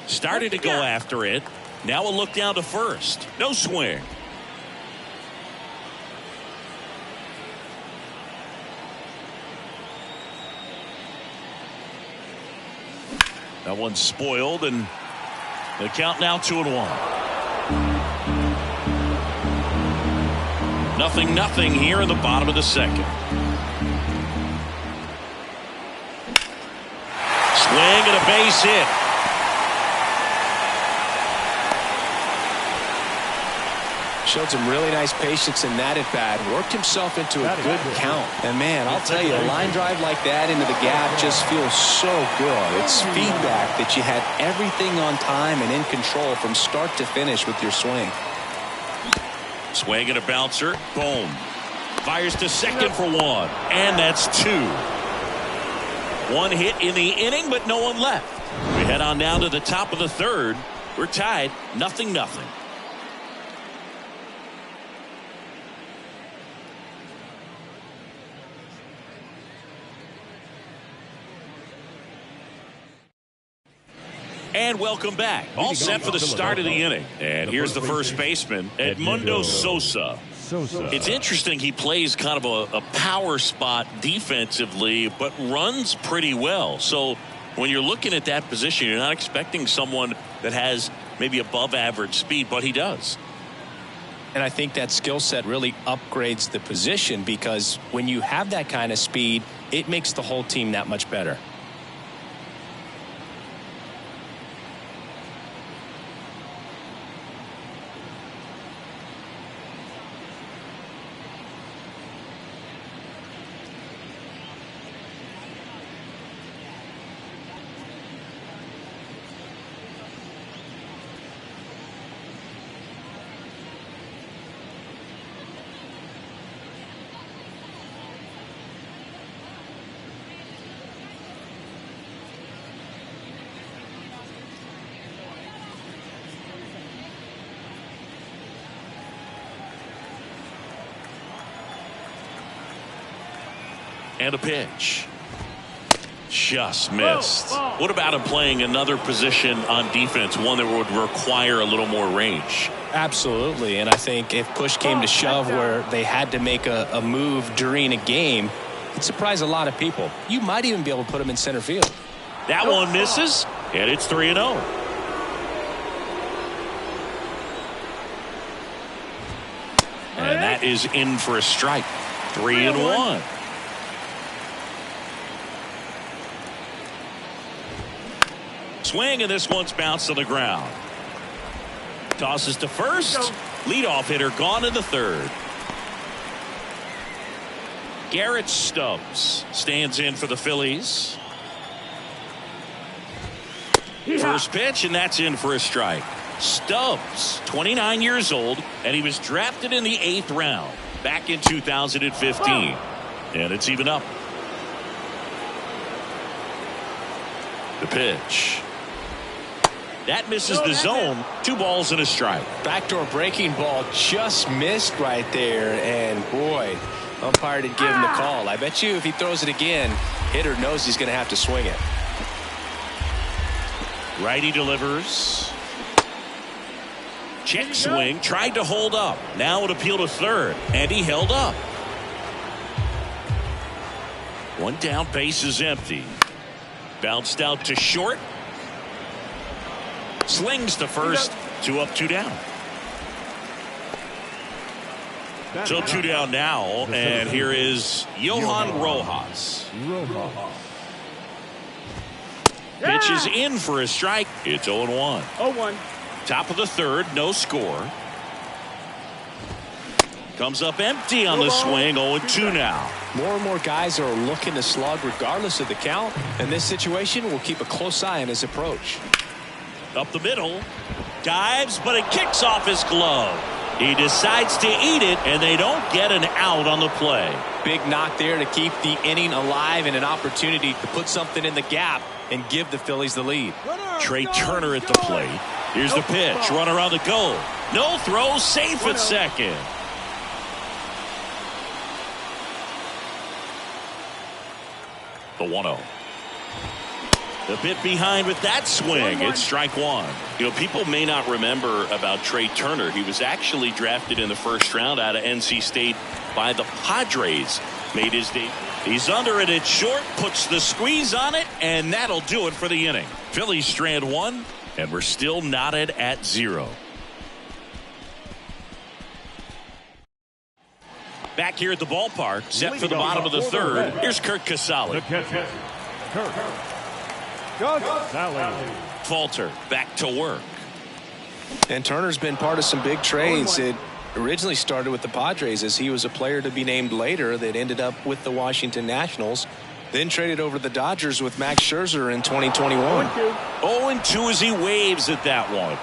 Speaker 1: Started to go after it. Now a look down to first. No swing. That one's spoiled, and the count now 2-1. 0-0 here in the bottom of the second. Swing and a base hit.
Speaker 3: Showed some really nice patience in that at bat. Worked himself into a good count. And man, I'll tell you, a line drive like that into the gap just feels so good. It's feedback that you had everything on time and in control from start to finish with your swing.
Speaker 1: Swing and a bouncer. Boom. Fires to second for 1. And that's 2. 1 hit in the inning, but no one left. We head on down to the top of the third. We're tied 0-0. And welcome back. All set for the start of the inning. And here's the first baseman, Edmundo Sosa.
Speaker 2: Sosa.
Speaker 1: It's interesting. He plays kind of a power spot defensively, but runs pretty well. So when you're looking at that position, you're not expecting someone that has maybe above average speed, but he does.
Speaker 3: And I think that skill set really upgrades the position, because when you have that kind of speed, it makes the whole team that much better.
Speaker 1: And a pitch. Just missed. What about him playing another position on defense, one that would require a little more range?
Speaker 3: Absolutely. And I think if push came to shove where they had to make a move during a game, it'd surprise a lot of people. You might even be able to put him in center field.
Speaker 1: That one misses, and it's 3-0. And that is in for a strike. 3-1. Swing, and this one's bounced to the ground. Tosses to first. Leadoff hitter gone in the third. Garrett Stubbs stands in for the Phillies. First pitch, and that's in for a strike. Stubbs, 29 years old, and he was drafted in the 8th round back in 2015. And it's even up. The pitch. That misses the zone. 2 balls and a strike.
Speaker 3: Backdoor breaking ball just missed right there. And boy, umpire didn't give him the call. I bet you if he throws it again, hitter knows he's going to have to swing it.
Speaker 1: Righty delivers. Check swing. Tried to hold up. Now it appealed to third. And he held up. One down, base is empty. Bounced out to short. Slings to first. 2 up, 2 down. So 2 down now, and here is Johan Rojas. Pitch is in for a strike. It's 0-1.
Speaker 4: 0-1.
Speaker 1: Top of the third, no score. Comes up empty on the swing. 0-2 now.
Speaker 3: More and more guys are looking to slug regardless of the count. In this situation, we'll keep a close eye on his approach.
Speaker 1: Up the middle. Dives, but it kicks off his glove. He decides to eat it, and they don't get an out on the play.
Speaker 3: Big knock there to keep the inning alive and an opportunity to put something in the gap and give the Phillies the lead.
Speaker 1: Trey Turner at the plate. Here's the pitch. Runner on the go. No throw. Safe at second. The 1-0. The bit behind with that swing. It's strike one. You know, people may not remember about Trey Turner. He was actually drafted in the first round out of NC State by the Padres. Made his debut. He's under it at short, puts the squeeze on it, and that'll do it for the inning. Phillies strand 1, and we're still knotted at 0. Back here at the ballpark, set for the bottom of the third. Here's Curt Casali. Falter back to work.
Speaker 3: And Turner's been part of some big trades. It originally started with the Padres as he was a player to be named later that ended up with the Washington Nationals. Then traded over to the Dodgers with Max Scherzer in 2021.
Speaker 1: 0-2 as he waves at that one.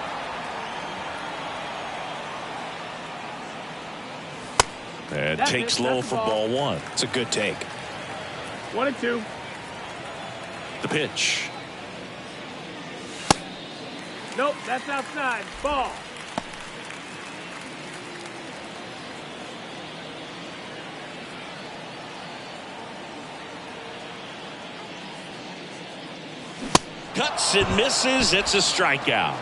Speaker 1: And takes low for ball 1.
Speaker 3: It's a good take.
Speaker 4: 1-2.
Speaker 1: The pitch.
Speaker 4: Nope, that's outside. Ball.
Speaker 1: Cuts and misses. It's a strikeout.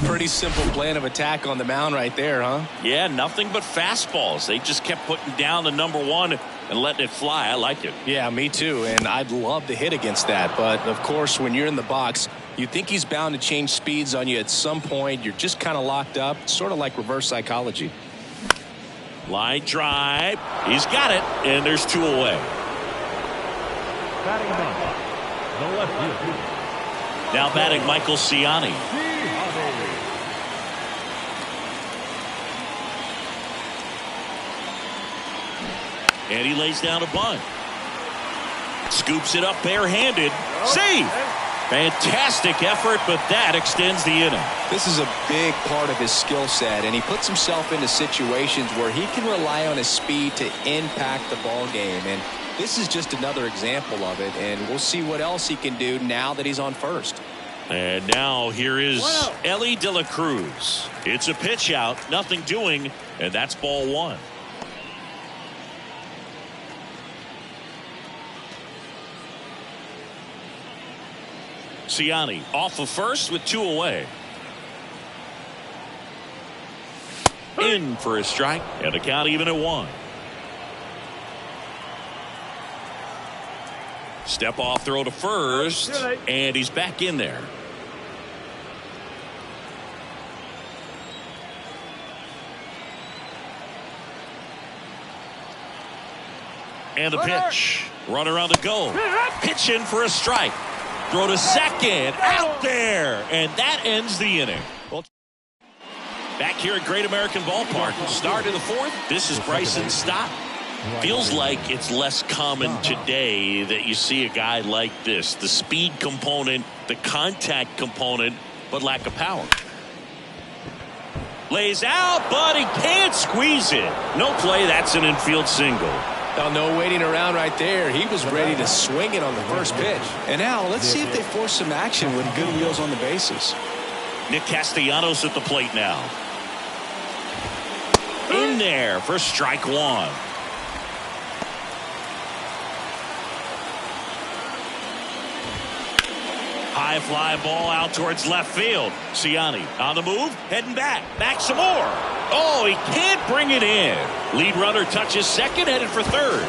Speaker 3: Pretty simple plan of attack on the mound right there, huh?
Speaker 1: Yeah, nothing but fastballs. They just kept putting down the number one and letting it fly. I like it.
Speaker 3: Yeah, me too, and I'd love to hit against that. But, of course, when you're in the box, you think he's bound to change speeds on you at some point. You're just kind of locked up, sort of like reverse psychology.
Speaker 1: Line drive. He's got it, and there's 2 away.
Speaker 2: Batting ninth, the left fielder.
Speaker 1: Now batting Michael Ciani. And he lays down a bunt. Scoops it up barehanded. Save! Fantastic effort, but that extends the inning.
Speaker 3: This is a big part of his skill set, and he puts himself into situations where he can rely on his speed to impact the ball game. And this is just another example of it, and we'll see what else he can do now that he's on first.
Speaker 1: And now here is Elly De La Cruz. It's a pitch out, nothing doing, and that's ball 1. Ciani off of first with 2 away. In for a strike, and the count even at 1. Step off throw to first, and he's back in there. And a pitch. Runner on the go. Pitch in for a strike. Throw to second. Out there. And that ends the inning. Well, back here at Great American Ballpark. Start of the 4th. This is Bryson Stott. Feels like it's less common today that you see a guy like this. The speed component, the contact component, but lack of power. Lays out, but he can't squeeze it. No play. That's an infield single.
Speaker 3: Now, no waiting around right there. He was ready to swing it on the first pitch. And now let's see if they force some action with good wheels on the bases.
Speaker 1: Nick Castellanos at the plate now. In there for strike 1. High fly ball out towards left field. Ciani on the move, heading back. Back some more. Oh, he can't bring it in. Lead runner touches second, headed for third.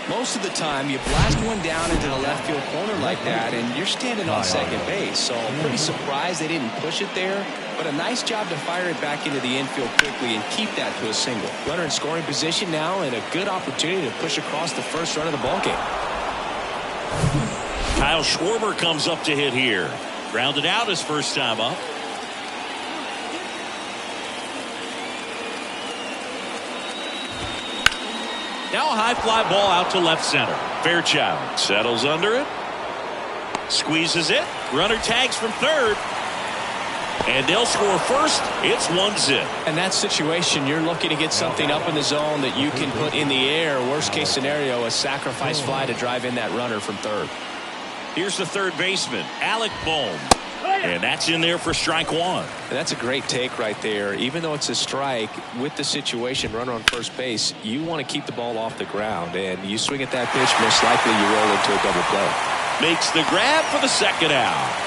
Speaker 3: Most of the time, you blast one down into the left field corner like that, and you're standing on second base. So I'm pretty surprised they didn't push it there. But a nice job to fire it back into the infield quickly and keep that to a single. Runner in scoring position now, and a good opportunity to push across the first run of the ballgame.
Speaker 1: Kyle Schwarber comes up to hit here. Grounded out his first time up. Now a high fly ball out to left center. Fairchild settles under it. Squeezes it. Runner tags from third. And they'll score first. It's 1-0.
Speaker 3: In that situation, you're looking to get something up in the zone that you can put in the air. Worst case scenario, a sacrifice fly to drive in that runner from third.
Speaker 1: Here's the third baseman, Alec Bohm. And that's in there for strike 1.
Speaker 3: And that's a great take right there. Even though it's a strike, with the situation, runner on first base, you want to keep the ball off the ground. And you swing at that pitch, most likely you roll into a double play.
Speaker 1: Makes the grab for the second out.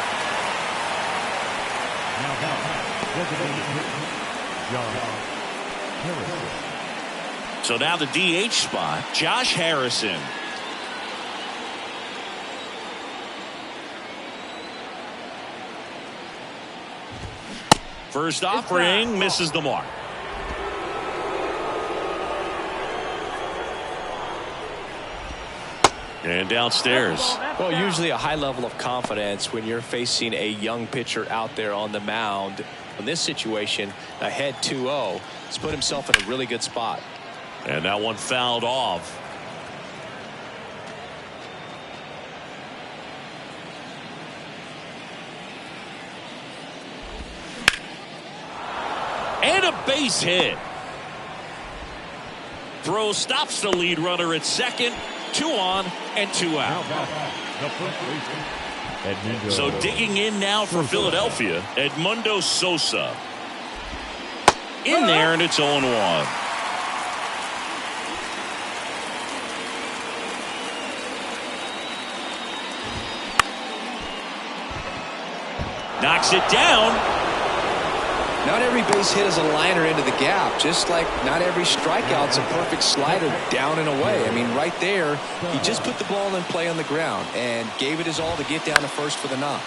Speaker 1: So now the DH spot, Josh Harrison. First offering misses the mark. And downstairs.
Speaker 3: Well, usually a high level of confidence when you're facing a young pitcher out there on the mound. In this situation, ahead 2-0, he's put himself in a really good spot.
Speaker 1: And that one fouled off. And a base hit. Throw stops the lead runner at second. 2 on and 2 out. So digging in now for Philadelphia, Edmundo Sosa. In there, and it's 0-1. Knocks it down.
Speaker 3: Not every base hit is a liner into the gap, just like not every strikeout's a perfect slider down and away. I mean, right there, he just put the ball in play on the ground and gave it his all to get down to first for the knock.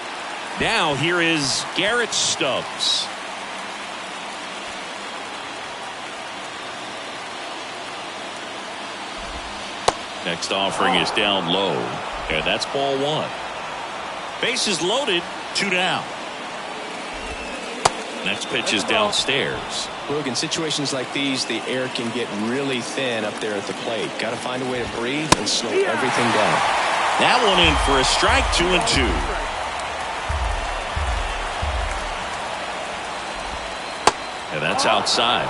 Speaker 1: Now here is Garrett Stubbs. Next offering is down low, and that's ball one. Bases loaded, 2 down. Next pitch is downstairs.
Speaker 3: Look, in situations like these, the air can get really thin up there at the plate. Got to find a way to breathe and slow everything down.
Speaker 1: That one in for a strike, 2-2. And that's outside.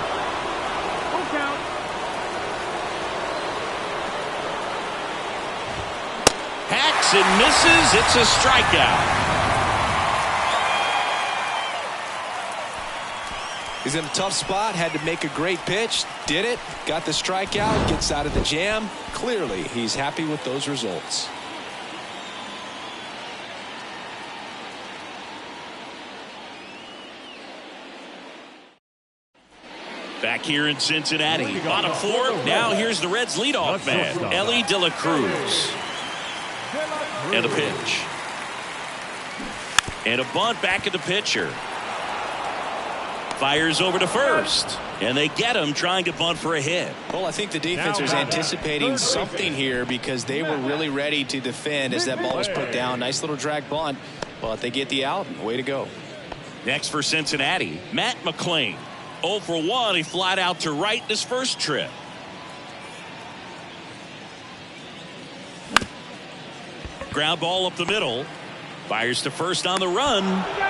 Speaker 1: Hacks and misses. It's a strikeout.
Speaker 3: He's in a tough spot, had to make a great pitch, did it, got the strikeout, gets out of the jam. Clearly, he's happy with those results.
Speaker 1: Back here in Cincinnati, bottom 4. Now here's the Reds' leadoff man, Elly De La Cruz. And a pitch. And a bunt back at the pitcher. Fires over to first. And they get him trying to bunt for a hit.
Speaker 3: Well, I think the defense was anticipating something here because they were really ready to defend as that ball was put down. Nice little drag bunt, but they get the out. Way to go.
Speaker 1: Next for Cincinnati, Matt McLain. 0 for 1. He flied out to right in his first trip. Ground ball up the middle. Fires to first on the run.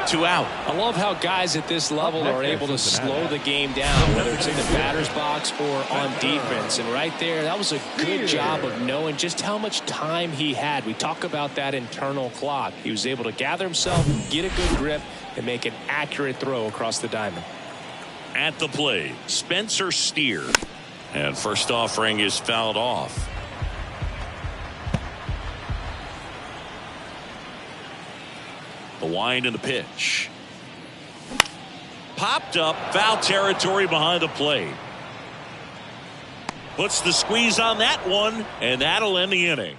Speaker 1: 2 out.
Speaker 3: I love how guys at this level are able to slow the game down, whether it's in the batter's box or on defense. And right there, that was a good job of knowing just how much time he had. We talk about that internal clock. He was able to gather himself, get a good grip, and make an accurate throw across the diamond.
Speaker 1: At the plate, Spencer Steer. And first offering is fouled off. The wind and the pitch. Popped up, foul territory behind the plate. Puts the squeeze on that one, and that'll end the inning.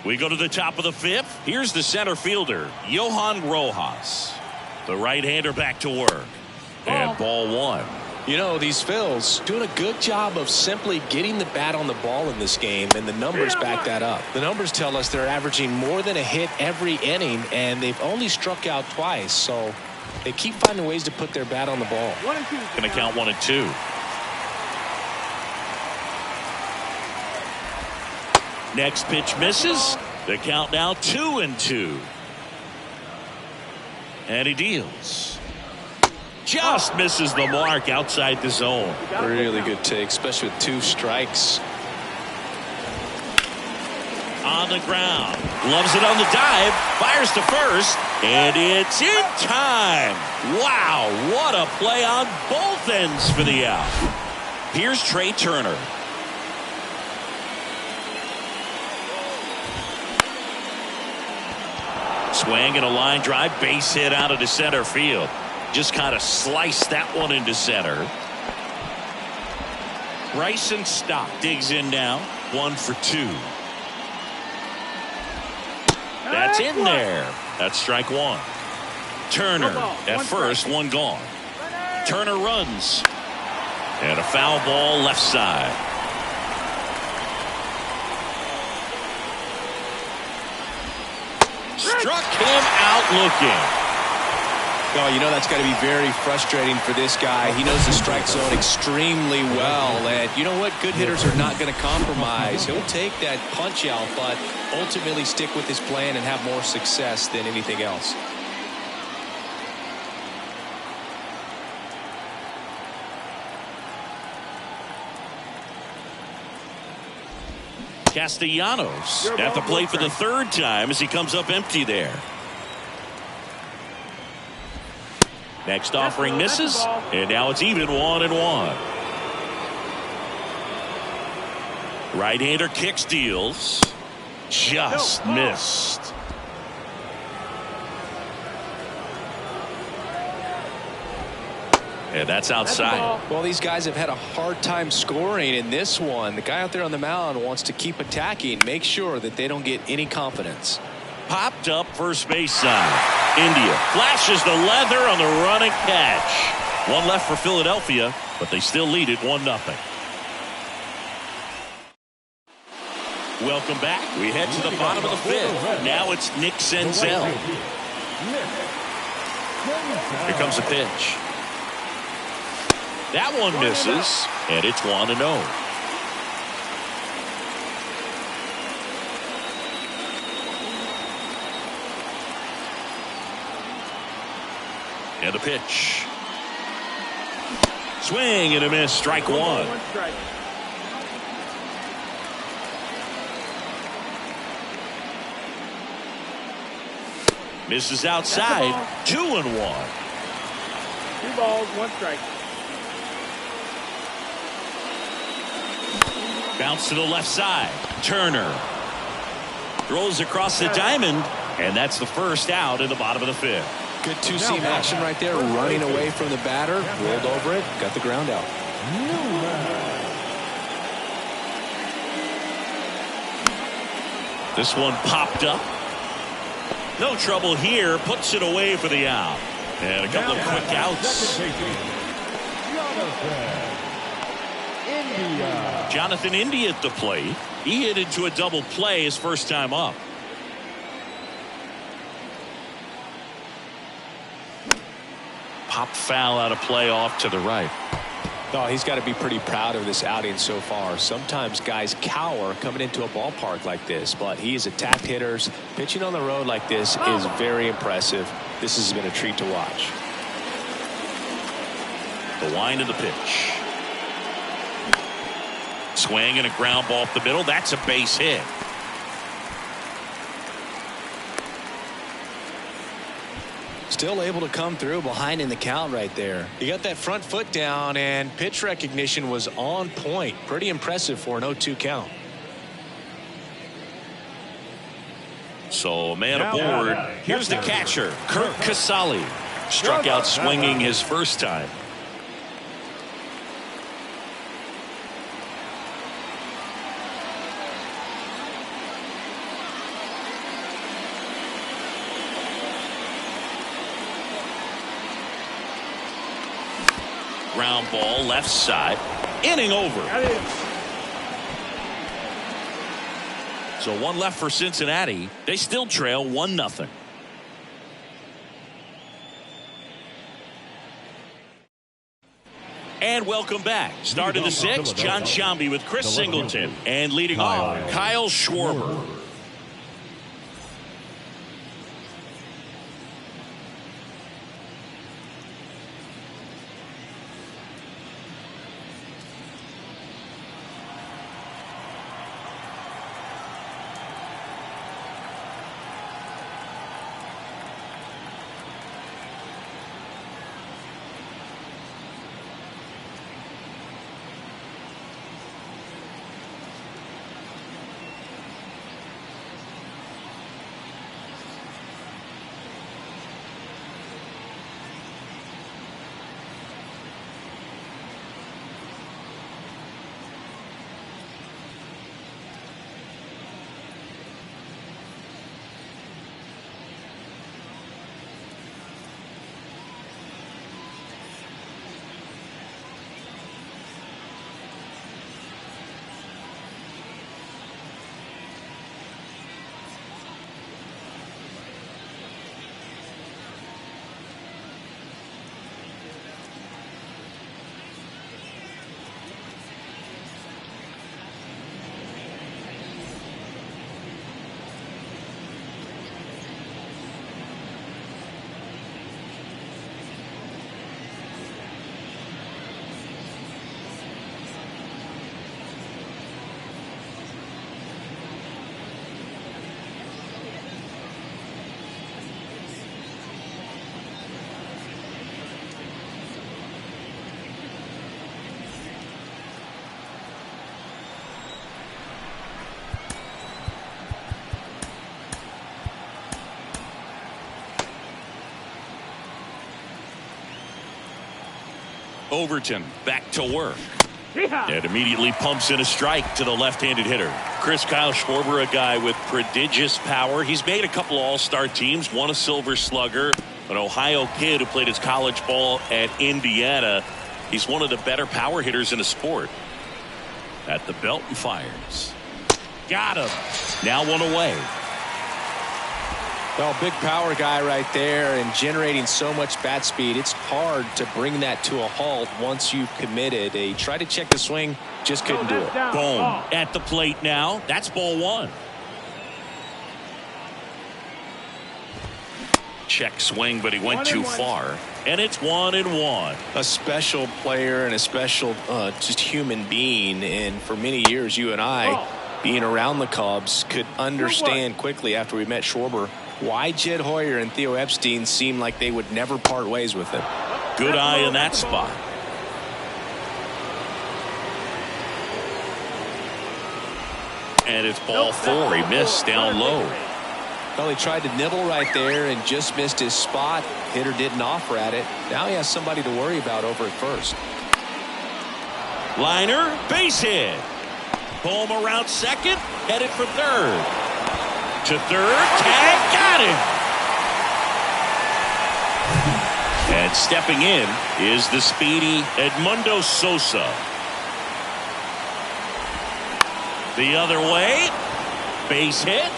Speaker 1: We go to the top of the 5th. Here's the center fielder, Johan Rojas. The right-hander back to work. And ball 1.
Speaker 3: You know, these Phils doing a good job of simply getting the bat on the ball in this game, and the numbers back that up. The numbers tell us they're averaging more than a hit every inning, and they've only struck out twice, so they keep finding ways to put their bat on the ball.
Speaker 1: Going to count 1 and 2. Next pitch misses. The count now 2 and 2. And he deals. Just misses the mark outside the zone.
Speaker 3: Really good take, especially with 2 strikes.
Speaker 1: On the ground. Loves it on the dive. Fires to first. And it's in time. Wow, what a play on both ends for the out. Here's Trey Turner. Swing and a line drive. Base hit out of the center field. Just kind of sliced that one into center. Bryson Stott digs in now. 1 for 2. That's in there. That's strike 1. Turner at first, 1 gone. Turner runs. And a foul ball left side. Struck him out looking.
Speaker 3: Oh, you know that's got to be very frustrating for this guy. He knows the strike zone extremely well. And you know what? Good hitters are not going to compromise. He'll take that punch out, but ultimately stick with his plan and have more success than anything else.
Speaker 1: Castellanos at the plate for the 3rd time as he comes up empty there. Next offering misses, and now it's even 1 and 1. Right-hander kicks, deals. Just missed. And that's outside.
Speaker 3: Well, these guys have had a hard time scoring in this one. The guy out there on the mound wants to keep attacking, make sure that they don't get any confidence.
Speaker 1: Popped up first base side. India flashes the leather on the running catch. One left for Philadelphia, but they still lead it 1-0. Welcome back. We head to the bottom of the fifth. Now it's Nick Senzel. Here comes the pitch. That one misses, and it's 1-0. And the pitch. Swing and a miss. Strike one. Misses outside. 2-1.
Speaker 4: 2 balls, 1 strike.
Speaker 1: Bounce to the left side. Turner throws across the diamond, and that's the first out in the bottom of the fifth.
Speaker 3: Good two-seam action right there, running away from the batter, rolled over it, got the ground out.
Speaker 1: This one popped up. No trouble here, puts it away for the out. And a couple of quick outs. Jonathan India at the plate. He hit into a double play his first time up. Pop foul out of play off to the right.
Speaker 3: Oh, he's got to be pretty proud of this outing so far. Sometimes guys cower coming into a ballpark like this, but he's attacked hitters. Pitching on the road like this is very impressive. This has been a treat to watch.
Speaker 1: The wind of the pitch. Swing and a ground ball up the middle. That's a base hit.
Speaker 3: Still able to come through behind in the count right there. He got that front foot down, and pitch recognition was on point. Pretty impressive for an 0-2 count.
Speaker 1: So man aboard. Here's the catcher, Kirk Casale. Struck out swinging his first time. Ground ball left side. Inning over. So one left for Cincinnati. They still trail 1-0. And welcome back. Start of the sixth. John Sciambi with Chris Singleton. And leading off, Kyle Schwarber. Overton back to work. And immediately pumps in a strike to the left-handed hitter. Kyle Schwarber, a guy with prodigious power. He's made a couple all-star teams, won a Silver Slugger, an Ohio kid who played his college ball at Indiana. He's one of the better power hitters in the sport. At the belt and fires. Got him. Now one away.
Speaker 3: Well, big power guy right there and generating so much bat speed. It's hard to bring that to a halt once you've committed. He tried to check the swing, just couldn't do it.
Speaker 1: Boom. At the plate now. That's ball one. Check swing, but he went too far. And it's 1-1.
Speaker 3: A special player and a special just human being. And for many years, you and I, being around the Cubs, could understand quickly after we met Schwarber why Jed Hoyer and Theo Epstein seemed like they would never part ways with him.
Speaker 1: Good eye in that spot. And it's ball four. He missed down low.
Speaker 3: Well, he tried to nibble right there and just missed his spot. Hitter didn't offer at it. Now he has somebody to worry about over at first.
Speaker 1: Liner, base hit. Bohm around second, headed for third. To third, tag, got him. And stepping in is the speedy Edmundo Sosa. The other way, base hit.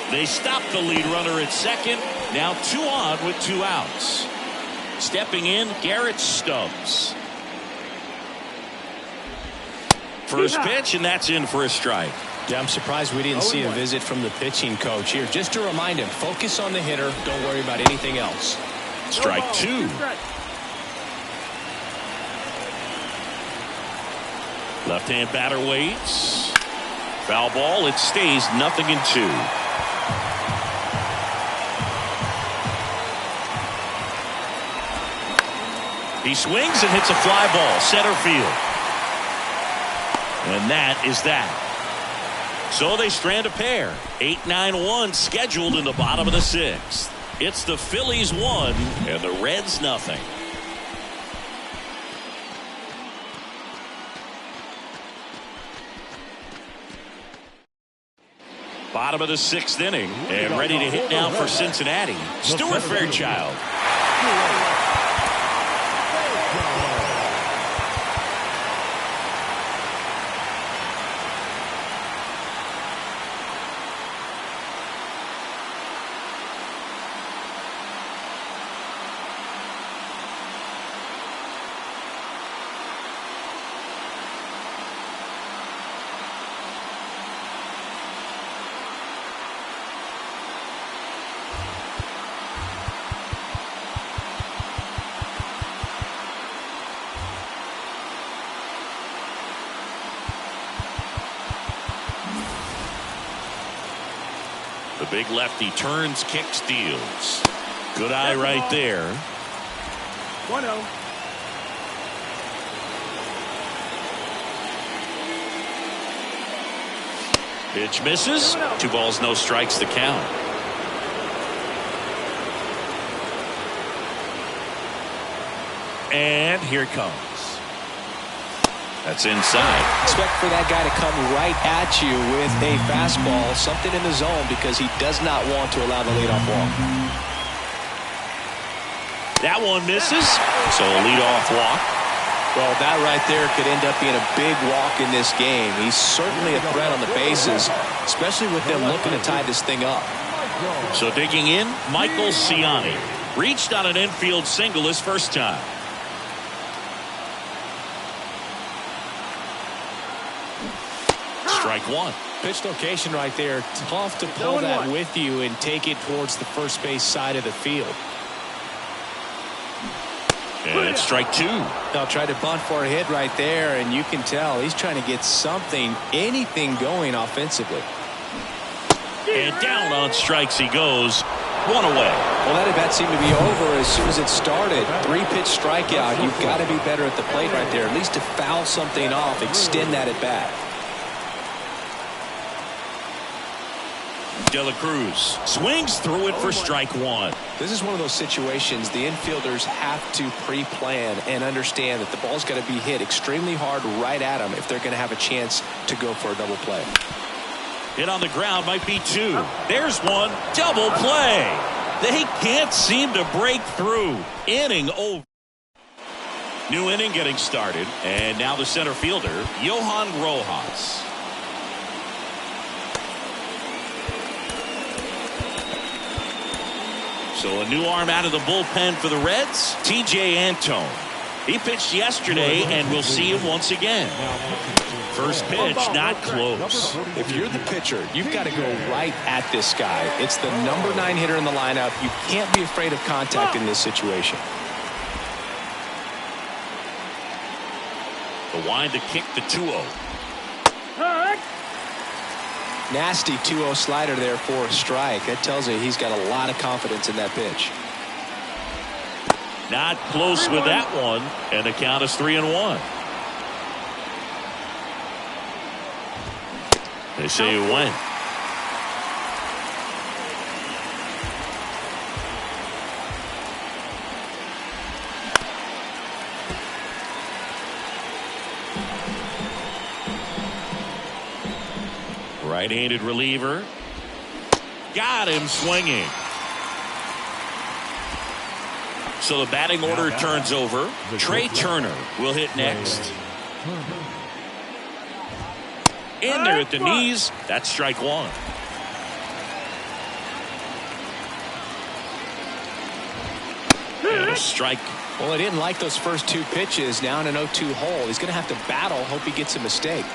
Speaker 1: They stop the lead runner at second. Now 2 on with 2 outs. Stepping in, Garrett Stubbs. First pitch, and that's in for a strike.
Speaker 3: Yeah, I'm surprised we didn't see a visit from the pitching coach here. Just to remind him, focus on the hitter. Don't worry about anything else.
Speaker 1: Strike 2. Left-hand batter waits. Foul ball. It stays 0-2. He swings and hits a fly ball, center field. And that is that. So they strand a pair. 8-9-1 scheduled in the bottom of the 6th. It's the Phillies 1 and the Reds 0. Bottom of the 6th inning, and ready to hit now for Cincinnati, Stuart Fairchild. The big lefty turns, kicks, deals. Good eye right there.
Speaker 4: 1-0.
Speaker 1: Pitch misses. 2 balls, no strikes to count. And here it comes. That's inside.
Speaker 3: Expect for that guy to come right at you with a fastball, something in the zone, because he does not want to allow the leadoff walk.
Speaker 1: That one misses, so a leadoff walk.
Speaker 3: Well, that right there could end up being a big walk in this game. He's certainly a threat on the bases, especially with them looking to tie this thing up.
Speaker 1: So digging in, Michael Ciani reached on an infield single his first time. Strike 1.
Speaker 3: Pitch location right there. Tough to pull that with you and take it towards the first base side of the field.
Speaker 1: And it's strike 2.
Speaker 3: They'll try to bunt for a hit right there, and you can tell he's trying to get something, anything going offensively.
Speaker 1: And down on strikes he goes. 1 away.
Speaker 3: Well, that at bat seemed to be over as soon as it started. 3-pitch strikeout. You've got to be better at the plate right there, at least to foul something off, extend that at bat.
Speaker 1: De La Cruz swings through it for strike one.
Speaker 3: This is one of those situations the infielders have to pre-plan and understand that the ball's got to be hit extremely hard right at them if they're going to have a chance to go for a double play.
Speaker 1: Hit on the ground might be two. There's one. Double play. They can't seem to break through. Inning over. New inning getting started. And now the center fielder, Johan Rojas. So a new arm out of the bullpen for the Reds, T.J. Antone. He pitched yesterday, and we'll see him once again. First pitch, not close.
Speaker 3: If you're the pitcher, you've got to go right at this guy. It's the number 9 hitter in the lineup. You can't be afraid of contact in this situation.
Speaker 1: The wind to kick the 2-0.
Speaker 3: Nasty 2-0 slider there for a strike. That tells you he's got a lot of confidence in that pitch.
Speaker 1: Not close with that one, and the count is 3-1. They say it went. Right-handed reliever. Got him swinging. So the batting order turns over. Trey Turner will hit next. In there at the knees. That's strike one. And a strike.
Speaker 3: Well, he didn't like those first 2 pitches. Now in an 0-2 hole. He's going to have to battle. Hope he gets a mistake.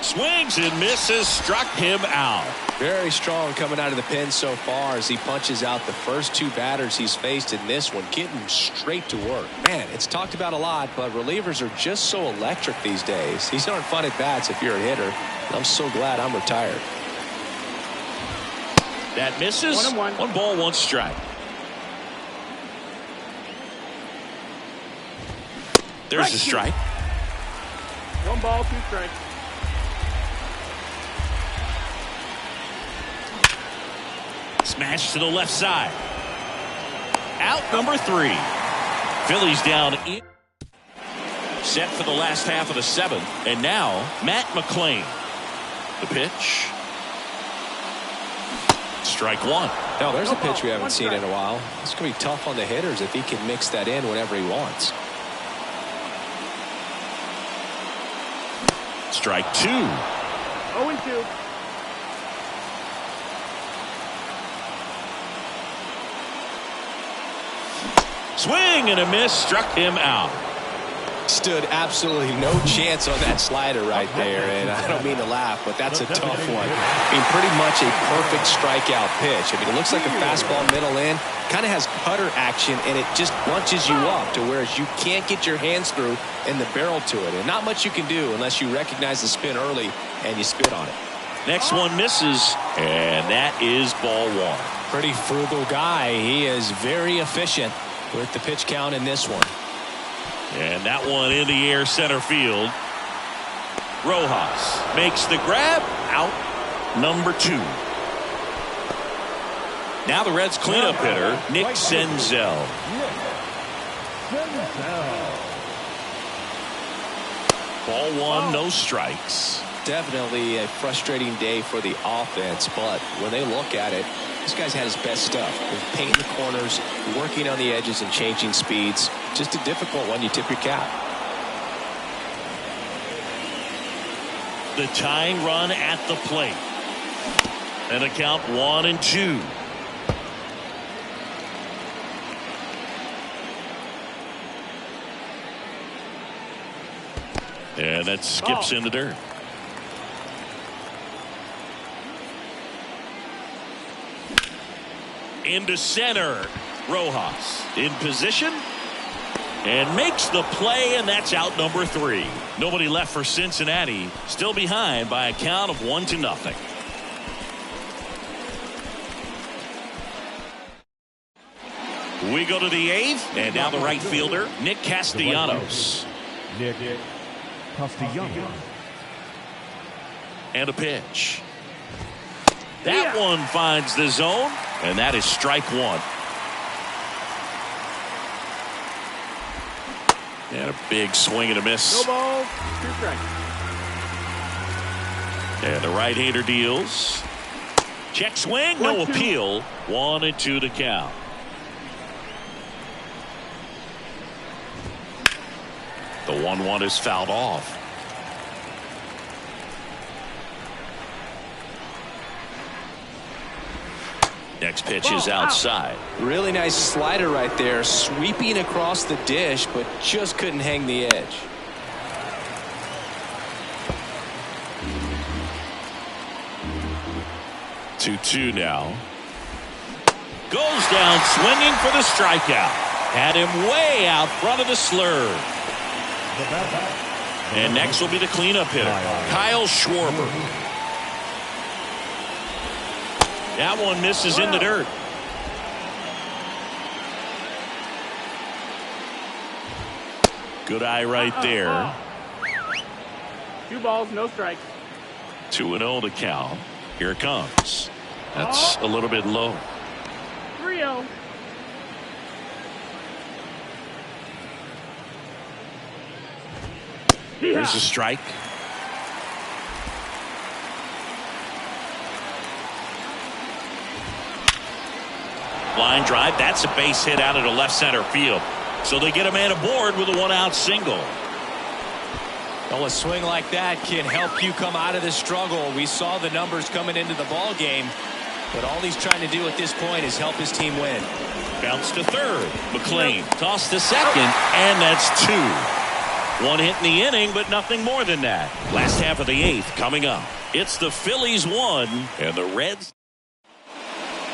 Speaker 1: Swings and misses. Struck him out.
Speaker 3: Very strong coming out of the pen so far as he punches out the first 2 batters he's faced in this one, getting straight to work. Man, it's talked about a lot, but relievers are just so electric these days. These aren't fun at bats if you're a hitter. I'm so glad I'm retired.
Speaker 1: That misses.
Speaker 4: 1-1.
Speaker 1: 1 ball, 1 strike. There's the strike.
Speaker 4: 1 ball, 2 strikes.
Speaker 1: Smash to the left side. Out number 3. Phillies down in. Set for the last half of the 7th. And now Matt McClain. The pitch. Strike 1.
Speaker 3: Now there's a pitch we haven't seen in a while. It's going to be tough on the hitters if he can mix that in whenever he wants.
Speaker 1: Strike 2.
Speaker 4: 0-2.
Speaker 3: Swing and a miss. Struck him out. Stood absolutely no chance on that slider right there, and I don't mean to laugh, but that's a tough one. I mean, pretty much a perfect strikeout pitch. I mean, it looks like a fastball middle in, kind of has cutter action, and it just bunches you up to whereas you can't get your hands through and the barrel to it, and not much you can do unless you recognize the spin early and you spit on it.
Speaker 1: Next one misses, and that is ball 1.
Speaker 3: Pretty frugal guy. He is very efficient with the pitch count in this one.
Speaker 1: And that one in the air center field. Rojas makes the grab. Out number 2. Now the Reds cleanup hitter, Nick Senzel. Ball 1, no strikes.
Speaker 3: Definitely a frustrating day for the offense, but when they look at it, this guy's had his best stuff. Painting the corners, working on the edges, and changing speeds. Just a difficult one. You tip your cap.
Speaker 1: The tying run at the plate. And a count 1-2. And that skips in the dirt. Into center. Rojas in position and makes the play, and that's out number 3. Nobody left for Cincinnati. Still behind by a count of 1-0. We go to the 8th, and now the right fielder, Nick Castellanos.
Speaker 2: Nick Castellanos.
Speaker 1: And a pitch. That one finds the zone, and that is strike one. And a big swing and a miss.
Speaker 4: No balls, 2 strikes.
Speaker 1: And the right-hander deals. Check swing, no
Speaker 4: 1-2.
Speaker 1: appeal. 1-2 to count. The 1-1 is fouled off. Next pitch is outside.
Speaker 3: Really nice slider right there, sweeping across the dish, but just couldn't hang the edge.
Speaker 1: Two now. Goes down swinging for the strikeout. Had him way out front of the slurve. And next will be the cleanup hitter, Kyle Schwarber. That one misses in the dirt. Good eye right there.
Speaker 4: 2 balls, no strikes.
Speaker 1: 2-0 to count. Here it comes. That's a little bit low.
Speaker 4: 3-0.
Speaker 1: There's a strike. Line drive. That's a base hit out into left center field. So they get a man aboard with a 1-out single.
Speaker 3: Well, a swing like that can help you come out of the struggle. We saw the numbers coming into the ball game, but all he's trying to do at this point is help his team win.
Speaker 1: Bounce to third. McLean toss to second, and that's 2. 1 hit in the inning, but nothing more than that. Last half of the 8th coming up. It's the Phillies 1 and the Reds.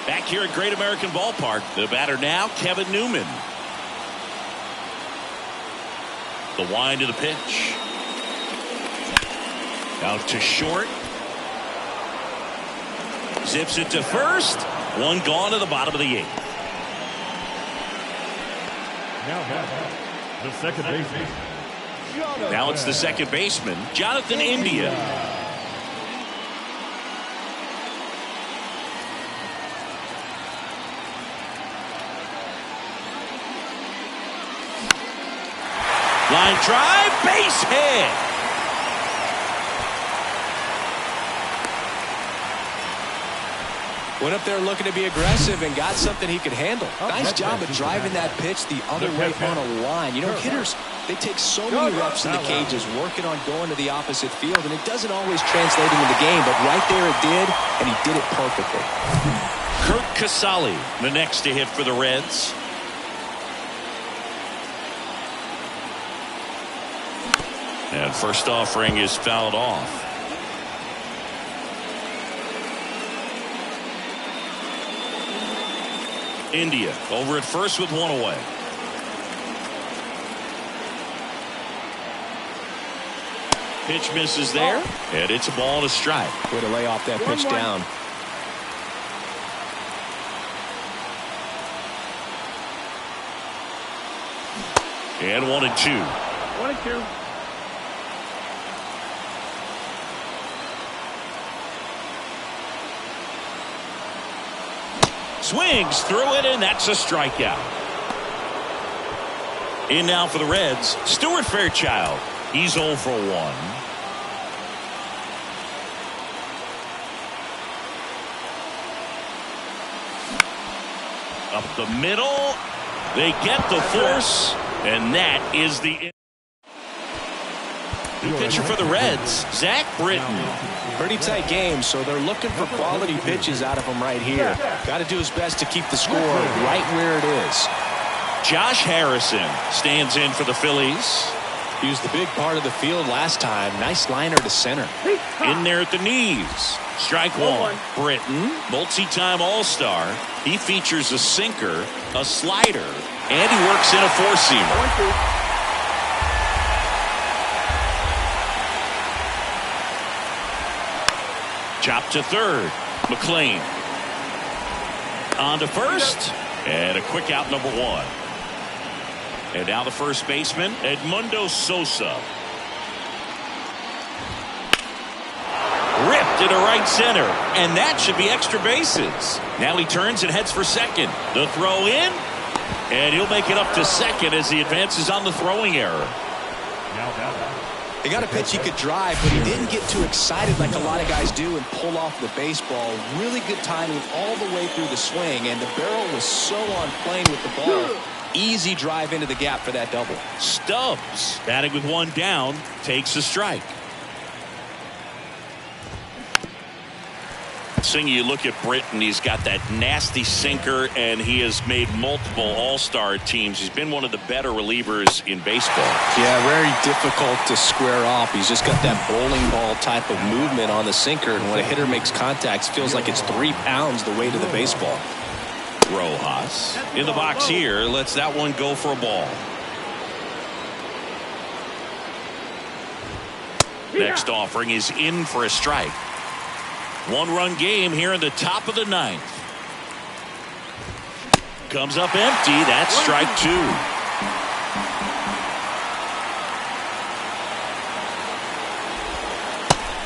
Speaker 1: Back here at Great American Ballpark, the batter now, Kevin Newman. The wind of the pitch. Out to short. Zips it to first. 1 gone to the bottom of the 8th.
Speaker 2: Now the second baseman.
Speaker 1: Now it's the second baseman, Jonathan India. Line drive, base hit.
Speaker 3: Went up there looking to be aggressive and got something he could handle. Nice job of driving that pitch the other way on a line. You know, hitters, they take so many reps in the cages working on going to the opposite field, and it doesn't always translate into the game, but right there it did, and he did it perfectly.
Speaker 1: Kurt Casale, the next to hit for the Reds. And first offering is fouled off. India over at first with 1 away. Pitch misses there, and it's a ball and a strike.
Speaker 3: Way to lay off that pitch down.
Speaker 1: And 1-2.
Speaker 4: 1-2.
Speaker 1: Swings through it, and that's a strikeout. In now for the Reds, Stuart Fairchild. He's 0 for 1. Up the middle. They get the force, and that is the new pitcher for the Reds, Zach Britton.
Speaker 3: Pretty tight game, so they're looking for quality pitches out of him right here. Got to do his best to keep the score right where it is.
Speaker 1: Josh Harrison stands in for the Phillies.
Speaker 3: He was the big part of the field last time. Nice liner to center.
Speaker 1: In there at the knees. Strike 1. Britton, multi-time All-Star. He features a sinker, a slider, and he works in a four-seamer.
Speaker 4: 1-2.
Speaker 1: Chop to third. McLean. On to first. And a quick out, number 1. And now the first baseman, Edmundo Sosa. Ripped to right center, and that should be extra bases. Now he turns and heads for second. The throw in, and he'll make it up to second as he advances on the throwing error.
Speaker 3: They got a pitch he could drive, but he didn't get too excited like a lot of guys do and pull off the baseball. Really good timing all the way through the swing, and the barrel was so on plane with the ball. Easy drive into the gap for that double.
Speaker 1: Stubbs, batting with one down, takes a strike. You look at Britton, he's got that nasty sinker, and he has made multiple all-star teams. He's been one of the better relievers in baseball.
Speaker 3: Yeah, very difficult to square off. He's just got that bowling ball type of movement on the sinker, and when a hitter makes contact, it feels like it's 3 pounds the weight of the baseball.
Speaker 1: Rojas in the box here, lets that one go for a ball. Next offering is in for a strike. 1-run game here in the top of the 9th. Comes up empty. That's strike 2.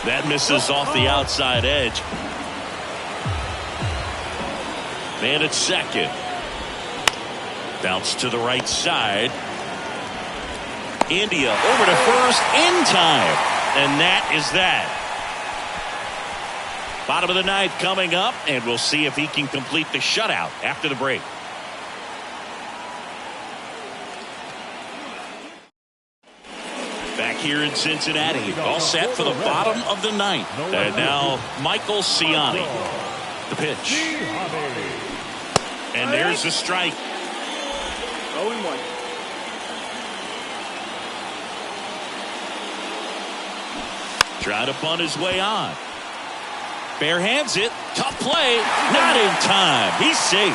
Speaker 1: That misses off the outside edge. Man at second. Bounce to the right side. India over to first in time. And that is that. Bottom of the 9th coming up, and we'll see if he can complete the shutout after the break. Back here in Cincinnati, all set for the bottom of the 9th. And now Michael Ciani, the pitch. And there's the strike.
Speaker 4: 0-1.
Speaker 1: Trying to bunt his way on. Bare hands it. Tough play. Not in time. He's safe.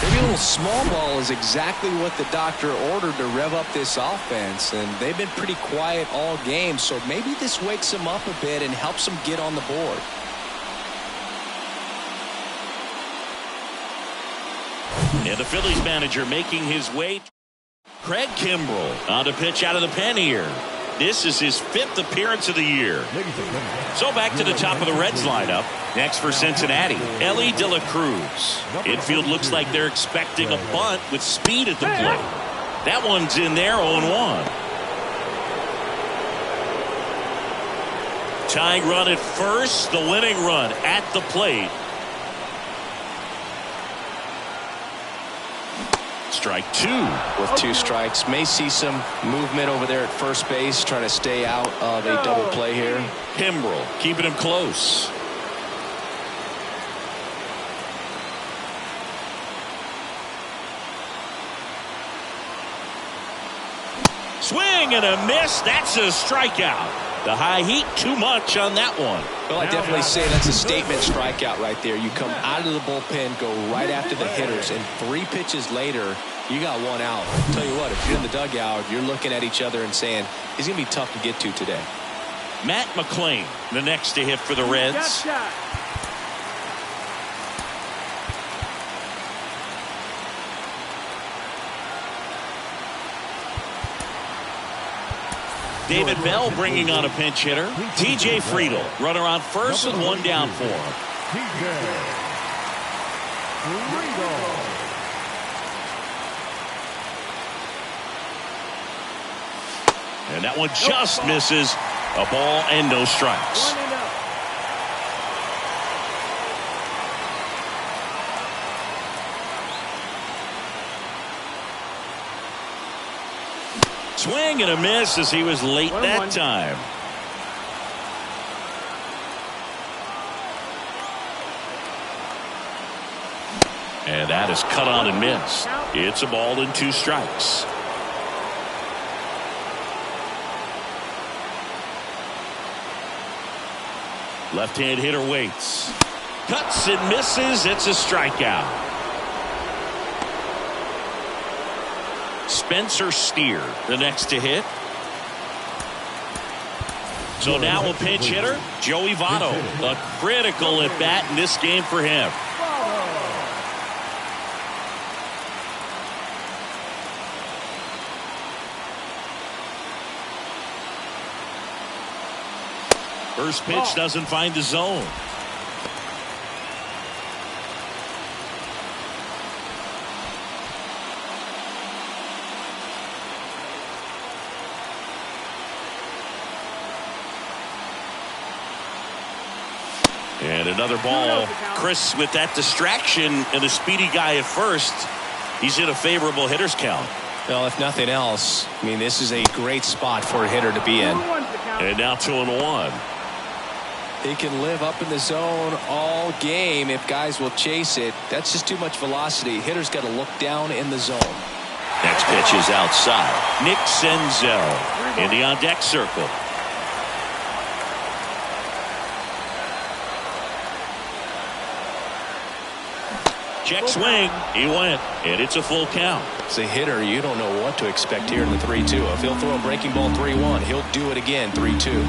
Speaker 3: Maybe a little small ball is exactly what the doctor ordered to rev up this offense, and they've been pretty quiet all game, so maybe this wakes them up a bit and helps them get on the board.
Speaker 1: And the Phillies manager making his way. Craig Kimbrell on to pitch out of the pen here. This is his 5th appearance of the year. So back to the top of the Reds lineup. Next for Cincinnati, Elly De La Cruz. Infield looks like they're expecting a bunt with speed at the plate. That one's in there, 0-1. Tying run at first, the winning run at the plate. Strike 2.
Speaker 3: With 2 strikes, may see some movement over there at first base, trying to stay out of a double play here.
Speaker 1: Kimbrell keeping him close. Swing and a miss. That's a strikeout. The high heat, too much on that one.
Speaker 3: Well, I definitely say that's a statement strikeout right there. You come out of the bullpen, go right after the hitters, and 3 pitches later, you got 1 out. I'll tell you what, if you're in the dugout, you're looking at each other and saying, he's going to be tough to get to today.
Speaker 1: Matt McClain, the next to hit for the Reds. David Bell bringing on a pinch hitter. TJ Friedl, runner on first with 1 down for him. And that one just misses. A ball and no strikes. Swing and a miss as he was late that time. And that is cut on and missed. It's a ball and 2 strikes. Left-hand hitter waits. Cuts and misses. It's a strikeout. Spencer Steer, the next to hit. So now a pinch hitter, Joey Votto. A critical at bat in this game for him. First pitch doesn't find the zone. And another ball. Chris, with that distraction and a speedy guy at first, he's in a favorable hitter's count.
Speaker 3: Well, if nothing else, I mean, this is a great spot for a hitter to be in.
Speaker 1: And now 2-1.
Speaker 3: He can live up in the zone all game if guys will chase it. That's just too much velocity. Hitter's got to look down in the zone.
Speaker 1: Next pitch is outside. Nick Senzel in the on-deck circle. Check swing. He went, and it's a full count.
Speaker 3: As a hitter, you don't know what to expect here in the 3-2. If he'll throw a breaking ball 3-1, he'll do it again 3-2.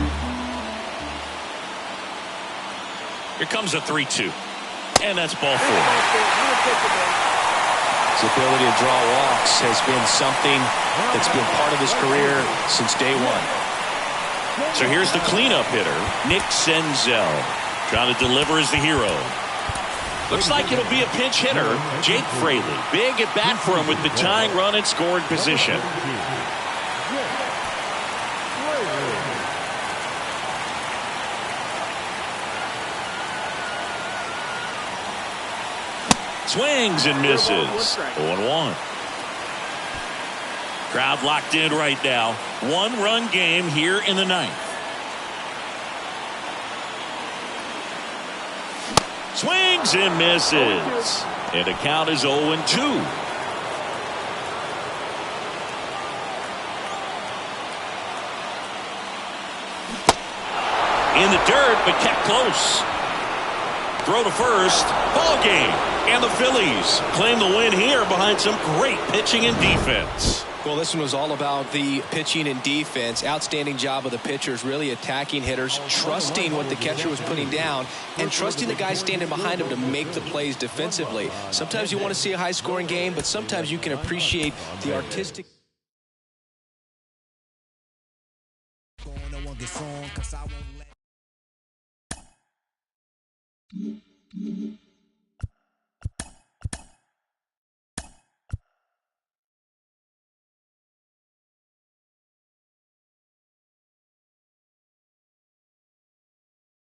Speaker 1: Here comes a 3-2. And that's ball 4.
Speaker 3: His ability to draw walks has been something that's been part of his career since day one.
Speaker 1: So here's the cleanup hitter, Nick Senzel, trying to deliver as the hero. Looks like it'll be a pinch hitter, Jake Fraley. Big at bat for him with the tying run and scoring position. Swings and misses. 0-1. Crowd locked in right now. One-run game here in the ninth. Swings and misses. And the count is 0-2. In the dirt, but kept close. Throw to first. Ball game. And the Phillies claim the win here behind some great pitching and defense.
Speaker 3: Well, this one was all about the pitching and defense. Outstanding job of the pitchers, really attacking hitters, trusting what the catcher was putting down, and trusting the guy standing behind him to make the plays defensively. Sometimes you want to see a high-scoring game, but sometimes you can appreciate the artistic.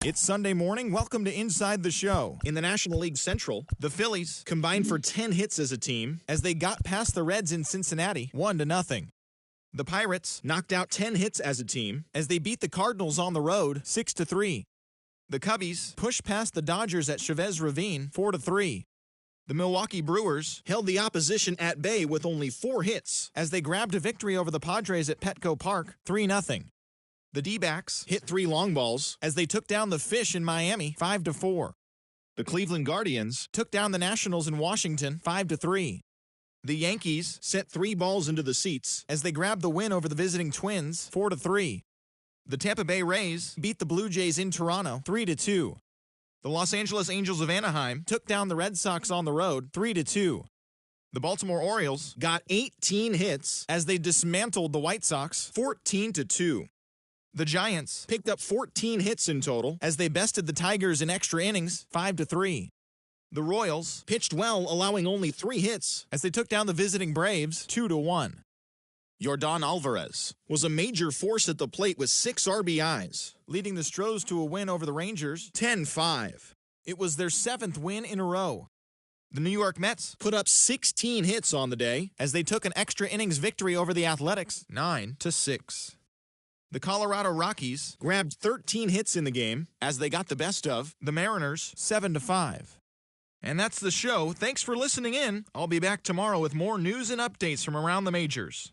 Speaker 6: It's Sunday morning. Welcome to Inside the Show. In the National League Central, the Phillies combined for 10 hits as a team as they got past the Reds in Cincinnati 1-0. The Pirates knocked out 10 hits as a team as they beat the Cardinals on the road 6-3. The Cubbies pushed past the Dodgers at Chavez Ravine 4-3. The Milwaukee Brewers held the opposition at bay with only 4 hits as they grabbed a victory over the Padres at Petco Park 3-0. The D-backs hit 3 long balls as they took down the Fish in Miami 5-4. The Cleveland Guardians took down the Nationals in Washington 5-3. The Yankees sent 3 balls into the seats as they grabbed the win over the visiting Twins 4-3. The Tampa Bay Rays beat the Blue Jays in Toronto 3-2. The Los Angeles Angels of Anaheim took down the Red Sox on the road 3-2. The Baltimore Orioles got 18 hits as they dismantled the White Sox 14-2. The Giants picked up 14 hits in total as they bested the Tigers in extra innings 5-3. The Royals pitched well, allowing only 3 hits as they took down the visiting Braves 2-1. Yordan Alvarez was a major force at the plate with 6 RBIs, leading the Stros to a win over the Rangers 10-5. It was their 7th win in a row. The New York Mets put up 16 hits on the day as they took an extra innings victory over the Athletics 9-6. The Colorado Rockies grabbed 13 hits in the game as they got the best of the Mariners 7-5. And that's the show. Thanks for listening in. I'll be back tomorrow with more news and updates from around the majors.